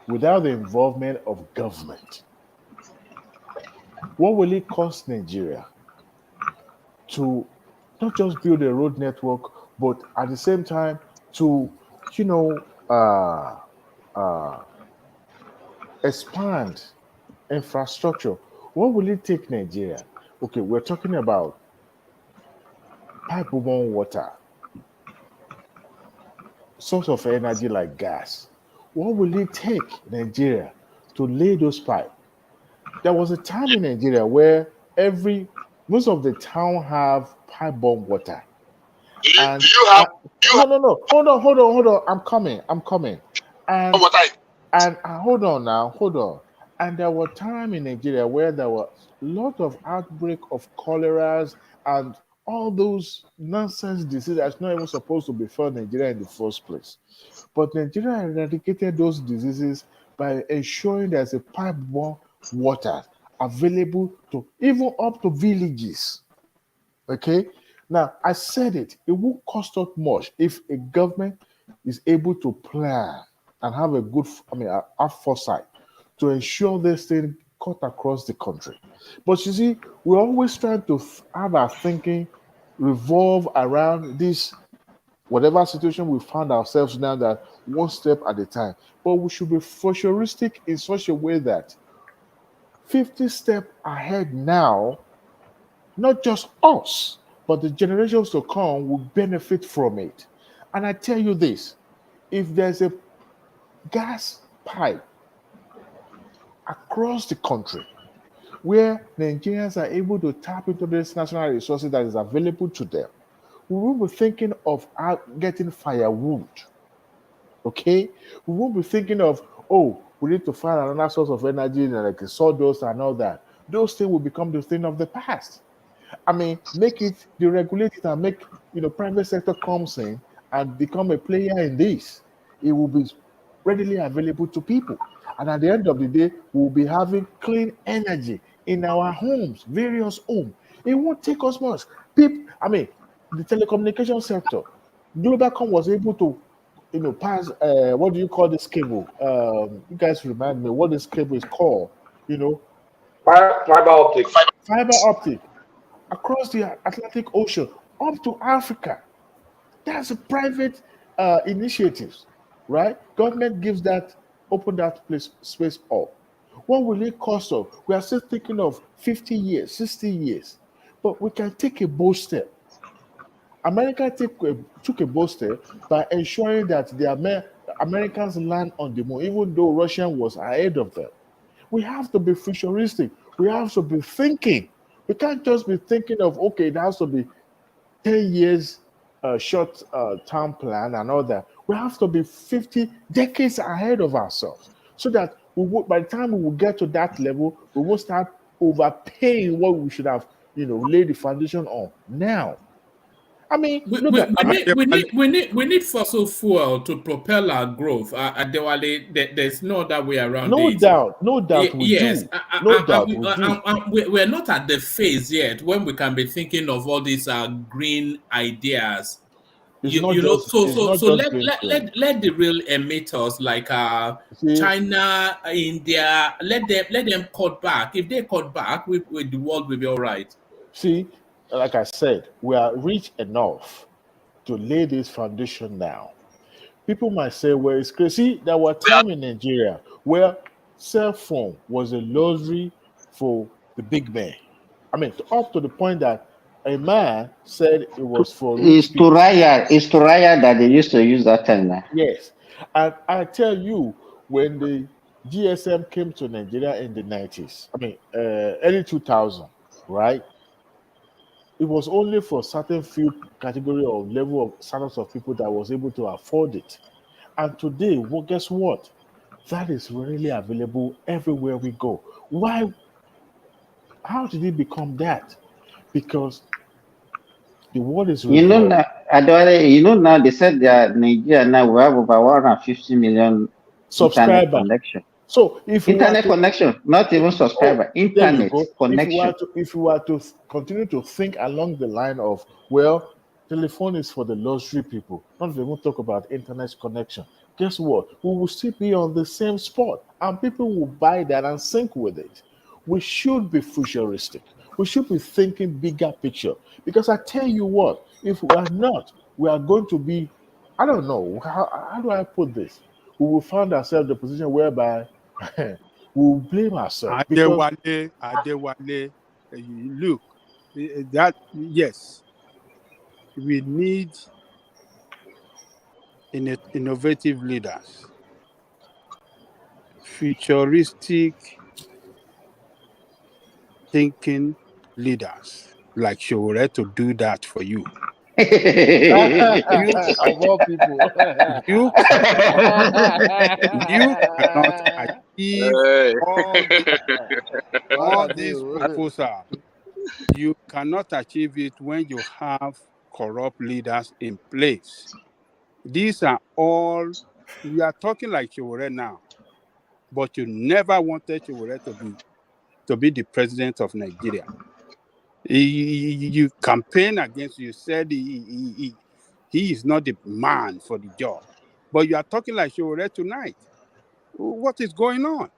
without the involvement of government? What will it cost Nigeria to not just build a road network, but at the same time to, expand infrastructure? What will it take Nigeria? Okay, we're talking about pipe-borne water, source of energy like gas. What will it take Nigeria to lay those pipes? There was a time in Nigeria where most of the town have pipe-borne water. And do you have? No. Hold on. I'm coming. And hold on. And there were times in Nigeria where there were a lot of outbreak of choleras and all those nonsense diseases that's not even supposed to befall Nigeria in the first place. But Nigeria eradicated those diseases by ensuring there's a pipe-borne water available to even up to villages. Okay? Now, I said it won't cost us much if a government is able to plan and have a good, have foresight to ensure this thing cut across the country. But you see, we're always trying to have our thinking revolve around this, whatever situation we found ourselves now, that one step at a time. But we should be futuristic in such a way that 50 steps ahead now, not just us, but the generations to come will benefit from it. And I tell you this, if there's a gas pipe across the country where Nigerians are able to tap into this national resources that is available to them, we won't be thinking of getting firewood. Okay? We won't be thinking of, we need to find another source of energy like sawdust and all that. Those things will become the thing of the past. Make it, deregulate it, and make private sector comes in and become a player in this. It will be readily available to people. And at the end of the day, we'll be having clean energy in our homes, various homes. It won't take us much. The telecommunication sector, Globacom was able to, pass, what do you call this cable? You guys remind me what this cable is called, Fiber optic. Fiber optic across the Atlantic Ocean up to Africa. That's a private initiatives, right? Government gives that, open that place space up. What will it cost us? We are still thinking of 50 years, 60 years, but we can take a bold step. America took a bold step by ensuring that the Americans land on the moon, even though Russia was ahead of them. We have to be futuristic. We have to be thinking. We can't just be thinking of, okay, it has to be 10 years short term plan and all that. We have to be 50 decades ahead of ourselves so that by the time we will get to that level, we will start overpaying what we should have, laid the foundation on now. I mean, look at we need fossil fuel to propel our growth. There's no other way around no it. doubt we Yes, do. No doubt we do. We're not at the phase yet when we can be thinking of all these green ideas. It's You not know, just so it's so not so just let the real emitters like See, China, India, let them cut back. If they cut back, the world will be all right. see, like I said, we are rich enough to lay this foundation down. People might say, well, it's crazy. There were times in Nigeria where cell phone was a luxury for the big man. I mean, up to the point that a man said it was for It's rich people. Turaya that they used to use that time now. Yes. And I tell you, when the GSM came to Nigeria in the 90s, I mean, early 2000, right? It was only for certain few category or level of status of people that was able to afford it. And today, well, guess what? That is really available everywhere we go. Why? How did it become that? Because the world is You know revolving. now they said that Nigeria now we have over 150 million internet Subscriber. connection. So if we Internet connection, not even subscriber, there you internet go. connection. If you were to continue to think along the line of, well, telephone is for the luxury people, not even talk about internet connection. Guess what? We will still be on the same spot, and people will buy that and sync with it. We should be futuristic. We should be thinking bigger picture. Because I tell you what, if we are not, we are going to be, I don't know, how do I put this? We will find ourselves in a position whereby we will blame ourselves. Because Adewale, look, that, yes, we need innovative leaders, futuristic thinking leaders like Showore to do that for you. Of all people, you cannot achieve all this proposal. You cannot achieve it when you have corrupt leaders in place. These are all, we are talking like Showore now, but you never wanted Showore to be the president of Nigeria. You campaign against, you said he is not the man for the job. But you are talking like Showore tonight. What is going on?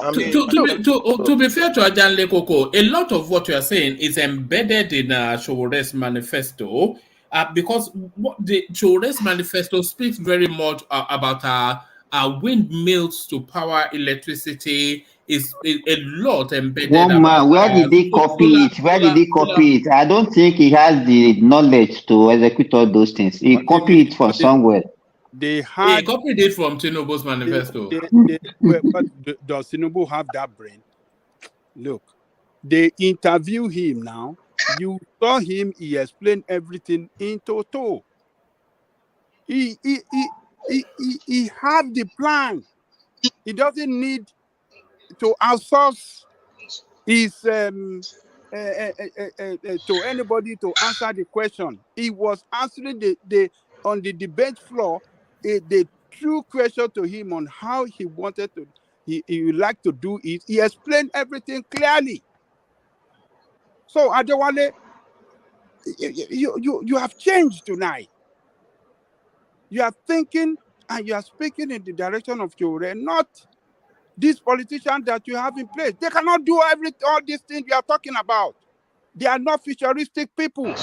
To be fair to Ajanle Koko, a lot of what you are saying is embedded in Showore's manifesto, because what the Showore's manifesto speaks very much about windmills to power electricity. Is a lot embedded. One man, where did he copy it? Where did he copy it? I don't think he has the knowledge to execute all those things. He copied it from somewhere. He copied it from Tinubu's manifesto. But does Tinubu have that brain? Look, they interview him now. You saw him, he explained everything in toto. He have the plan. He doesn't need to outsource his to anybody to answer the question. He was answering the on the debate floor the true question to him on how he wanted to he would like to do it. He explained everything clearly. So Adewale, you have changed tonight. You are thinking and you are speaking in the direction of Showore, not These politicians that you have in place, they cannot do all these things we are talking about. They are not futuristic people.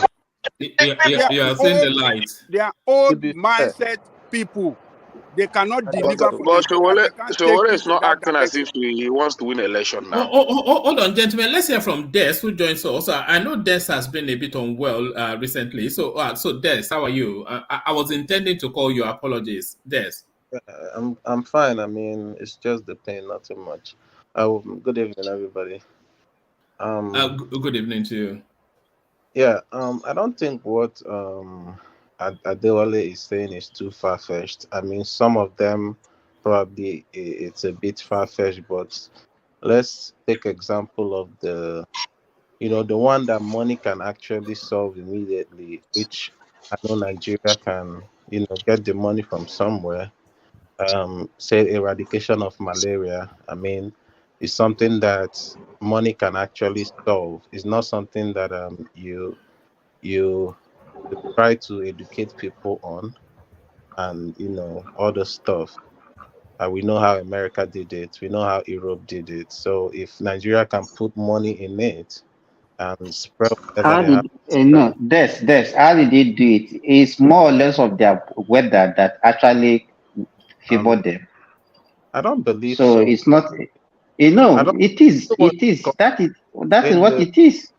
You are seeing the light. They are old be fair. mindset people. They cannot deliver for But Nigeria. They can't take Showore it is in not that acting as direction. if he wants to win election now. Hold on, gentlemen. Let's hear from Des, who joins us. I know Des has been a bit unwell recently. So Des, how are you? I was intending to call you. Apologies, Des. I'm fine. I mean, it's just the pain, not too much. Good evening, everybody. Good evening to you. Yeah. I don't think what Adewale is saying is too far-fetched. I mean, some of them probably it's a bit far-fetched, but let's take example of the one that money can actually solve immediately, which I know Nigeria can, get the money from somewhere. Say eradication of malaria. I mean, it's something that money can actually solve. It's not something that you try to educate people on, and all the stuff. We know how America did it. We know how Europe did it. So if Nigeria can put money in it and spread whatever How they have did to spread. how did they do it? It's more or less of their weather that actually favor them. I don't believe So so. it's not, it is that is what it is.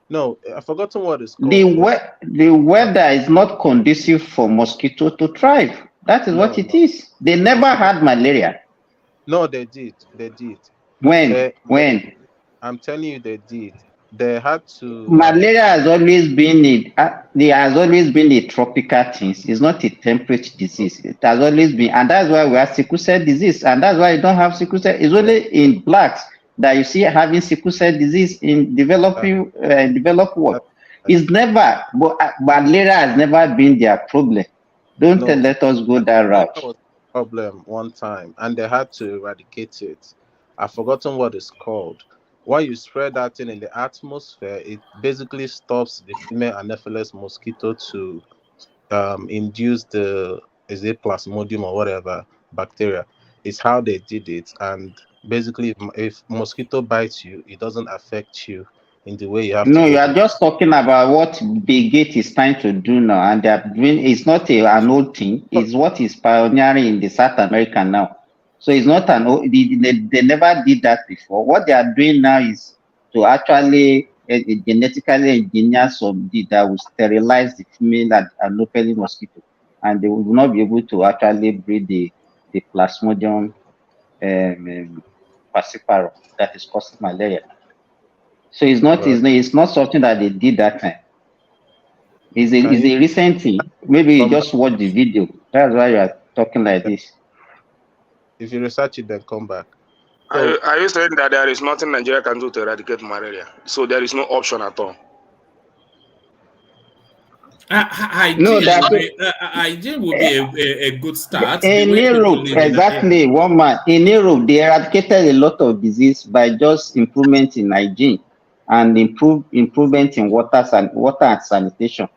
No, I've forgotten what it's The called. the weather is not conducive for mosquito to thrive. That is what it is. They never had malaria. No, they did. They did. When? I'm telling you, they did. They had to. Malaria has always been there has always been a tropical thing. It's not a temperate disease. It has always been, and that's why we have sickle cell disease, and that's why you don't have sickle cell. It's only in blacks that you see having sickle cell disease in developed world. It's never, but malaria has never been their problem. Don't let us go that route. That was a problem one time, and they had to eradicate it. I've forgotten what it's called. When you spread that thing in the atmosphere, it basically stops the female Anopheles mosquito to induce is it plasmodium or whatever bacteria. It's how they did it, and basically, if mosquito bites you, it doesn't affect you in the way you have to. No, you are just talking about what Bill Gates is trying to do now, and they are doing. It's not an old thing. It's what is pioneering in the South America now. So it's not an old. They never did that before. What they are doing now is to actually genetically engineer somebody that will sterilize the female Anopheles mosquito, and they will not be able to actually breed the Plasmodium falciparum that is causing malaria. So it's not something that they did that time. It's a recent thing. Maybe you just watch the video. That's why you are talking like this. If you research it, then come back. Are you saying that there is nothing Nigeria can do to eradicate malaria? So there is no option at all? Hygiene would be a good start. In Europe, exactly, one man. In Europe, they eradicated a lot of disease by just improvement in hygiene and improvement in water and sanitation.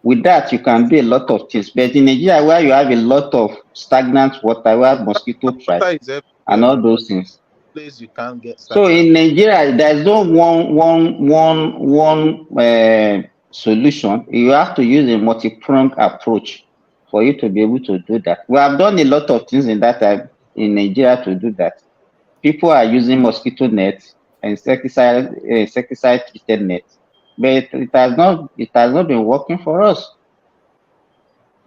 With that, you can do a lot of things. But in Nigeria, where you have a lot of stagnant water, where mosquito thrive, and all those things. Place you can't get. So in Nigeria, there's no one solution. You have to use a multi-pronged approach for you to be able to do that. We have done a lot of things in Nigeria to do that. People are using mosquito nets and insecticide treated nets, but it has not been working for us.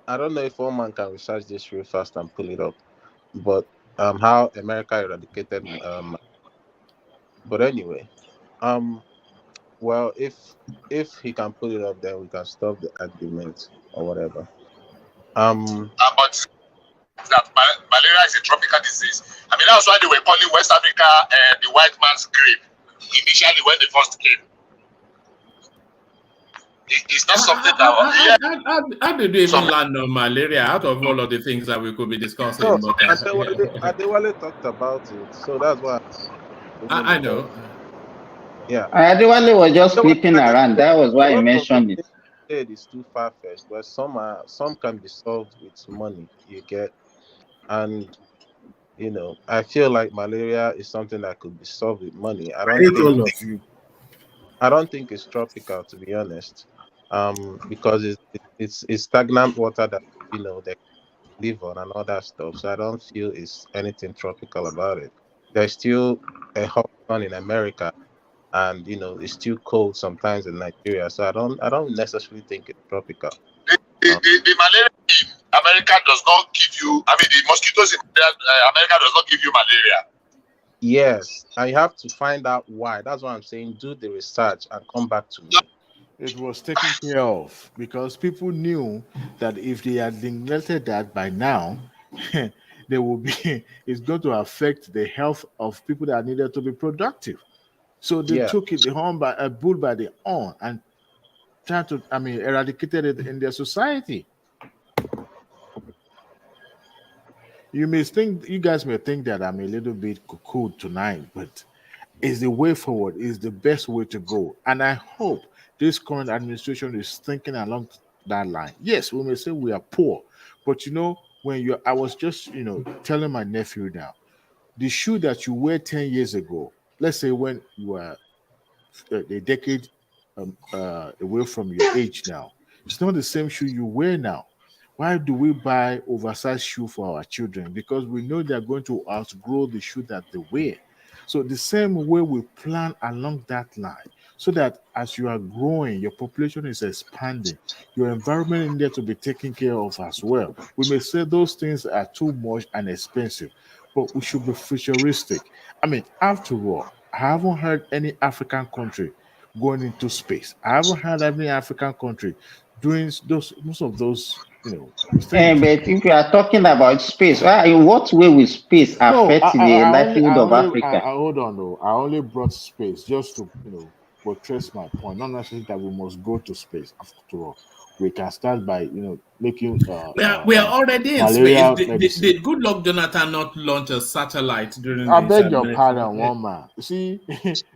I don't know if one man can research this real fast and pull it up, but how America eradicated but anyway, well, if he can pull it up, then we can stop the argument or whatever. But that malaria is a tropical disease. I mean, that's why they were calling West Africa the white man's grave initially when they first came. It's not something that. How did we even land on malaria out of all of the things that we could be discussing? No, Adewale talked about it, so that's why. I know. Yeah. Adewale was just flipping around. That was why he mentioned it. It's too far-fetched, but some can be solved with money you get, and You know, I feel like malaria is something that could be solved with money. I hate all of you. I don't think it's tropical, to be honest, because it's stagnant water that they live on and all that stuff. So I don't feel it's anything tropical about it. There's still a hot sun in America, and it's still cold sometimes in Nigeria. So I don't necessarily think it's tropical. The malaria in America does not give you. I mean, the mosquitoes in America does not give you malaria. Yes, I have to find out why. That's what I'm saying. Do the research and come back to me. It was taken care of because people knew that if they had neglected that by now, they will be. It's going to affect the health of people that needed to be productive. So they took it the horn by a bull by the horn and tried to, eradicated it in their society. You guys may think that I'm a little bit cuckoo tonight, but it's the way forward, is the best way to go. And I hope this current administration is thinking along that line. Yes, we may say we are poor, but I was just, telling my nephew now, the shoe that you wear 10 years ago, let's say when you were a decade away from your age now, it's not the same shoe you wear now. Why do we buy oversized shoe for our children? Because we know they're going to outgrow the shoe that they wear. So the same way we plan along that line, so that as you are growing, your population is expanding, your environment in there to be taken care of as well. We may say those things are too much and expensive, but we should be futuristic. After all, I haven't heard any African country going into space. I haven't heard any African country doing most of those, things. But if you are talking about space, in what way will space No, affect the livelihood of I Africa? hold on though. I only brought space just to, buttress my point. Not necessarily that we must go to space. After all, we can start by, making We are already in space. malaria Did medicine. Good Luck Jonathan not launch a satellite during I his beg your administration? pardon, one man. You see,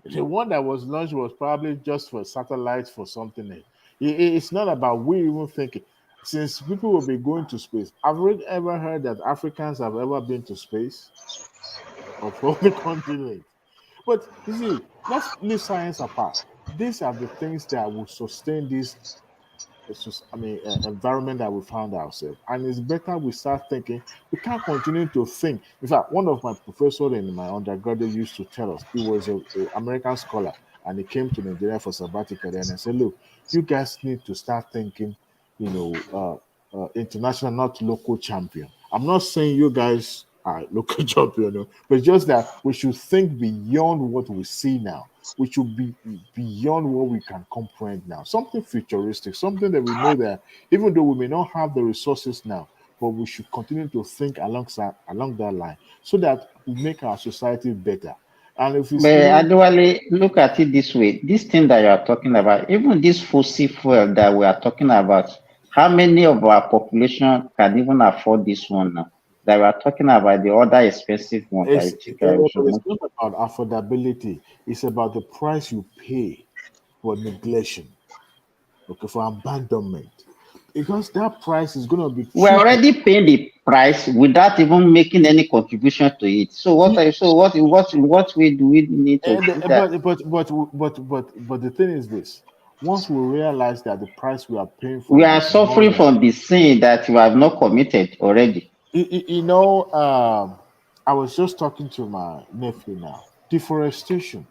the one that was launched was probably just for satellites for something. It's not about we even thinking. Since people will be going to space, I've ever heard that Africans have ever been to space of all the continent. But you see, let's leave science apart. These are the things that will sustain this environment that we found ourselves. And it's better we start thinking. We can't continue to think. In fact, one of my professors in my undergraduate used to tell us, he was a American scholar, and he came to Nigeria for sabbatical. And I said, look, you guys need to start thinking, international, not local champion. I'm not saying you guys are local champion, but just that we should think beyond what we see now. We should be beyond what we can comprehend now. Something futuristic, something that we know that even though we may not have the resources now, but we should continue to think along that line so that we make our society better. And if it's But actually, look at it this way: this thing that you are talking about, even this fossil fuel that we are talking about, how many of our population can even afford this one now? That we are talking about the other expensive one. It's not about affordability. It's about the price you pay for neglection, for abandonment. Because that price is going to be. We're already paying the price without even making any contribution to it. So what way do we need to do that? But the thing is this: once we realize that the price we are paying for, we are suffering from the sin that we have not committed already. I was just talking to my nephew now. Deforestation.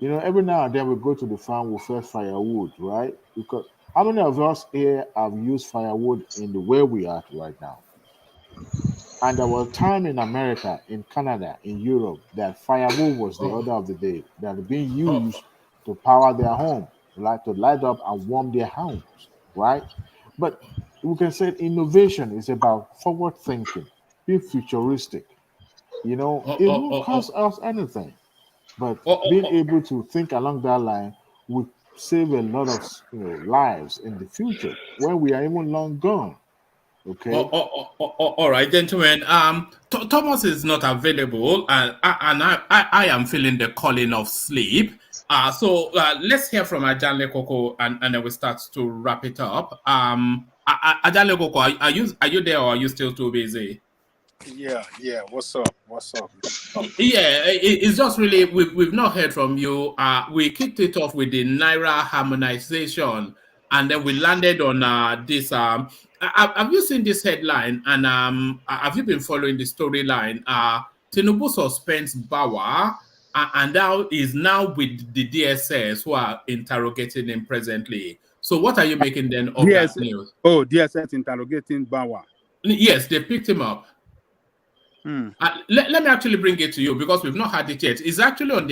Every now and then we go to the farm, we fetch firewood, right? Because how many of us here have used firewood in the way we are right now? And there was a time in America, in Canada, in Europe, that firewood was the order of the day, that being used to power their home, like to light up and warm their homes, right? But we can say innovation is about forward thinking, being futuristic. It won't cost us anything, but being able to think along that line would save a lot of lives in the future when we are even long gone. Okay. All right, gentlemen. Thomas is not available, and I am feeling the calling of sleep. So let's hear from Ajanle Koko, and then we start to wrap it up. Ajanle Koko, are you there, or are you still too busy? Yeah, yeah. What's up? What's up? Yeah, it's just really we've not heard from you. We kicked it off with the Naira harmonization, and then we landed on this. Have you seen this headline? And have you been following the storyline? Tinubu suspends Bawa, and now is now with the DSS who are interrogating him presently. So, what are you making then of that news? Oh, DSS interrogating Bawa. Yes, they picked him up. Let me actually bring it to you because we've not had it yet. It's actually on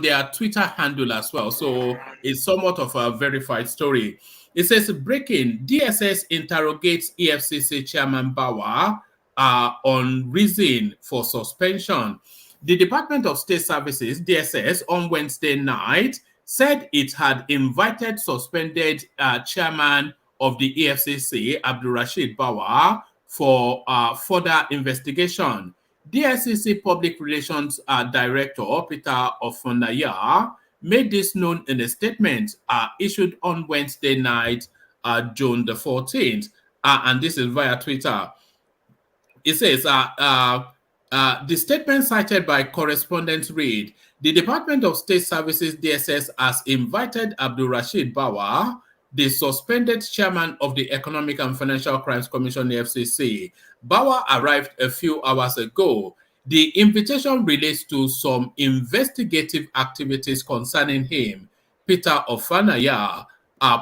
their Twitter handle as well. So it's somewhat of a verified story. It says breaking DSS interrogates EFCC chairman Bawa on reason for suspension. The Department of State Services, DSS, on Wednesday night said it had invited suspended chairman of the EFCC, Abdulrashid Bawa, for further investigation. DSCC Public Relations Director Peter Ofonaya made this known in a statement issued on Wednesday night, June the 14th, and this is via Twitter. It says, the statement cited by correspondent read, the Department of State Services DSS has invited Abdul Rashid Bawa, the suspended chairman of the Economic and Financial Crimes Commission, EFCC. Bawa arrived a few hours ago. The invitation relates to some investigative activities concerning him. Peter Ofanaya,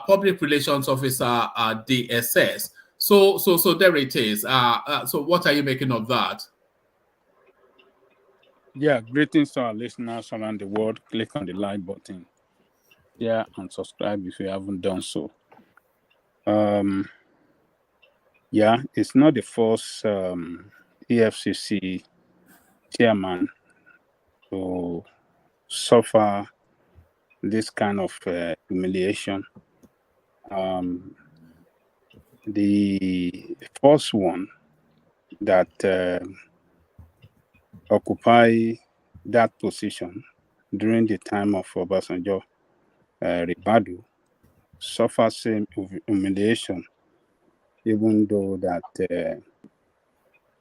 public relations officer at DSS. So there it is. So what are you making of that? Yeah, greetings to our listeners around the world. Click on the like button. Yeah, and subscribe if you haven't done so. Yeah, it's not the first EFCC chairman to suffer this kind of humiliation. The first one that occupy that position during the time of Obasanjo, Ribadu, suffered same humiliation, even though that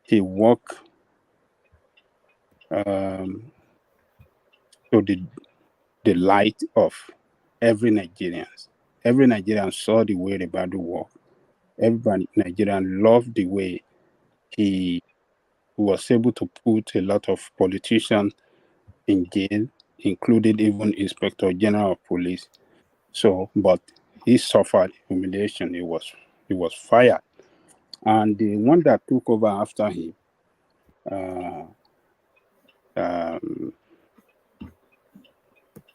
he worked to the light of every Nigerian. Every Nigerian saw the way Ribadu worked. Every Nigerian loved the way he was able to put a lot of politicians in jail, including even Inspector General of Police. So, but he suffered humiliation. He was fired, and the one that took over after him,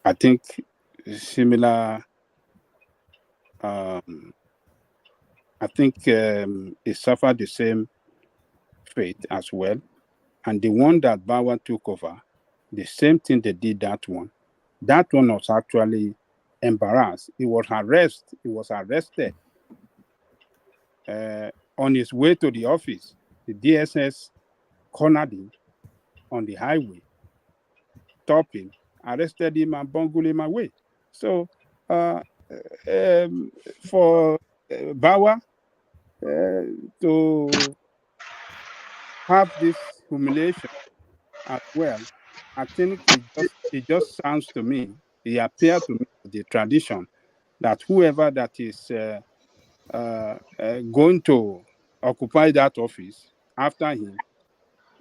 I think similar. I think he suffered the same fate as well. And the one that Bawa took over, the same thing they did that one. That one was actually embarrassed. He was arrested on his way to the office. The DSS cornered him on the highway, stopped him, arrested him, and bungled him away. So for Bawa to have this humiliation as well, I think it just sounds to me, it appears to me the tradition that whoever that is going to occupy that office after him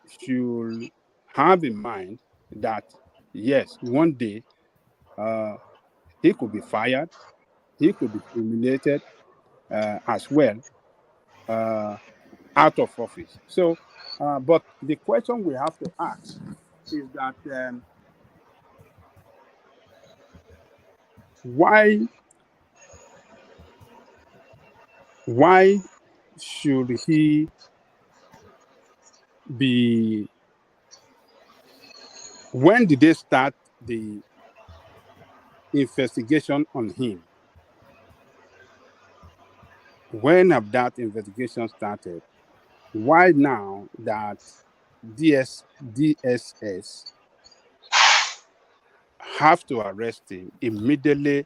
should have in mind that, yes, one day he could be fired, he could be humiliated as well out of office. So, but the question we have to ask is that why should he be? When did they start the investigation on him? When have that investigation started? Why now that DSS have to arrest him immediately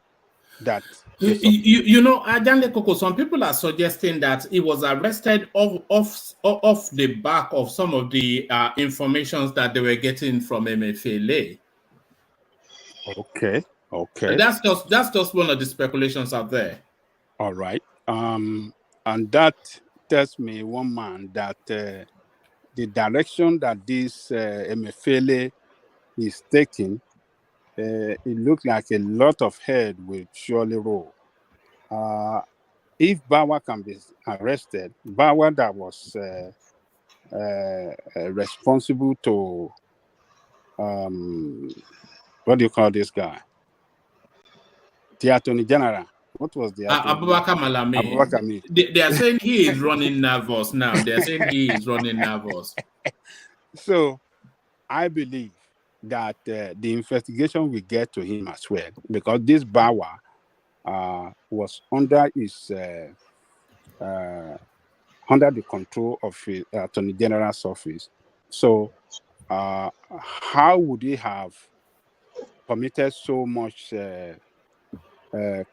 that you know, Adanle Koko, some people are suggesting that he was arrested off the back of some of the informations that they were getting from MFLA. Okay. That's just one of the speculations out there. All right. And that tells me, one man, that the direction that this MFLA is taking, it looks like a lot of head will surely roll. If Bawa can be arrested, Bawa that was responsible to what do you call this guy? The Attorney General. What was the Abubakar Malami? They are saying he is running nervous now. They are saying he is running nervous. So I believe that the investigation will get to him as well, because this Bawa was under his under the control of the Attorney General's office. So how would he have permitted so much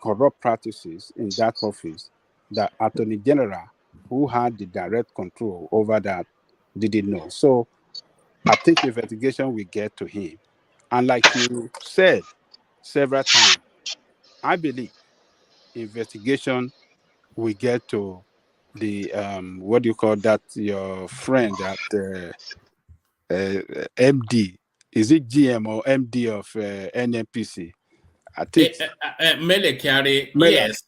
corrupt practices in that office that Attorney General, who had the direct control over that, didn't know? So I think investigation will get to him. And like you said several times, I believe investigation will get to the what do you call that? Your friend at MD, is it GM or MD of NNPC? I think Mele Kyari, yes.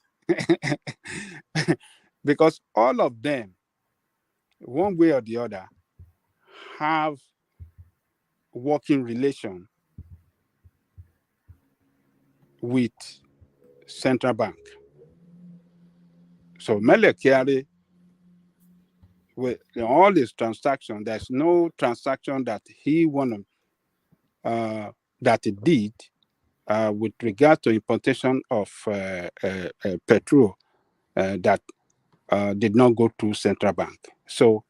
Because all of them, one way or the other, have working relation with central bank. So Mele Kyari, with all his transactions, there's no transaction that he that he did with regard to importation of petrol that did not go through central bank. So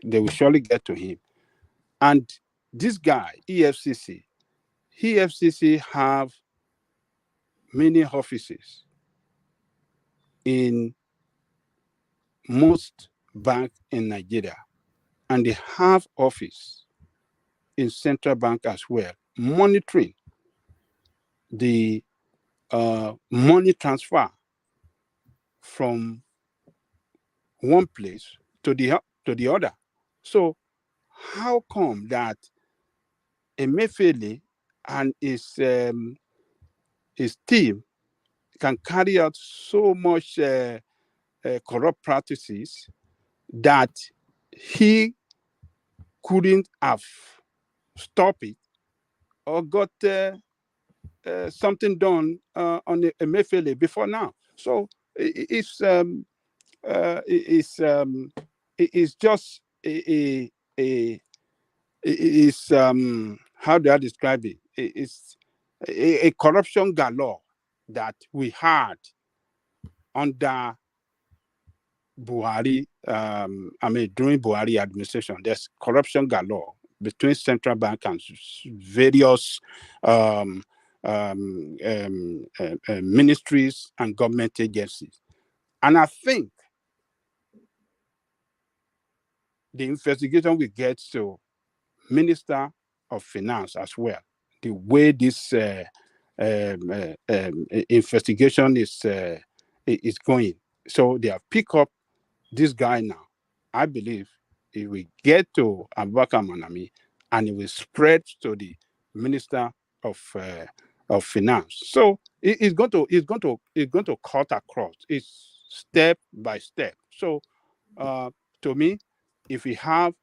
they will surely get to him. And this guy, EFCC have many offices in most banks in Nigeria, and they have office in central bank as well, monitoring the money transfer from one place to the other. So how come that Emefiele and his team can carry out so much corrupt practices that he couldn't have stopped it or got something done on Emefiele before now? So it's just how do I describe it? It's a corruption galore that we had under Buhari. During Buhari administration, there's corruption galore between central bank and various ministries and government agencies. And I think the investigation will get to Minister of Finance as well. The way this investigation is going. So they have picked up this guy now. I believe it will get to Abubakar Malami and it will spread to the Minister of Finance. So it's going to cut across. It's step by step. So to me, if we have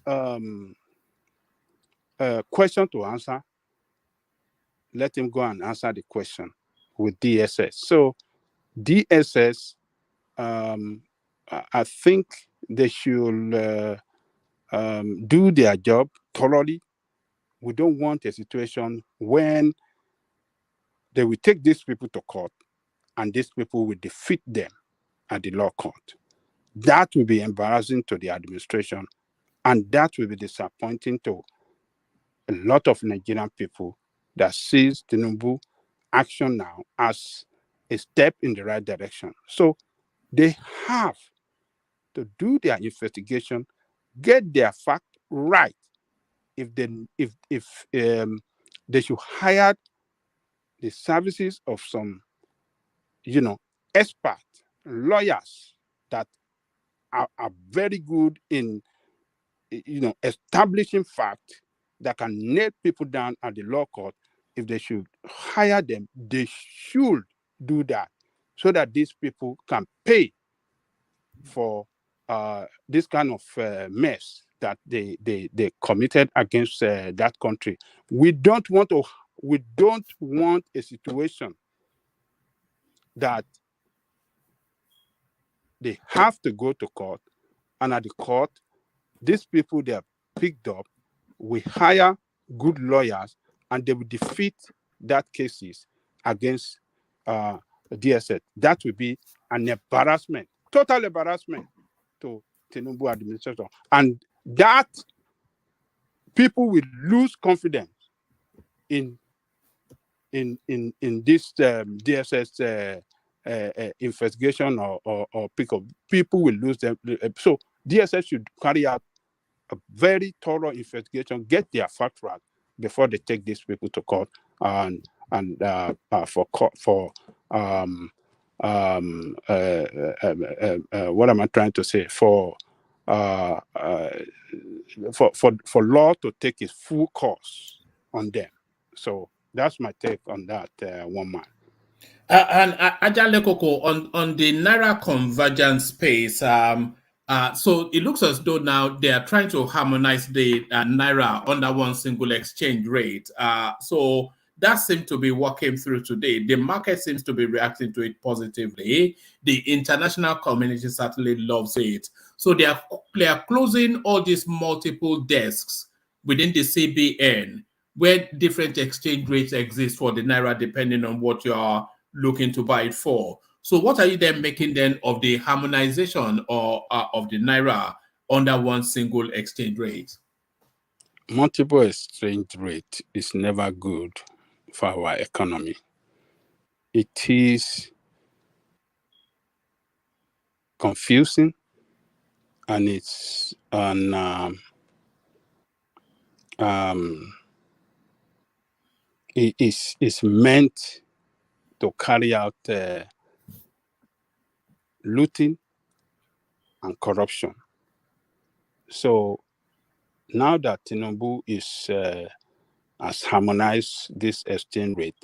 a question to answer, let him go and answer the question with DSS. So DSS, I think they should do their job thoroughly. We don't want a situation when they will take these people to court and these people will defeat them at the law court. That will be embarrassing to the administration, and that will be disappointing to a lot of Nigerian people that sees Tinubu action now as a step in the right direction. So they have to do their investigation, get their fact right. If they should hire the services of some, expert lawyers that are very good in, establishing facts that can nail people down at the law court. If they should hire them, they should do that so that these people can pay for this kind of mess that they committed against that country. We don't want a situation that they have to go to court, and at the court, these people they are picked up, we hire good lawyers, and they will defeat that cases against DSS. That will be an embarrassment, total embarrassment to Tinubu administration, and that people will lose confidence in this DSS investigation or pickup. People will lose them. So DSS should carry out a very thorough investigation, get their facts right before they take these people to court and what am I trying to say? For law to take its full course on them. So that's my take on that, one man. And Ajale Koko, on the Naira convergence space, so it looks as though now they are trying to harmonize the Naira under one single exchange rate. So that seems to be working through today. The market seems to be reacting to it positively. The international community certainly loves it. So they are closing all these multiple desks within the CBN where different exchange rates exist for the Naira depending on what you are looking to buy it for. So what are you then making then of the harmonization or of the Naira under one single exchange rate? Multiple exchange rate is never good for our economy. It is confusing, and it's it is meant to carry out looting and corruption. So now that Tinubu has harmonized this exchange rate,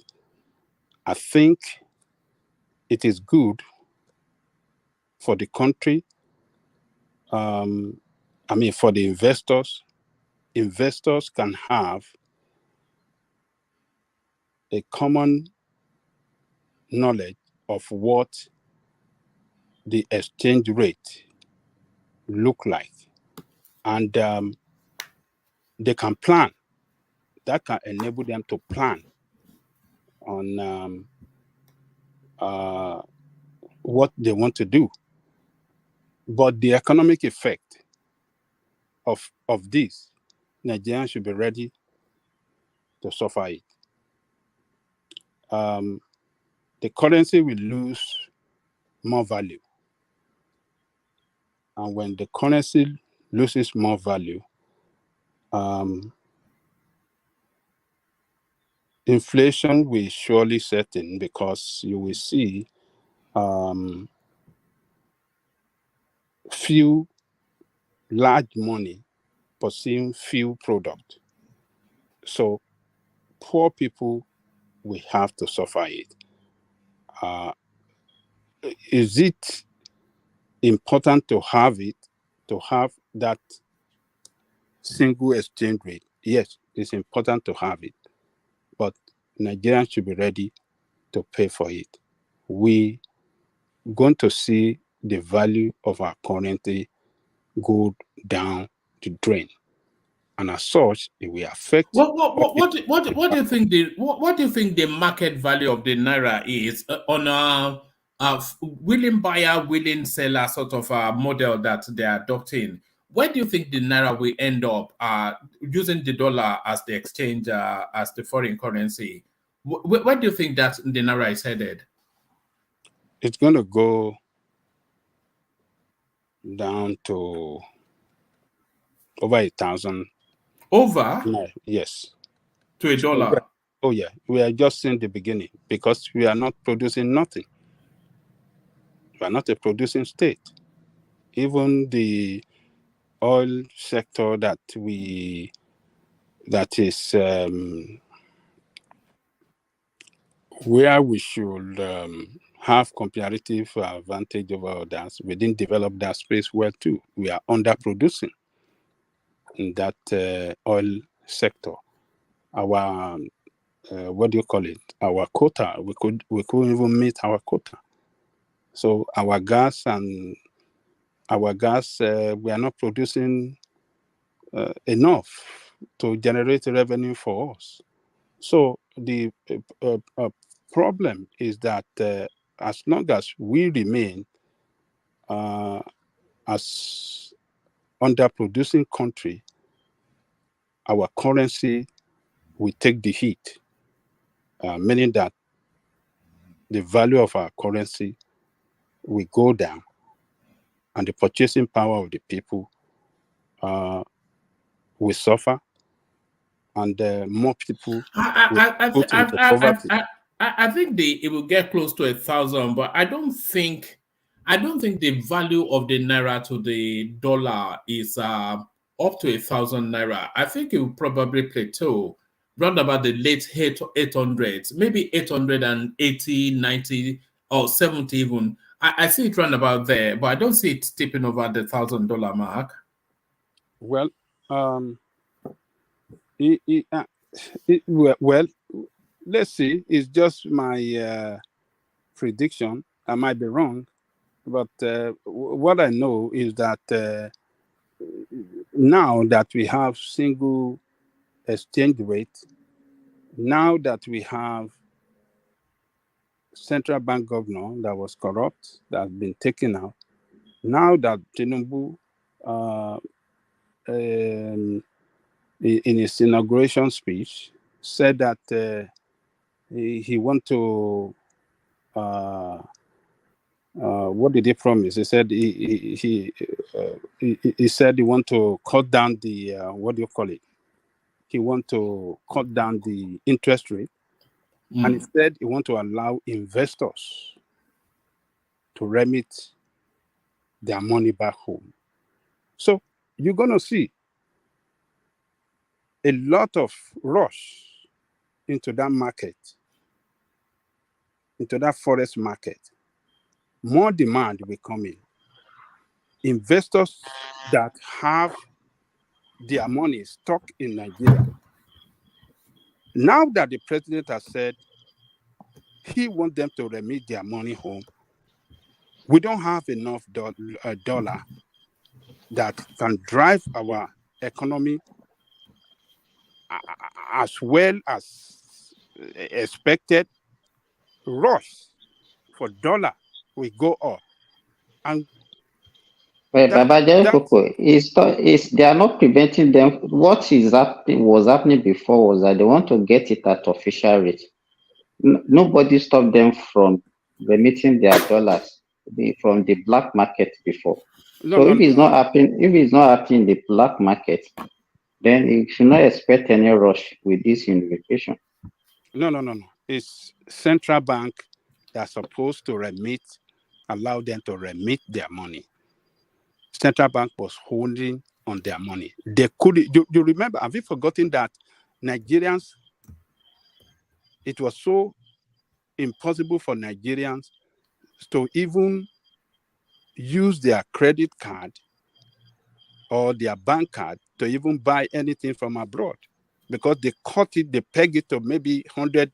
I think it is good for the country. For the investors. Investors can have a common knowledge of what the exchange rate look like, and they can plan. That can enable them to plan on what they want to do. But the economic effect of this, Nigerians should be ready to suffer it. The currency will lose more value. And when the currency loses more value, inflation will surely set in, because you will see few large money pursuing few product. So poor people will have to suffer it. Is it important to have that single exchange rate? Yes, it's important to have it, but Nigerians should be ready to pay for it. We're going to see the value of our currency go down the drain, and as such, it will affect. What do you think the market value of the Naira is on a willing buyer, willing seller sort of a model that they're adopting? Where do you think the Naira will end up using the dollar as the exchange, as the foreign currency? Where do you think that the naira is headed? It's going to go down to over 1,000. Over? Yes. To a dollar? Oh, yeah. We are just in the beginning because we are not producing nothing. We are not a producing state. Even the oil sector that is where we should have comparative advantage over others, we didn't develop that space well too. We are underproducing in that oil sector. Our what do you call it? Our quota, we couldn't even meet our quota. So our gas, we are not producing enough to generate revenue for us. So the problem is that as long as we remain as underproducing country, our currency will take the hit, meaning that the value of our currency will go down, and the purchasing power of the people will suffer, and more people will put into poverty. I think it will get close to 1,000, but I don't think the value of the naira to the dollar is up to 1,000 naira. I think it will probably plateau round about the late 800s, maybe 880, 90, or 70 even. I see it round about there, but I don't see it tipping over the $1,000 mark. Well, well, let's see. It's just my prediction. I might be wrong, but what I know is that now that we have single exchange rate, now that we have central bank governor that was corrupt, that has been taken out, now that Tinubu, in his inauguration speech, said that he want to what did he promise? He said he said he want to cut down the what do you call it? He want to cut down the interest rate, and he said he want to allow investors to remit their money back home. So you're gonna see a lot of rush into that market, into that forex market. More demand will come in. Investors that have their money stuck in Nigeria, now that the president has said he wants them to remit their money home, we don't have enough dollar that can drive our economy as well as expected. Rush for dollar will go up, and Baba they are not preventing them. What was happening before was that they want to get it at official rate. Nobody stopped them from remitting their dollars from the black market before. If it's not happening in the black market, then you should not expect any rush with this unification. No. It's central bank that's supposed to allow them to remit their money. Central bank was holding on their money. They could. You remember? Have you forgotten that Nigerians? It was so impossible for Nigerians to even use their credit card or their bank card to even buy anything from abroad, because they peg it to maybe $100,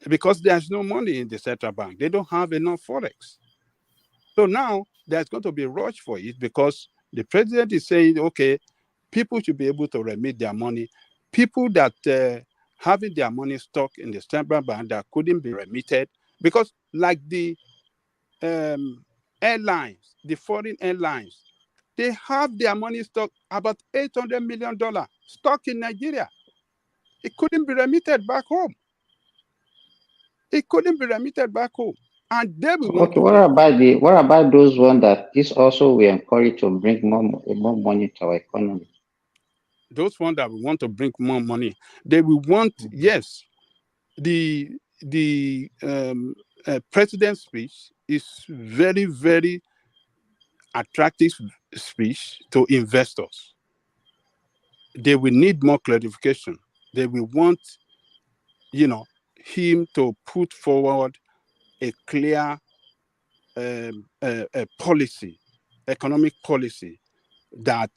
because there's no money in the central bank. They don't have enough forex. So now there's going to be a rush for it, because the president is saying, okay, people should be able to remit their money. People that having their money stuck in the central bank that couldn't be remitted, because like the airlines, the foreign airlines, they have their money stuck, about $800 million stuck in Nigeria. It couldn't be remitted back home. It couldn't be remitted back home. And they will want Okay, what about those ones that this also will encourage to bring more money to our economy? Those ones that we want to bring more money, they will want, yes, the president's speech is very, very attractive speech to investors. They will need more clarification. They will want, him to put forward a clear policy, economic policy that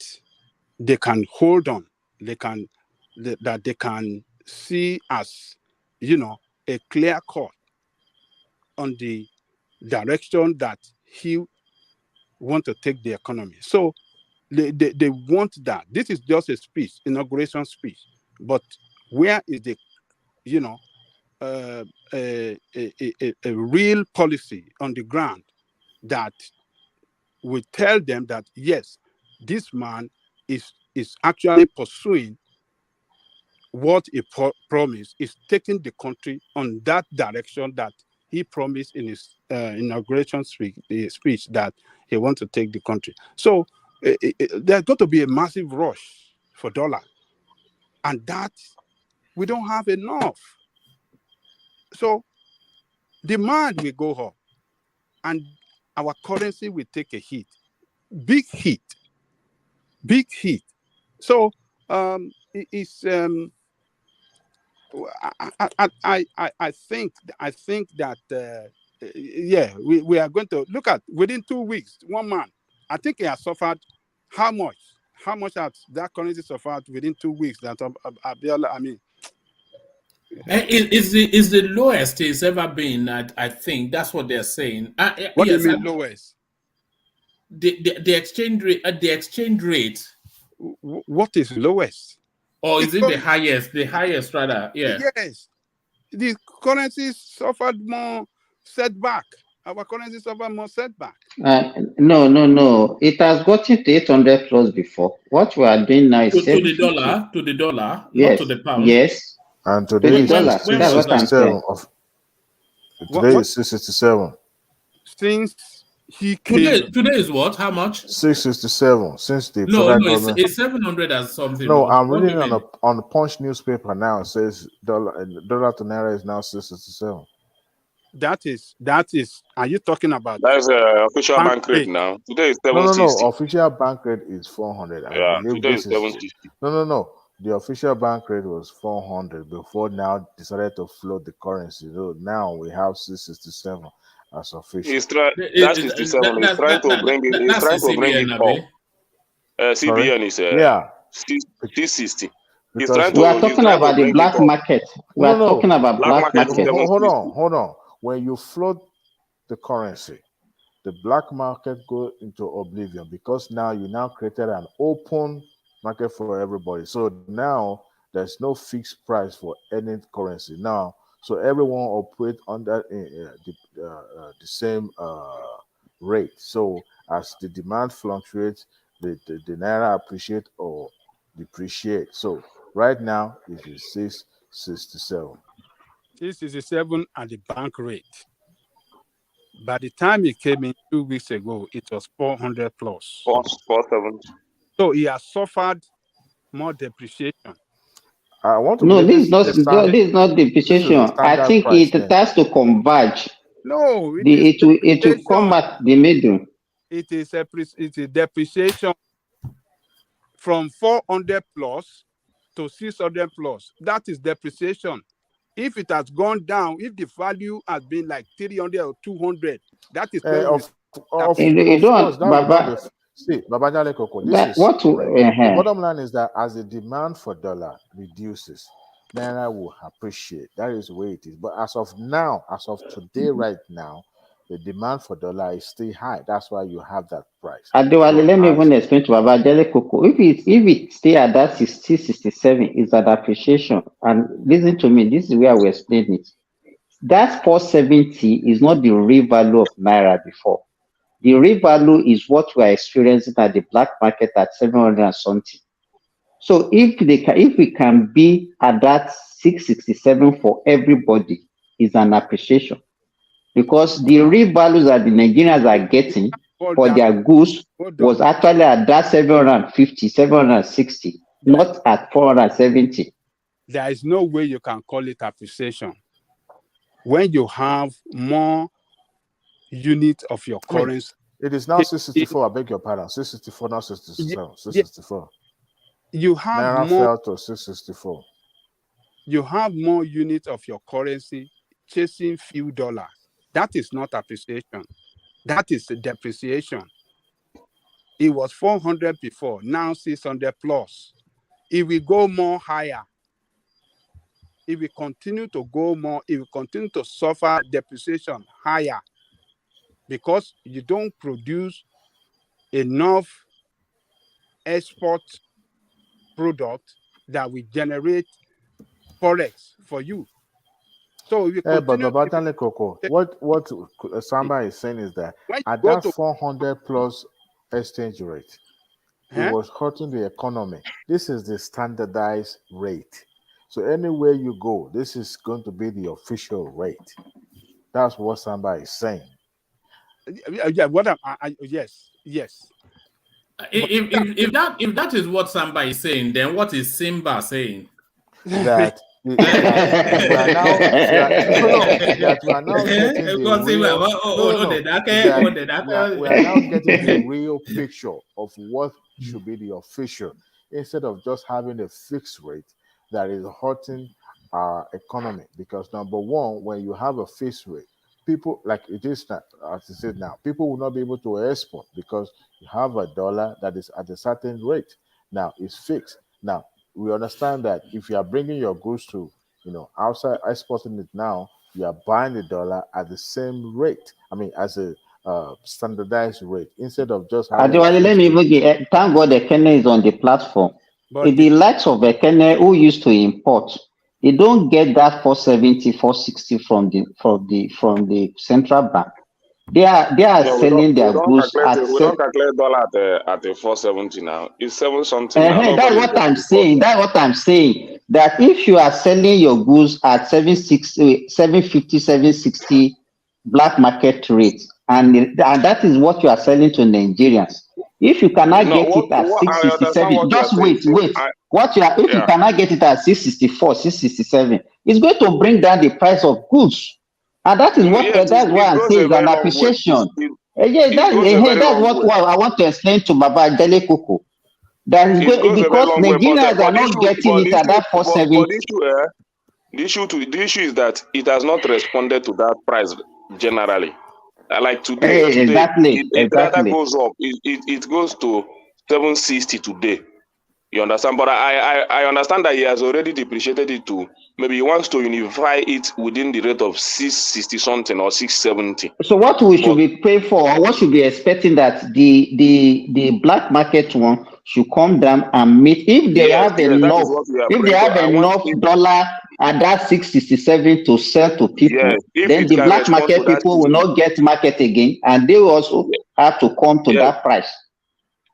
they can hold on, that they can see as, a clear cut on the direction that he want to take the economy. So they want that. This is just a speech, inauguration speech. But where is the, a real policy on the ground that will tell them that, yes, this man is actually pursuing what he promised, is taking the country on that direction that he promised in his inauguration speech that he wants to take the country. So there's got to be a massive rush for dollar, and that we don't have enough. So demand will go up, and our currency will take a hit, big hit. So it's I think that we are going to look at within 2 weeks. One man, I think he has suffered how much? How much has that currency suffered within 2 weeks? That Abiola, I mean, is the lowest it's ever been. I think that's what they're saying. What do you mean lowest? The exchange rate. The exchange rate. What is lowest? Or is it the highest? The highest, rather. Yeah. Yes. The currency suffered more setback. Our currency suffered more setback. No. It has gotten to 800 plus before. What we are doing now is to the dollar, yes. not to the pound. Yes. And today is $667 of. Today is 667. Since he came. Today is what? How much? 667 since the no, it's 700 and something. No, I'm reading on the Punch newspaper now. It says dollar to naira is now 667. That is. Are you talking about? That's official bank rate now. Today is 760. No. Official bank rate is 400. Yeah, today is 760. No. The official bank rate was 400 before now decided to float the currency. So now we have 667 as official. That's 67. He's trying to bring it. He's trying to bring it up. CBN is 660. We are talking about the black market. We are talking about black market. Hold on. When you float the currency, the black market go into oblivion because now you created an open market for everybody. So now there's no fixed price for any currency now. So everyone operate under the same rate. So as the demand fluctuates, the naira appreciate or depreciate. So right now it is 667. 667 at the bank rate. By the time it came in 2 weeks ago, it was 400 plus. 470. So he has suffered more depreciation. I want to. No, this is not depreciation. I think it has to converge. No, it will come at the middle. It is a depreciation from 400 plus to 600 plus. That is depreciation. If it has gone down, if the value has been like 300 or 200, that is Babajale Koko, the bottom line is that as the demand for dollar reduces, naira will appreciate. That is the way it is. But as of now, as of today, right now, the demand for dollar is still high. That's why you have that price. Adewale, let me even explain to Babajale Koko. If it stay at that 67, it's an appreciation. And listen to me, this is where we explain it. That 470 is not the real value of naira before. The real value is what we are experiencing at the black market at 700 and something. So if we can be at that 667 for everybody, is an appreciation, because the real values that the Nigerians are getting for their goods was actually at that 750, 760, not at 470. There is no way you can call it appreciation when you have more units of your currency. It is now 664. I beg your pardon. 664, not 667. 664. You have Naira more. fell to 664. You have more units of your currency chasing few dollars. That is not appreciation. That is depreciation. It was 400 before, now 600 plus. If we go more higher, if we continue to go more, if we continue to suffer depreciation higher, because you don't produce enough export product that will generate forex for you. So if you But continue, Babatale Coco, what Samba is saying is that at that 400 plus exchange rate, it was hurting the economy. This is the standardized rate. So anywhere you go, this is going to be the official rate. That's what Samba is saying. Yeah, yes. If that is what Samba is saying, then what is Simba saying? That we are now getting the real. We are now getting the real picture of what should be the official, instead of just having a fixed rate that is hurting our economy. Because number one, when you have a fixed rate, people, like it is now, as I said now, people will not be able to export because you have a dollar that is at a certain rate. Now it's fixed. Now we understand that if you are bringing your goods to, outside exporting it now, you are buying the dollar at the same rate. I mean, as a standardized rate, instead of just having. Let me even thank God EXCHANE is on the platform. The likes of EXCHANE who used to import, they don't get that 470, 460 from the central bank. They are selling their goods at. We don't calculate dollar at the 470 now. It's 7 something. That's what I'm saying. That if you are selling your goods at 760, 750, 760 black market rate, and that is what you are selling to Nigerians. If you cannot get it at 667, just wait. If you cannot get it at 664, 667, it's going to bring down the price of goods. And that is what that's why I'm saying is an appreciation. That's what I want to explain to Baba Dele Koko. That is because Nigerians are not getting it at that 470. The issue is that it has not responded to that price generally. Like today, it rather goes up. It goes to 760 today. You understand? But I understand that he has already depreciated it to, maybe he wants to unify it within the rate of 660 something or 670. So what we should be paying for, or what should be expecting, that the black market one should come down and meet, if they have enough, dollar at that 667 to sell to people, then the black market people will not get market again, and they will also have to come to that price.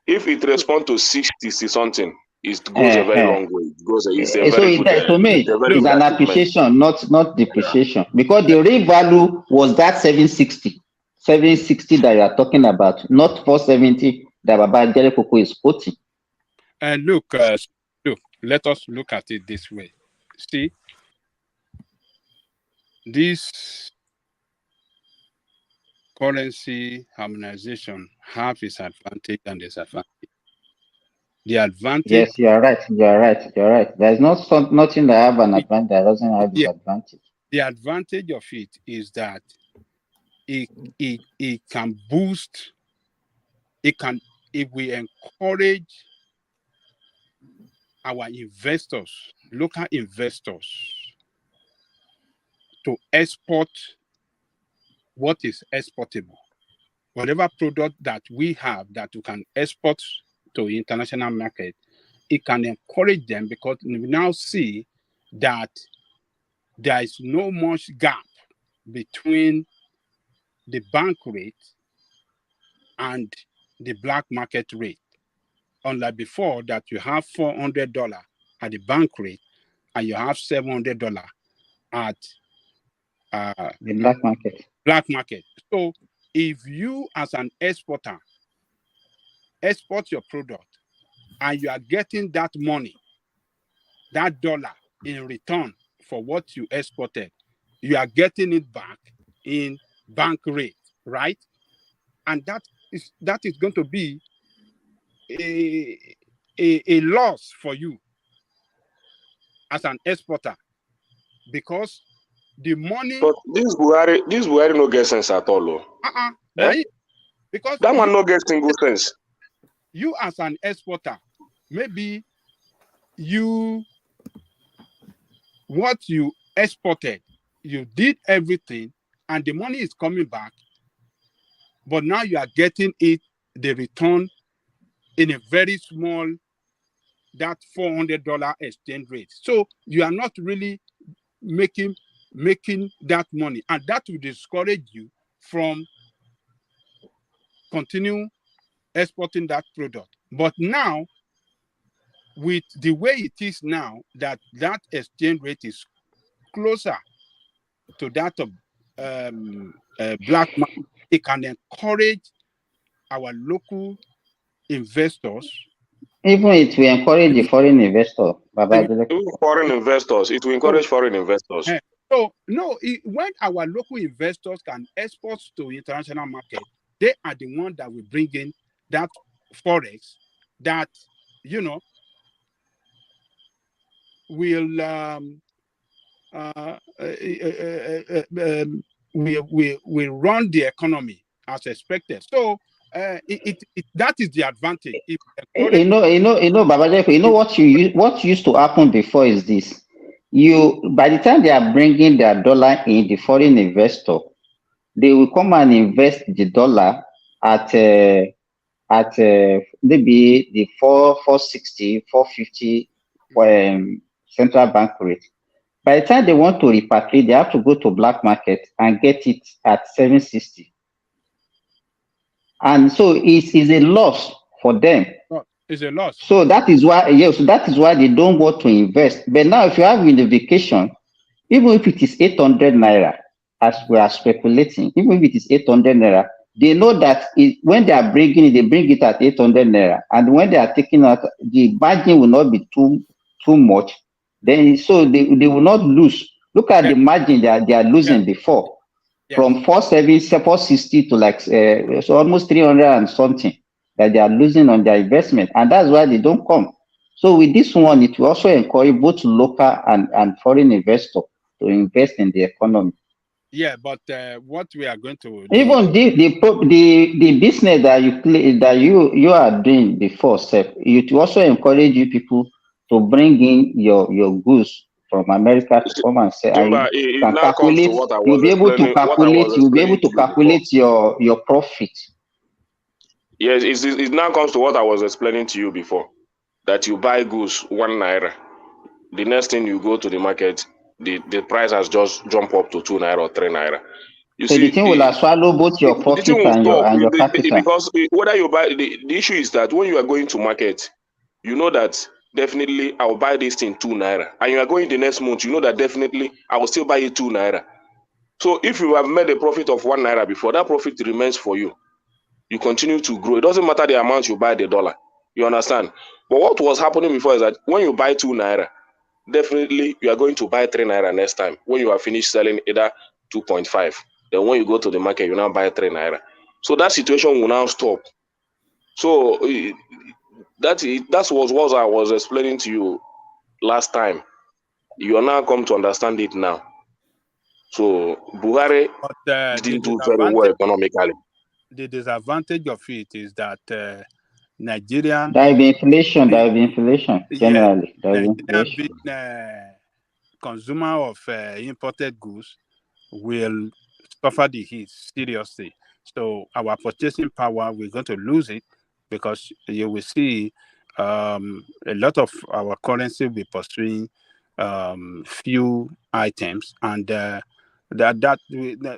If it responds to 660 something, it goes a very long way. It goes. It's a very good. To me, it's an appreciation, not depreciation, because the real value was that 760 that you are talking about, not 470 that Baba Dele Koko is quoting. And look, let us look at it this way. See, this currency harmonization have its advantage and disadvantage. The advantage. Yes, you are right. There's nothing that have an advantage that doesn't have disadvantage. The advantage of it is that it can boost. It can, if we encourage our investors, local investors, to export what is exportable, whatever product that we have that we can export to international market, it can encourage them, because we now see that there is no much gap between the bank rate and the black market rate. unlike before that you have $400 at the bank rate and you have $700 at the black market. Black market. So if you as an exporter export your product and you are getting that money, that dollar in return for what you exported, you are getting it back in bank rate, right? And that is going to be a loss for you as an exporter, because the money. But this Buhari no get sense at all. Because that one no get single sense. You as an exporter, maybe what you exported, you did everything, and the money is coming back, but now you are getting the return in a very small, that $400 exchange rate. So you are not really making that money, and that will discourage you from continue exporting that product. But now, with the way it is now, that exchange rate is closer to that of black market, it can encourage our local investors. Even it will encourage the foreign investor. Foreign investors, it will encourage foreign investors. So no, when our local investors can export to international market, they are the ones that will bring in that forex that will run the economy as expected. So that is the advantage. Babajeko, what used to happen before is this. By the time they are bringing their dollar in, the foreign investor, they will come and invest the dollar at maybe the 460, 450 central bank rate. By the time they want to repatriate, they have to go to black market and get it at 760. And so it is a loss for them. It's a loss. So that is why, that is why they don't want to invest. But now, if you have unification, even if it is 800 naira, as we are speculating, even if it is 800 naira, they know that when they are bringing it, they bring it at 800 naira, and when they are taking out, the margin will not be too much. Then so they will not lose. Look at the margin they are losing before, from 460 to like so almost 300 and something that they are losing on their investment, and that's why they don't come. So with this one, it will also encourage both local and foreign investors to invest in the economy. Yeah, but what we are going to even the business that you are doing before, Seth, it will also encourage you people to bring in your goods from America to come and say, can calculate. You'll be able to calculate. You'll be able to calculate your profit. Yes, it now comes to what I was explaining to you before, that you buy goods 1 naira. The next thing you go to the market, the price has just jumped up to 2 naira or 3 naira. So the thing will swallow both your profit and your capital. Because whether you buy, the issue is that when you are going to market, you know that definitely I will buy this thing 2 naira. And you are going the next month, you know that definitely I will still buy it 2 naira. So if you have made a profit of 1 naira before, that profit remains for you. You continue to grow. It doesn't matter the amount you buy the dollar. You understand? But what was happening before is that when you buy 2 naira, definitely you are going to buy 3 naira next time when you are finished selling either 2.5. Then when you go to the market, you now buy 3 naira. So that situation will now stop. So that was what I was explaining to you last time. You are now come to understand it now. So Buhari didn't do very well economically. The disadvantage of it is that Nigerian. There will be inflation. Generally, there will be inflation. Being consumer of imported goods will suffer the heat seriously. So our purchasing power, we're going to lose it, because you will see a lot of our currency will be pursuing few items, and the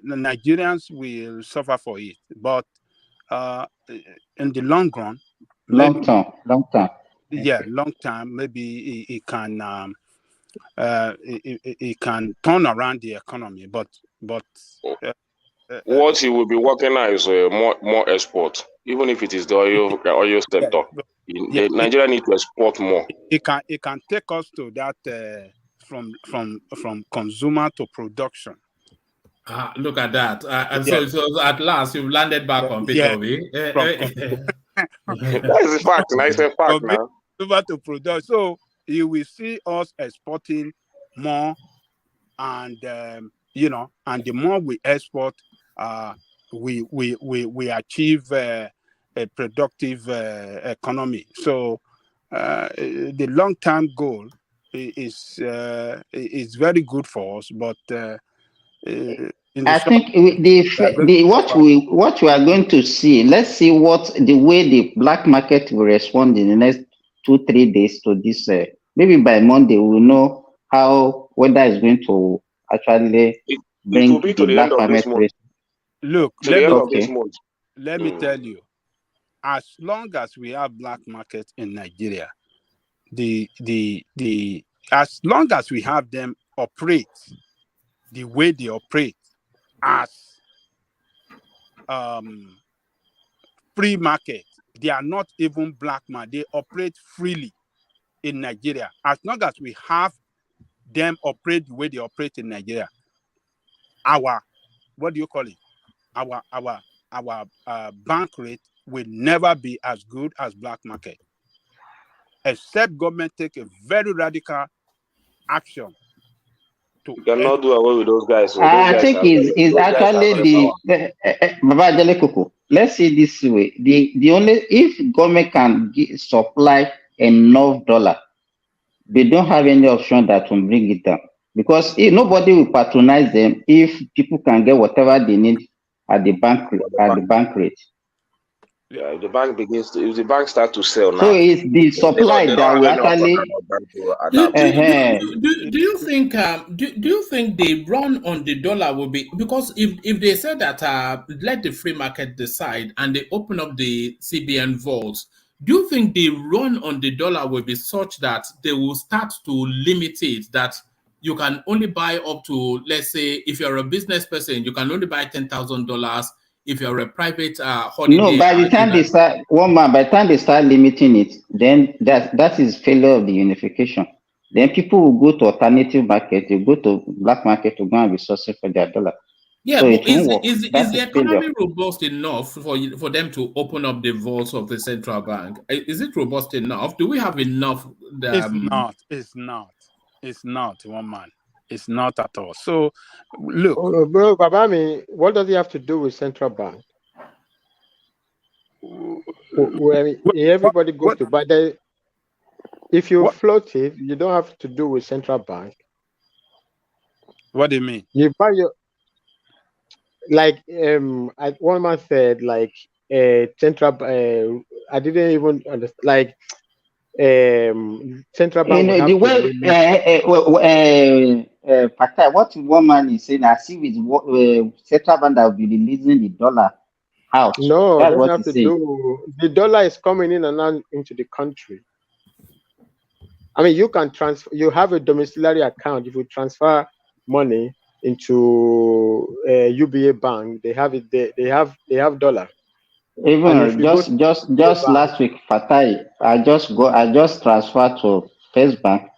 Nigerians will suffer for it. But in the long run, Long term. Yeah, long term. Maybe it can it can turn around the economy, but what he will be working on is more export, even if it is the oil sector. Nigeria needs to export more. It can take us to that from consumer to production. Look at that. So at last you've landed back on Peter V. That is a fact. Nice fact now. Consumer to production. So you will see us exporting more, and and the more we export, we achieve a productive economy. So the long-term goal is very good for us, but I think what we are going to see. Let's see what the way the black market will respond in the next 2-3 days to this. Maybe by Monday we will know how whether it's going to actually bring it will be to the black end of this market. month. Look, to the end of this month. Let me tell you, as long as we have black market in Nigeria, as long as we have them operate the way they operate as free market, they are not even black market. They operate freely in Nigeria. As long as we have them operate the way they operate in Nigeria, our bank rate will never be as good as black market, except government take a very radical action. You cannot do away with those guys. I think is actually the let's say this way: the only if government can supply enough dollar, they don't have any option that will bring it down, because nobody will patronize them if people can get whatever they need at the bank rate. Yeah, if the bank start to sell now. So it's the supply that will actually. Do you think the run on the dollar will be, because if they said that let the free market decide and they open up the CBN vaults, do you think the run on the dollar will be such that they will start to limit it, that you can only buy up to, let's say, if you're a business person, you can only buy $10,000. If you're a private holiday, no, by the time they start by the time they start limiting it, then that is failure of the unification. Then people will go to alternative market, they go to black market to go and resource for their dollar. Yeah, so but is the economy robust enough for them to open up the vaults of the central bank? Is it robust enough? Do we have enough? It's not, one man. It's not at all. So, look. Bro, Babami, what does it have to do with central bank? Everybody goes to, but if you float it, you don't have to do with central bank. What do you mean? You buy your, like one man said, like central. I didn't even understand. Like central bank. The way what one man is saying, I see with central bank that will be releasing the dollar out. No, that's don't what have he's to saying. do. The dollar is coming in and out into the country. I mean, you can transfer. You have a domiciliary account. If you transfer money into UBA bank, they have it. They have dollar. Even just last week, Fatai, I just transferred to First Bank,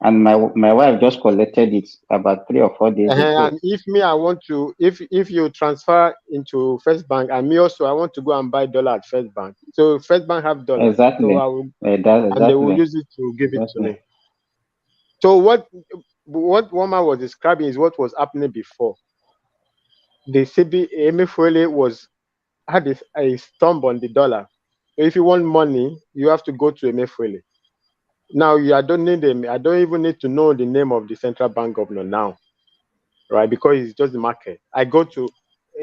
and my wife just collected it about 3 or 4 days ago. And I want to, if you transfer into First Bank, and me also, I want to go and buy dollar at First Bank. So First Bank have dollar. Exactly. So I will, and they will use it to give it to me. So what Woma was describing is what was happening before. The Emefiele had a stump on the dollar. If you want money, you have to go to Emefiele. Now I don't even need to know the name of the central bank governor now, right? Because it's just the market. I go to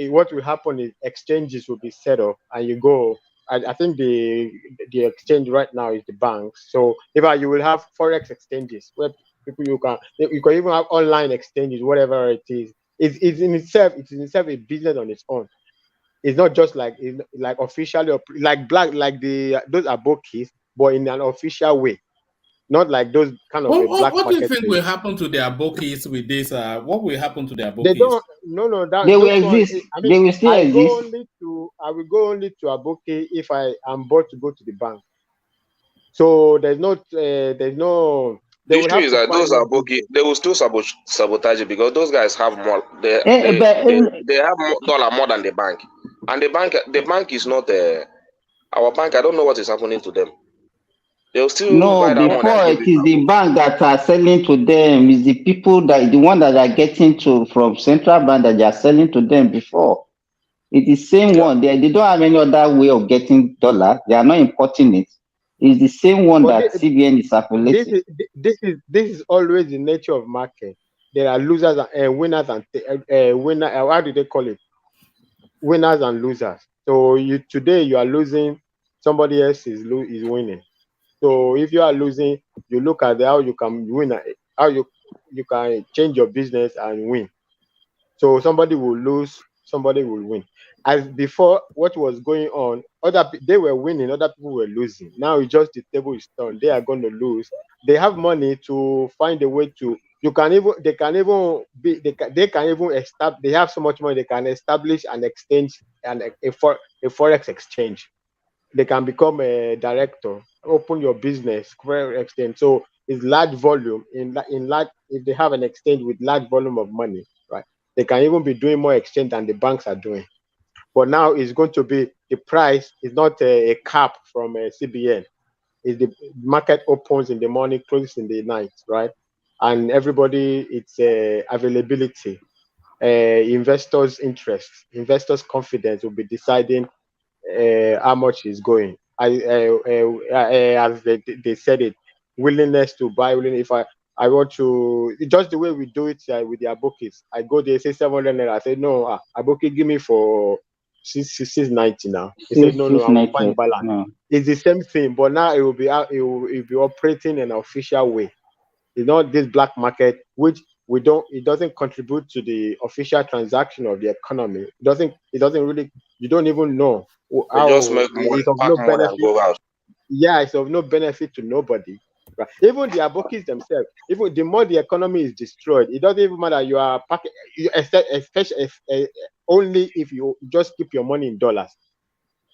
what will happen is exchanges will be set up, and you go. I think the exchange right now is the banks. So you will have forex exchanges where people you can even have online exchanges, whatever it is. It's in itself a business on its own. It's not just like officially like black like those abokis, but in an official way, not like those kind of a black What do you market think thing. will happen to the abokis with this? What will happen to the They abokis? don't. No. They will Those one. exist. I mean, They will still exist. I will go only to Aboke if I am bought to go to the bank. So there's no. They The will issue have is to that find those more are bookie. business. They will still sabotage it because those guys have more. But They have more dollar more than the bank, and the bank is not our bank. I don't know what is happening to them. They'll still no, buy that money and before give it it is back. the bank that are selling to them. Is the people that the one that are getting to from central bank that they are selling to them before. It is same Yeah. one. They don't have any other way of getting dollar. They are not importing it. It's the same one But that CBN is circulating. this is always the nature of market. There are losers and winners and how do they call it? Winners and losers. So today you are losing, somebody else is winning. So if you are losing, you look at how you can win, how you can change your business and win. So somebody will lose, somebody will win. As before, what was going on, they were winning, other people were losing. Now it's just the table is turned. They are going to lose. They have money to find a way to. They can even establish. They have so much money they can establish an exchange and a forex exchange. They can become a director, open your business, forex exchange. So it's large volume in large. If they have an exchange with large volume of money, right? They can even be doing more exchange than the banks are doing. But now it's going to be the price is not a cap from CBN. It's the market opens in the morning, closes in the night, right? And everybody, it's availability, investors' interest, investors' confidence will be deciding how much is going. As they said it, willingness to buy. If I want to, just the way we do it with the abokis. I go there, say 700 naira. I say no, aboki give me for 690 now. He said no, I will find 690. balance. No. It's the same thing, but now it will be operating in an official way. It's not this black market, which it doesn't contribute to the official transaction of the economy. It doesn't really, you don't even know They just how make money, it's of pack no money, and benefit. go out. Yeah, it's of no benefit to nobody. Right? Even the abokis themselves, even the more the economy is destroyed, it doesn't even matter. You are packing, especially only if you just keep your money in dollars.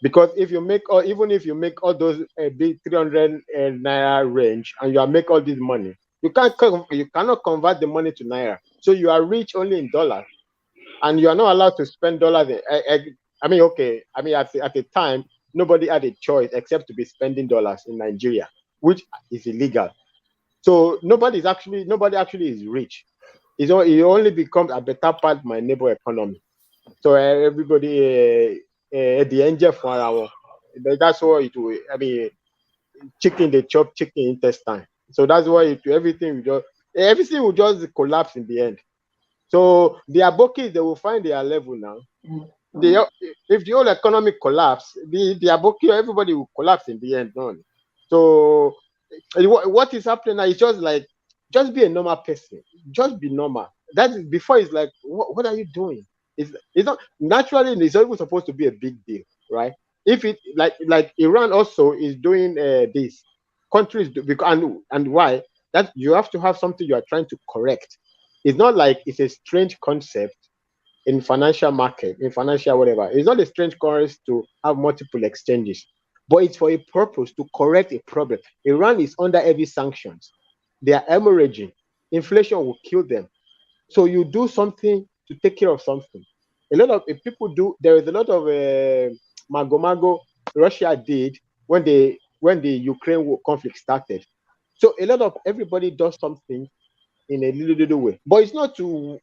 Because if you make, or even if you make all those big 300 naira range, and you are make all this money, you cannot convert the money to naira. So you are rich only in dollars, and you are not allowed to spend dollars. I mean, okay. I mean, at the time, nobody had a choice except to be spending dollars in Nigeria, which is illegal. So nobody actually is rich. It only becomes a better part of my neighbor economy. So everybody, the angel for our, that's what it will. I mean, chicken they chop chicken intestine. So that's why everything will just collapse in the end. So the abokis, they will find their level now. If the whole economy collapse, the aboki, everybody will collapse in the end. No? So what is happening now is just be a normal person. Just be normal. That is before it's like, what are you doing? It's not naturally, it's not even supposed to be a big deal, right? If it like Iran also is doing this, countries do, because and why that you have to have something you are trying to correct. It's not like it's a strange concept in financial market, in financial whatever. It's not a strange concept to have multiple exchanges, but it's for a purpose to correct a problem. Iran is under heavy sanctions. They are hemorrhaging. Inflation will kill them. So you do something to take care of something. A lot of people do. There is a lot of mago Russia did when the Ukraine conflict started. So a lot of everybody does something in a little way, but it's not to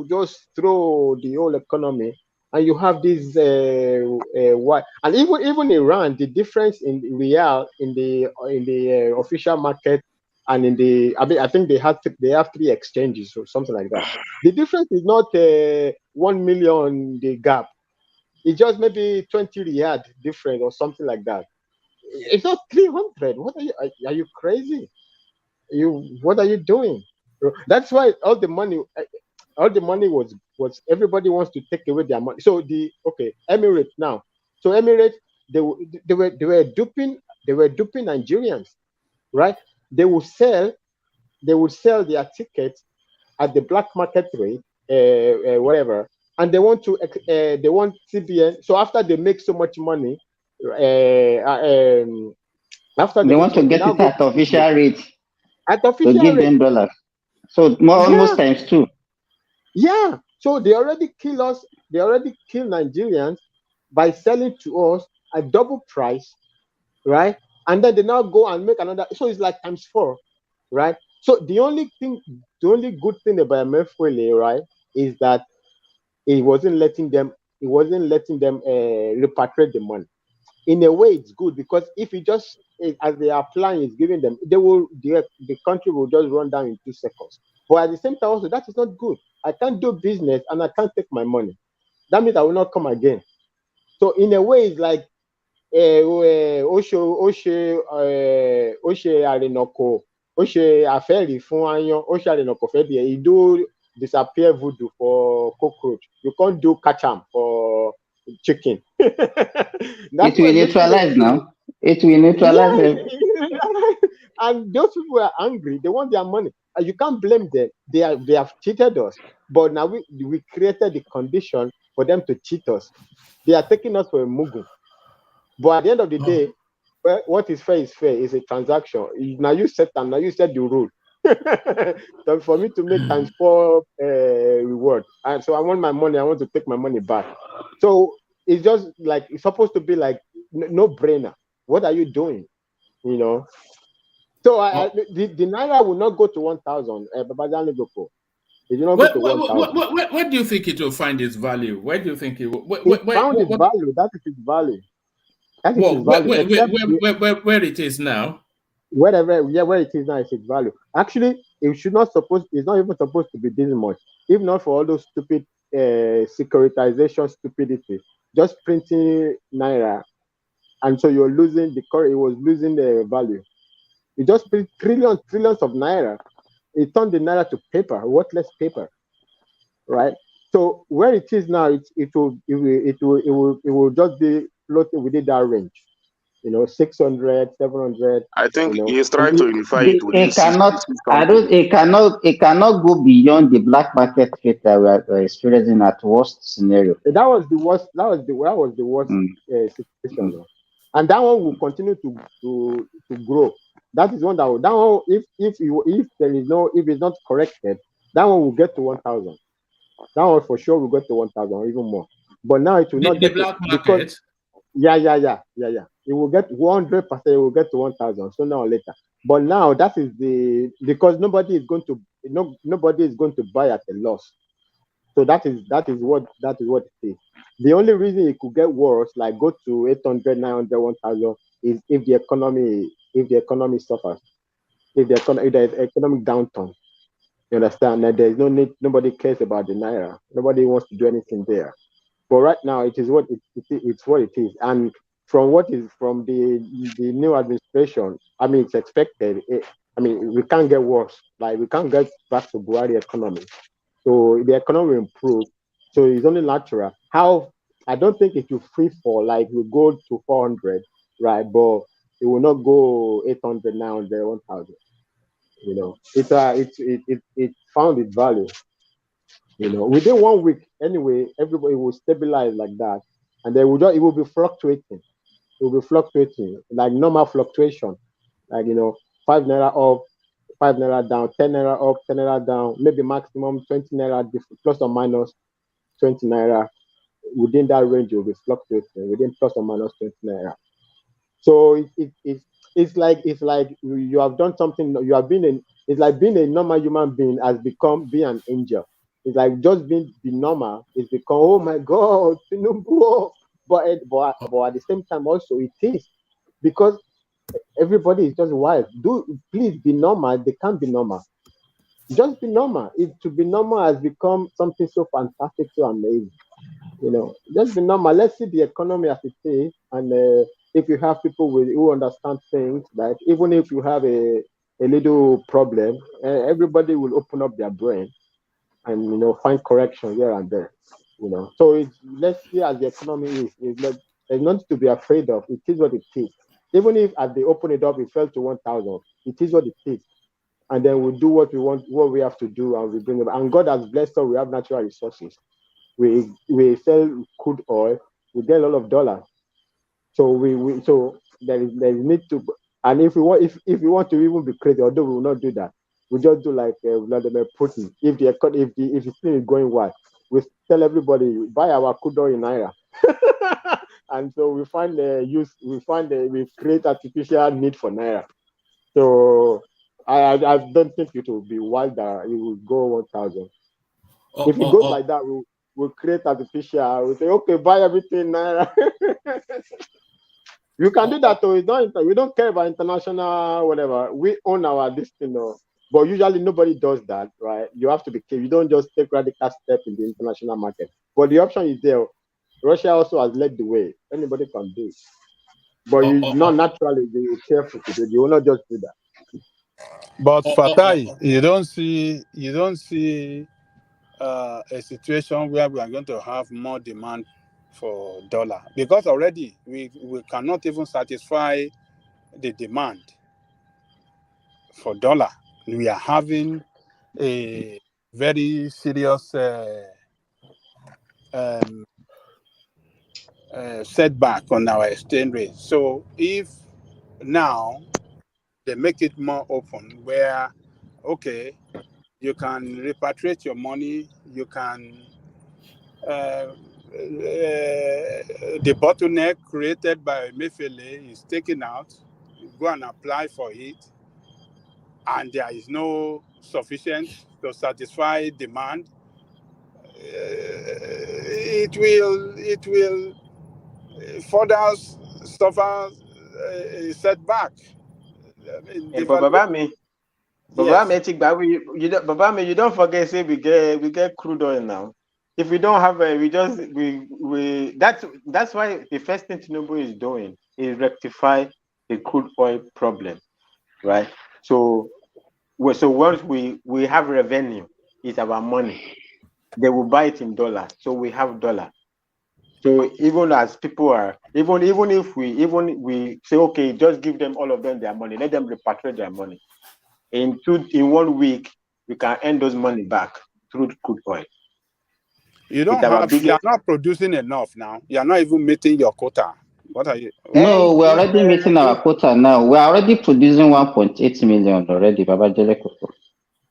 just throw the whole economy. And you have this what, and even Iran, the difference in real in the official market and in the, I mean, I think they have 3 exchanges or something like that. The difference is not 1 million the gap. It's just maybe 20 riyad different or something like that. It's not 300. What are you crazy? What are you doing? That's why all the money. all the money was everybody wants to take away their money. So Emirates now. So Emirates, they were duping Nigerians, right? They would sell their tickets at the black market rate, whatever, and they want CBN. So after they make so much money, after they want to get it at official rate. At official to give rate. them dollars. So almost times 2. Yeah. So they already kill us. They already kill Nigerians by selling to us at double price, right? And then they now go and make another. So it's like times 4, right? So the only good thing about Emefiele, right, is that it wasn't letting them repatriate the money. In a way, it's good because if you just as they are applying, is giving them, the country will just run down in 2 seconds. But at the same time, also that is not good. I can't do business and I can't take my money. That means I will not come again. So in a way, it's like he do disappear voodoo for cockroach. You can't do catch 'em for chicken. It will neutralize now. It will neutralize them. And those people are angry. They want their money. And you can't blame them. They have cheated us. But now we created the condition for them to cheat us. They are taking us for a mugu. But at the end of the day, well, what is fair is fair. It's a transaction. Now you set the rule. So for me to make times 4 reward, and so I want my money. I want to take my money back. So it's just like it's supposed to be like no brainer. What are you doing? You know. So the naira will not go to 1,000. It will not go to 1,000. Where do you think it will find its value? Where do you think it will? Found its value. That is its value. That is its value. Where it is now? Where it is now is its value. Actually, it's not even supposed to be this much. If not for all those stupid securitization stupidity, just printing naira, and so you're losing it was losing the value. You just print trillions of naira. It turned the naira to paper, worthless paper, right? So where it is now, it will just be floating within that range. 600, 700. I think he is trying to unify it within it cannot go beyond the black market rate that we are experiencing at worst scenario. That was the worst. Situation, and that one will continue to grow. That is one that one if it's not corrected, that one will get to 1,000. That one for sure will get to 1,000, even more. But now it will not get the black market. Because, yeah. It will get 100%. It will get to 1,000 sooner or later. But now that is because nobody is going to buy at a loss. So that is what it is. The only reason it could get worse, like go to 800, 900, 1,000, is if the economy suffers, if there's economic downturn. You understand that there's no need. Nobody cares about the naira. Nobody wants to do anything there. But right now, it is what it's what it is. And from the new administration, I mean, it's expected. We can't get worse. Like we can't get back to Buhari economy. So the economy will improve. So it's only natural. I don't think it will free fall. Like we go to 400, right? But it will not go 800 now and 1,000. It found its value. Within 1 week, anyway, everybody will stabilize like that, and then it will be fluctuating. It will be fluctuating like normal fluctuation, like 5 naira up, 5 naira down, 10 naira up, 10 naira down, maybe maximum 20 naira plus or minus 20 naira. Within that range, it will be fluctuating within plus or minus 20 naira. So it's like you have done something. You have been it's like being a normal human being has become being an angel. It's like just being the normal. It's become, oh my God, Tinubu. But at the same time also it is, because everybody is just wild. Please be normal. They can't be normal. Just be normal. To be normal has become something so fantastic, so amazing. Just be normal. Let's see the economy as it is, and if you have people who understand things, right? Even if you have a little problem, everybody will open up their brain. and find correction here and there. So let's see as the economy is. There's nothing to be afraid of. It is what it is. Even if as they open it up, it fell to 1,000. It is what it is. And then we do what we want, what we have to do, and we bring it. And God has blessed us. We have natural resources. We sell crude oil. We get a lot of dollars. So so there is need to. And if we want to even be crazy, although we will not do that, we just do like Vladimir Putin. If the thing is going wild, we tell everybody buy our crude oil in naira. And so we create artificial need for naira. So I don't think it will be wild that it will go 1,000. If it goes like that, we'll create artificial. We'll say, okay, buy everything naira. You can do that, though. We don't care about international whatever. We own our destiny, but usually nobody does that, right? You have to be careful. You don't just take radical step in the international market. But the option is there. Russia also has led the way. Anybody can do it. But not naturally be careful to do it. You will not just do that. But Fatai, you don't see a situation where we are going to have more demand for dollar, because already we cannot even satisfy the demand for dollar. We are having a very serious setback on our exchange rate. So if now they make it more open, where okay, you can repatriate your money, you can the bottleneck created by Emefiele is taken out, you go and apply for it, and there is no sufficient to satisfy demand, it will further suffer a setback. Hey, but Babame, you don't forget, say we get crude oil now. If we don't have that's why the first thing Tinubu is doing is rectify the crude oil problem, right? So once we have revenue, it's our money. They will buy it in dollars, so we have dollar. So even as people are, even if we say, okay, just give them all of them their money, let them repatriate their money. In 1 week, we can earn those money back through crude oil. You are not producing enough now. You are not even meeting your quota. What are you? No, we're already meeting our quota now. We're already producing 1.8 million already, Babajele Koko.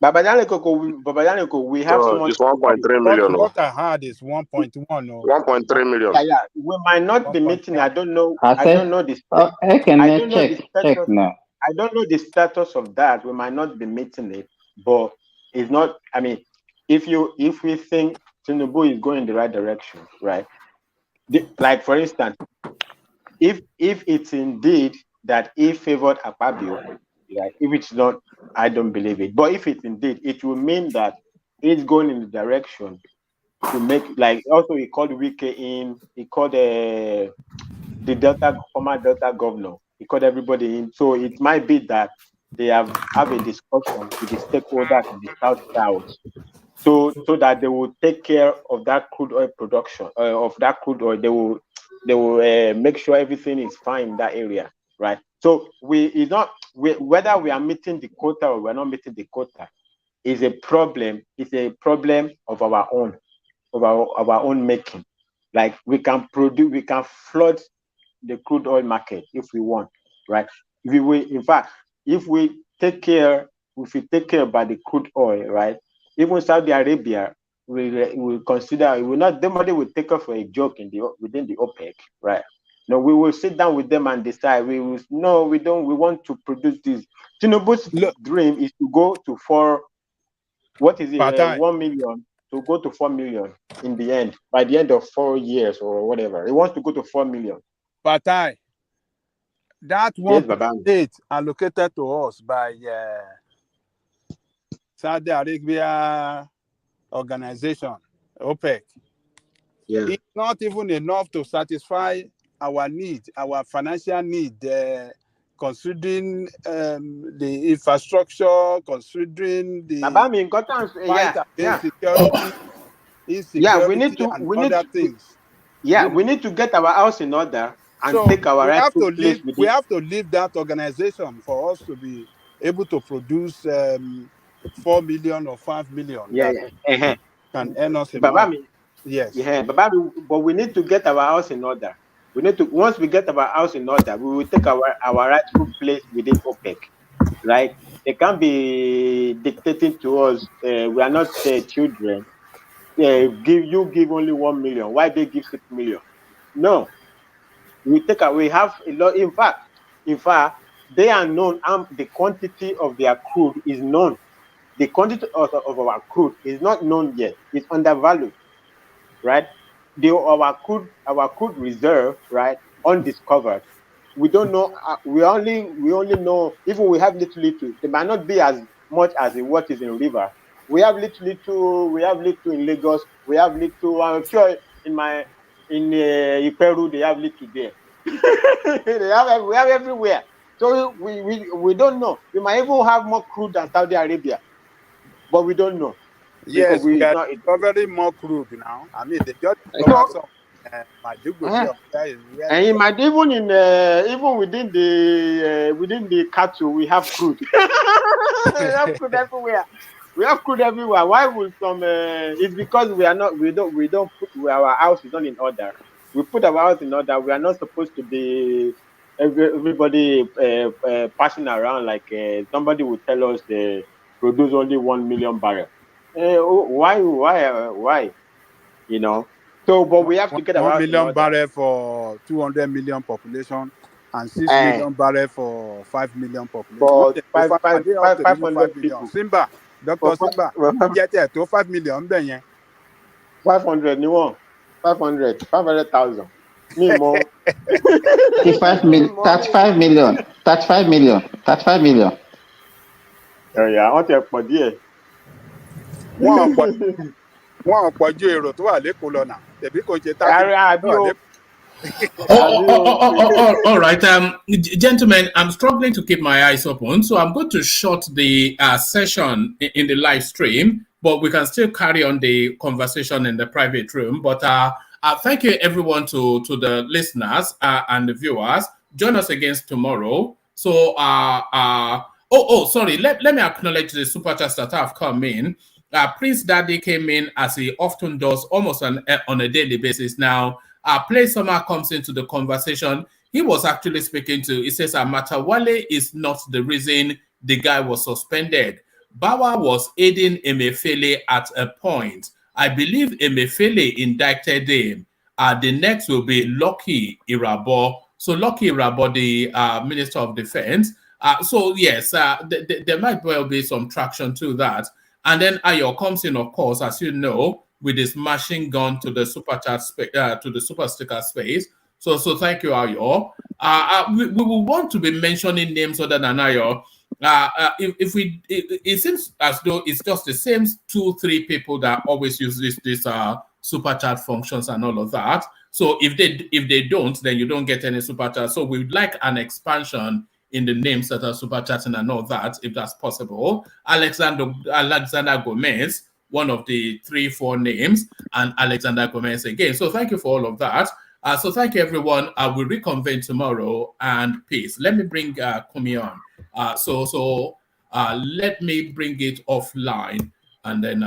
Babajale Koko, we have so much. It's 1.3 million. What I heard is 1.1. 1.3 million. Yeah. We might not be meeting. I don't know. I don't know this. Check now. I don't know the status of that. We might not be meeting it, but it's not. I mean, if we think Tinubu is going in the right direction, right? Like for instance, if it's indeed that he favored Akpabio, like if it's not, I don't believe it. But if it's indeed, it will mean that it's going in the direction to make, like, also he called Wike in, he called the former Delta governor, he called everybody in. So it might be that they have a discussion with the stakeholders in the South, so that they will take care of that crude oil production, of that crude oil. They will make sure everything is fine in that area, right? So whether we are meeting the quota or we're not meeting the quota is a problem. It's a problem of our own making. Like we can flood the crude oil market if we want, right? If we take care by the crude oil, right? Even Saudi Arabia will consider, nobody will take us for a joke within the OPEC, right? No, we will sit down with them and decide. We want to produce this. Tinubu's dream is to go to 1 million, to go to 4 million in the end, by the end of 4 years or whatever. He wants to go to 4 million. Fatai, that 1.8 allocated to us by Saudi Arabia organization, OPEC, it's not even enough to satisfy our need, our financial need considering the infrastructure, considering the Baba, me important. fight against security, insecurity, and other things. Yeah, we need to get our house in order and so take our rightful place with we it. have to leave that organization for us to be able to produce 4 million or 5 million Yeah, that can earn us a Baba, month. Yes. Yeah, Baba, but we need to get our house in order. We need to, once we get our house in order, we will take our rightful place within OPEC, right? They can't be dictating to us. We are not children. Give only 1 million. Why they give 6 million? No, we have a lot. In fact, they are known. The quantity of their crude is known. The quantity of our crude is not known yet. It's undervalued, right? Our crude reserve, right, undiscovered. We don't know. We only know, even we have little. They might not be as much as what is in river. We have little. We have little in Lagos. We have little. I'm sure in Peru they have little there. We have everywhere. So we don't know. We might even have more crude than Saudi Arabia, but we don't know. Yes, we are discovering more crude now. I mean, they just discovered some and it might even within the cattle we have crude. We have crude everywhere. We have crude everywhere. Why would some? It's because we don't put our house is not in order. We put our house in order. We are not supposed to be everybody passing around like somebody would tell us they produce only 1 million barrels. Why? You know. So, but we have to get our 1 house in million order. barrel for 200 million population and 6 million barrel for 5 million population. For Five 500 million. people. Simba, Dr. Simba, get it to 5 million. 500 ni one. 500,000. Me more. 35 million. 35 million. 35 million. 35 million. Yeah, I want to put here. Wọ́n pọ̀jù èrò tó wà lẹ́kọ̀ọ́ lọ́nà tẹ̀bí kò ṣe All right, gentlemen, I'm struggling to keep my eyes open, so I'm going to shut the session in the live stream, but we can still carry on the conversation in the private room. But thank you, everyone, to the listeners and the viewers. Join us again tomorrow. So, sorry, let me acknowledge the super chats that have come in. Prince Daddy came in as he often does, almost on a daily basis now. Play Summer comes into the conversation. He was actually speaking to, he says, Matawale is not the reason the guy was suspended. Bawa was aiding Emefiele at a point. I believe Emefiele indicted him. The next will be Lucky Irabo. So Lucky Irabo, the Minister of Defense. So yes, there might well be some traction to that. And then Ayo comes in, of course, as you know, with his machine gun to the super chat to the super sticker space. So thank you, Ayo. We will want to be mentioning names other than Ayo. It seems as though it's just the same 2-3 people that always use this super chat functions and all of that. So if they don't, then you don't get any super chat. So we'd like an expansion in the names that are super chatting and all that, if that's possible. Alexander Gomez, one of the 3-4 names, and Alexander Gomez again. So thank you for all of that. So thank you, everyone. We'll reconvene tomorrow, and peace. Let me bring Kumi on. So let me bring it offline, and then